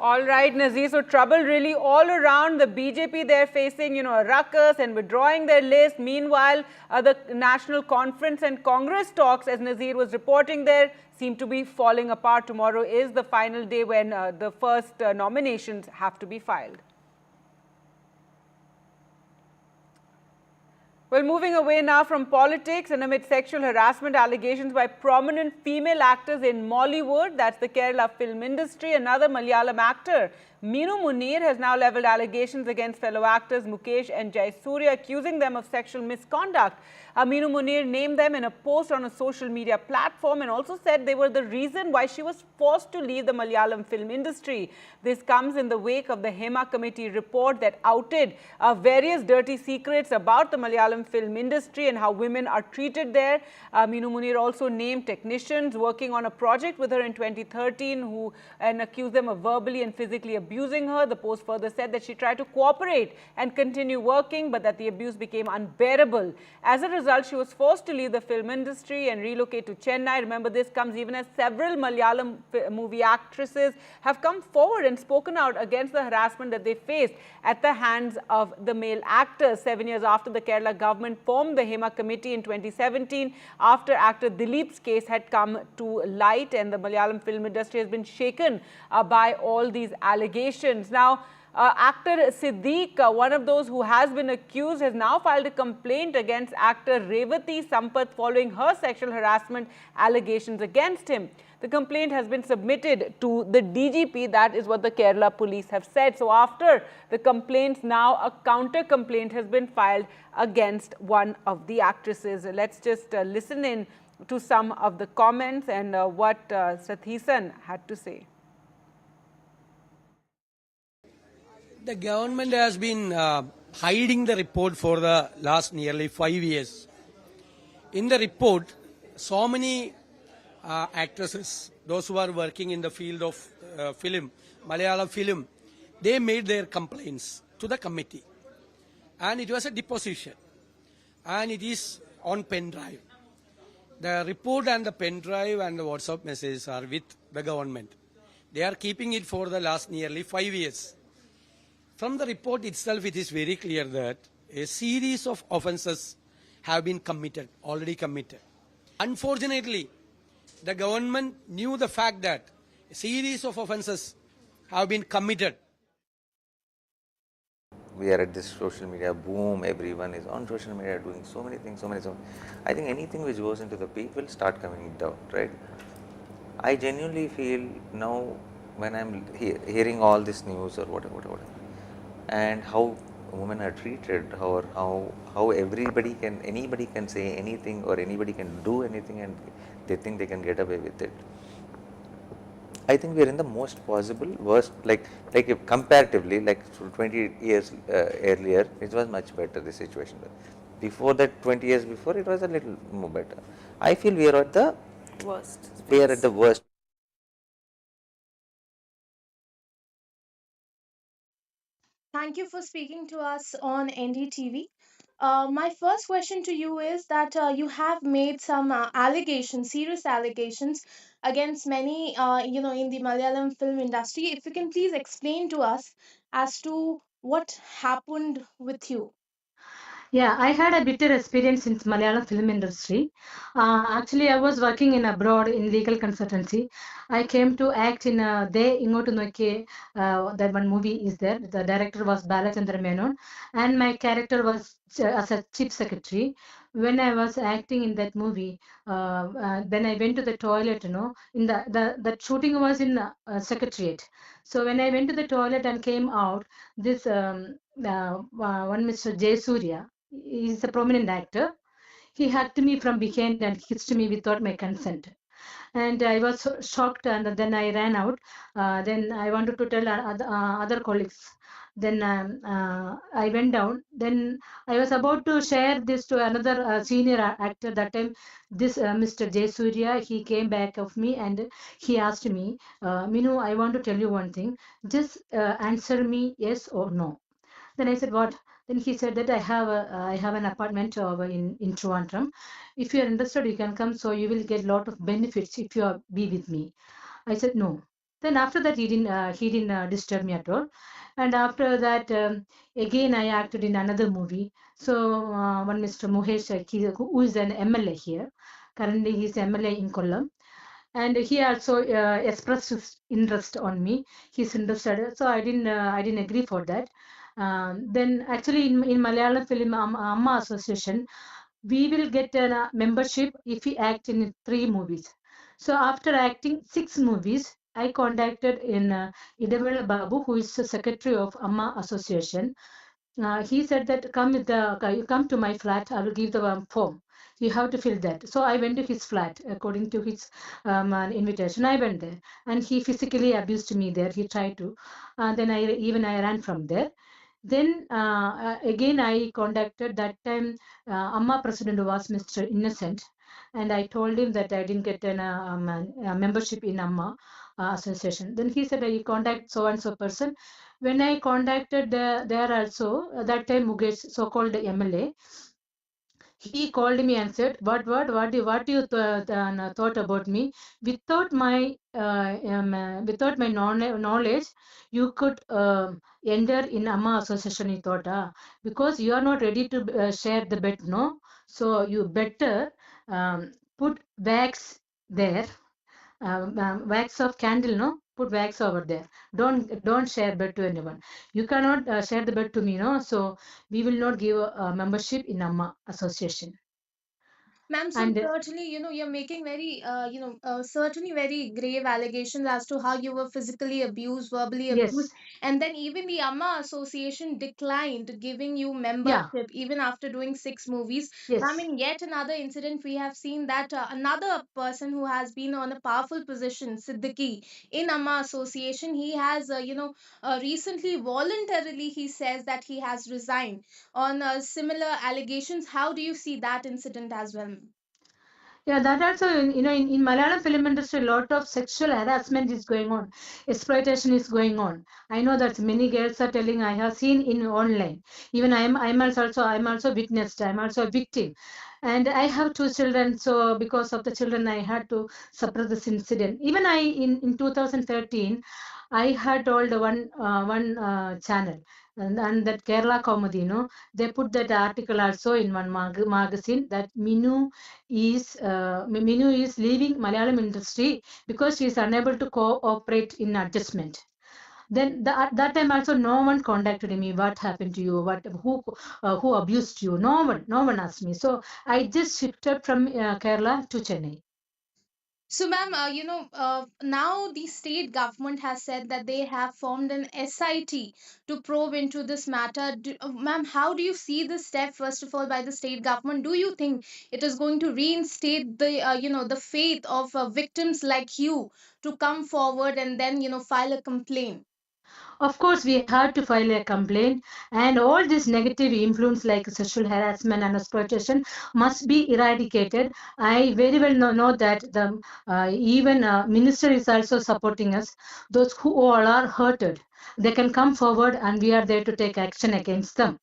All right, Nazir, so trouble really all around. The BJP, they're facing, a ruckus and withdrawing their list. Meanwhile, the National Conference and Congress talks, as Nazir was reporting there, seem to be falling apart. Tomorrow is the final day when the first nominations have to be filed. Well, moving away now from politics, and amid sexual harassment allegations by prominent female actors in Mollywood, that's the Kerala film industry, another Malayalam actor, Minu Munir, has now levelled allegations against fellow actors Mukesh and Jayasuriya, accusing them of sexual misconduct. Minu Munir named them in a post on a social media platform and also said they were the reason why she was forced to leave the Malayalam film industry. This comes in the wake of the Hema Committee report that outed various dirty secrets about the Malayalam film industry and how women are treated there. Minu Munir also named technicians working on a project with her in 2013 and accused them of verbally and physically abusing her. The post further said that she tried to cooperate and continue working, but that the abuse became unbearable. As a result, she was forced to leave the film industry and relocate to Chennai. Remember, this comes even as several Malayalam movie actresses have come forward and spoken out against the harassment that they faced at the hands of the male actors. 7 years after the Kerala government formed the Hema Committee in 2017, after actor Dileep's case had come to light, and the Malayalam film industry has been shaken by all these allegations. Now, actor Siddique, one of those who has been accused, has now filed a complaint against actor Revati Sampath following her sexual harassment allegations against him. The complaint has been submitted to the DGP. That is what the Kerala police have said. So after the complaints, now a counter complaint has been filed against one of the actresses. Let's just listen in to some of the comments and what Sathisan had to say. The government has been hiding the report for the last nearly 5 years. In the report, so many actresses, those who are working in the field of film, Malayalam film, they made their complaints to the committee. And it was a deposition. And it is on pen drive. The report and the pen drive and the WhatsApp messages are with the government. They are keeping it for the last nearly 5 years. From the report itself, it is very clear that a series of offences have been committed, already committed. Unfortunately, the government knew the fact that a series of offences have been committed. We are at this social media boom, everyone is on social media doing so many things, I think anything which goes into the peak will start coming down, right? I genuinely feel now when I'm hearing all this news or whatever, and how women are treated, how anybody can say anything or anybody can do anything and they think they can get away with it. I think we are in the most possible worst, like if comparatively, like 20 years earlier, it was much better, the situation. Before that, 20 years before, it was a little more better. I feel we are at the Worst. we are at the worst. Thank you for speaking to us on NDTV. My first question to you is that you have made some allegations, serious allegations against many, in the Malayalam film industry. If you can please explain to us as to what happened with you. Yeah, I had a bitter experience in Malayalam film industry. Actually, I was working in abroad in legal consultancy. I came to act in De Ingotu Noike, that one movie is there. The director was Balachandra Menon, and my character was as a chief secretary. When I was acting in that movie, then I went to the toilet, in the shooting was in secretariat. So when I went to the toilet and came out, this one Mr. Jaiswal, he's a prominent actor. He hugged me from behind and kissed me without my consent. And I was so shocked, and then I ran out. Then I wanted to tell other colleagues. Then I went down. Then I was about to share this to another senior actor. That time, this Mr. Jayasuriya, he came back of me and he asked me, Minu, I want to tell you one thing. Just answer me yes or no. Then I said, what? Then he said that I have an apartment over in Trivandrum. If you are interested, you can come. So you will get a lot of benefits if you be with me. I said no. Then after that, he didn't disturb me at all. And after that, again I acted in another movie. So one Mr. Muhesh, who is an MLA here. Currently, he's MLA in Kollam, and he also expressed his interest on me. He's interested, so I didn't agree for that. Then actually in Malayalam film Amma Association, we will get a membership if we act in 3 movies. So after acting 6 movies, I contacted in Idamala Babu, who is the secretary of Amma Association. He said that you come to my flat, I will give the form. You have to fill that. So I went to his flat according to his invitation. I went there, and he physically abused me there. He tried to. Then I ran from there. Then again I contacted that time. Amma president was Mr. Innocent, and I told him that I didn't get a membership in Amma association. Then he said, "You contact so and so person." When I contacted there also, that time Mukesh, so-called MLA, he called me and said, what you thought about me? Without my knowledge, you could enter in Amma Association, he thought, because you are not ready to share the bed, no? So you better put wax there, wax of candle, no? Put wax over there. Don't share bed to anyone. You cannot share the bed to me, no? So we will not give a membership in Amma Association. Ma'am, so And certainly, you're making very, certainly very grave allegations as to how you were physically abused, verbally abused, yes, and then even the Amma Association declined giving you yeah, membership even after doing 6 movies. Ma'am, yes. in yet another incident, we have seen that another person who has been on a powerful position, Siddiqui, in Amma Association, he has, recently voluntarily, he says that he has resigned on similar allegations. How do you see that incident as well? Yeah, that also, in Malayalam film industry, a lot of sexual harassment is going on, exploitation is going on. I know that many girls are telling. I have seen in online. Even I'm also witnessed. I'm also a victim, and I have 2 children. So because of the children, I had to suppress this incident. Even in 2013, I had told one channel, and that Kerala comedy, they put that article also in one magazine that Minu is leaving Malayalam industry because she is unable to cooperate in adjustment. Then at that time also no one contacted me. What happened to you? Who abused you? No one asked me. So I just shifted from Kerala to Chennai. So, ma'am, now the state government has said that they have formed an SIT to probe into this matter. Ma'am, how do you see this step, first of all, by the state government? Do you think it is going to reinstate the faith of victims like you to come forward and then, file a complaint? Of course, we had to file a complaint, and all this negative influence like sexual harassment and exploitation must be eradicated. I very well know that the even minister is also supporting us. Those who all are hurted, they can come forward, and we are there to take action against them.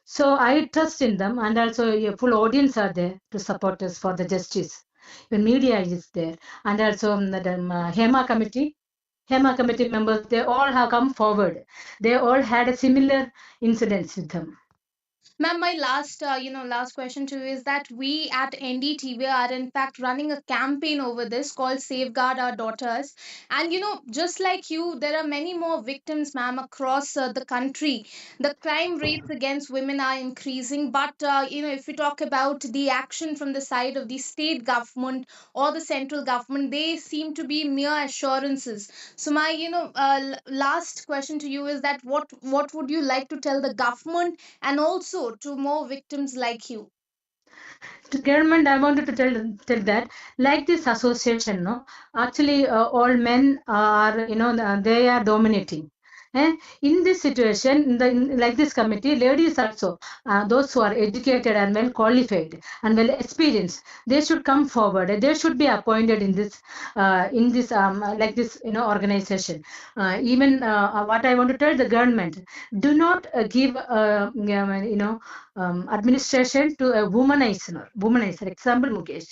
So I trust in them, and also a full audience are there to support us for the justice. Even media is there, and also HEMA committee members, they all have come forward. They all had a similar incidents with them. Ma'am, my last question to you is that we at NDTV are in fact running a campaign over this called Safeguard Our Daughters. And just like you, there are many more victims, ma'am, across the country. The crime rates against women are increasing. But, if we talk about the action from the side of the state government or the central government, they seem to be mere assurances. So my, last question to you is that what would you like to tell the government and also to more victims like you? To government, I wanted to tell that, like this association, no, actually all men are, they are dominating. In this situation, like this committee, ladies also, those who are educated and well qualified and well experienced, they should come forward. They should be appointed in this, like this, organization. What I want to tell the government: do not give, administration to a womanizer. Example, Mukesh.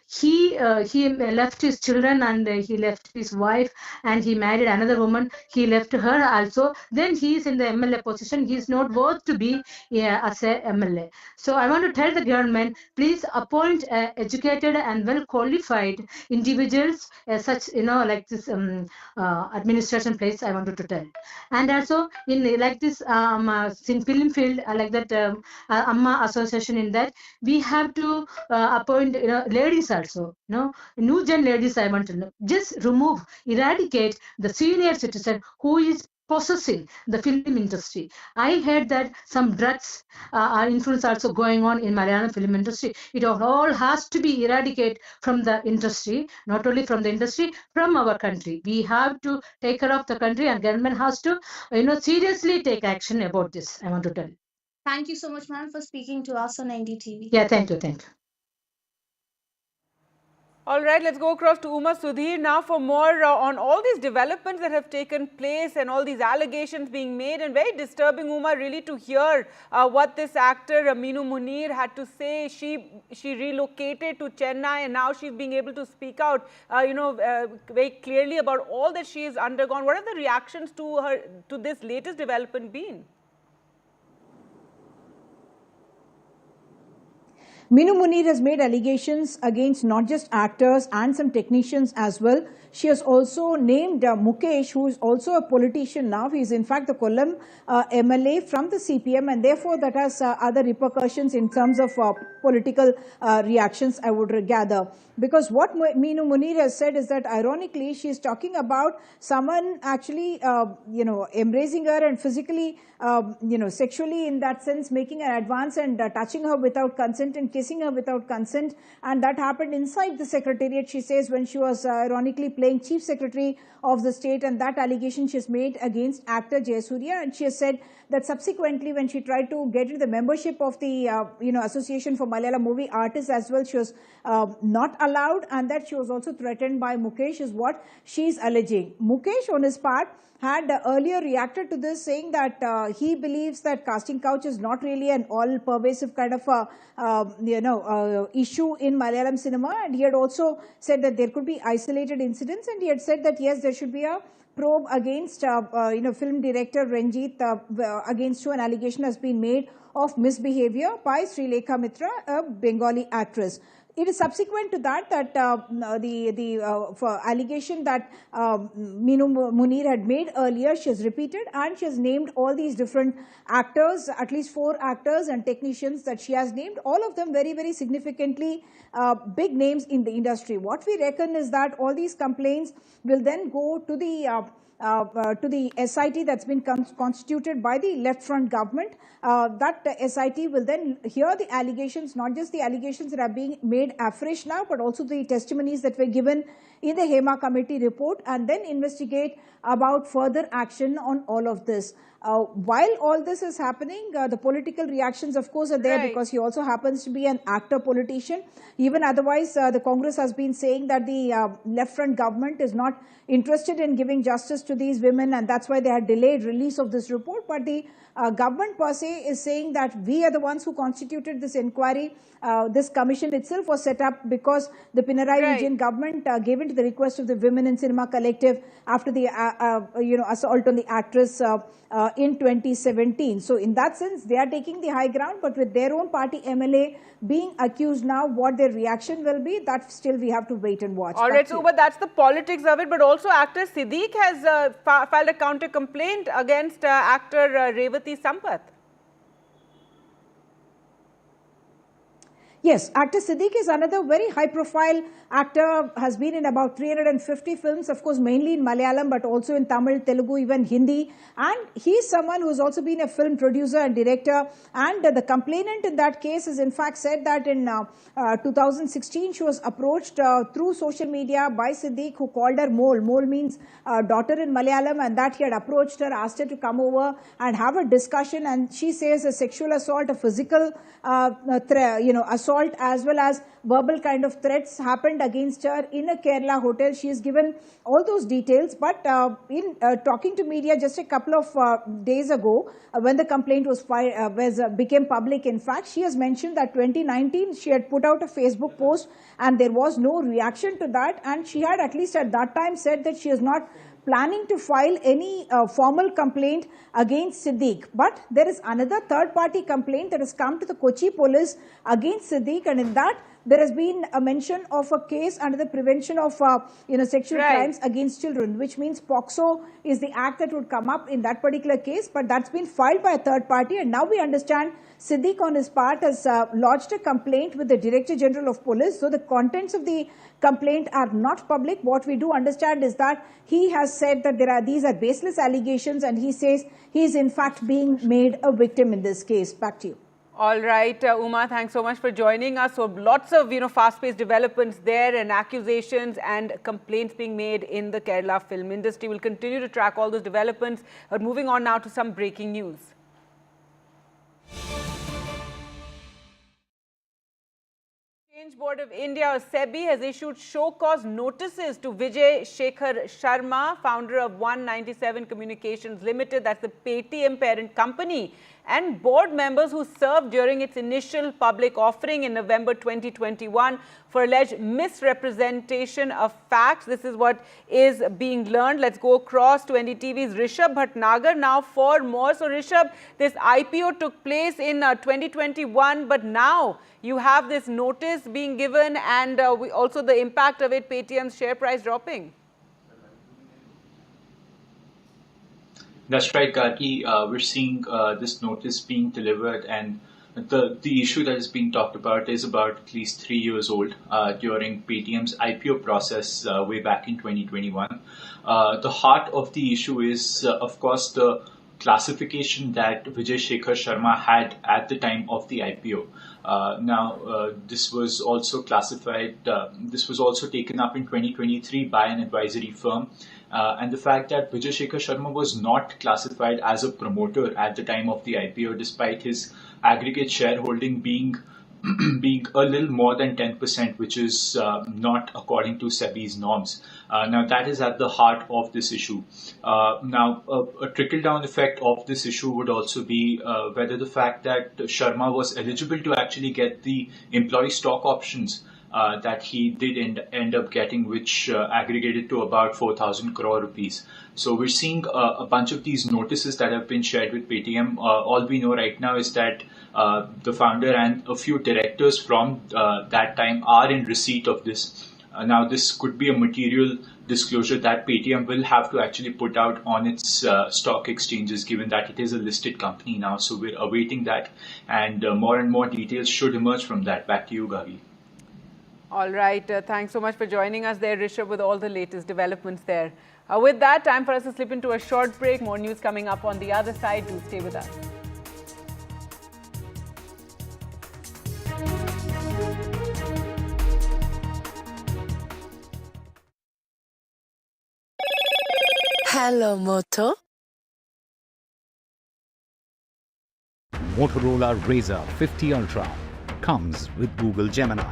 He left his children and he left his wife and he married another woman. He left her also. Then he is in the MLA position. He is not worth to be as a MLA. So I want to tell the government, please appoint educated and well qualified individuals, such like this administration place. I wanted to tell, and also in like this in film field, like that Amma association, in that we have to appoint ladies also. New gen ladies. I want to know. Just remove, eradicate the senior citizen who is possessing the film industry. I heard that some drugs influence also going on in Malayalam film industry. It all has to be eradicated from the industry, not only from the industry, from our country. We have to take care of the country, and government has to, seriously take action about this. I want to tell. Thank you so much, ma'am, for speaking to us on NDTV. Yeah, thank you. All right, let's go across to Uma Sudhir now for more on all these developments that have taken place and all these allegations being made. And very disturbing, Uma, really to hear what this actor Minu Munir had to say. She relocated to Chennai and now she's being able to speak out, very clearly about all that she has undergone. What are the reactions to this latest development been? Minu Munir has made allegations against not just actors and some technicians as well. She has also named Mukesh, who is also a politician now. He is in fact the Kollam MLA from the CPM, and therefore that has other repercussions in terms of political reactions, I would gather. Because what Minu Munir has said is that, ironically, she is talking about someone actually, embracing her and physically, sexually, in that sense, making an advance and touching her without consent and kissing her without consent. And that happened inside the secretariat, she says, when she was ironically playing chief secretary of the state. And that allegation she has made against actor Jayasuriya. And she has said that subsequently, when she tried to get into the membership of the Association for Malayalam Movie Artists as well, she was not allowed, and that she was also threatened by Mukesh, is what she is alleging. Mukesh, on his part, had earlier reacted to this, saying that he believes that casting couch is not really an all-pervasive kind of issue in Malayalam cinema, and he had also said that there could be isolated incidents, and he had said that yes, there should be a probe against film director Ranjit, against who an allegation has been made of misbehavior by Sri Lekha Mitra, a Bengali actress. It is subsequent to that for allegation that Minu Munir had made earlier, she has repeated, and she has named all these different actors, at least 4 actors and technicians that she has named, all of them very, very significantly big names in the industry. What we reckon is that all these complaints will then go to the SIT that's been constituted by the left front government. That SIT will then hear the allegations, not just the allegations that are being made afresh now, but also the testimonies that were given in the Hema committee report, and then investigate about further action on all of this. While all this is happening, the political reactions, of course, are there, because he also happens to be an actor politician. Even otherwise, the Congress has been saying that the left front government is not interested in giving justice to these women, and that's why they had delayed release of this report. But the government per se is saying that we are the ones who constituted this inquiry. This commission itself was set up because the Pinarayi Vijayൻ government gave in to the request of the Women in Cinema Collective after the assault on the actress in 2017. So in that sense, they are taking the high ground, but with their own party MLA being accused now, what their reaction will be, that still we have to wait and watch. All right, so but that's the politics of it. But also actor Siddique has filed a counter complaint against actor Revati Sampath. Yes, actor Siddique is another very high-profile actor, has been in about 350 films, of course, mainly in Malayalam, but also in Tamil, Telugu, even Hindi. And he is someone who has also been a film producer and director. And the complainant in that case has in fact said that in 2016, she was approached through social media by Siddique, who called her Mol. Mol means daughter in Malayalam, and that he had approached her, asked her to come over and have a discussion. And she says a sexual assault, a physical assault, as well as verbal kind of threats happened against her in a Kerala hotel. She has given all those details, but in talking to media just a couple of days ago, when the complaint was became public, in fact, she has mentioned that 2019 she had put out a Facebook post and there was no reaction to that, and she had at least at that time said that she is not planning to file any formal complaint against Siddique. But there is another third-party complaint that has come to the Kochi police against Siddique, and in that there has been a mention of a case under the prevention of sexual crimes against children, which means POCSO is the act that would come up in that particular case, but that's been filed by a third party, and now we understand Siddique on his part has lodged a complaint with the Director General of Police. So the contents of the complaint are not public. What we do understand is that he has said that these are baseless allegations, and he says he is in fact being made a victim in this case. Back to you. All right, Uma, thanks so much for joining us. So lots of fast-paced developments there, and accusations and complaints being made in the Kerala film industry. We'll continue to track all those developments. But moving on now to some breaking news. Exchange Board of India, or SEBI, has issued show-cause notices to Vijay Shekhar Sharma, founder of 197 Communications Limited, that's the Paytm parent company, and board members who served during its initial public offering in November 2021 for alleged misrepresentation of facts. This is what is being learned. Let's go across to NDTV's Rishabh Bhatnagar now for more. So Rishabh, this IPO took place in 2021, but now you have this notice being given, and also the impact of it, Paytm's share price dropping. That's right, Karki. We're seeing this notice being delivered, and the issue that is being talked about is about at least 3 years old during Paytm's IPO process way back in 2021. The heart of the issue is, of course, the classification that Vijay Shekhar Sharma had at the time of the IPO. This was also classified, this was also taken up in 2023 by an advisory firm. And the fact that Vijay Shekhar Sharma was not classified as a promoter at the time of the IPO, despite his aggregate shareholding being a little more than 10%, which is not according to SEBI's norms. Now, that is at the heart of this issue. A trickle-down effect of this issue would also be whether the fact that Sharma was eligible to actually get the employee stock options that he did end up getting, which aggregated to about 4,000 crore rupees. So we're seeing a bunch of these notices that have been shared with Paytm. All we know right now is that the founder and a few directors from that time are in receipt of this. Now, this could be a material disclosure that Paytm will have to actually put out on its stock exchanges, given that it is a listed company now. So we're awaiting that, and more details should emerge from that. Back to you, Gavi. All right. Thanks so much for joining us there, Rishabh, with all the latest developments there. With that, time for us to slip into a short break. More news coming up on the other side. Do stay with us. Hello, Moto. Motorola Razr 50 Ultra comes with Google Gemini.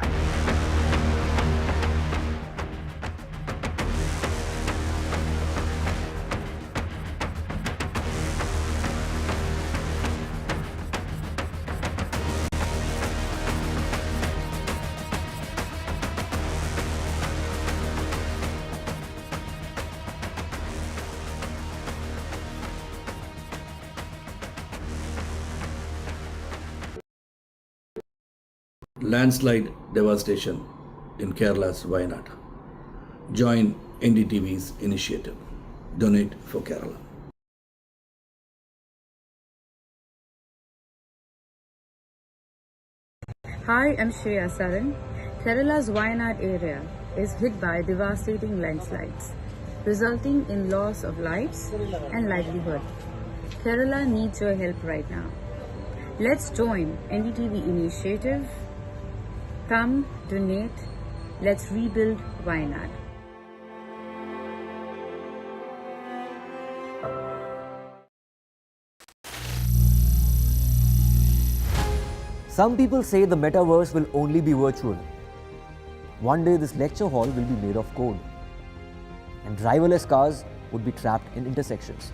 Landslide devastation in Kerala's Wayanad. Join NDTV's initiative. Donate for Kerala. Hi, I'm Shreya Saran. Kerala's Wayanad area is hit by devastating landslides, resulting in loss of lives and livelihood. Kerala needs your help right now. Let's join NDTV initiative. Come, donate, let's rebuild Wayanad. Some people say the metaverse will only be virtual. One day this lecture hall will be made of code, and driverless cars would be trapped in intersections.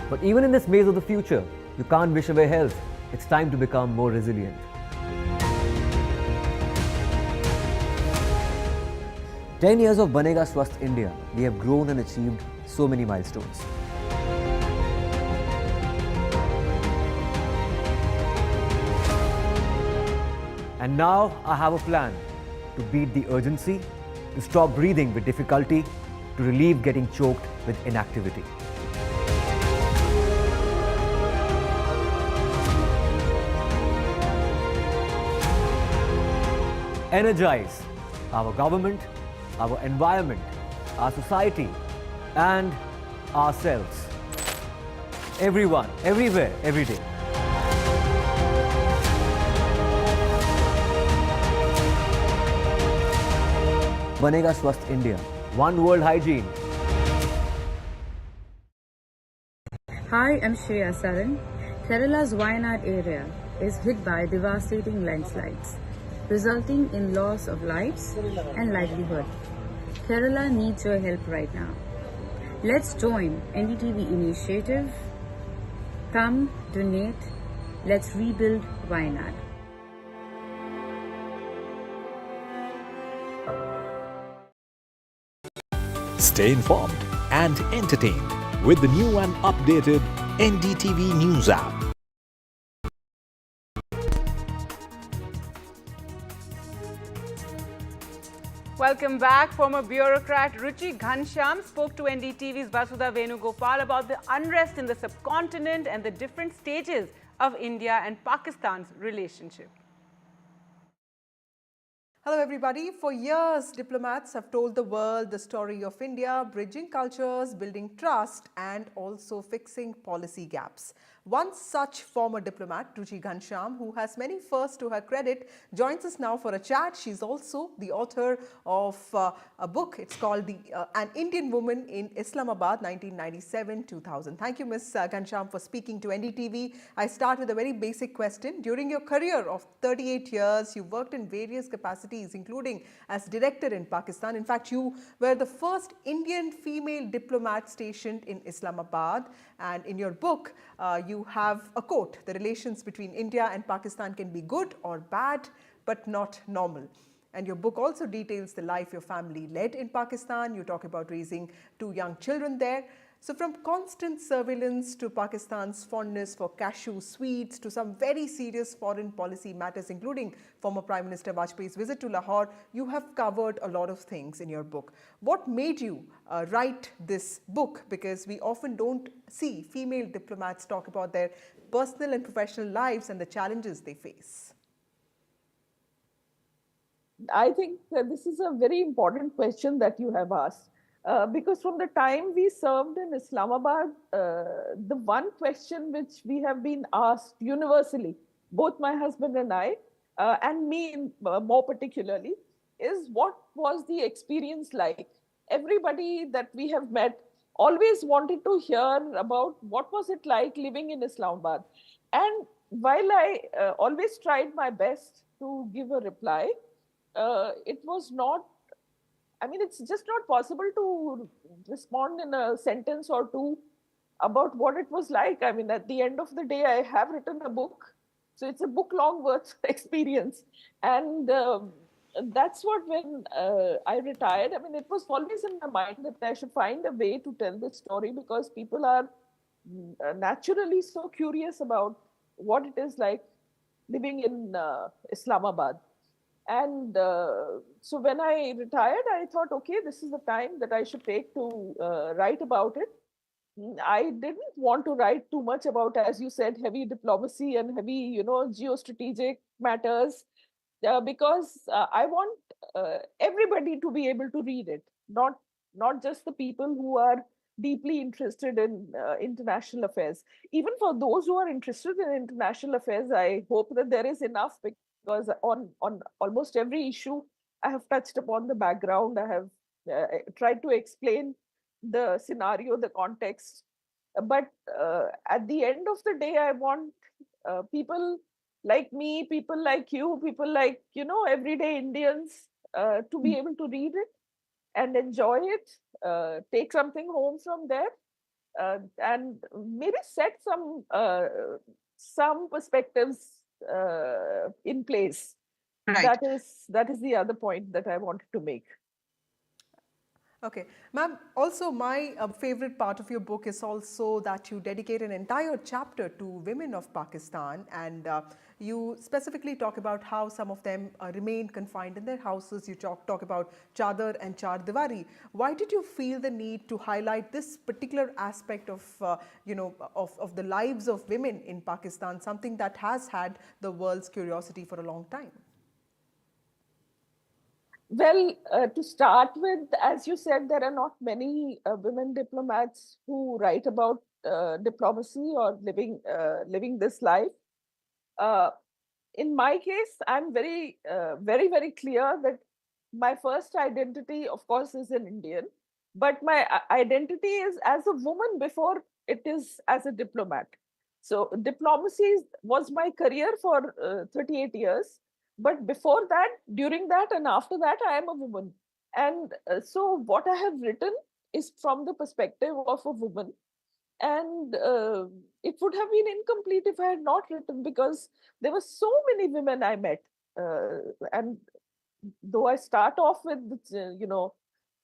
But even in this maze of the future, you can't wish away health. It's time to become more resilient. 10 years of Banega Swasth India, we have grown and achieved so many milestones. And now I have a plan to beat the urgency, to stop breathing with difficulty, to relieve getting choked with inactivity. Energize our government, our environment, our society, and ourselves. Everyone, everywhere, every day. Banega Swasth India. One world hygiene. Hi, I'm Shreya Saran. Kerala's Wayanad area is hit by devastating landslides, resulting in loss of lives and livelihood. Kerala needs your help right now. Let's join NDTV initiative. Come, donate, let's rebuild Wayanad. Stay informed and entertained with the new and updated NDTV News app. Welcome back. Former bureaucrat Ruchi Ghanshyam spoke to NDTV's Vasudha Venugopal about the unrest in the subcontinent and the different stages of India and Pakistan's relationship. Hello everybody. For years, diplomats have told the world the story of India, bridging cultures, building trust and also fixing policy gaps. One such former diplomat, Ruchi Ghanshyam, who has many firsts to her credit, joins us now for a chat. She's also the author of a book. It's called An Indian Woman in Islamabad, 1997-2000. Thank you, Ms. Ghanshyam, for speaking to NDTV. I start with a very basic question. During your career of 38 years, you worked in various capacities, including as director in Pakistan. In fact, you were the first Indian female diplomat stationed in Islamabad. And in your book, you you have a quote: the relations between India and Pakistan can be good or bad, but not normal. And your book also details the life your family led in Pakistan. You talk about raising 2 young children there. So from constant surveillance to Pakistan's fondness for cashew sweets to some very serious foreign policy matters, including former Prime Minister Vajpayee's visit to Lahore, you have covered a lot of things in your book. What made you write this book? Because we often don't see female diplomats talk about their personal and professional lives and the challenges they face. I think that this is a very important question that you have asked. Because from the time we served in Islamabad, the one question which we have been asked universally, both my husband and I, and me more particularly, is what was the experience like? Everybody that we have met always wanted to hear about what was it like living in Islamabad. And while I always tried my best to give a reply, it was not, I mean, it's just not possible to respond in a sentence or two about what it was like. I mean, at the end of the day, I have written a book. So it's a book-long worth experience. And that's what, when I retired, I mean, it was always in my mind that I should find a way to tell this story, because people are naturally so curious about what it is like living in Islamabad. And so when I retired, I thought, okay, this is the time that I should take to write about it. I didn't want to write too much about, as you said, heavy diplomacy and heavy, geostrategic matters, because I want everybody to be able to read it, not just the people who are deeply interested in international affairs. Even for those who are interested in international affairs, I hope that there is enough, because on almost every issue, I have touched upon the background. I have tried to explain the scenario, the context. But at the end of the day, I want people like me, people like you, people like, everyday Indians to be able to read it and enjoy it, take something home from there, and maybe set some perspectives in place. Right. That is the other point that I wanted to make. Okay, ma'am, also my favorite part of your book is also that you dedicate an entire chapter to women of Pakistan, and you specifically talk about how some of them remain confined in their houses. You talk about Chadar and Char Diwali. Why did you feel the need to highlight this particular aspect of, of the lives of women in Pakistan, something that has had the world's curiosity for a long time? Well, to start with, as you said, there are not many women diplomats who write about diplomacy or living this life. In my case, I'm very, very clear that my first identity, of course, is an Indian, but my identity is as a woman before it is as a diplomat. So diplomacy was my career for 38 years. But before that, during that, and after that, I am a woman. And so what I have written is from the perspective of a woman. And it would have been incomplete if I had not written, because there were so many women I met. And though I start off with,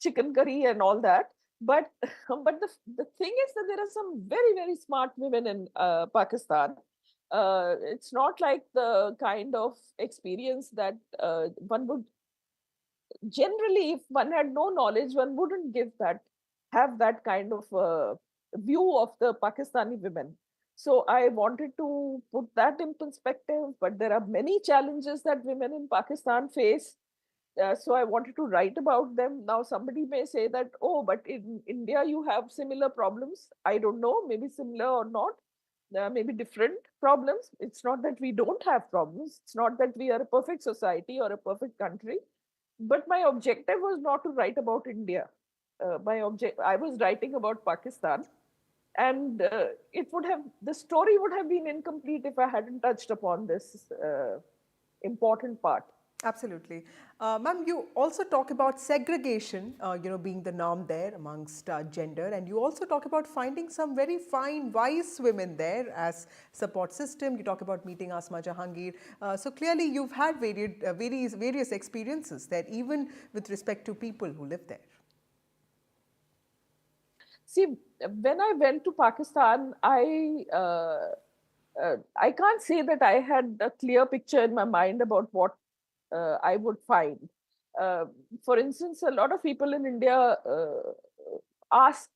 chicken curry and all that, but the thing is that there are some very smart women in Pakistan. It's not like the kind of experience that one would generally, if one had no knowledge, one wouldn't have that kind of view of the Pakistani women. So I wanted to put that in perspective, but there are many challenges that women in Pakistan face. So I wanted to write about them. Now somebody may say that, oh, but in India you have similar problems. I don't know, maybe similar or not. Maybe different problems. It's not that we don't have problems. It's not that we are a perfect society or a perfect country. But my objective was not to write about India. I was writing about Pakistan. And the story would have been incomplete if I hadn't touched upon this important part. Absolutely. Ma'am, you also talk about segregation, being the norm there amongst gender, and you also talk about finding some very fine, wise women there as support system. You talk about meeting Asma Jahangir. So clearly, you've had various experiences there, even with respect to people who live there. See, when I went to Pakistan, I can't say that I had a clear picture in my mind about what I would find. For instance, a lot of people in India asked,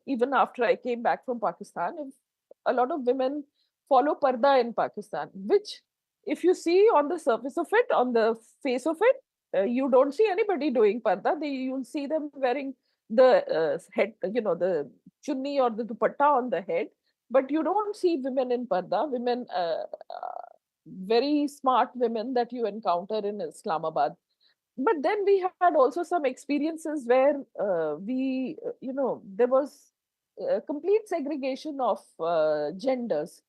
even after I came back from Pakistan, if a lot of women follow parda in Pakistan, which, if you see on the surface of it, on the face of it, you don't see anybody doing parda. You'll see them wearing the head, the chunni or the dupatta on the head, but you don't see women in parda. Women, very smart women that you encounter in Islamabad. But then we had also some experiences where there was complete segregation of genders.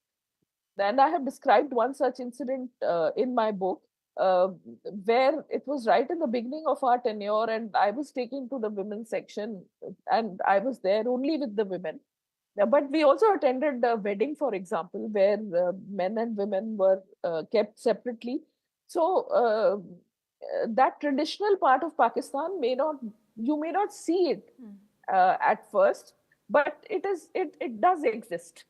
And I have described one such incident in my book, uh, where it was right in the beginning of our tenure, and I was taken to the women's section, and I was there only with the women. But we also attended a wedding, for example, where men and women were kept separately. So that traditional part of Pakistan you may not see it at first, but it does exist.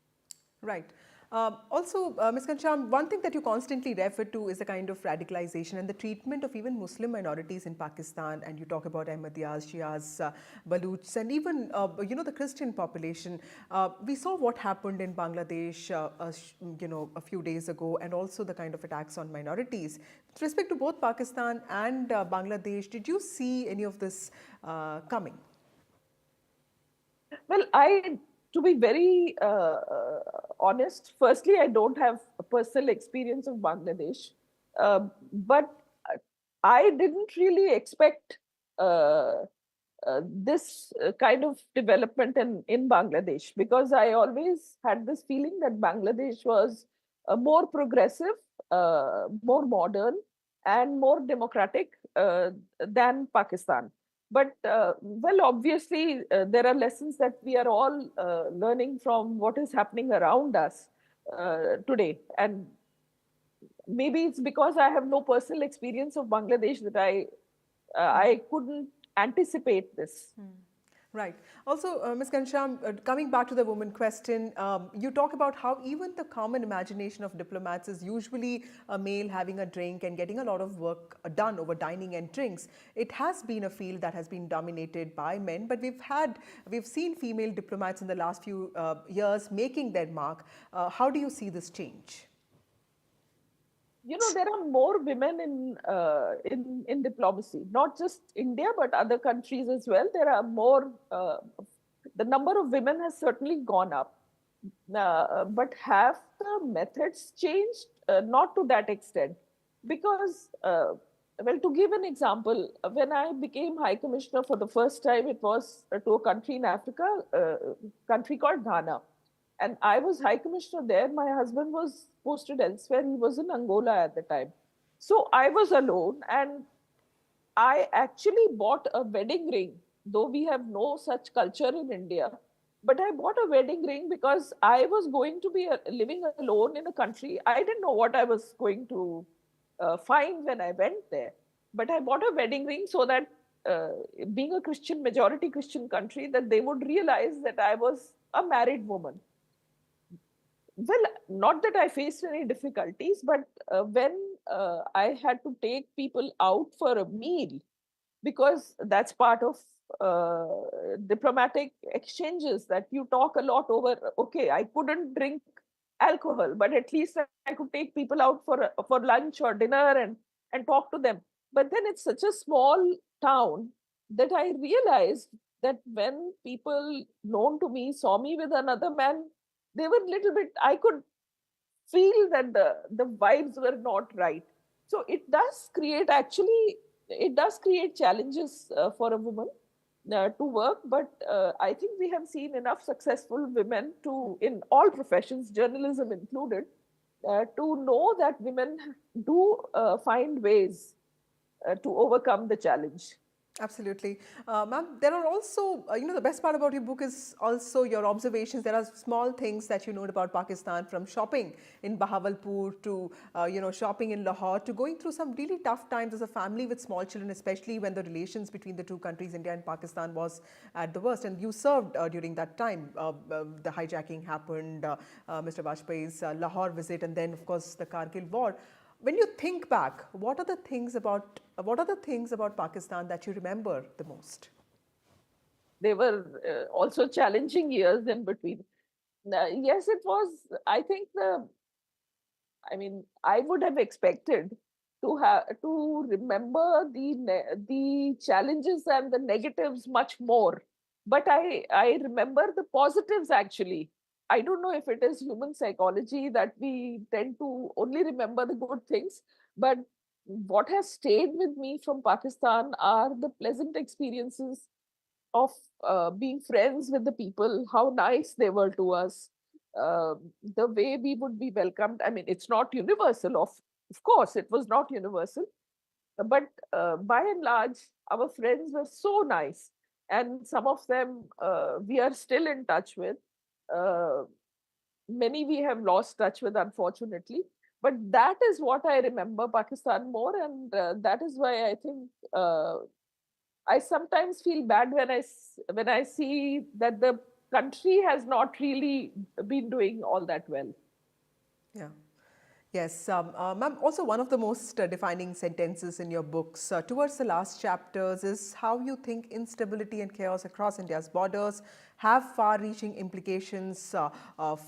Right. Also, Ms. Kancham, one thing that you constantly refer to is the kind of radicalization and the treatment of even Muslim minorities in Pakistan. And you talk about Ahmadiyas, Shias, Baluchs, and even, the Christian population. We saw what happened in Bangladesh, a few days ago, and also the kind of attacks on minorities. With respect to both Pakistan and Bangladesh, did you see any of this coming? Well, to be very honest, firstly, I don't have a personal experience of Bangladesh, but I didn't really expect this kind of development in Bangladesh, because I always had this feeling that Bangladesh was more progressive, more modern, and more democratic than Pakistan. But well, obviously, there are lessons that we are all learning from what is happening around us today. And maybe it's because I have no personal experience of Bangladesh that I couldn't anticipate this. Right. Also, Ms. Kancham, coming back to the woman question, you talk about how even the common imagination of diplomats is usually a male having a drink and getting a lot of work done over dining and drinks. It has been a field that has been dominated by men, but we've seen female diplomats in the last few years making their mark. How do you see this change? There are more women in diplomacy, not just India, but other countries as well. There are more. The number of women has certainly gone up, but have the methods changed? Not to that extent, because well, to give an example, when I became High Commissioner for the first time, it was to a country in Africa, a country called Ghana. And I was High Commissioner there. My husband was posted elsewhere. He was in Angola at the time. So I was alone, and I actually bought a wedding ring, though we have no such culture in India. But I bought a wedding ring because I was going to be living alone in a country. I didn't know what I was going to find when I went there. But I bought a wedding ring so that, being a majority Christian country, that they would realize that I was a married woman. Well, not that I faced any difficulties, but when I had to take people out for a meal, because that's part of diplomatic exchanges, that you talk a lot over. Okay, I couldn't drink alcohol, but at least I could take people out for lunch or dinner and talk to them. But then it's such a small town that I realized that when people known to me saw me with another man, they were a little bit, I could feel that the vibes were not right. So it does create challenges for a woman to work, but I think we have seen enough successful women in all professions, journalism included, to know that women do find ways to overcome the challenge. Absolutely. Ma'am, there are also, the best part about your book is also your observations. There are small things that you note about Pakistan, from shopping in Bahawalpur to, shopping in Lahore, to going through some really tough times as a family with small children, especially when the relations between the two countries, India and Pakistan, was at the worst. And you served during that time. The hijacking happened, Mr. Vajpayee's Lahore visit, and then, of course, the Kargil war. When you think back, what are the things about Pakistan that you remember the most? They were also challenging years in between. Yes, it was. I think I would have expected to remember the challenges and the negatives much more, but I remember the positives actually. I don't know if it is human psychology that we tend to only remember the good things, but what has stayed with me from Pakistan are the pleasant experiences of being friends with the people, how nice they were to us, the way we would be welcomed. I mean, it's not universal, of course, it was not universal, but by and large, our friends were so nice. And some of them we are still in touch with. Uh, Many we have lost touch with, unfortunately. But that is what I remember Pakistan more, and that is why I think I sometimes feel bad when I see that the country has not really been doing all that well. Yeah. Yes, ma'am, also one of the most defining sentences in your books towards the last chapters is how you think instability and chaos across India's borders have far-reaching implications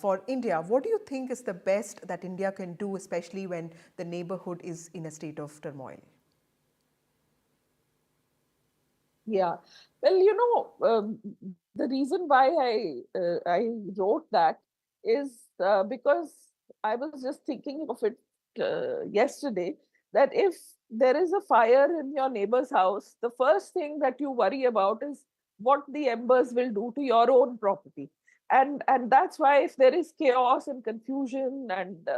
for India. What do you think is the best that India can do, especially when the neighborhood is in a state of turmoil? Yeah, well, the reason why I wrote that is because I was just thinking of it yesterday, that if there is a fire in your neighbor's house, the first thing that you worry about is what the embers will do to your own property. And that's why, if there is chaos and confusion and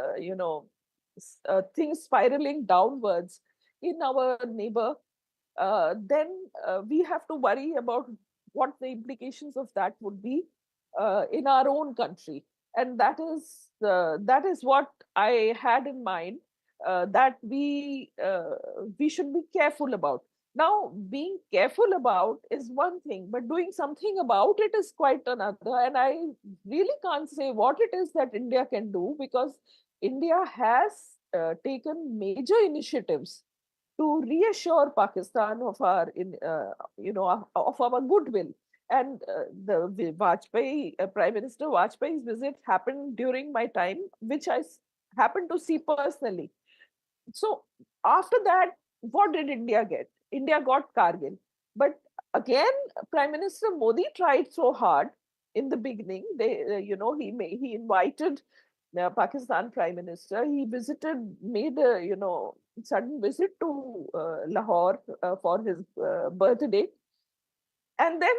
things spiraling downwards in our neighbor, then we have to worry about what the implications of that would be in our own country. And that is what I had in mind, that we should be careful about. Now, being careful about is one thing, but doing something about it is quite another. And I really can't say what it is that India can do, because India has taken major initiatives to reassure Pakistan of of our goodwill. And the Vajpayee, Prime Minister Vajpayee's visit happened during my time, which happened to see personally. So after that, what did India get? India got Kargil. But again, Prime Minister Modi tried so hard in the beginning. He invited Pakistan Prime Minister. He made a sudden visit to Lahore for his birthday, and then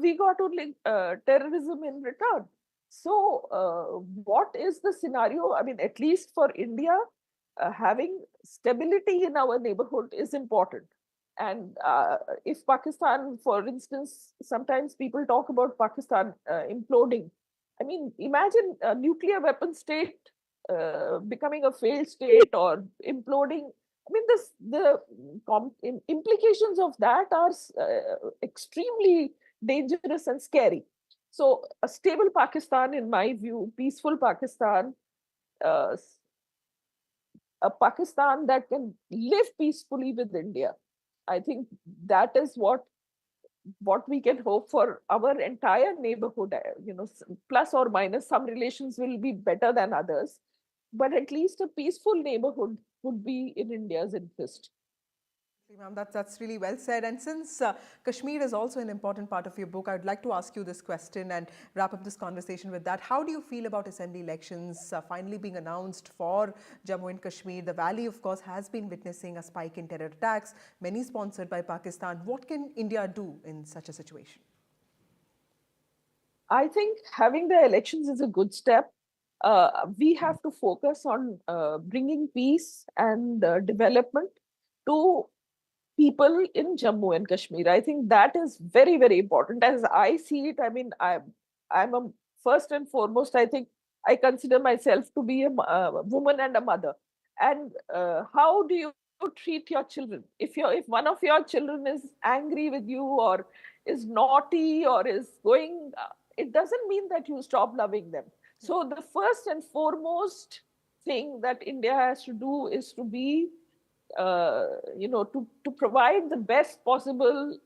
we got only terrorism in return. So, what is the scenario? I mean, at least for India, having stability in our neighborhood is important. And if Pakistan, for instance, sometimes people talk about Pakistan imploding. I mean, imagine a nuclear weapon state becoming a failed state or imploding. I mean, the implications of that are extremely dangerous and scary. So, a stable Pakistan, in my view, peaceful Pakistan, uh, a Pakistan that can live peacefully with India. I think that is what we can hope for our entire neighborhood. Plus or minus, some relations will be better than others, but at least a peaceful neighborhood would be in India's interest. Ma'am, that's really well said. And since Kashmir is also an important part of your book, I would like to ask you this question and wrap up this conversation with that. How do you feel about assembly elections finally being announced for Jammu and Kashmir? The valley, of course, has been witnessing a spike in terror attacks, many sponsored by Pakistan. What can India do in such a situation? I think having the elections is a good step. We have to focus on bringing peace and development to people in Jammu and Kashmir. I think that is very, very important. As I see it, I mean, I'm a first and foremost, I think I consider myself to be a woman and a mother. And how do you treat your children? If one of your children is angry with you or is naughty or is going, it doesn't mean that you stop loving them. So the first and foremost thing that India has to do is to be to provide the best possible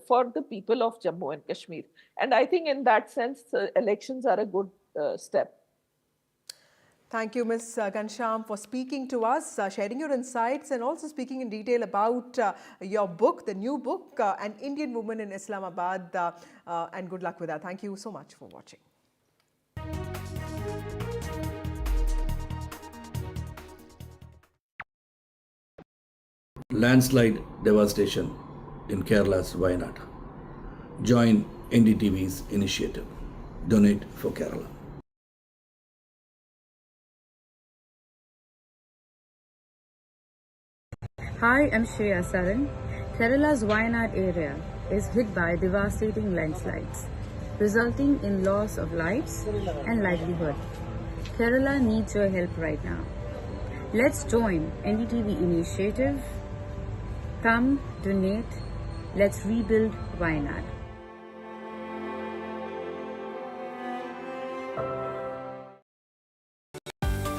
for the people of Jammu and Kashmir. And I think in that sense, elections are a good step. Thank you, Ms. Ghanshyam, for speaking to us, sharing your insights, and also speaking in detail about your book, the new book, An Indian Woman in Islamabad. And good luck with that. Thank you so much for watching. Landslide devastation in Kerala's Wayanad. Join NDTV's initiative. Donate for Kerala. Hi, I'm Shreya Saran. Kerala's Wayanad area is hit by devastating landslides, resulting in loss of lives and livelihood. Kerala needs your help right now. Let's join NDTV initiative. Come, donate, let's rebuild Wayanad.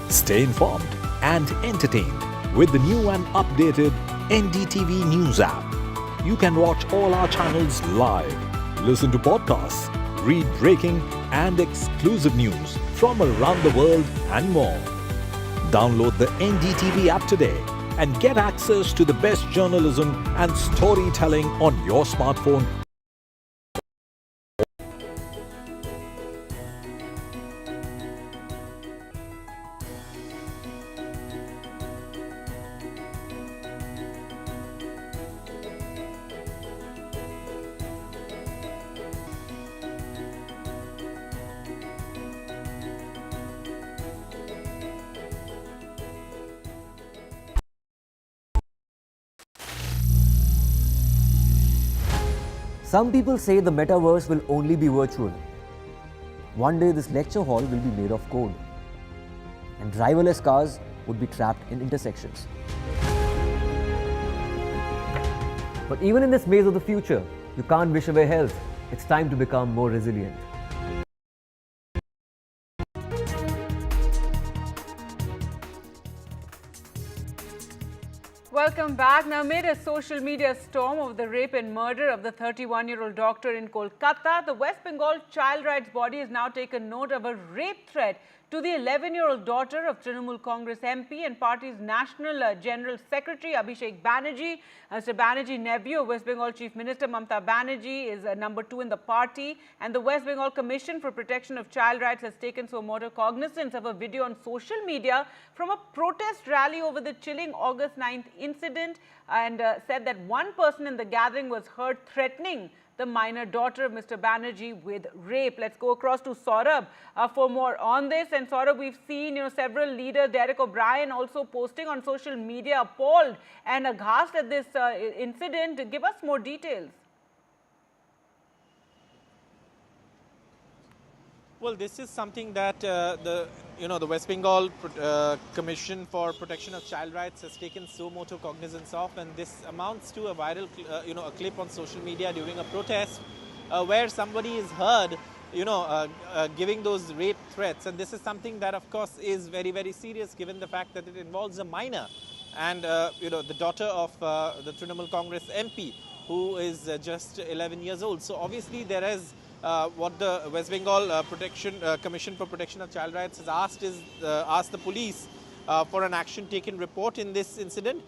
Stay informed and entertained with the new and updated NDTV News app. You can watch all our channels live, listen to podcasts, read breaking and exclusive news from around the world and more. Download the NDTV app today and get access to the best journalism and storytelling on your smartphone. Some people say the metaverse will only be virtual. One day this lecture hall will be made of code, and driverless cars would be trapped in intersections. But even in this maze of the future, you can't wish away health. It's time to become more resilient. Welcome back. Now, amid a social media storm over the rape and murder of the 31-year-old doctor in Kolkata, the West Bengal child rights body has now taken note of a rape threat to the 11-year-old daughter of Trinamool Congress MP and party's National General Secretary Abhishek Banerjee. Mr. Banerjee, nephew of West Bengal Chief Minister Mamata Banerjee, is number 2 in the party, and the West Bengal Commission for Protection of Child Rights has taken so motor cognizance of a video on social media from a protest rally over the chilling August 9th incident, and said that one person in the gathering was heard threatening the minor daughter of Mr. Banerjee with rape. Let's go across to Saurabh for more on this. And Saurabh, we've seen several leaders, Derek O'Brien, also posting on social media, appalled and aghast at this incident. Give us more details. Well, this is something that the West Bengal Commission for Protection of Child Rights has taken so motor cognizance of, and this amounts to a viral, a clip on social media during a protest where somebody is heard, giving those rape threats, and this is something that, of course, is very, very serious given the fact that it involves a minor, and the daughter of the Trinamool Congress MP, who is just 11 years old. So obviously there is. What the West Bengal Commission for Protection of Child Rights has asked is asked the police for an action taken report in this incident,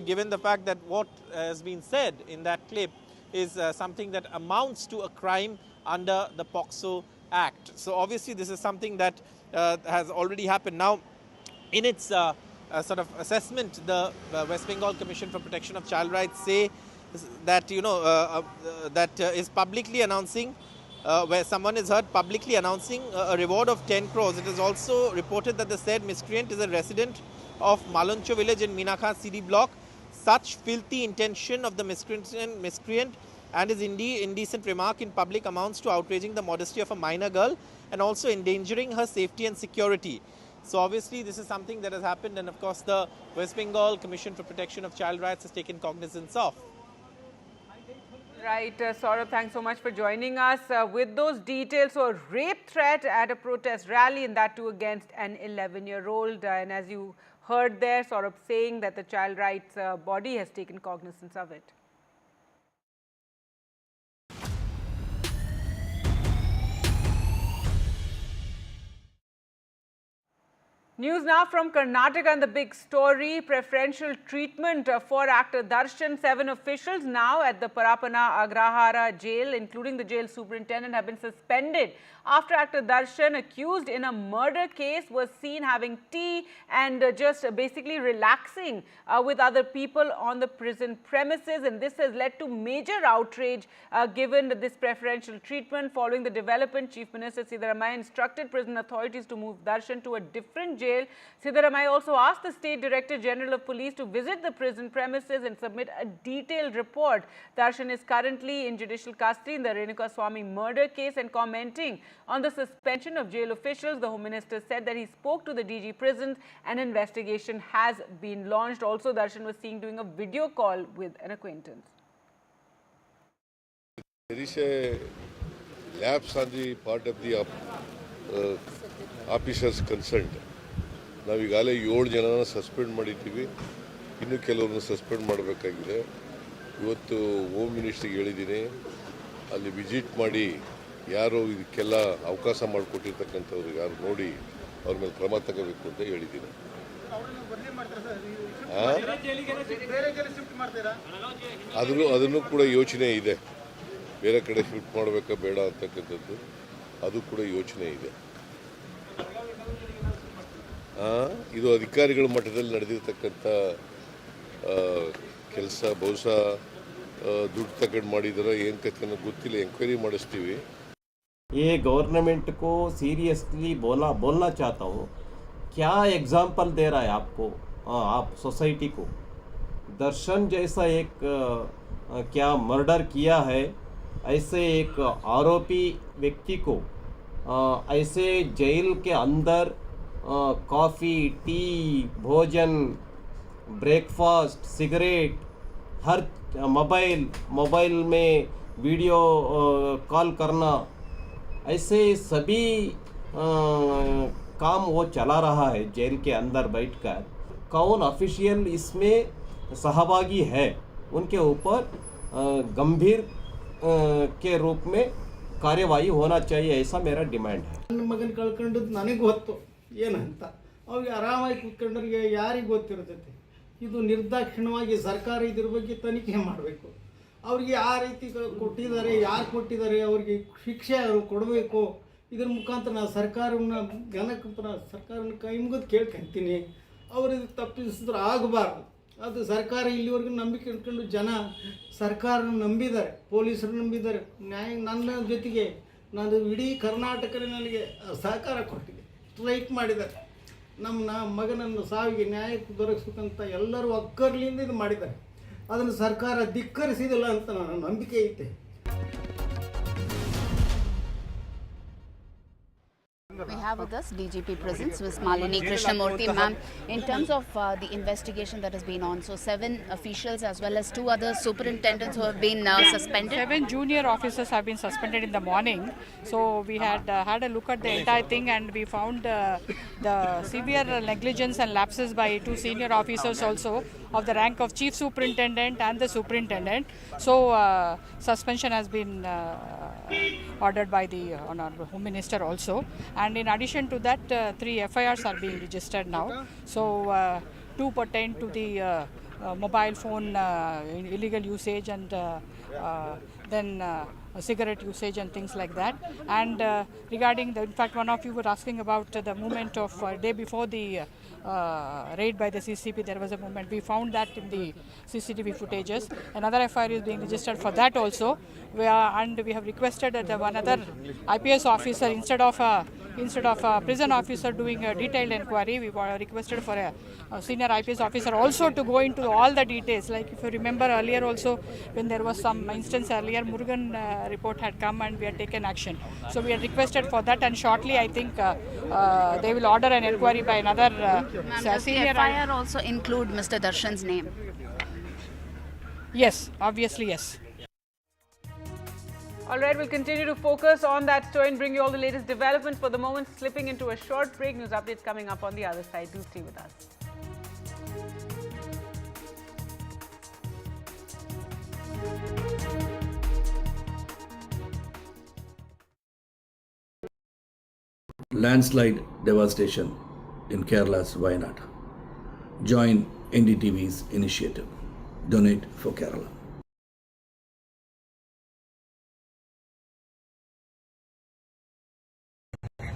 given the fact that what has been said in that clip is something that amounts to a crime under the POCSO Act. So obviously this is something that has already happened. Now, in its sort of assessment, the West Bengal Commission for Protection of Child Rights say that that is publicly announcing. Where someone is heard publicly announcing a reward of 10 crores. It is also reported that the said miscreant is a resident of Maloncho village in Minakha CD block. such filthy intention of the miscreant and his indecent remark in public amounts to outraging the modesty of a minor girl and also endangering her safety and security. So obviously this is something that has happened, and of course the West Bengal Commission for Protection of Child Rights has taken cognizance of. Right, Saurabh, thanks so much for joining us. With those details, so a rape threat at a protest rally, and that too against an 11-year-old. And as you heard there, Saurabh saying that the child rights body has taken cognizance of it. News now from Karnataka, and the big story, preferential treatment for actor Darshan. 7 officials now at the Parapana Agrahara jail, including the jail superintendent, have been suspended after actor Darshan, accused in a murder case, was seen having tea and just basically relaxing with other people on the prison premises. And this has led to major outrage given this preferential treatment. Following the development, Chief Minister Siddaramaiah instructed prison authorities to move Darshan to a different jail. Siddaramaiah also asked the State Director General of Police to visit the prison premises and submit a detailed report. Darshan is currently in judicial custody in the Renuka Swamy murder case, and commenting on the suspension of jail officials, the Home Minister said that he spoke to the DG prisons and investigation has been launched. Also, Darshan was seen doing a video call with an acquaintance. There is a lapse on the part of the officers concerned. ನಾವು ಈಗಾಗಲೇ 7 ಜನನ suspend ಮಾಡಿದ್ದೀವಿ, ಇನ್ನು ಕೆಲವರನ್ನು suspend ಮಾಡಬೇಕಾಗಿದೆ. ಇವತ್ತು home ಮಿನಿಸ್ಟ್ರಿಗೆ ಹೇಳಿದ್ದೀನಿ, ಅಲ್ಲಿ ವಿಸಿಟ್ ಮಾಡಿ ಯಾರು ಇದಕ್ಕೆಲ್ಲ ಅವಕಾಶ ಮಾಡಿಕೊಟ್ಟಿರ್ತಕ್ಕಂಥವ್ರು ಯಾರು ನೋಡಿ ಅವ್ರ ಮೇಲೆ ಕ್ರಮ ತಗೋಬೇಕು ಅಂತ ಹೇಳಿದ್ದೀನಿ. ಅದನ್ನು ಕೂಡ ಯೋಚನೆ ಇದೆ, ಬೇರೆ ಕಡೆ ಶಿಫ್ಟ್ ಮಾಡಬೇಕಾ ಬೇಡ ಅಂತಕ್ಕಂಥದ್ದು ಅದು ಕೂಡ ಯೋಚನೆ ಇದೆ. ಇದು ಅಧಿಕಾರಿಗಳ ಮಟ್ಟದಲ್ಲಿ ನಡೆದಿರ್ತಕ್ಕಂಥ ಕೆಲಸ, ಬಹುಶಃ ದುಡ್ಡು ತಗೊಂಡು ಮಾಡಿದಾರ ಏನು ಕಥೆ ಅನ್ನೋದು ಗೊತ್ತಿಲ್ಲ, ಎಂಕ್ವೈರಿ ಮಾಡಿಸ್ತೀವಿ. ये गवर्नमेंट को सीरियसली बोलना चाहता हूँ, क्या एग्जाम्पल दे रहा है आपको, आप सोसाइटी को. दर्शन जैसा एक क्या मर्डर किया है, ऐसे एक आरोपी व्यक्ति को ऐसे जेल के अंदर कॉफ़ी, टी, भोजन, ब्रेकफास्ट, सिगरेट, हर मोबाइल में वीडियो कॉल करना, ऐसे सभी काम वो चला रहा है जेल के अंदर बैठकर. कौन ऑफिशियल इसमें सहभागी है, उनके ऊपर गंभीर के रूप में कार्यवाही होना चाहिए, ऐसा मेरा डिमांड है. ಮಗನ ಕಳ್ಕೊಂಡದ್ದು ನನಗೆ ಗೊತ್ತು ಏನಂತ, ಅವ್ರಿಗೆ ಆರಾಮಾಗಿ ಕೂತ್ಕೊಂಡ್ರಿಗೆ ಯಾರಿಗೆ ಗೊತ್ತಿರ್ತೈತೆ. ಇದು ನಿರ್ದಾಕ್ಷಿಣ್ಯವಾಗಿ ಸರ್ಕಾರ ಇದ್ರ ಬಗ್ಗೆ ತನಿಖೆ ಮಾಡಬೇಕು. ಅವ್ರಿಗೆ ಆ ರೀತಿ ಕೊಟ್ಟಿದ್ದಾರೆ, ಯಾರು ಕೊಟ್ಟಿದ್ದಾರೆ, ಅವ್ರಿಗೆ ಶಿಕ್ಷೆ ಅವರು ಕೊಡಬೇಕು. ಇದ್ರ ಮುಖಾಂತರ ನಾನು ಸರ್ಕಾರನ ಕೈ ಮುಗಿದು ಕೇಳ್ಕೊಂತೀನಿ, ಅವರು ಇದು ತಪ್ಪಿಸಿದ್ರೆ ಆಗಬಾರ್ದು. ಅದು ಸರ್ಕಾರ ಇಲ್ಲಿವರೆಗೂ ನಂಬಿಕೆ ಇಟ್ಕೊಂಡು ಜನ ಸರ್ಕಾರನ ನಂಬಿದ್ದಾರೆ, ಪೊಲೀಸರು ನಂಬಿದ್ದಾರೆ, ನ್ಯಾಯ ನನ್ನ ಜೊತೆಗೆ ನಾನು ಇಡೀ ಕರ್ನಾಟಕನೇ ನನಗೆ ಸಹಕಾರ ಕೊಟ್ಟಿದೆ, ಸ್ಟ್ರೈಕ್ ಮಾಡಿದ್ದಾರೆ. ನಮ್ಮ ಮಗನನ್ನು ಸಾವಿಗೆ ನ್ಯಾಯ ದೊರಕಿಸ್ಬೇಕಂತ ಎಲ್ಲರೂ ಒಕ್ಕರ್ಲಿಂದ ಇದು ಮಾಡಿದ್ದಾರೆ. ಅದನ್ನು ಸರ್ಕಾರ ಧಿಕ್ಕರಿಸಿದಿಲ್ಲ ಅಂತ ನನ್ನ ನಂಬಿಕೆ ಐತೆ. We have with us DGP Prisons, Ms. Malini Krishnamurthy. Ma'am, in terms of the investigation that has been on, so 7 officials as well as 2 other superintendents who have been suspended. 7 junior officers have been suspended in the morning. So we had had a look at the entire thing, and we found the severe negligence and lapses by 2 senior officers also of the rank of chief superintendent and the superintendent. So suspension has been ordered by the Honorable Home Minister also. And in addition to that, 3 FIRs are being registered now. So 2 pertain to the mobile phone illegal usage, and then cigarette usage and things like that. And regarding in fact, one of you were asking about the movement of day before the raid by the CCP. There was a movement. We found that in the CCTV footages. Another FIR is being registered for that also. And we have requested that one other IPS officer, instead of instead of a prison officer doing a detailed inquiry, we were requested for a senior IPS officer also to go into all the details. Like if you remember earlier also, when there was some instance earlier, Murugan report had come and we had taken action. So we had requested for that, and shortly I think they will order an inquiry by another Does the senior. FIR also include Mr. Darshan's name? Yes, obviously yes. All right, we'll continue to focus on that story and bring you all the latest developments. For the moment, slipping into a short break. News updates coming up on the other side. Do stay with us. Landslide devastation in Kerala's Wayanad. Join NDTV's initiative. Donate for Kerala.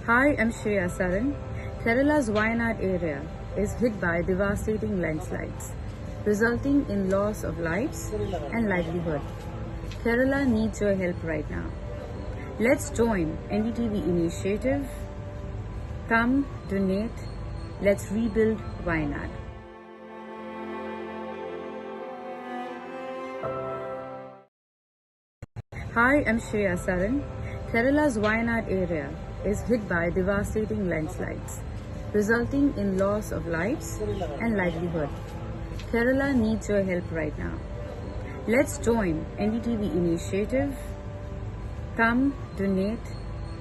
Hi, I'm Shreya Saran. Kerala's Wayanad area is hit by devastating landslides, resulting in loss of lives and livelihood. Kerala needs your help right now. Let's join NDTV initiative. Come, donate. Let's rebuild Wayanad. Hi, I'm Shreya Saran. Kerala's Wayanad area is hit by devastating landslides, resulting in loss of lives and livelihood. Kerala needs your help right now. Let's join NDTV initiative. Come, donate.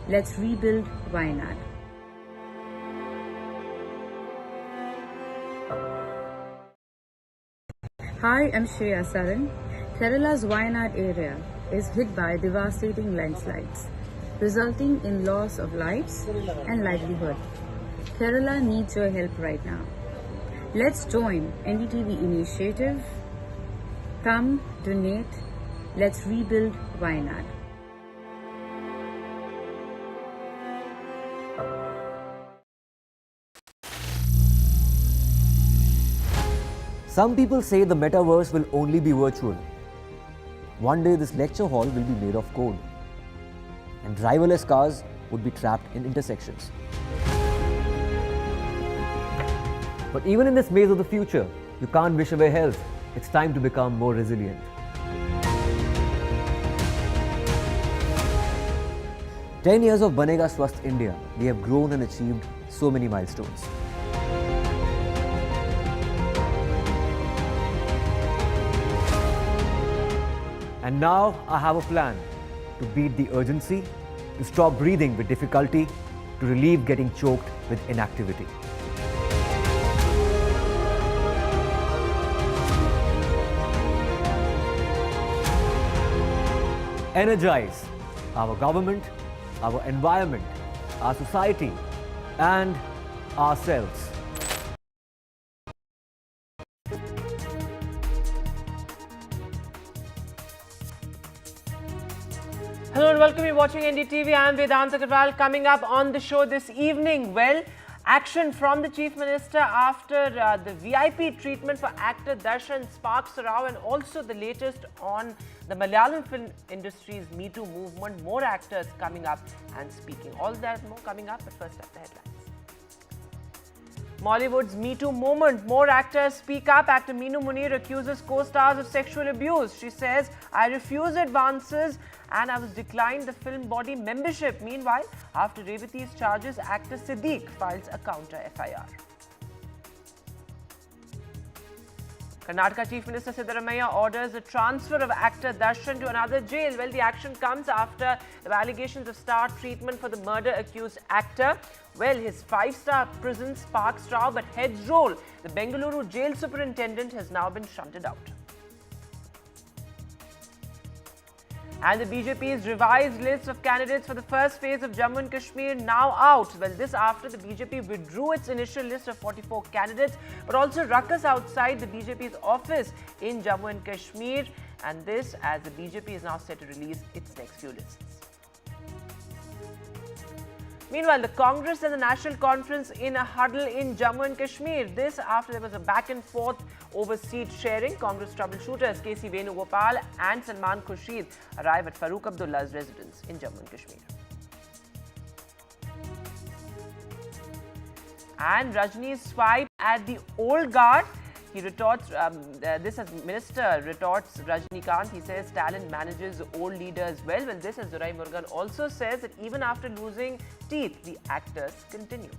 Let's rebuild Wayanad. Hi, I'm Shreya Saran. Kerala's Wayanad area is hit by devastating landslides, resulting in loss of lives and livelihood. Kerala needs your help right now. Let's join NDTV initiative. Come, donate. Let's rebuild Wayanad. Some people say the metaverse will only be virtual. One day this lecture hall will be made of code, and driverless cars would be trapped in intersections. But even in this maze of the future, you can't wish away health. It's time to become more resilient. "10 years of Banega Swasth India, we have grown and achieved so many milestones. And now I have a plan to beat the urgency, to stop breathing with difficulty, to relieve getting choked with inactivity. Energize our government, our environment, our society, and ourselves. Hello and welcome. You're watching NDTV. I'm Vedant Agarwal. Coming up on the show this evening, well, action from the Chief Minister after the VIP treatment for actor Dasan sparks a row, and also the latest on the Malayalam film industry's Me Too movement. More actors coming up and speaking. All that and more coming up, but first up the headlines. Mollywood's Me Too movement. More actors speak up. Actor Minu Munir accuses co-stars of sexual abuse. She says, "I refuse advances and I was declined the film body membership." Meanwhile, after Revati's charges, actor Siddique files a counter FIR. Karnataka Chief Minister Siddaramaiah orders the transfer of actor Dasan to another jail. Well, the action comes after the allegations of star treatment for the murder-accused actor. Well, his 5-star prison sparks row, but heads roll. The Bengaluru jail superintendent has now been shunted out. And the BJP's revised list of candidates for the first phase of Jammu and Kashmir now out. Well, this after the BJP withdrew its initial list of 44 candidates, but also ruckus outside the BJP's office in Jammu and Kashmir. And this as the BJP is now set to release its next few lists. Meanwhile, the Congress and the National Conference in a huddle in Jammu and Kashmir. This after there was a back and forth over seat sharing. Congress troubleshooters KC Venugopal and Salman Khurshid arrive at Farooq Abdullah's residence in Jammu and Kashmir. And Rajni's swipe at the old guard. He retorts, this as Minister retorts Rajnikant. He says talent manages old leaders well. Well, this as Durai Murugan also says that even after losing teeth, the actors continue.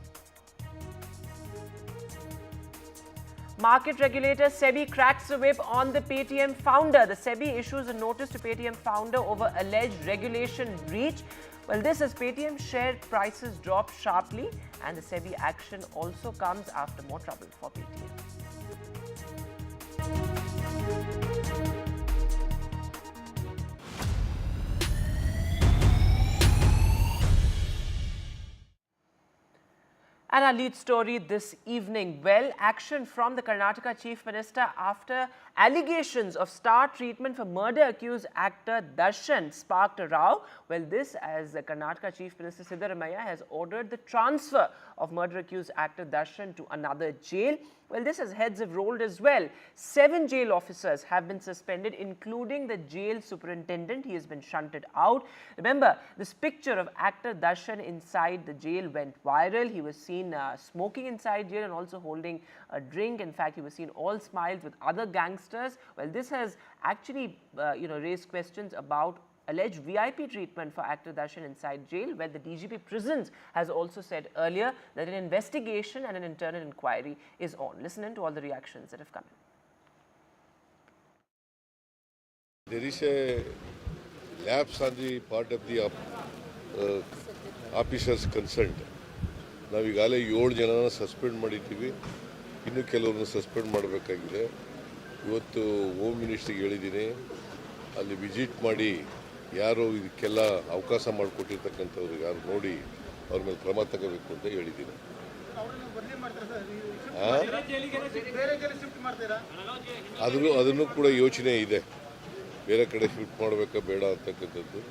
Market regulator SEBI cracks the whip on the Paytm founder. The SEBI issues a notice to Paytm founder over alleged regulation breach. Well, this as Paytm share prices drop sharply, and the SEBI action also comes after more trouble for Paytm. And our lead story this evening, well, action from the Karnataka Chief Minister after allegations of star treatment for murder-accused actor Dasan sparked a row. Well, this as the Karnataka Chief Minister Siddaramaiah has ordered the transfer of murder-accused actor Dasan to another jail. Well, this as heads have rolled as well. 7 jail officers have been suspended, including the jail superintendent. He has been shunted out. Remember, this picture of actor Dasan inside the jail went viral. He was seen smoking inside jail and also holding a drink. In fact, he was seen all smiles with other gangsters. Well, this has actually, raised questions about alleged VIP treatment for actor Dasan inside jail, where the DGP Prisons has also said earlier that an investigation and an internal inquiry is on. Listen in to all the reactions that have come in. There is a lapse on the part of the officers concerned. ನಾವೀಗಾಗಲೇ 7 ಜನನ suspend ಮಾಡಿದ್ದೀವಿ, ಇನ್ನು ಕೆಲವರನ್ನು suspend ಮಾಡಬೇಕಾಗಿದೆ. ಇವತ್ತು home ಮಿನಿಸ್ಟ್ರಿಗೆ ಹೇಳಿದ್ದೀನಿ, ಅಲ್ಲಿ visit ಮಾಡಿ ಯಾರು ಇದಕ್ಕೆಲ್ಲ ಅವಕಾಶ ಮಾಡಿಕೊಟ್ಟಿರ್ತಕ್ಕಂಥವ್ರು ಯಾರು ನೋಡಿ ಅವ್ರ ಮೇಲೆ ಕ್ರಮ ತಗೋಬೇಕು ಅಂತ ಹೇಳಿದ್ದೀನಿ. ಅದನ್ನು ಕೂಡ ಯೋಚನೆ ಇದೆ, ಬೇರೆ ಕಡೆ ಶಿಫ್ಟ್ ಮಾಡಬೇಕಾ ಬೇಡ ಅಂತಕ್ಕಂಥದ್ದು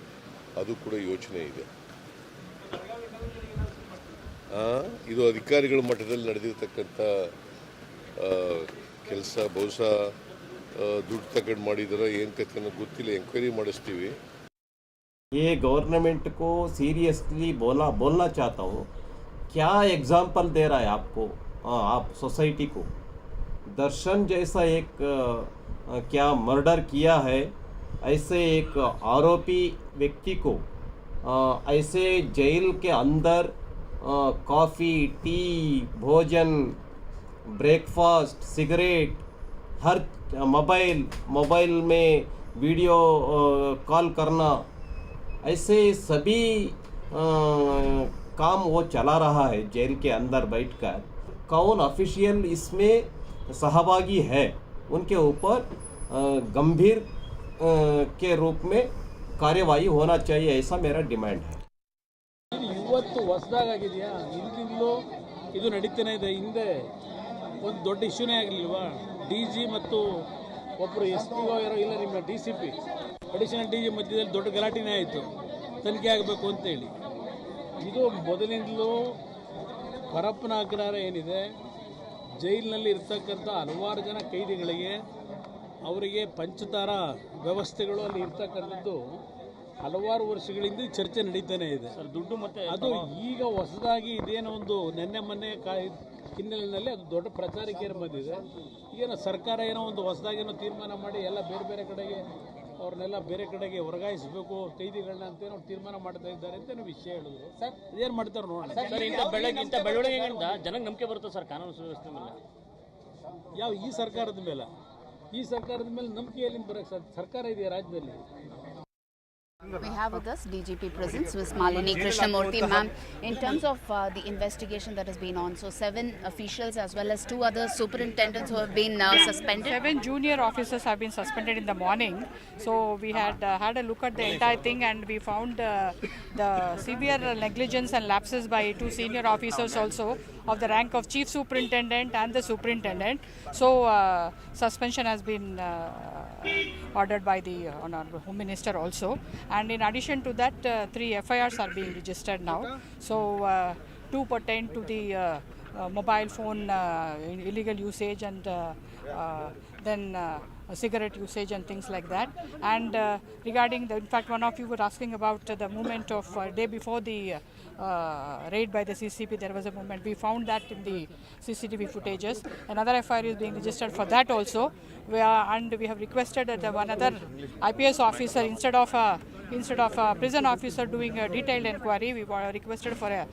ಅದು ಕೂಡ ಯೋಚನೆ ಇದೆ. ಇದು ಅಧಿಕಾರಿಗಳ ಮಟ್ಟದಲ್ಲಿ ನಡೆದಿರ್ತಕ್ಕಂಥ ಕೆಲಸ, ಬಹುಶಃ ದುಡ್ಡು ತಗೊಂಡು ಮಾಡಿದಾರ ಏನು ಕಥೆ ಅನ್ನೋದು ಗೊತ್ತಿಲ್ಲ, ಎಂಕ್ವೈರಿ ಮಾಡಿಸ್ತೀವಿ. ये गवर्नमेंट को सीरियसली बोलना चाहता हूँ, क्या एग्जाम्पल दे रहा है आपको, आप सोसाइटी को. दर्शन जैसा एक क्या मर्डर किया है, ऐसे एक आरोपी व्यक्ति को ऐसे जेल के अंदर कॉफ़ी, टी, भोजन, ब्रेकफास्ट, सिगरेट, हर मोबाइल में वीडियो कॉल करना, ऐसे सभी काम वो चला रहा है जेल के अंदर बैठकर. कौन ऑफिशियल इसमें सहभागी है, उनके ऊपर गंभीर के रूप में कार्यवाही होना चाहिए, ऐसा मेरा डिमांड है. ಇವತ್ತು ಹೊಸದಾಗಿದೆಯಾ, ಹಿಂದಿಂದಲೂ ಇದು ನಡೀತಾನೆ ಇದೆ. ಹಿಂದೆ ಒಂದು ದೊಡ್ಡ ಇಶ್ಯೂನೇ ಆಗಲಿಲ್ವಾ, DG ಮತ್ತು ಒಬ್ಬರು SP ಯಾರೋ ಇಲ್ಲ ನಿಮ್ಮ DCP ಅಡಿಷನಲ್ DG ಮಧ್ಯದಲ್ಲಿ ದೊಡ್ಡ ಗಲಾಟೆನೇ ಆಯಿತು, ತನಿಖೆ ಆಗಬೇಕು ಅಂತೇಳಿ. ಇದು ಮೊದಲಿಂದಲೂ ಪರಪ್ಪನ ಅಗ್ರಹಾರ ಏನಿದೆ, ಜೈಲಿನಲ್ಲಿ ಇರ್ತಕ್ಕಂಥ ಹಲವಾರು ಜನ ಕೈದಿಗಳಿಗೆ ಅವರಿಗೆ ಪಂಚತಾರ ವ್ಯವಸ್ಥೆಗಳು ಅಲ್ಲಿ ಇರ್ತಕ್ಕಂಥದ್ದು ಹಲವಾರು ವರ್ಷಗಳಿಂದ ಚರ್ಚೆ ನಡೀತಾನೆ ಇದೆ. ದುಡ್ಡು ಮತ್ತೆ ಅದು ಈಗ ಹೊಸದಾಗಿ ಇದೇನೋ ಒಂದು ನೆನ್ನೆ ಮೊನ್ನೆ ಹಿನ್ನೆಲೆಯಲ್ಲಿ ಅದು ದೊಡ್ಡ ಪ್ರಚಾರಕ್ಕೆ ಬಂದಿದೆ. ಈಗೇನೋ ಸರ್ಕಾರ ಏನೋ ಒಂದು ಹೊಸದಾಗೇನೋ ತೀರ್ಮಾನ ಮಾಡಿ ಎಲ್ಲ ಬೇರೆ ಬೇರೆ ಕಡೆಗೆ ಅವ್ರನ್ನೆಲ್ಲ ಬೇರೆ ಕಡೆಗೆ ವರ್ಗಾಯಿಸಬೇಕು ಕೈದಿಗಳನ್ನ ಅಂತೇನೋ ತೀರ್ಮಾನ ಮಾಡ್ತಾ ಇದ್ದಾರೆ ಅಂತ ವಿಷಯ ಹೇಳಿದ್ರು. ಸರ್ ಏನು ಮಾಡ್ತಾರೆ ನೋಡೋಣ. ಸರ್ ಇಂಥ ಬೆಳವಣಿಗೆಗಳಿಂದ ಜನಕ್ಕೆ ನಂಬಿಕೆ ಬರುತ್ತೆ ಸರ್ ಕಾನೂನು ಸುವ್ಯವಸ್ಥೆ ಮೇಲೆ. ಯಾವ ಈ ಸರ್ಕಾರದ ಮೇಲೆ ನಂಬಿಕೆ ಎಲ್ಲಿಂದ ಬರೋಕ್ಕೆ ಸರ್ಕಾರ ಇದೆಯಾ ರಾಜ್ಯದಲ್ಲಿ? We have with us DGP Prisons, Ms. Malini Krishnamurthy. Ma'am, in terms of the investigation that has been on, so 7 officials as well as 2 other superintendents who have been suspended. 7 junior officers have been suspended in the morning. So we had a look at the entire thing, and we found the severe negligence and lapses by 2 senior officers also of the rank of chief superintendent and the superintendent. So suspension has been ordered by the Honorable Home Minister also. And in addition to that, 3 FIRs are being registered now. So 2 pertain to the mobile phone illegal usage and then cigarette usage and things like that. And regarding in fact, one of you were asking about the movement of day before the raid by the CCP. There was a movement. We found that in the CCTV footages. Another FIR is being registered for that also. And we have requested that one other IPS officer, instead of a prison officer doing a detailed inquiry, we requested for a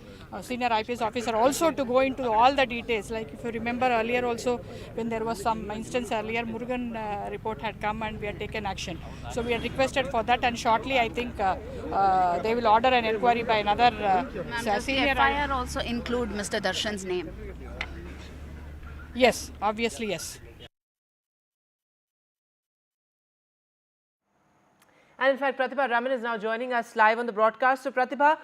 senior IPS officer also to go into all the details. Like if you remember earlier also, when there was some instance earlier, Murugan report had come and we had taken action. So we had requested for that, and shortly I think they will order an inquiry by another Does the senior. FIR also include Mr. Darshan's name? Yes, obviously yes. And in fact, Pratibha Raman is now joining us live on the broadcast. So Pratibha,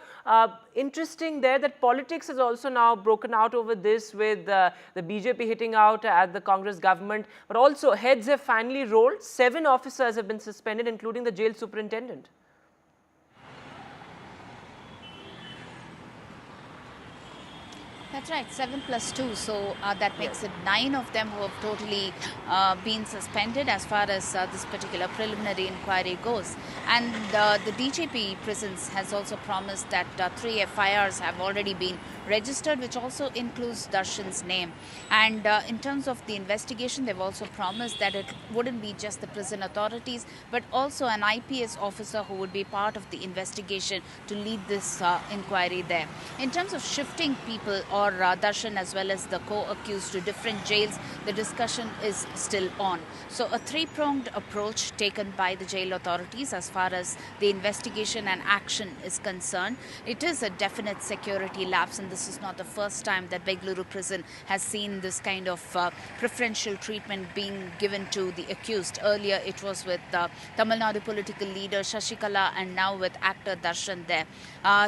interesting there that politics has also now broken out over this, with the BJP hitting out at the Congress government. But also heads have finally rolled. 7 officers have been suspended, including the jail superintendent. That's right, 7 plus 2, so that makes it 9 of them who have totally been suspended as far as this particular preliminary inquiry goes. And the DGP prisons has also promised that 3 FIRs have already been registered, which also includes Darshan's name. And in terms of the investigation, they've also promised that it wouldn't be just the prison authorities, but also an IPS officer who would be part of the investigation to lead this inquiry there. In terms of shifting people or Darshan as well as the co-accused to different jails, the discussion is still on. So a 3-pronged approach taken by the jail authorities as far as the investigation and action is concerned. It is a definite security lapse, and this is not the first time that Bengaluru prison has seen this kind of preferential treatment being given to the accused. Earlier it was with Tamil Nadu political leader Shashikala, and now with actor Darshan there,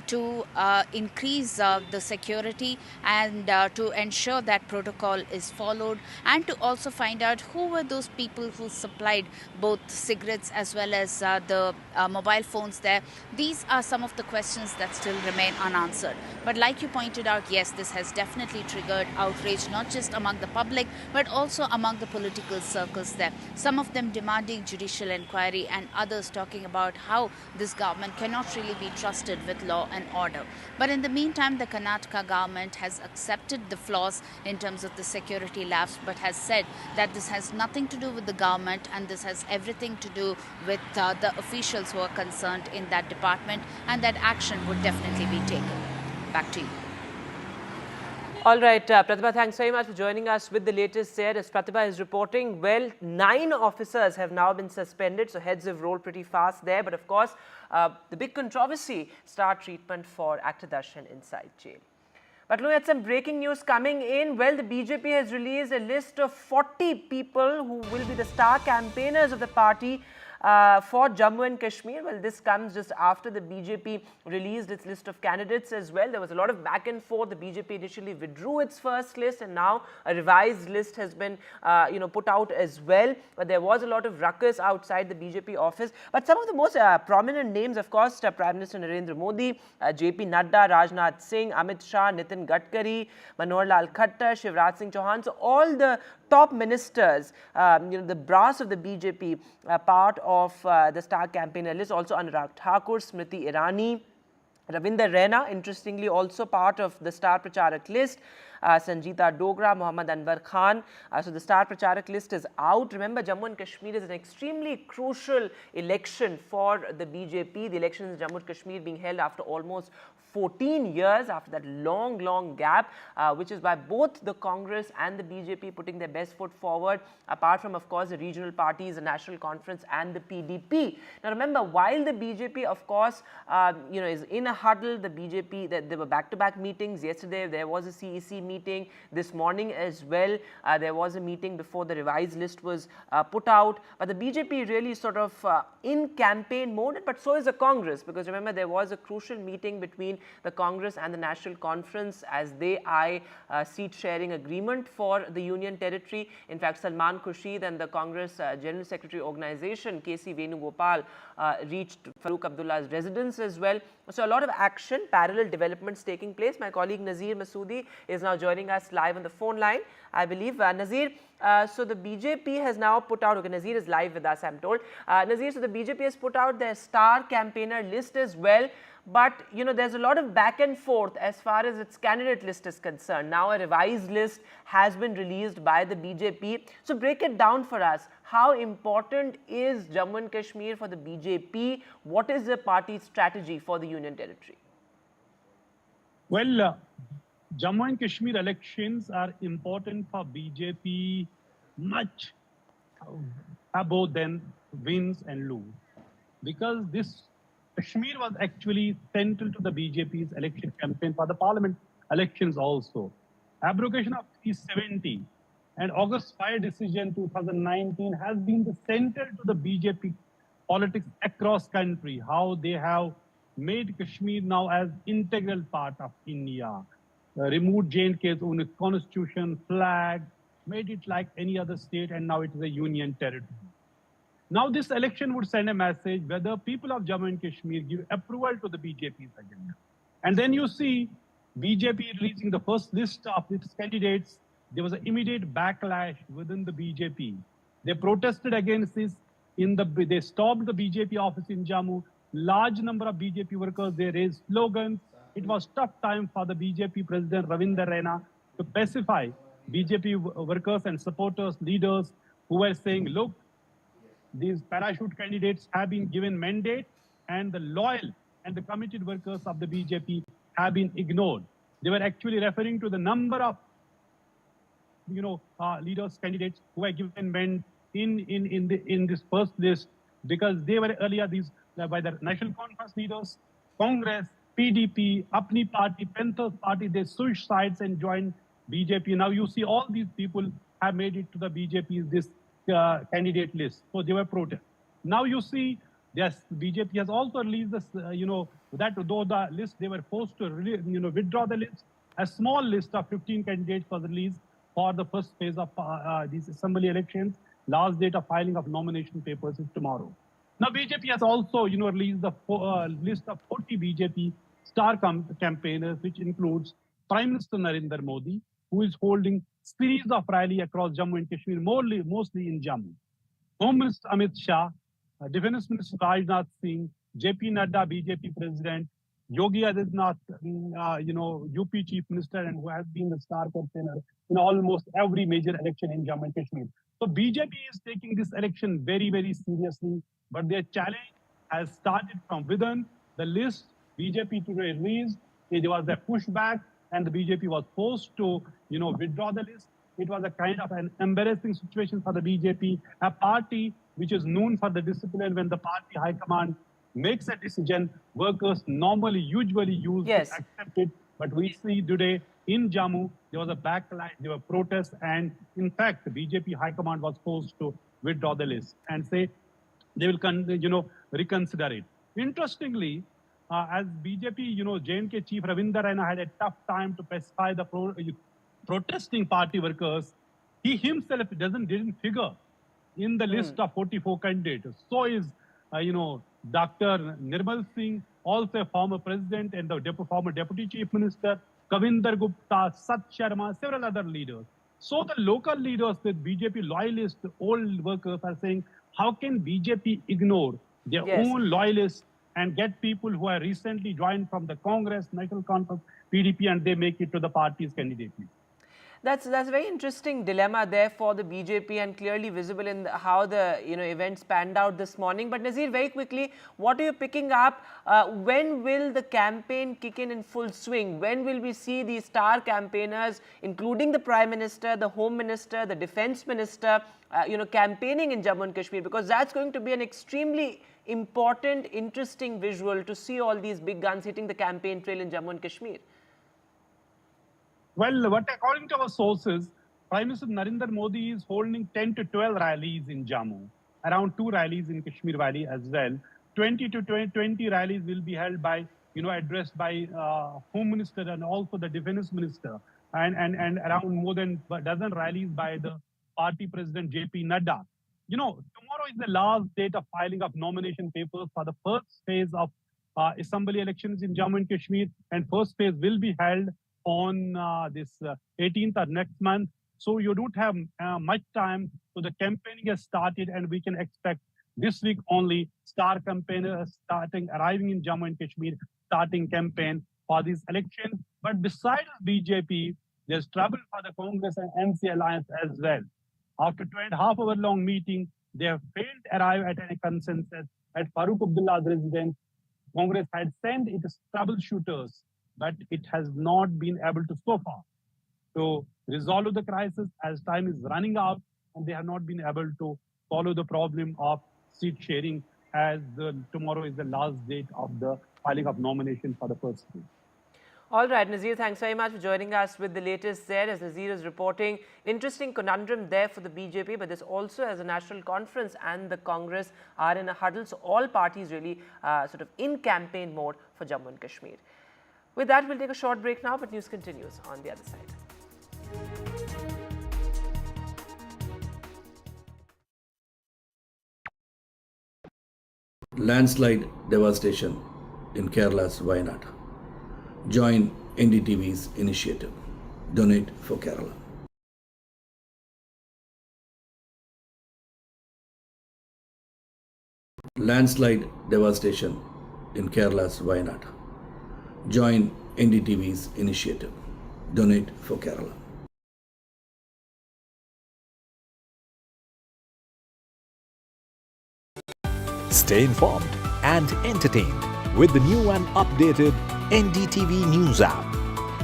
to increase the security and to ensure that protocol is followed, and to also find out who were those people who supplied both cigarettes as well as the mobile phones there. These are some of the questions that still remain unanswered. But like you pointed out, yes, this has definitely triggered outrage, not just among the public, but also among the political circles there. Some of them demanding judicial inquiry, and others talking about how this government cannot really be trusted with law and order. But in the meantime, the Karnataka government has accepted the flaws in terms of the security lapse, but has said that this has nothing to do with the government, and this has everything to do with the officials who are concerned in that department, and that action would definitely be taken. Back to you. All right, Pratibha, thanks very much for joining us with the latest there. As Pratibha is reporting, well, 9 officers have now been suspended, so heads have rolled pretty fast there. But of course, the big controversy, star treatment for actor Darshan inside jail. But look at some breaking news coming in. Well, the BJP has released a list of 40 people who will be the star campaigners of the party for Jammu and Kashmir. Well, this comes just after the BJP released its list of candidates as well. There was a lot of back and forth. The BJP initially withdrew its first list, and now a revised list has been put out as well. But there was a lot of ruckus outside the BJP office. But some of the most prominent names, of course, Prime Minister Narendra Modi, JP Nadda, Rajnath Singh, Amit Shah, Nitin Gadkari, Manohar Lal Khattar, Shivraj Singh Chauhan. So all the top ministers, the brass of the BJP, part of the star campaigner list. Also Anurag Thakur, Smriti Irani, Ravinder Raina, interestingly also part of the star pracharak list. Sanjita Dogra, Muhammad Anwar Khan. So the star pracharak list is out. Remember, Jammu and Kashmir is an extremely crucial election for the BJP. The elections in Jammu and Kashmir being held after almost 14 years, after that long gap, which is why both the Congress and the BJP putting their best foot forward, apart from, of course, the regional parties, the National Conference and the PDP. Now remember, while the BJP, of course, is in a huddle, the BJP, there were back-to-back meetings. Yesterday, there was a CEC meeting. This morning as well, there was a meeting before the revised list was put out. But the BJP really sort of in campaign mode, but so is the Congress, because remember, there was a crucial meeting between between the Congress and the National Conference as they eye seat sharing agreement for the Union Territory. In fact, Salman Khurshid and the Congress General Secretary Organization, KC Venugopal, reached Farooq Abdullah's residence as well. So a lot of action, parallel developments taking place. My colleague Nazir Masoodi is now joining us live on the phone line, I believe. Nazir, so the BJP has now put out, okay, Nazir is live with us, I'm told. Nazir, so the BJP has put out their star campaigner list as well. But, you know, there's a lot of back and forth as far as its candidate list is concerned. Now a revised list has been released by the BJP. So break it down for us. How important is Jammu and Kashmir for the BJP? What is the party's strategy for the Union Territory? Well, Jammu and Kashmir elections are important for BJP much above than wins and lose. Because this Kashmir was actually central to the BJP's election campaign for the parliament elections also. Abrogation of 370 and August 5 decision 2019 has been the center to the BJP politics across country, how they have made Kashmir now as integral part of India, removed J&K's own constitution, flag, made it like any other state, and now it is a union territory. Now this election would send a message whether people of Jammu and Kashmir give approval to the BJP's agenda. And then you see BJP releasing the first list of its candidates. There was an immediate backlash within the BJP. They protested against this. They stopped the BJP office in Jammu. Large number of BJP workers, they raised slogans. It was tough time for the BJP President Ravinder Raina to pacify BJP workers and supporters, leaders who were saying, look, these parachute candidates have been given mandate and the loyal and the committed workers of the BJP have been ignored. They were actually referring to the number of, leaders, candidates who were given mandate in this first list because they were earlier these by the National Conference leaders, Congress, PDP, Apni Party, Panthers Party, they switched sides and joined BJP. Now you see all these people have made it to the BJP's this candidate list. So they were protest. Now you see, yes, BJP has also released this, that though the list, they were forced to, withdraw the list. A small list of 15 candidates was released for the first phase of these assembly elections. Last date of filing of nomination papers is tomorrow. Now BJP has also, released the list of 40 BJP star campaigners, which includes Prime Minister Narendra Modi, who is holding series of rally across Jammu and Kashmir, mostly in Jammu. Home Minister Amit Shah, Defense Minister Rajnath Singh, JP Nadda, BJP President, Yogi Adityanath, UP Chief Minister, and who has been the star campaigner in almost every major election in Jammu and Kashmir. So BJP is taking this election very, very seriously, but their challenge has started from within. The list BJP today released, there was a pushback, and the BJP was forced to, withdraw the list. It was a kind of an embarrassing situation for the BJP, a party which is known for the discipline. When the party high command makes a decision, workers usually use to accept it. But we see today in Jammu, there was a backlash, there were protests, and in fact, the BJP high command was forced to withdraw the list and say they will, reconsider it. Interestingly, as BJP, J&K Chief Ravinder Raina had a tough time to pacify the protesting party workers. He himself didn't figure in the list of 44 candidates. So is, Dr. Nirmal Singh, also a former president and the former deputy chief minister, Kavinder Gupta, Sat Sharma, several other leaders. So the local leaders, the BJP loyalists, old workers are saying, how can BJP ignore their own loyalists and get people who are recently joined from the Congress, National Conference, PDP, and they make it to the party's candidate list? That's a very interesting dilemma there for the BJP, and clearly visible in how the events panned out this morning. But Nazir, very quickly, what are you picking up? When will the campaign kick in full swing? When will we see these star campaigners, including the Prime Minister, the Home Minister, the Defence Minister, campaigning in Jammu and Kashmir? Because that's going to be an extremely important, interesting visual to see all these big guns hitting the campaign trail in Jammu and Kashmir. Well, according to our sources, Prime Minister Narendra Modi is holding 10 to 12 rallies in Jammu, around 2 rallies in Kashmir Valley as well. 20 to 20 rallies will be held by addressed by Home Minister and also the Defense Minister, and around more than a dozen rallies by the party president JP Nadda. Tomorrow is the last date of filing of nomination papers for the first phase of assembly elections in Jammu and Kashmir, and first phase will be held on this 18th or next month. So you don't have much time. So the campaigning has started, and we can expect this week only star campaigners arriving in Jammu and Kashmir, starting campaign for this election. But besides BJP, there's trouble for the Congress and NC alliance as well. After 2.5 hour long meeting, they have failed to arrive at any consensus at Farooq Abdullah's residence. Congress had sent its troubleshooters, but it has not been able to so far to resolve the crisis as time is running out, and they have not been able to follow the problem of seat sharing as tomorrow is the last date of the filing of nomination for the first phase. All right, Nazir, thanks very much for joining us with the latest there. As Nazir is reporting, interesting conundrum there for the BJP, but this also as a national conference and the Congress are in a huddle. So all parties really sort of in campaign mode for Jammu and Kashmir. With that, we'll take a short break now, but news continues on the other side. Landslide devastation in Kerala's Wayanad. Join NDTV's initiative. Donate for Kerala. Landslide devastation in Kerala's Wayanad. Join NDTV's initiative. Donate for Kerala. Stay informed and entertained with the new and updated NDTV News app.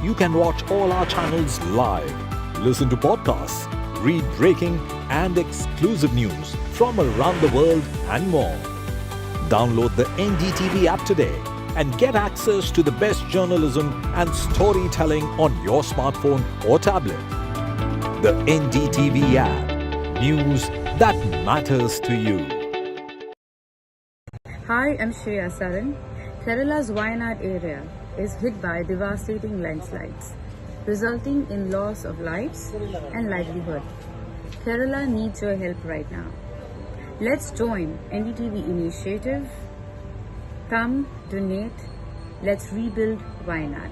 You can watch all our channels live, listen to podcasts, read breaking and exclusive news from around the world and more. Download the NDTV app today and get access to the best journalism and storytelling on your smartphone or tablet. The NDTV app. News that matters to you. Hi, I'm Shreya Saran. Kerala's Wayanad area is hit by devastating landslides, resulting in loss of lives and livelihood. Kerala needs your help right now. Let's join NDTV initiative. Come, donate. Let's rebuild Wayanad.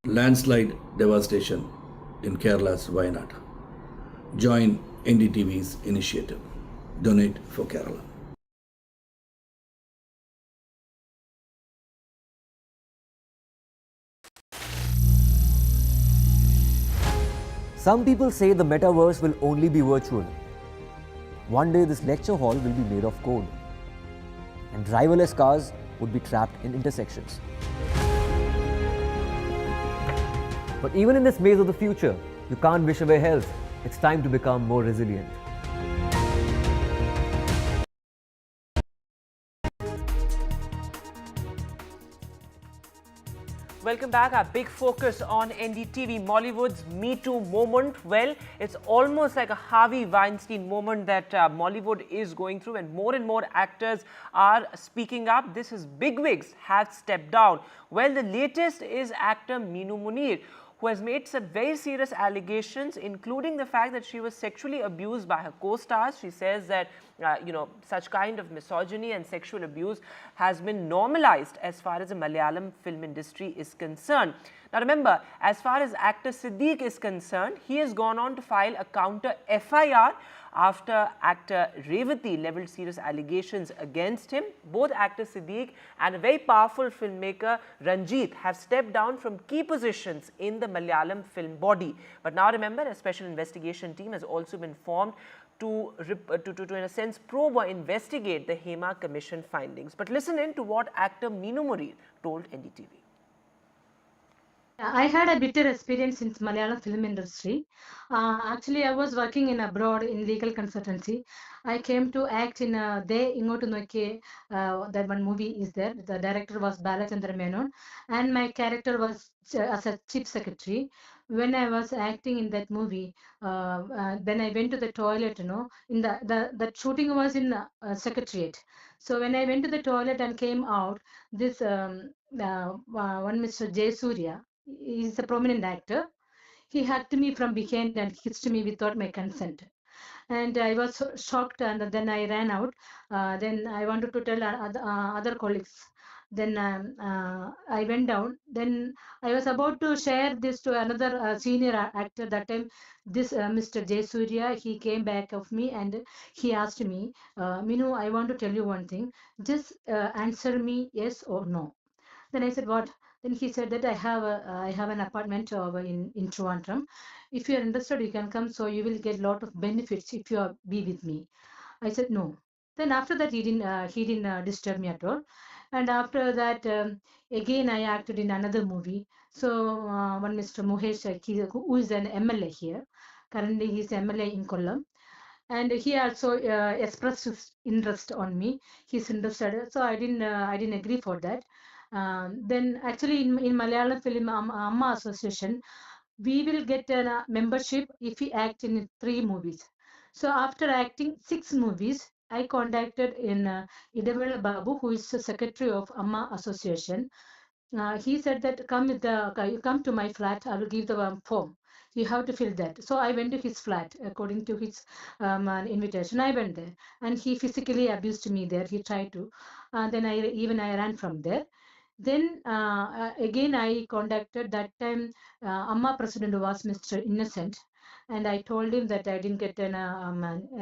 Landslide devastation in Kerala's Wayanad. Join NDTV's initiative. Donate for Kerala. Some people say the metaverse will only be virtual. One day this lecture hall will be made of code, and driverless cars would be trapped in intersections. But even in this maze of the future, you can't wish away health. It's time to become more resilient. Welcome back. Our big focus on NDTV, Mollywood's Me Too moment. Well, it's almost like a Harvey Weinstein moment that Mollywood is going through, and more actors are speaking up. This is bigwigs have stepped down. Well, the latest is actor Minu Munir, who has made some very serious allegations, including the fact that she was sexually abused by her co-stars. She says that, such kind of misogyny and sexual abuse has been normalized as far as the Malayalam film industry is concerned. Now remember, as far as actor Siddique is concerned, he has gone on to file a counter FIR after actor Revati leveled serious allegations against him. Both actor Siddique and a very powerful filmmaker Ranjit have stepped down from key positions in the Malayalam film body. But now remember, a special investigation team has also been formed to in a sense probe or investigate the Hema Commission findings. But listen in to what actor Minu Munir told NDTV. I had a bitter experience in Malayalam film industry. Actually, I was working in abroad in legal consultancy. I came to act in De Ingotu Nokke, that one movie is there. The director was Balachandra Menon, and my character was as a chief secretary. when I was acting in that movie, then I went to the toilet, in the shooting was in Secretariat. So when I went to the toilet and came out, this one Mr. Jay Surya, he's a prominent actor. He hugged me from behind and kissed me without my consent. And I was so shocked, and then I ran out. Then I wanted to tell other colleagues. Then I went down. Then I was about to share this to another senior actor. That time, this Mr. Jay Surya, he came back of me and he asked me, Minu, I want to tell you one thing. Just answer me yes or no. Then I said, what? Then he said that I have an apartment over in Trivandrum. If you are interested, you can come. So you will get a lot of benefits if you be with me. I said no. Then after that, he didn't disturb me at all. And after that, again I acted in another movie. So one Mr. Muhesh, who is an MLA here. Currently, he's MLA in Kollam, and he also expressed his interest on me. He's interested, so I didn't agree for that. Then actually in Malayalam film Amma Association, we will get a membership if we act in 3 movies. So after acting 6 movies, I contacted in Idamala Babu, who is the secretary of Amma Association. He said that you come to my flat, I will give the form. You have to fill that. So I went to his flat according to his invitation. I went there, and he physically abused me there. He tried to. Then I ran from there. Then again I contacted that time. Amma president was Mr. Innocent, and I told him that I didn't get a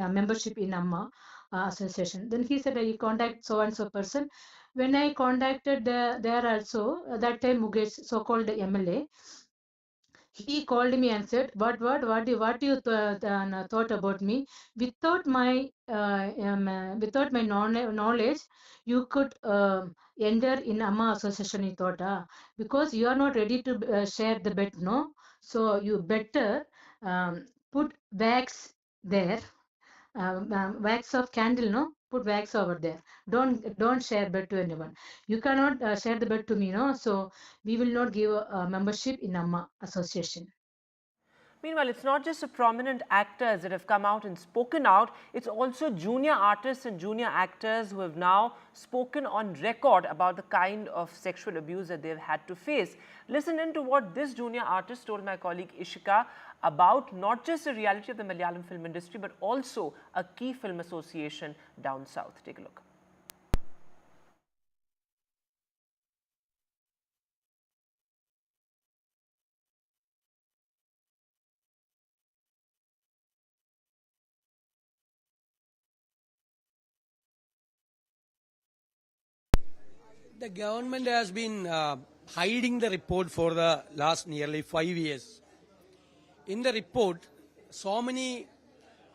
membership in Amma association. Then he said, I contact so and so person. When I contacted there also, that time Mukesh, so-called MLA, he called me and said, what you thought about me? Without my knowledge, you could enter in Amma Association. He thought, because you are not ready to share the bed, no. So you better put wax there, wax of candle, no. Put wax over there. Don't share bed to anyone. You cannot share the bed to me, no. So we will not give a membership in Amma Association. Meanwhile, it's not just the prominent actors that have come out and spoken out, it's also junior artists and junior actors who have now spoken on record about the kind of sexual abuse that they've had to face. Listen in to what this junior artist told my colleague Ishika about not just the reality of the Malayalam film industry, but also a key film association down south. Take a look. The government has been hiding the report for the last nearly 5 years. In the report, so many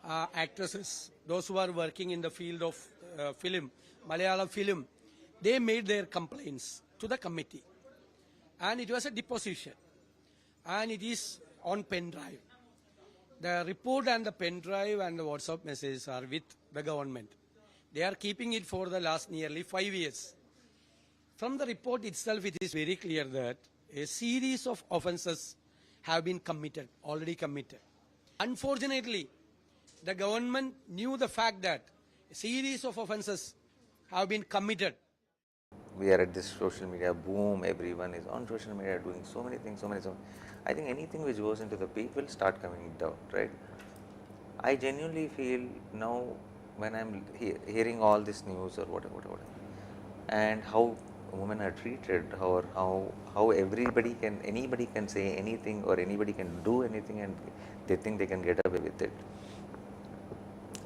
actresses, those who are working in the field of film, Malayalam film, they made their complaints to the committee. And it was a deposition. And it is on pen drive. The report and the pen drive and the WhatsApp messages are with the government. They are keeping it for the last nearly 5 years. From the report itself, it is very clear that a series of offences have been committed, already committed. Unfortunately, the government knew the fact that a series of offences have been committed. We are at this social media boom, everyone is on social media doing so many things, I think anything which goes into the peak will start coming down, right? I genuinely feel now when I'm hearing all this news or whatever, and how women are treated, how anybody can say anything or anybody can do anything and they think they can get away with it.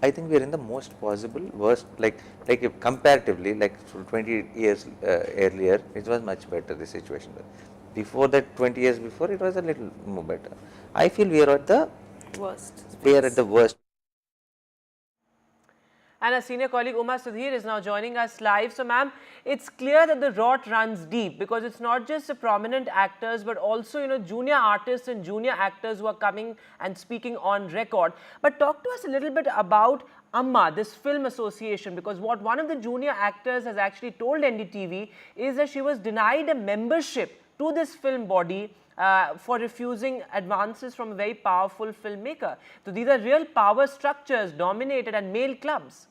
I think we are in the most possible worst, like if comparatively, like 20 years earlier, it was much better, the situation. Before that, 20 years before, it was a little more better. I feel we are at the worst. We are at the worst. And a senior colleague, Uma Sudhir, is now joining us live. So, ma'am, it's clear that the rot runs deep because it's not just the prominent actors, but also, junior artists and junior actors who are coming and speaking on record. But talk to us a little bit about Amma, this film association, because what one of the junior actors has actually told NDTV is that she was denied a membership to this film body for refusing advances from a very powerful filmmaker. So these are real power structures dominated and male clubs.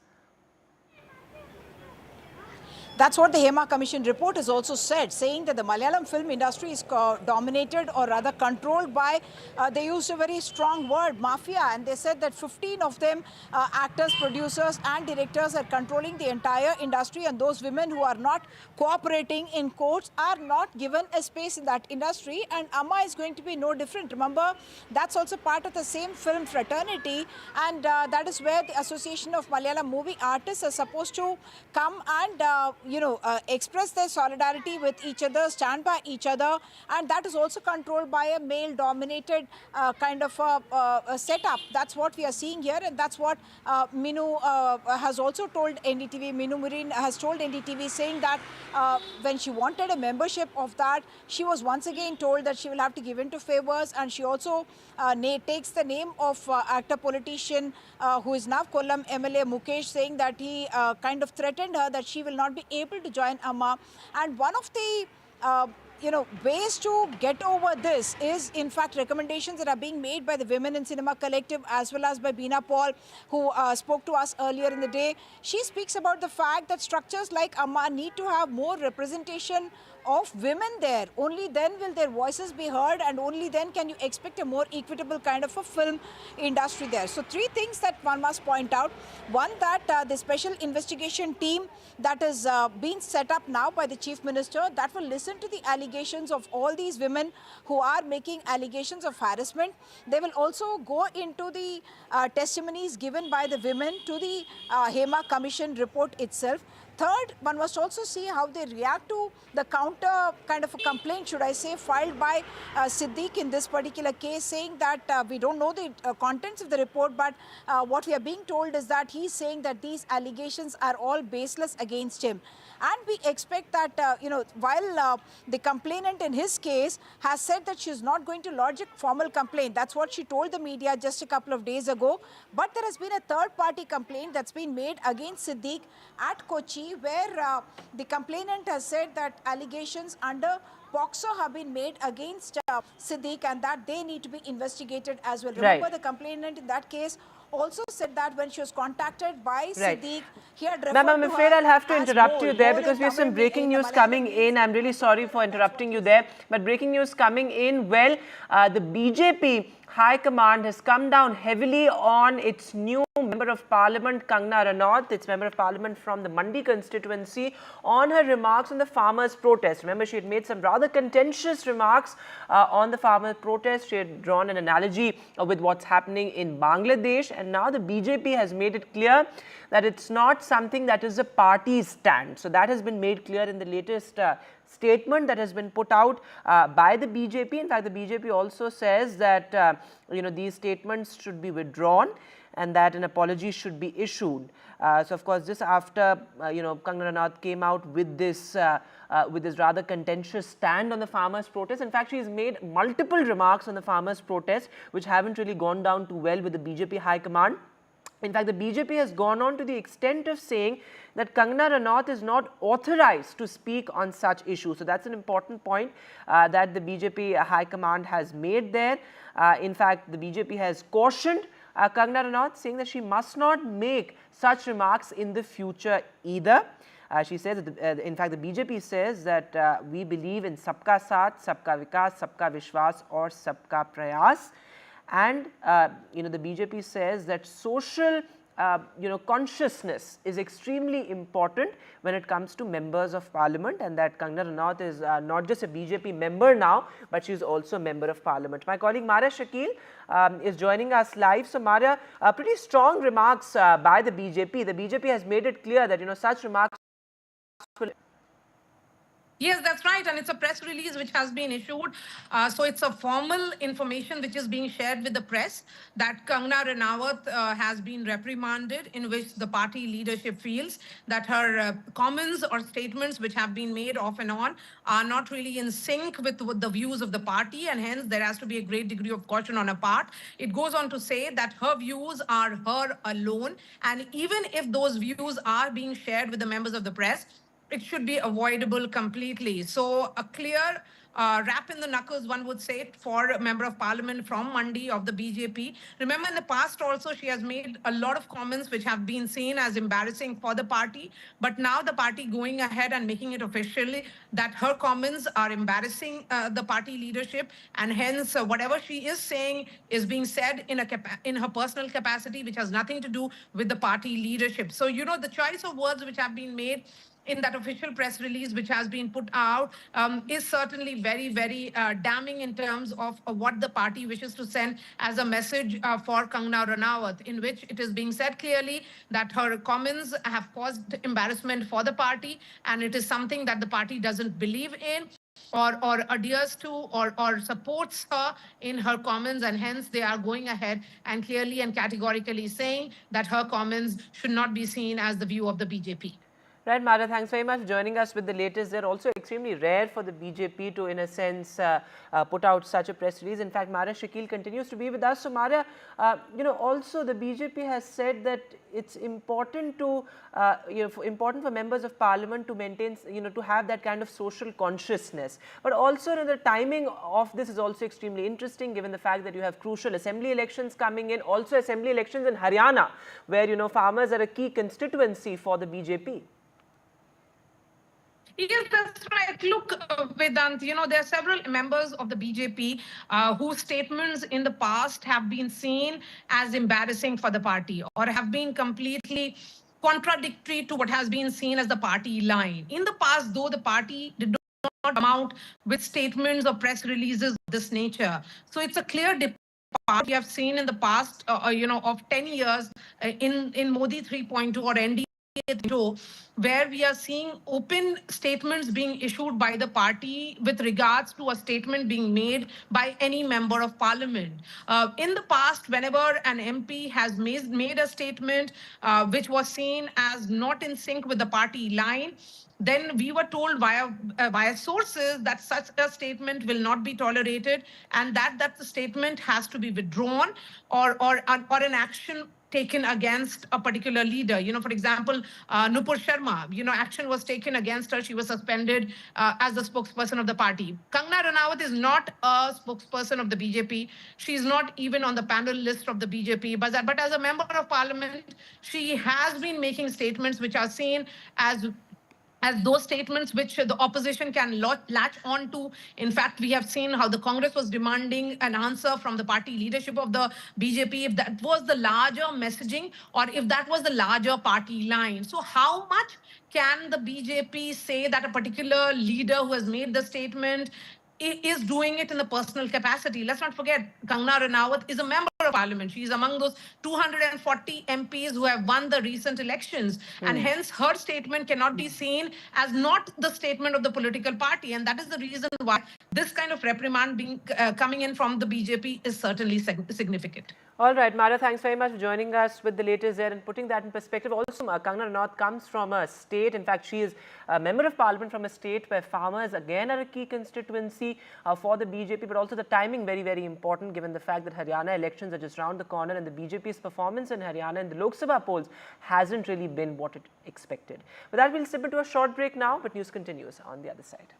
That's what the Hema Commission report has also said, saying that the Malayalam film industry is dominated or rather controlled by, they used a very strong word, mafia, and they said that 15 of them, actors, producers and directors are controlling the entire industry, and those women who are not cooperating in courts are not given a space in that industry, and Amma is going to be no different. Remember, that's also part of the same film fraternity, and that is where the Association of Malayalam Movie Artists are supposed to come and express their solidarity with each other, stand by each other, and that is also controlled by a male-dominated kind of a setup. That's what we are seeing here, and that's what Minu has also told NDTV. Minu Munir has told NDTV, saying that when she wanted a membership of that, she was once again told that she will have to give in to favors, and she also takes the name of actor-politician who is now Kollam MLA Mukesh, saying that he kind of threatened her that she will not be able to join Amma. And one of the ways to get over this is, in fact, recommendations that are being made by the Women in Cinema Collective as well as by Beena Paul, who spoke to us earlier in the day. She speaks about the fact that structures like Amma need to have more representation of women there. Only then will their voices be heard, and only then can you expect a more equitable kind of a film industry there. So 3 things that one must point out. One, that the special investigation team that is being set up now by the Chief Minister, that will listen to the allegations of all these women who are making allegations of harassment. They will also go into the testimonies given by the women to the Hema Commission report itself. Third, one must also see how they react to the counter kind of a complaint, should I say, filed by Siddique in this particular case, saying that we don't know the contents of the report, but what we are being told is that he's saying that these allegations are all baseless against him. And we expect that, while the complainant in his case has said that she is not going to lodge a formal complaint, that's what she told the media just a couple of days ago, but there has been a third-party complaint that's been made against Siddique at Kochi, where the complainant has said that allegations under POCSO have been made against Siddique, and that they need to be investigated as well. Remember, the complainant in that case also said that when she was contacted by Siddique, he had referred Ma'am, I'm afraid I'll have to interrupt you there because we have some breaking news coming in. I'm really sorry for interrupting you there, but breaking news coming in. Well, the BJP High Command has come down heavily on its new Member of Parliament, Kangana Ranaut, its Member of Parliament from the Mandi constituency, on her remarks on the farmers' protest. Remember, she had made some rather contentious remarks on the farmers' protest. She had drawn an analogy with what's happening in Bangladesh, and now the BJP has made it clear that it's not something that is a party's stand. So that has been made clear in the latest statement that has been put out by the BJP. In fact, the BJP also says that these statements should be withdrawn and that an apology should be issued. So, of course, this after Kangana Ranaut came out with this rather contentious stand on the farmers' protest. In fact, she's made multiple remarks on the farmers' protest which haven't really gone down too well with the BJP High Command. In fact, the BJP has gone on to the extent of saying that Kangana Ranaut is not authorized to speak on such issues. So that's an important point that the BJP High Command has made there. In fact, the BJP has cautioned Kangana Ranaut, saying that she must not make such remarks in the future either. She says, that in fact, the BJP says that we believe in Sabka Saath, Sabka Vikas, Sabka Vishwas or Sabka Prayas. And, the BJP says that social, consciousness is extremely important when it comes to members of parliament, and that Kangana Ranaut is not just a BJP member now, but she is also a member of parliament. My colleague Maria Shakil is joining us live. So, Maria, pretty strong remarks by the BJP. The BJP has made it clear that, such remarks will... Yes, that's right. And it's a press release which has been issued. So it's a formal information which is being shared with the press that Kangana Ranaut has been reprimanded, in which the party leadership feels that her comments or statements which have been made off and on are not really in sync with the views of the party, and hence there has to be a great degree of caution on her part. It goes on to say that her views are her alone, and even if those views are being shared with the members of the press, it should be avoidable completely. So a clear rap in the knuckles, one would say, for a member of parliament from Mandi of the BJP. Remember, in the past also, she has made a lot of comments which have been seen as embarrassing for the party. But now the party going ahead and making it officially that her comments are embarrassing the party leadership, and hence whatever she is saying is being said in her personal capacity, which has nothing to do with the party leadership. So, you know, the choice of words which have been made in that official press release which has been put out is certainly very, very damning in terms of what the party wishes to send as a message for Kangana Ranaut, in which it is being said clearly that her comments have caused embarrassment for the party, and it is something that the party doesn't believe in or adheres to or supports her in her comments, and hence they are going ahead and clearly and categorically saying that her comments should not be seen as the view of the BJP. Right, Mara, thanks very much for joining us with the latest. They're also extremely rare for the BJP to, in a sense, put out such a press release. In fact, Mara Shakil continues to be with us. So, Mara, you know, also the BJP has said that it's important to, important for members of parliament to maintain, to have that kind of social consciousness. But also, you know, the timing of this is also extremely interesting, given the fact that you have crucial assembly elections coming in, also assembly elections in Haryana, where, you know, farmers are a key constituency for the BJP. Yes, that's right. Look, Vedant, you know, there are several members of the BJP whose statements in the past have been seen as embarrassing for the party or have been completely contradictory to what has been seen as the party line. In the past, though, the party did not come out with statements or press releases of this nature. So it's a clear departure we have seen in the past, of 10 years in Modi 3.2 or NDTV, where we are seeing open statements being issued by the party with regards to a statement being made by any member of parliament. In the past, whenever an MP has made a statement which was seen as not in sync with the party line, then we were told via sources that such a statement will not be tolerated, and that the statement has to be withdrawn or an action taken against a particular leader. You know, for example, Nupur Sharma, action was taken against her. She was suspended as the spokesperson of the party. Kangana Ranaut is not a spokesperson of the BJP. She's not even on the panel list of the BJP. But as a member of parliament, she has been making statements which are seen as those statements which the opposition can latch on to. In fact, we have seen how the Congress was demanding an answer from the party leadership of the BJP if that was the larger messaging or if that was the larger party line. So how much can the BJP say that a particular leader who has made the statement is doing it in the personal capacity? Let's not forget, Kangana Ranaut is a member of parliament. She is among those 240 MPs who have won the recent elections. And hence, her statement cannot be seen as not the statement of the political party. And that is the reason why this kind of reprimand coming in from the BJP is certainly significant. All right, Mara, thanks very much for joining us with the latest there and putting that in perspective. Also, Kangana Ranaut comes from a state, in fact, she is a member of parliament from a state where farmers again are a key constituency for the BJP, but also the timing very, very important given the fact that Haryana elections are just round the corner and the BJP's performance in Haryana in the Lok Sabha polls hasn't really been what it expected. With that, we'll slip into a short break now, but news continues on the other side.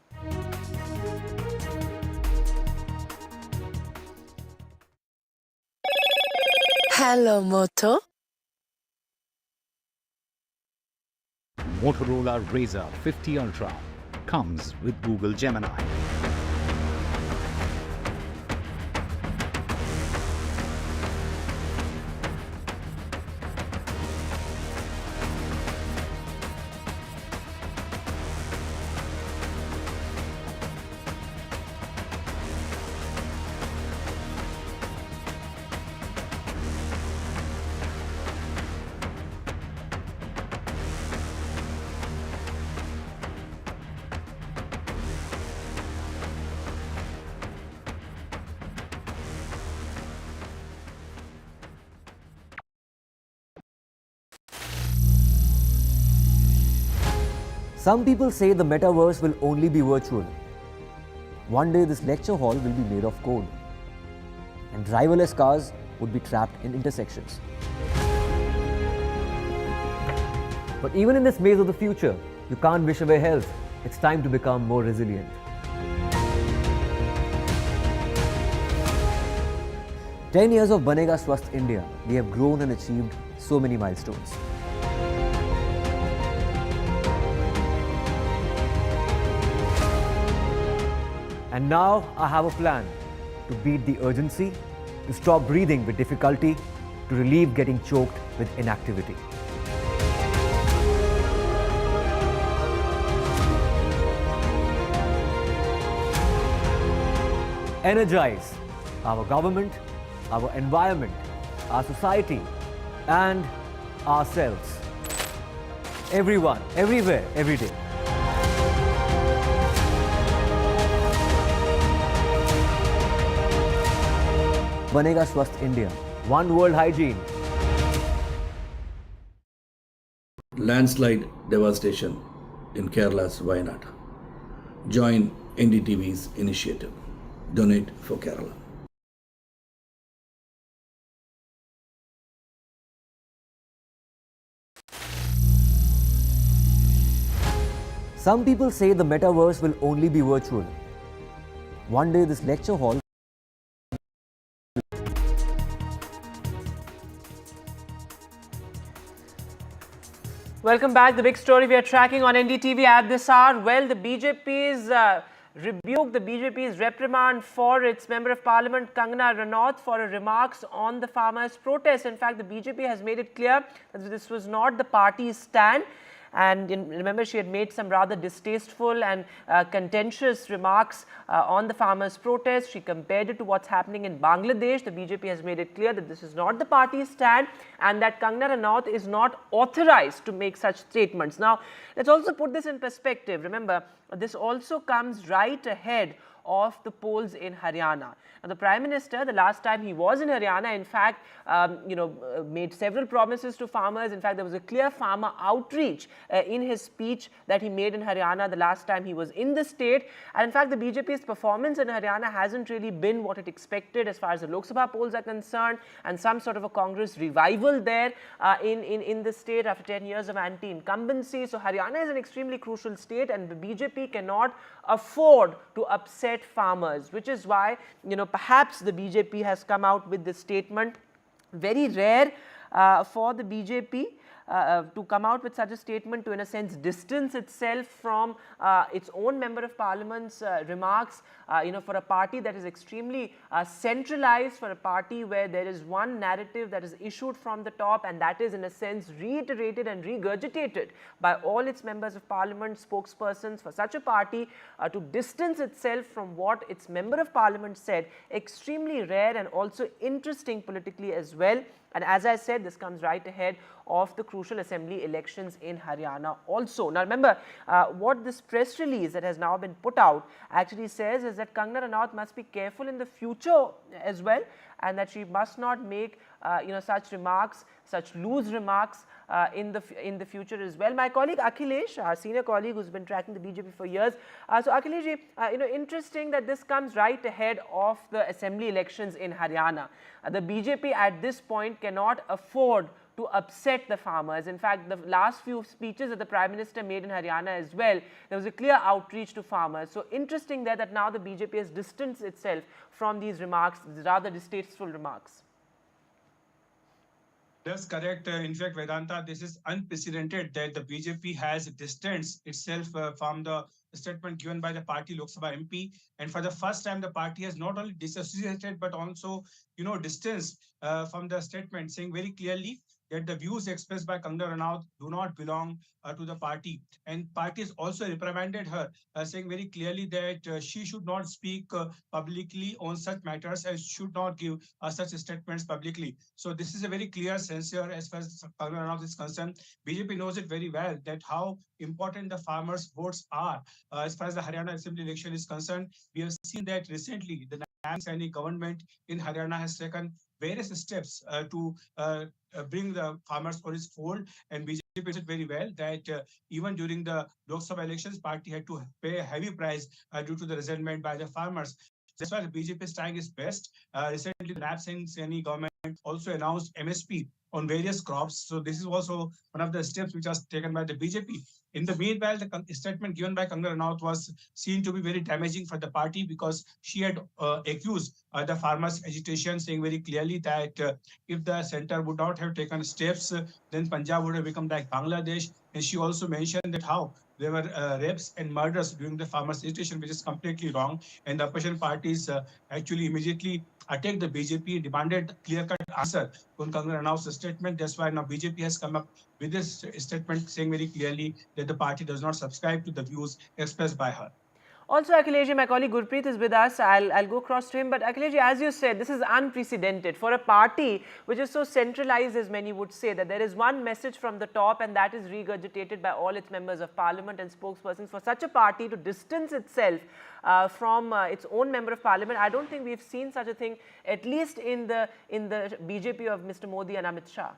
Hello, Moto. Motorola Razr 50 Ultra comes with Google Gemini. Some people say the metaverse will only be virtual. One day this lecture hall will be made of code, and driverless cars would be trapped in intersections. But even in this maze of the future, You can't wish away health. It's time to become more resilient. "10 years of Banega Swasth India, we have grown and achieved so many milestones. And now I have a plan to beat the urgency, to stop breathing with difficulty, to relieve getting choked with inactivity. Energize our government, our environment, our society, and ourselves. Everyone, everywhere, every day. Banega Swasth India. One world hygiene." Landslide devastation in Kerala's Wayanad. Join NDTV's initiative. Donate for Kerala. Some people say the metaverse will only be virtual. One day this lecture hall Welcome back. The big story we are tracking on NDTV at this hour. Well, the BJP's rebuked, the BJP's reprimand for its Member of Parliament Kangana Ranaut for her remarks on the farmers' protest. In fact, the BJP has made it clear that this was not the party's stand. And remember, she had made some rather distasteful and contentious remarks on the farmers' protest. She compared it to what's happening in Bangladesh. The BJP has made it clear that this is not the party's stand and that Kangana Ranaut is not authorized to make such statements. Now, let's also put this in perspective. Remember, this also comes right ahead of the polls in Haryana. Now, the Prime Minister, the last time he was in Haryana, in fact, made several promises to farmers. In fact, there was a clear farmer outreach in his speech that he made in Haryana the last time he was in the state. And in fact, the BJP's performance in Haryana hasn't really been what it expected as far as the Lok Sabha polls are concerned, and some sort of a Congress revival there in the state after 10 years of anti-incumbency. So Haryana is an extremely crucial state, and the BJP cannot afford to upset farmers, which is why, perhaps the BJP has come out with this statement. Very rare for the BJP to come out with such a statement, to in a sense distance itself from its own Member of Parliament's remarks, for a party that is extremely centralized, for a party where there is one narrative that is issued from the top, and that is in a sense reiterated and regurgitated by all its Members of Parliament, spokespersons. For such a party to distance itself from what its Member of Parliament said, extremely rare and also interesting politically as well. And as I said, this comes right ahead of the crucial assembly elections in Haryana also. Now remember, what this press release that has now been put out actually says is that Kangana Ranaut must be careful in the future as well, and that she must not make such remarks, such loose remarks in the future as well. My colleague Akhilesh, our senior colleague who's been tracking the BJP for years. So Akhilesh, interesting that this comes right ahead of the assembly elections in Haryana. The BJP at this point cannot afford to upset the farmers. In fact, the last few speeches that the Prime Minister made in Haryana as well, there was a clear outreach to farmers. So interesting there that now the BJP has distanced itself from these remarks, these rather distasteful remarks. That's correct. In fact, Vedanta, this is unprecedented that the BJP has distanced itself from the statement given by the party Lok Sabha MP. And for the first time, the party has not only disassociated, but also, distanced from the statement, saying very clearly that the views expressed by Kangana Ranaut do not belong to the party. And party has also reprimanded her, saying very clearly that she should not speak publicly on such matters and should not give such statements publicly. So this is a very clear censure as far as Kangana Ranaut is concerned. BJP knows it very well that how important the farmers' votes are as far as the Haryana Assembly election is concerned. We have seen that recently the Saini government in Haryana has taken various steps to bring the farmers for its fold, and BJP knows it very well that even during the Lok Sabha elections, party had to pay a heavy price due to the resentment by the farmers. That's why the BJP is trying its best. Recently, the Saini government also announced MSP on various crops. So this is also one of the steps which was taken by the BJP. In the meanwhile, the statement given by Kangana Ranaut was seen to be very damaging for the party because she had accused the farmers' agitation, saying very clearly that if the center would not have taken steps, then Punjab would have become like Bangladesh. And she also mentioned that how there were rapes and murders during the farmers' agitation, which is completely wrong. And the opposition parties actually immediately attacked the BJP, demanded clear-cut answer on Kangana Ranaut's statement. That's why now BJP has come up with this statement saying very clearly that the party does not subscribe to the views expressed by her. Also, Akhilesh, my colleague Gurpreet is with us. I'll go across to him. But Akhilesh, as you said, this is unprecedented for a party which is so centralized, as many would say, that there is one message from the top and that is regurgitated by all its members of parliament and spokespersons. For such a party to distance itself from its own member of parliament, I don't think we've seen such a thing, at least in the BJP of Mr. Modi and Amit Shah.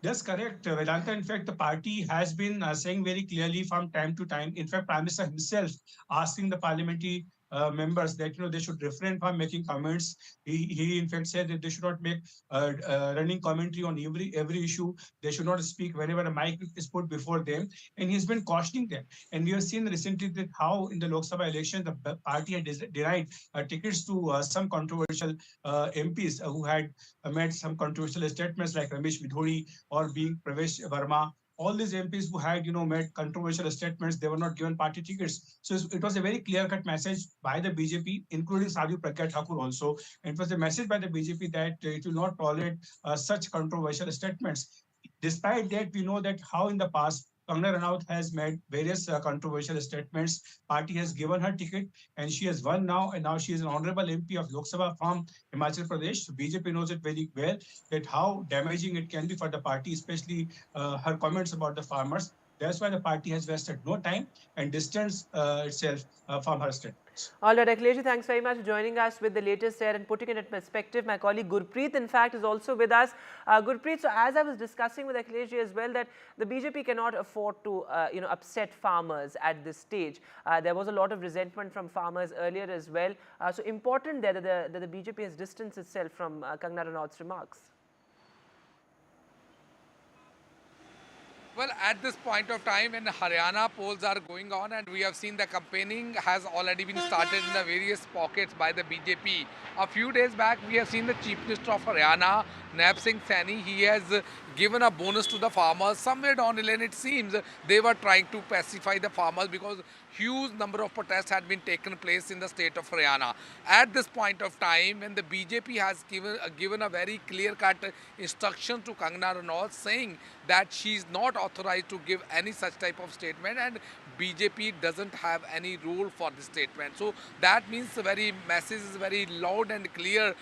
That's correct, Vedanta. In fact, the party has been saying very clearly from time to time. In fact, Prime Minister himself asking the parliamentary members that they should refrain from making comments. He in fact said that they should not make running commentary on every issue. They should not speak whenever a mic is put before them. And he's been cautioning them. And we have seen recently that how in the Lok Sabha election the party had denied tickets to some controversial MPs who had made some controversial statements like Ramesh Vidhuri or being Pravesh Verma. All these MPs who had, made controversial statements, they were not given party tickets. So it was a very clear-cut message by the BJP, including Sadhu Pragya Thakur also. And it was a message by the BJP that it will not tolerate such controversial statements. Despite that, we know that how in the past, Kangana Ranaut has made various controversial statements. Party has given her ticket and she has won now. And now she is an honorable MP of Lok Sabha from Himachal Pradesh. So BJP knows it very well that how damaging it can be for the party, especially her comments about the farmers. That's why the party has wasted no time and distanced itself from her statements. All right, Akhilesh, thanks very much for joining us with the latest there and putting it in perspective. My colleague Gurpreet, in fact, is also with us. Gurpreet, so as I was discussing with Akhilesh as well, that the BJP cannot afford to, upset farmers at this stage. There was a lot of resentment from farmers earlier as well. So important there that the BJP has distanced itself from Kangana Ranaut's remarks. Well, at this point of time when Haryana polls are going on and we have seen the campaigning has already been started in the various pockets by the BJP. A few days back, we have seen the Chief Minister of Haryana, Naib Singh Saini, he has given a bonus to the farmers. Somewhere down the lane, it seems they were trying to pacify the farmers because huge number of protests had been taken place in the state of Haryana. At this point of time, when the BJP has given a very clear-cut instruction to Kangana Ranaut saying that she is not authorized to give any such type of statement and BJP doesn't have any role for this statement. So that means the very message is very loud and clear,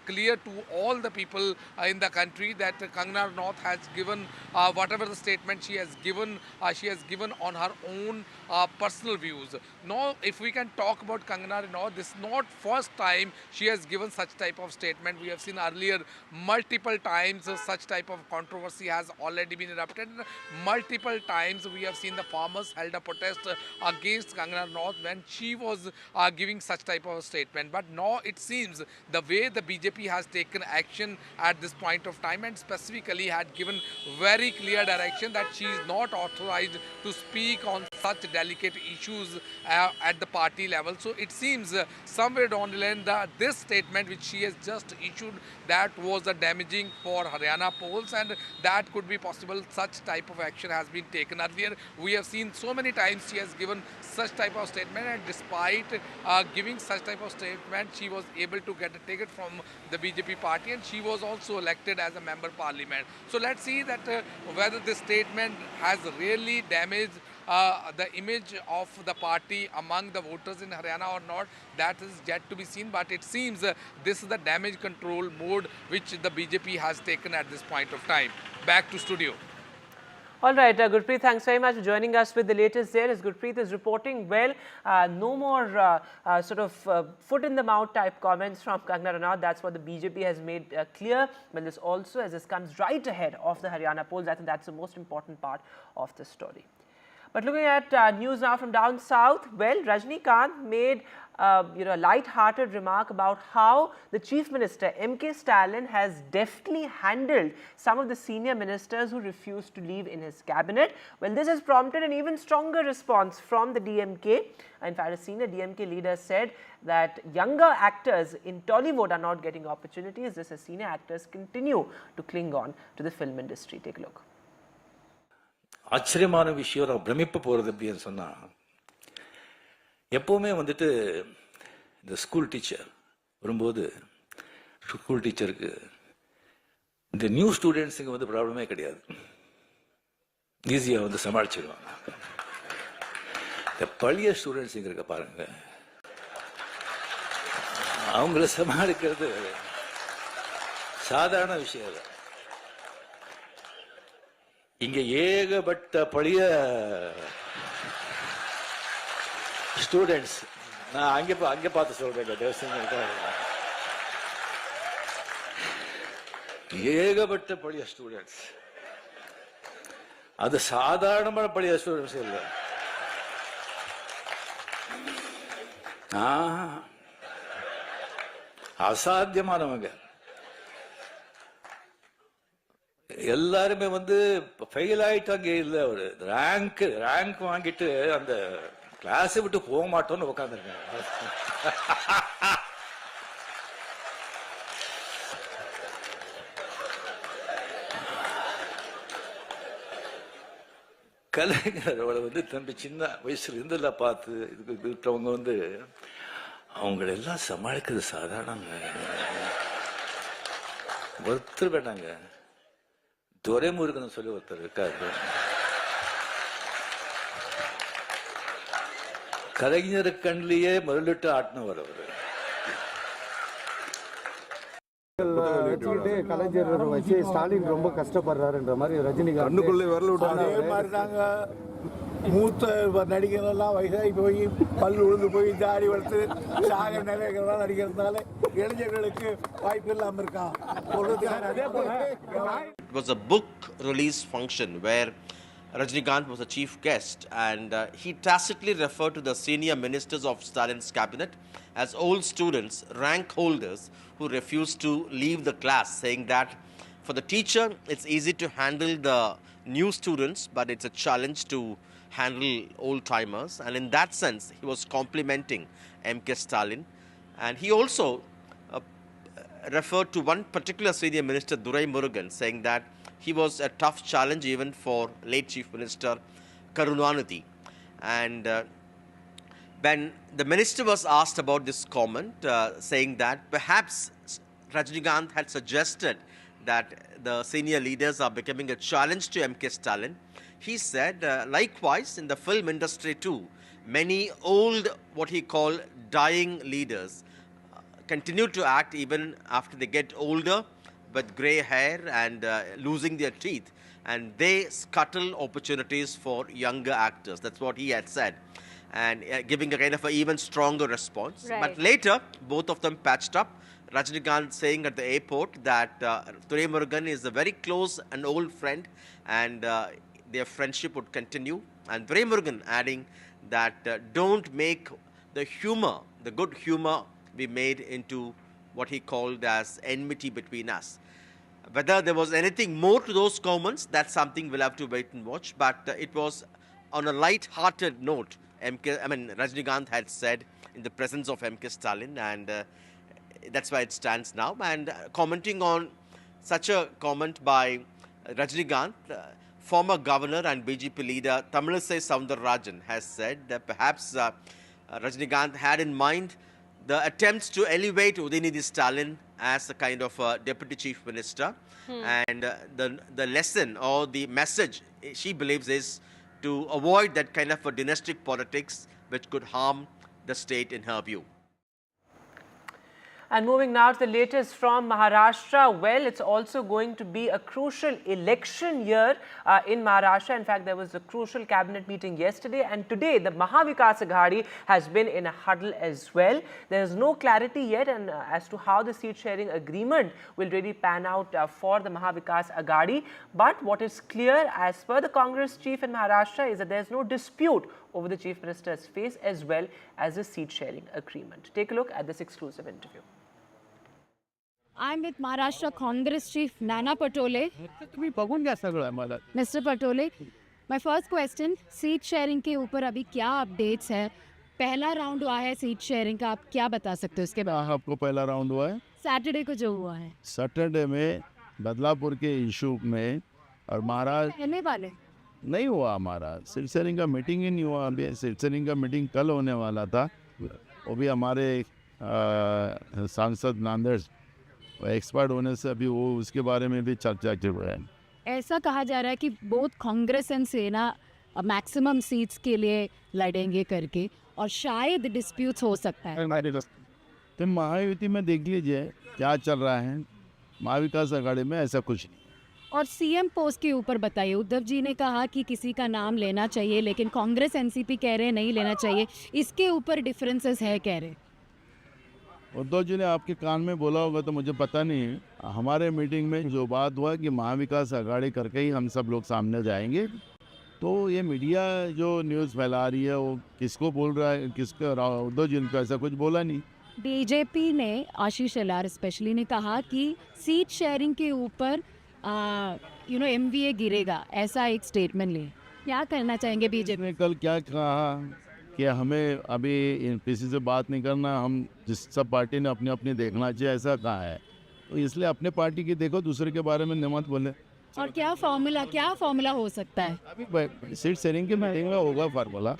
clear to all the people in the country that Kangana Ranaut has given whatever the statement she has given on her own personal views. Now, if we can talk about Kangana Ranaut, this is not first time she has given such type of statement. We have seen earlier multiple times such type of controversy has already been erupted. Multiple times we have seen the farmers held a protest against Kangana Ranaut when she was giving such type of statement. But now it seems the way the BJP has taken action at this point of time and specifically had given very clear direction that she is not authorized to speak on such delicate issues at the party level. So it seems somewhere down the line this statement which she has just issued, that was damaging for Haryana polls and that could be possible such type of action has been taken earlier. We have seen so many times she has given such type of statement and despite giving such type of statement, she was able to get a ticket from the BJP party and she was also elected as a member of parliament. So let's see that whether this statement has really damaged the image of the party among the voters in Haryana or not, that is yet to be seen. But it seems this is the damage control mode which the BJP has taken at this point of time. Back to studio. All right, Gurpreet, thanks very much for joining us with the latest there. As Gurpreet is reporting, well, no more foot in the mouth type comments from Kangana Ranaut. That's what the BJP has made clear. But this also, as this comes right ahead of the Haryana polls, I think that's the most important part of the story. But looking at news now from down south, well, Rajnikant made light-hearted remark about how the Chief Minister, M.K. Stalin, has deftly handled some of the senior ministers who refused to leave in his cabinet. Well, this has prompted an even stronger response from the DMK. In fact, a senior DMK leader said that younger actors in Tollywood are not getting opportunities. This as senior actors continue to cling on to the film industry. Take a look. ஆச்சரியமான விஷயம், நான் பிரமிப்பு போகிறது எப்படின்னு சொன்னால், எப்போவுமே வந்துட்டு இந்த school teacher வரும்போது ஸ்கூல் டீச்சருக்கு இந்த நியூ ஸ்டூடெண்ட்ஸுங்க வந்து ப்ராப்ளமே கிடையாது, ஈஸியாக வந்து சமாளிச்சிடுவாங்க. இந்த பழைய ஸ்டூடெண்ட்ஸுங்க இருக்க பாருங்க, அவங்கள சமாளிக்கிறது சாதாரண விஷயம் இல்லை. இங்கே ஏகப்பட்ட பழைய ஸ்டூடெண்ட்ஸ், நான் அங்கே பார்த்து சொல்றேன், ஏகப்பட்ட பழைய ஸ்டூடெண்ட்ஸ், அது சாதாரணமான பழைய ஸ்டூடெண்ட்ஸ் இல்லை. அசாத்தியமானவங்க எல்லாருமே வந்து ஃபெயில் ஆயிட்டாங்க. இல்லை, ஒரு ரேங்க் வாங்கிட்டு அந்த கிளாஸை விட்டு போக மாட்டோம்னு உட்காந்துருக்கேன். கலைஞரோட வந்து தம்பி சின்ன வயசுல இருந்தெல்லாம் பார்த்து இதுக்கு இருக்கிறவங்க வந்து அவங்களெல்லாம் சமாளிக்கிறது சாதாரணங்க. ஒருத்தர் வேண்டாங்க, துரைமுருகன் சொல்லி ஒருத்தர் இருக்காரு, கலைஞர் கண்ணிலேயே முதலிட்டு ஆட்டினவர் அவரு. கலைஞர் வச்சு ஸ்டாலின் ரொம்ப கஷ்டப்படுறாருன்ற மாதிரி ரஜினிகாந்த் கண்ணுக்குள்ளே வரல விட்டாங்க. அதே மாதிரி தாங்க மூத்த நடிகர்கள்லாம் வயசாகி போய் பல் உழுந்து போய் ஜாடி வளர்த்து சாக நிலைகள்லாம் நடிக்கிறதுனால இளைஞர்களுக்கு வாய்ப்பு இல்லாமல் இருக்கான். It was a book release function where Rajinikanth was the chief guest, and he tacitly referred to the senior ministers of Stalin's cabinet as old students, rank holders who refused to leave the class, saying that for the teacher it's easy to handle the new students, but it's a challenge to handle old-timers. And in that sense, he was complimenting M.K. Stalin. And he also referred to one particular senior minister, Durai Murugan, saying that he was a tough challenge even for late Chief Minister Karunanidhi. And when the minister was asked about this comment, saying that perhaps Rajinikanth had suggested that the senior leaders are becoming a challenge to M.K. Stalin, he said, likewise, in the film industry too, many old, what he called dying leaders, continue to act even after they get older, with grey hair and losing their teeth, and they scuttle opportunities for younger actors. That's what he had said, and giving a kind of an even stronger response. Right. But later, both of them patched up. Rajinikanth saying at the airport that Durai Murugan is a very close and old friend, and their friendship would continue. And Durai Murugan adding that don't make the humor, the good humor, be made into what he called as enmity between us. Whether there was anything more to those comments, that's something we'll have to wait and watch. But it was on a light-hearted note, Rajinikanth had said in the presence of M.K. Stalin, and that's why it stands now. And commenting on such a comment by Rajinikanth, former governor and BJP leader Tamilisai Soundararajan has said that perhaps Rajinikanth had in mind the attempts to elevate Udinidhi Stalin as a kind of deputy chief minister. And the lesson or the message she believes is to avoid that kind of a dynastic politics which could harm the state in her view. And moving now to the latest from Maharashtra. Well, it's also going to be a crucial election year in Maharashtra. In fact, there was a crucial cabinet meeting yesterday, and today the Mahavikas Aghadi has been in a huddle as well. There is no clarity yet as to how the seat sharing agreement will really pan out for the Mahavikas Aghadi. But what is clear as per the Congress chief in Maharashtra is that there is no dispute over the chief minister's face as well as the seat sharing agreement. Take a look at this exclusive interview. I'm with Maharashtra Congress Chief Nana Patole. Mr. Patole, my first question, seat sharing के ऊपर अभी क्या updates है? पहला round हुआ है seat sharing का, आप क्या बता सकते हो इसके बारे में? आपको पहला राउंड हुआ है सैटरडे को जो हुआ है, सैटरडे में बदलापुर के इशू में, और महाराज रहने वाले नहीं हुआ हमारा सीट शेयरिंग का मीटिंग ही नहीं हुआ। अभी सीट शेयरिंग का मीटिंग कल होने वाला था, वो भी हमारे सांसद नांदेड़ एक्सपर्ट होने से अभी वो उसके बारे में भी चर्चा चल रहा है। ऐसा कहा जा रहा है कि बोथ कांग्रेस एंड सेना मैक्सिमम सीट्स के लिए लड़ेंगे करके, और शायद डिस्प्यूट्स हो सकता है। तो महायुति में देख लीजिए क्या चल रहा है, महाविकास आघाड़ी में ऐसा कुछ नहीं। और सीएम पोस्ट के ऊपर बताइए, उद्धव जी ने कहा कि किसी का नाम लेना चाहिए, लेकिन कांग्रेस एनसीपी कह रहे हैं नहीं लेना चाहिए, इसके ऊपर डिफरेंसेस है कह रहे। उद्धव जी ने आपके कान में बोला होगा तो मुझे पता नहीं। हमारे मीटिंग में जो बात हुआ कि महाविकास आघाड़ी करके ही हम सब लोग सामने जाएंगे, तो ये मीडिया जो न्यूज़ फैला रही है वो किसको बोल रहा है, किसका? उद्धव जी ने ऐसा कुछ बोला नहीं। बीजेपी ने आशीष शेलार स्पेशली ने कहा कि सीट शेयरिंग के ऊपर एमवीए गिरेगा, ऐसा एक स्टेटमेंट ले। क्या करना चाहेंगे बीजेपी ने? कल क्या कहा कि हमें अभी किसी से बात नहीं करना, हम जिस सब पार्टी ने अपनी अपनी देखना चाहिए, ऐसा कहा है। तो इसलिए अपने पार्टी की देखो, दूसरे के बारे में मत बोले। और क्या फॉर्मूला हो सकता है? अभी सीट शेयरिंग के मीटिंग में होगा formula.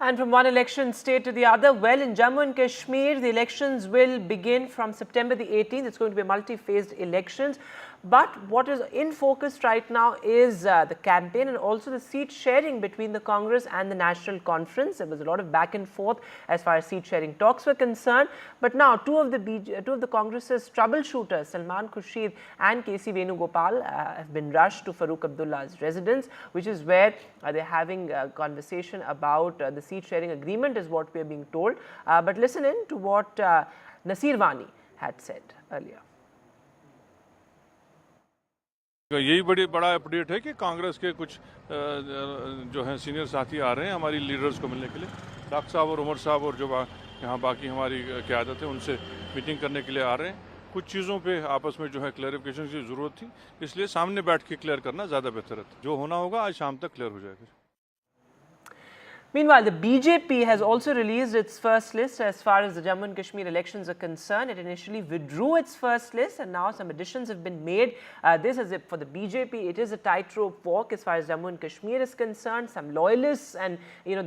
And from one election state to the other, well, in Jammu and Kashmir, the elections will begin from September the 18th. It's going to be multi-phased elections. But what is in focus right now is the campaign and also the seat sharing between the Congress and the National Conference. There was a lot of back and forth as far as seat sharing talks were concerned. But now, two of the Congress's troubleshooters, Salman Khurshid and KC Venugopal, have been rushed to Farooq Abdullah's residence, which is where they're having a conversation about the seat sharing agreement, is what we are being told. But listen in to what Nasir Wani had said earlier. यही बड़ा update है कि कांग्रेस के कुछ जो हैं senior साथी आ रहे हैं हमारी लीडर्स को मिलने के लिए। डॉक्टर साहब और उमर साहब और जो यहाँ बाकी हमारी क़यादत है उनसे मीटिंग करने के लिए आ रहे हैं। कुछ चीज़ों पे आपस में जो है क्लैरिफिकेशन की ज़रूरत थी, इसलिए सामने बैठ के क्लियर करना ज़्यादा बेहतर है। जो होना होगा आज शाम तक क्लियर हो जाएगा। Meanwhile, the BJP has also released its first list as far as the Jammu and Kashmir elections are concerned. It initially withdrew its first list and now some additions have been made. This is for the BJP. It is a tightrope walk as far as Jammu and Kashmir is concerned. Some loyalists and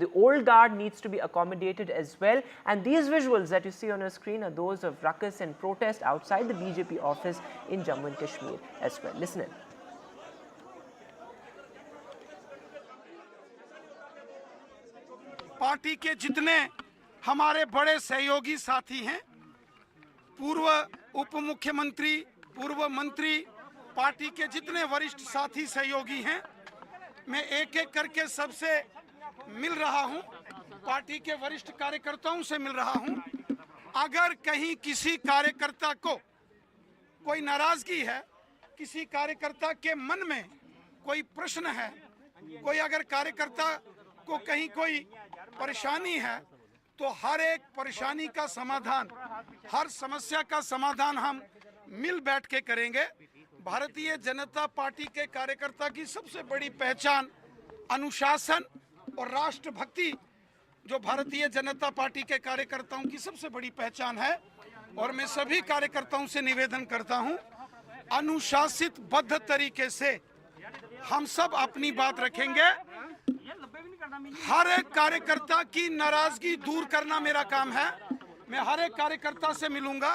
the old guard needs to be accommodated as well. And these visuals that you see on your screen are those of ruckus and protest outside the BJP office in Jammu and Kashmir as well. Listen in. Party के जितने हमारे बड़े सहयोगी साथी हैं, पूर्व उप मुख्यमंत्री, पूर्व मंत्री, पार्टी के जितने वरिष्ठ साथी सहयोगी हैं, मैं एक एक करके सबसे मिल रहा हूं, पार्टी के वरिष्ठ कार्यकर्ताओं से मिल रहा हूं। अगर कहीं किसी कार्यकर्ता को कोई नाराजगी है, किसी कार्यकर्ता के मन में कोई प्रश्न है, कोई अगर कार्यकर्ता को कहीं कोई परेशानी है, तो हर एक परेशानी का समाधान, हर समस्या का समाधान हम मिल बैठ के करेंगे। भारतीय जनता पार्टी के कार्यकर्ता की सबसे बड़ी पहचान अनुशासन और राष्ट्रभक्ति, जो भारतीय जनता पार्टी के कार्यकर्ताओं की सबसे बड़ी पहचान है। और मैं सभी कार्यकर्ताओं से निवेदन करता हूं, अनुशासित बद्ध तरीके से हम सब अपनी बात रखेंगे। हर एक कार्यकर्ता की नाराजगी दूर करना मेरा काम है। मैं हर एक कार्यकर्ता से मिलूंगा।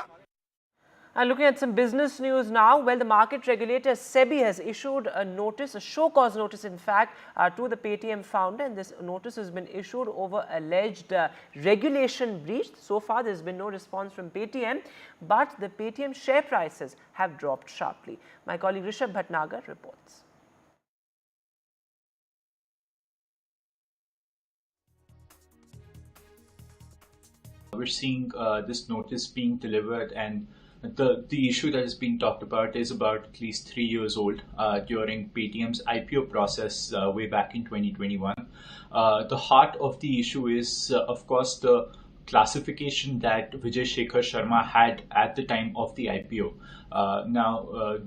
And looking at some business news now, well, the market regulator SEBI has issued a notice, a show cause notice in fact, to the Paytm founder, and this notice has been issued over alleged regulation breach. So far, there has been no response from Paytm, but the Paytm share prices have dropped sharply. My colleague Rishabh Bhatnagar reports. We're seeing this notice being delivered, and the issue that is being talked about is about at least 3 years old during Paytm's IPO process way back in 2021. The heart of the issue is, of course, the classification that Vijay Shekhar Sharma had at the time of the IPO.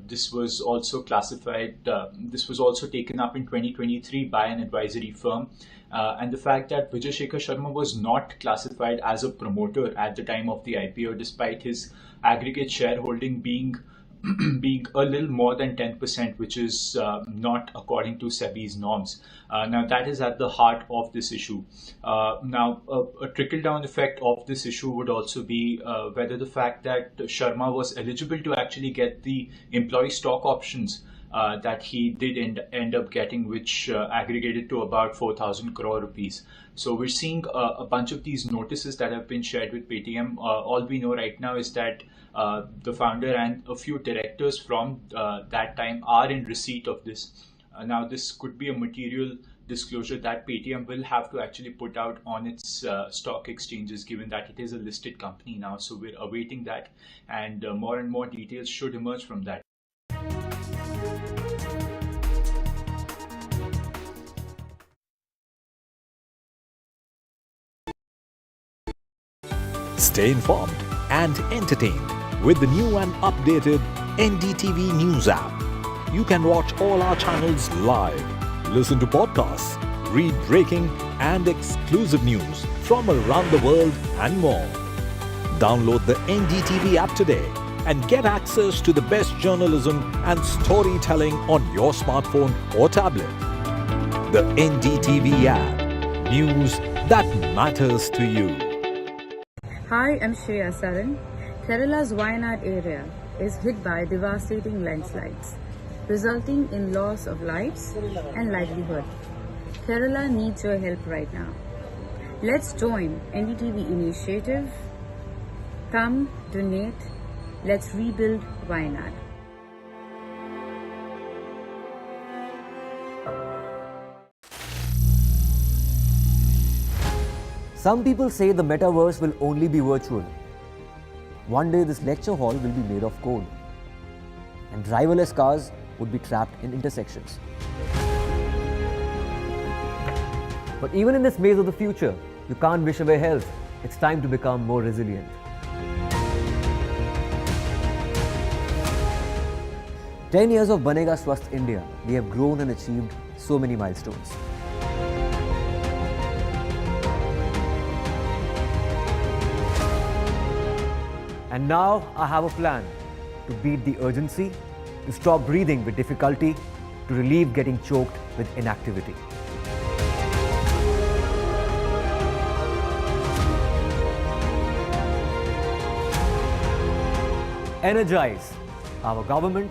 This was also classified, this was also taken up in 2023 by an advisory firm. And the fact that Vijay Shekhar Sharma was not classified as a promoter at the time of the IPO, despite his aggregate shareholding being a little more than 10%, which is not according to SEBI's norms. Now, that is at the heart of this issue. A trickle-down effect of this issue would also be whether the fact that Sharma was eligible to actually get the employee stock options that he did end up getting, which aggregated to about 4,000 crore rupees. So we're seeing a bunch of these notices that have been shared with Paytm. All we know right now is that the founder and a few directors from that time are in receipt of this. Now, this could be a material disclosure that Paytm will have to actually put out on its stock exchanges, given that it is a listed company now. So we're awaiting that, and more details should emerge from that. Stay informed and entertained with the new and updated NDTV News app. You can watch all our channels live, listen to podcasts, read breaking and exclusive news from around the world and more. Download the NDTV app today and get access to the best journalism and storytelling on your smartphone or tablet. The NDTV app. News that matters to you. Hi, I'm Shreya Saran. Kerala's Wayanad area is hit by devastating landslides, resulting in loss of lives and livelihood. Kerala needs your help right now. Let's join NDTV initiative. Come, donate. Let's rebuild Wayanad. Some people say the metaverse will only be virtual. One day this lecture hall will be made of code, and driverless cars would be trapped in intersections. But even in this maze of the future, you can't wish away health. It's time to become more resilient. "10 years of Banega Swasth India, we have grown and achieved so many milestones. And now I have a plan to beat the urgency, to stop breathing with difficulty, to relieve getting choked with inactivity. Energize our government,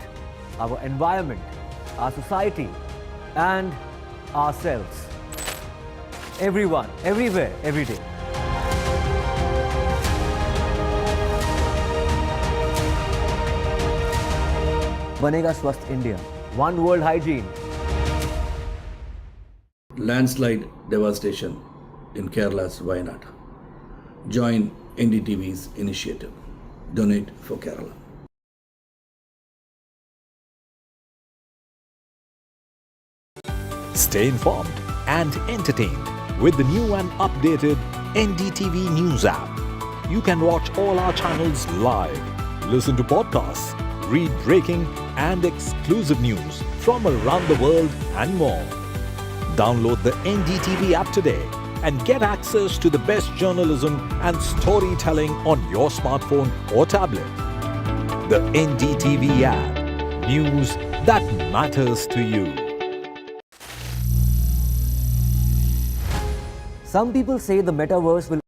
our environment, our society, and ourselves. Everyone, everywhere, every day. Banega Swasth India. One world hygiene. Landslide devastation in Kerala's Wayanad. Join NDTV's initiative. Donate for Kerala. Stay informed and entertained with the new and updated NDTV News app. You can watch all our channels live, listen to podcasts, read breaking and exclusive news from around the world and more. Download the NDTV app today and get access to the best journalism and storytelling on your smartphone or tablet. The NDTV app. News that matters to you. Some people say the metaverse will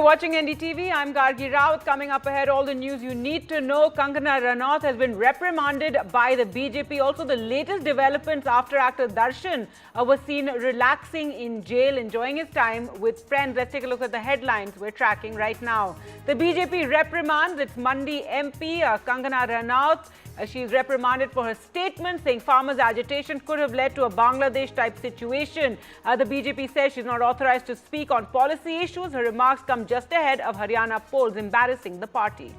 watching NDTV. I'm Gargi Rawat. Coming up ahead, all the news you need to know. Kangana Ranaut has been reprimanded by the BJP. Also, the latest developments after actor Darshan was seen relaxing in jail, enjoying his time with friends. Let's take a look at the headlines we're tracking right now. The BJP reprimands its Mandi MP, Kangana Ranaut. She's reprimanded for her statement saying farmers' agitation could have led to a Bangladesh-type situation. The BJP says she's not authorized to speak on policy issues. Her remarks come just ahead of Haryana polls, embarrassing the party.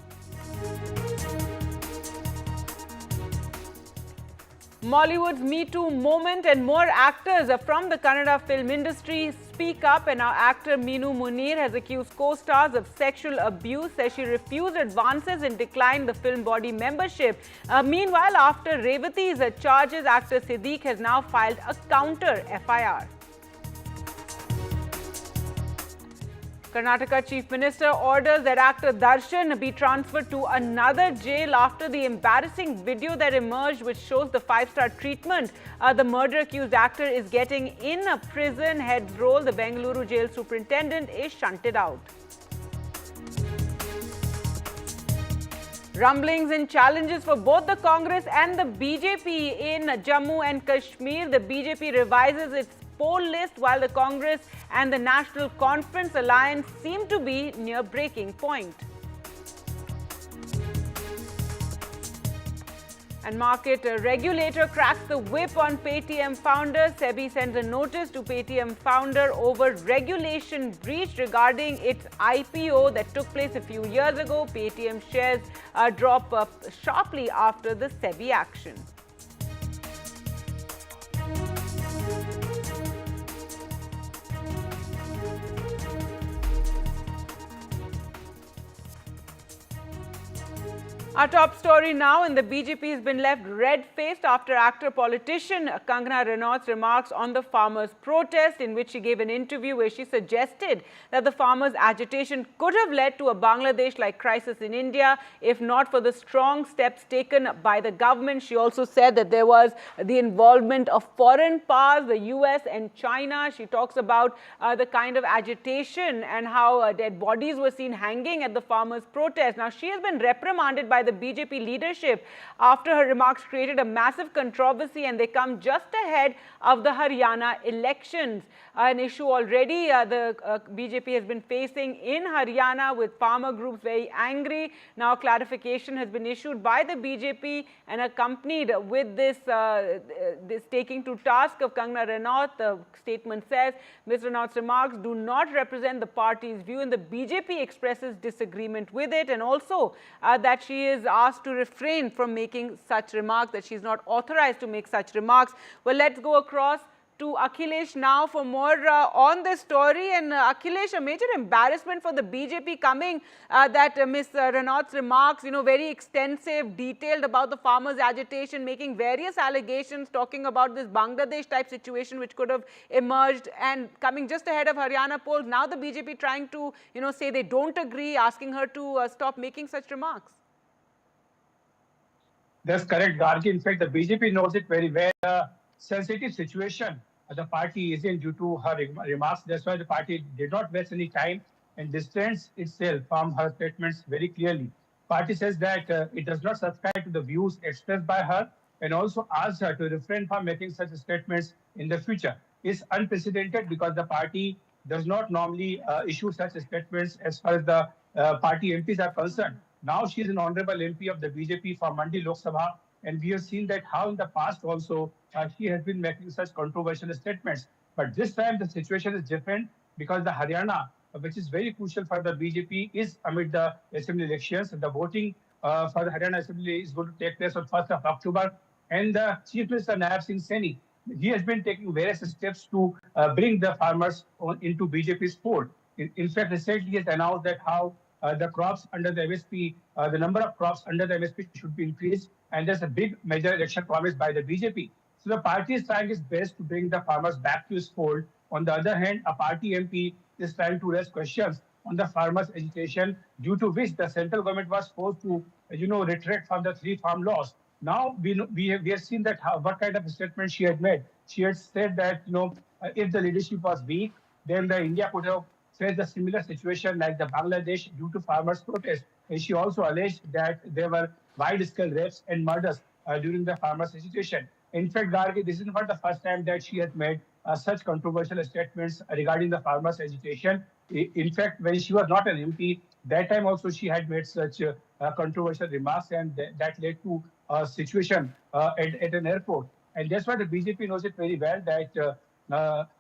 Mollywood's Me Too moment, and more actors from the Kannada film industry speak up. And now actor Minu Munir has accused co-stars of sexual abuse, says she refused advances and declined the film body membership. Meanwhile, after Revati's charges, actor Siddique has now filed a counter FIR. Karnataka Chief Minister orders that actor Darshan be transferred to another jail after the embarrassing video that emerged, which shows the 5-star treatment the murder-accused actor is getting in a prison. Head's role, the Bengaluru jail superintendent, is shunted out. Rumblings and challenges for both the Congress and the BJP in Jammu and Kashmir. The BJP revises its poll list while the Congress and the National Conference Alliance seem to be near breaking point. And market regulator cracks the whip on Paytm founder. SEBI sends a notice to Paytm founder over regulation breach regarding its IPO that took place a few years ago. Paytm shares drop sharply after the SEBI action. Our top story now, and the BJP has been left red-faced after actor-politician Kangana Ranaut's remarks on the farmers' protest, in which she gave an interview where she suggested that the farmers' agitation could have led to a Bangladesh-like crisis in India if not for the strong steps taken by the government. She also said that there was the involvement of foreign powers, the US and China. She talks about the kind of agitation and how dead bodies were seen hanging at the farmers' protest. Now, she has been reprimanded by the BJP leadership after her remarks created a massive controversy, and they come just ahead of the Haryana elections. An issue already the BJP has been facing in Haryana, with farmer groups very angry. Now clarification has been issued by the BJP, and accompanied with this taking to task of Kangana Ranaut. The statement says Ms. Ranaut's remarks do not represent the party's view, and the BJP expresses disagreement with it, and also that she is asked to refrain from making such remarks, that she is not authorized to make such remarks. Well, let's go across to Akhilesh now for more on this story. And Akhilesh, a major embarrassment for the BJP coming that Ms. Ranaut's remarks, very extensive, detailed about the farmers' agitation, making various allegations, talking about this Bangladesh-type situation which could have emerged, and coming just ahead of Haryana polls. Now the BJP trying to, say they don't agree, asking her to stop making such remarks. That's correct, Gargi. In fact, the BJP knows it very well. Sensitive situation the party is in due to her remarks. That's why the party did not waste any time and distanced itself from her statements very clearly. Party says that it does not subscribe to the views expressed by her, and also asks her to refrain from making such statements in the future. It's unprecedented because the party does not normally issue such statements as far as the party MPs are concerned. Now she is an honorable MP of the BJP for Mandi Lok Sabha, and we have seen that how in the past also she has been making such controversial statements. But this time the situation is different because the Haryana, which is very crucial for the BJP, is amid the assembly elections. The voting for the Haryana assembly is going to take place on 1st of October. And the Chief Minister Naib Singh Saini, he has been taking various steps to bring the farmers into BJP's fold. In fact, recently he has announced that how the crops under the MSP, the number of crops under the MSP should be increased, and there's a big major election promised by the BJP. So the party is trying its best to bring the farmers back to its fold. On the other hand, a party MP is trying to raise questions on the farmers' agitation, due to which the central government was forced to, retract from the 3 farm laws. Now we have seen that what kind of statement she had made. She had said that if the leadership was weak, then the India could have faced a similar situation like the Bangladesh due to farmers' protest. And she also alleged that there were wide-scale rapes and murders during the farmers' agitation. In fact, Gargi, this is not the first time that she has made such controversial statements regarding the farmers' agitation. In fact, when she was not an MP, that time also she had made such controversial remarks, and that led to a situation at an airport. And that's why the BJP knows it very well that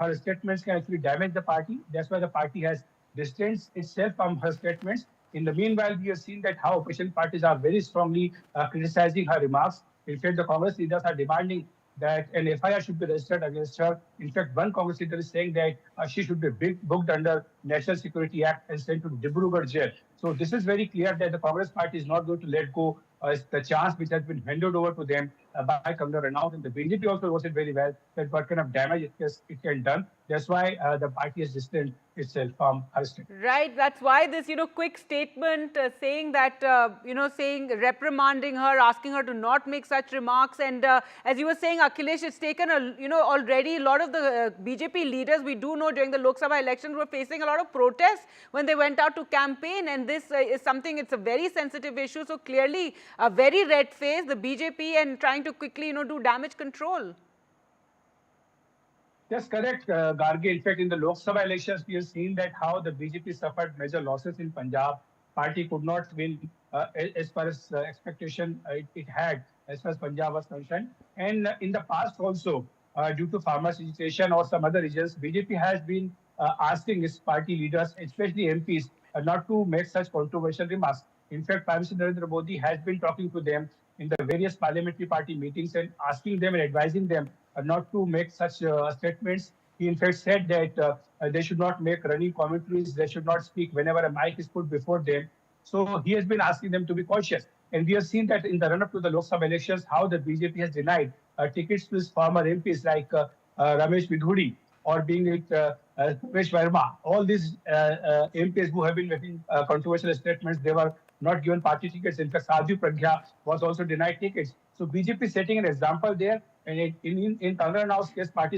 her statements can actually damage the party. That's why the party has distanced itself from her statements. In the meanwhile, we have seen that how opposition parties are very strongly criticizing her remarks. In fact, the Congress leaders are demanding that an FIR should be registered against her. In fact, one Congress leader is saying that she should be booked under National Security Act and sent to Dibrugarh jail. So this is very clear that the Congress party is not going to let go the chance which has been handed over to them by Kangana Ranaut, and the BJP also knows it very well that what kind of damage it can done. That's why the party has distanced itself from her statement. Right. That's why this, quick statement saying that, reprimanding her, asking her to not make such remarks. And as you were saying, Akhilesh, it's taken already a lot of the BJP leaders we do know during the Lok Sabha elections were facing a lot of protests when they went out to campaign. And this is something, it's a very sensitive issue. So clearly a very red face, the BJP, and trying to quickly, do damage control. Yes, correct, Gargi. In fact, in the Lok Sabha elections, we have seen that how the BJP suffered major losses in Punjab. Party could not win as far as expectation it had as far as Punjab was concerned. And in the past also, due to farmers' agitation or some other regions, BJP has been asking its party leaders, especially MPs, not to make such controversial remarks. In fact, Prime Minister Narendra Modi has been talking to them in the various parliamentary party meetings and asking them and advising them not to make such statements. He in fact said that they should not make running commentaries, they should not speak whenever a mic is put before them. So he has been asking them to be cautious. And we have seen that in the run-up to the Lok Sabha elections, how the BJP has denied tickets to its former MPs like Ramesh Vidhuri or being it Ramesh Verma. All these MPs who have been making controversial statements, they were not given party tickets. In fact, Sadhu Pragya was also denied tickets. So BJP is setting an example there. And in Kangana Ranaut's case, party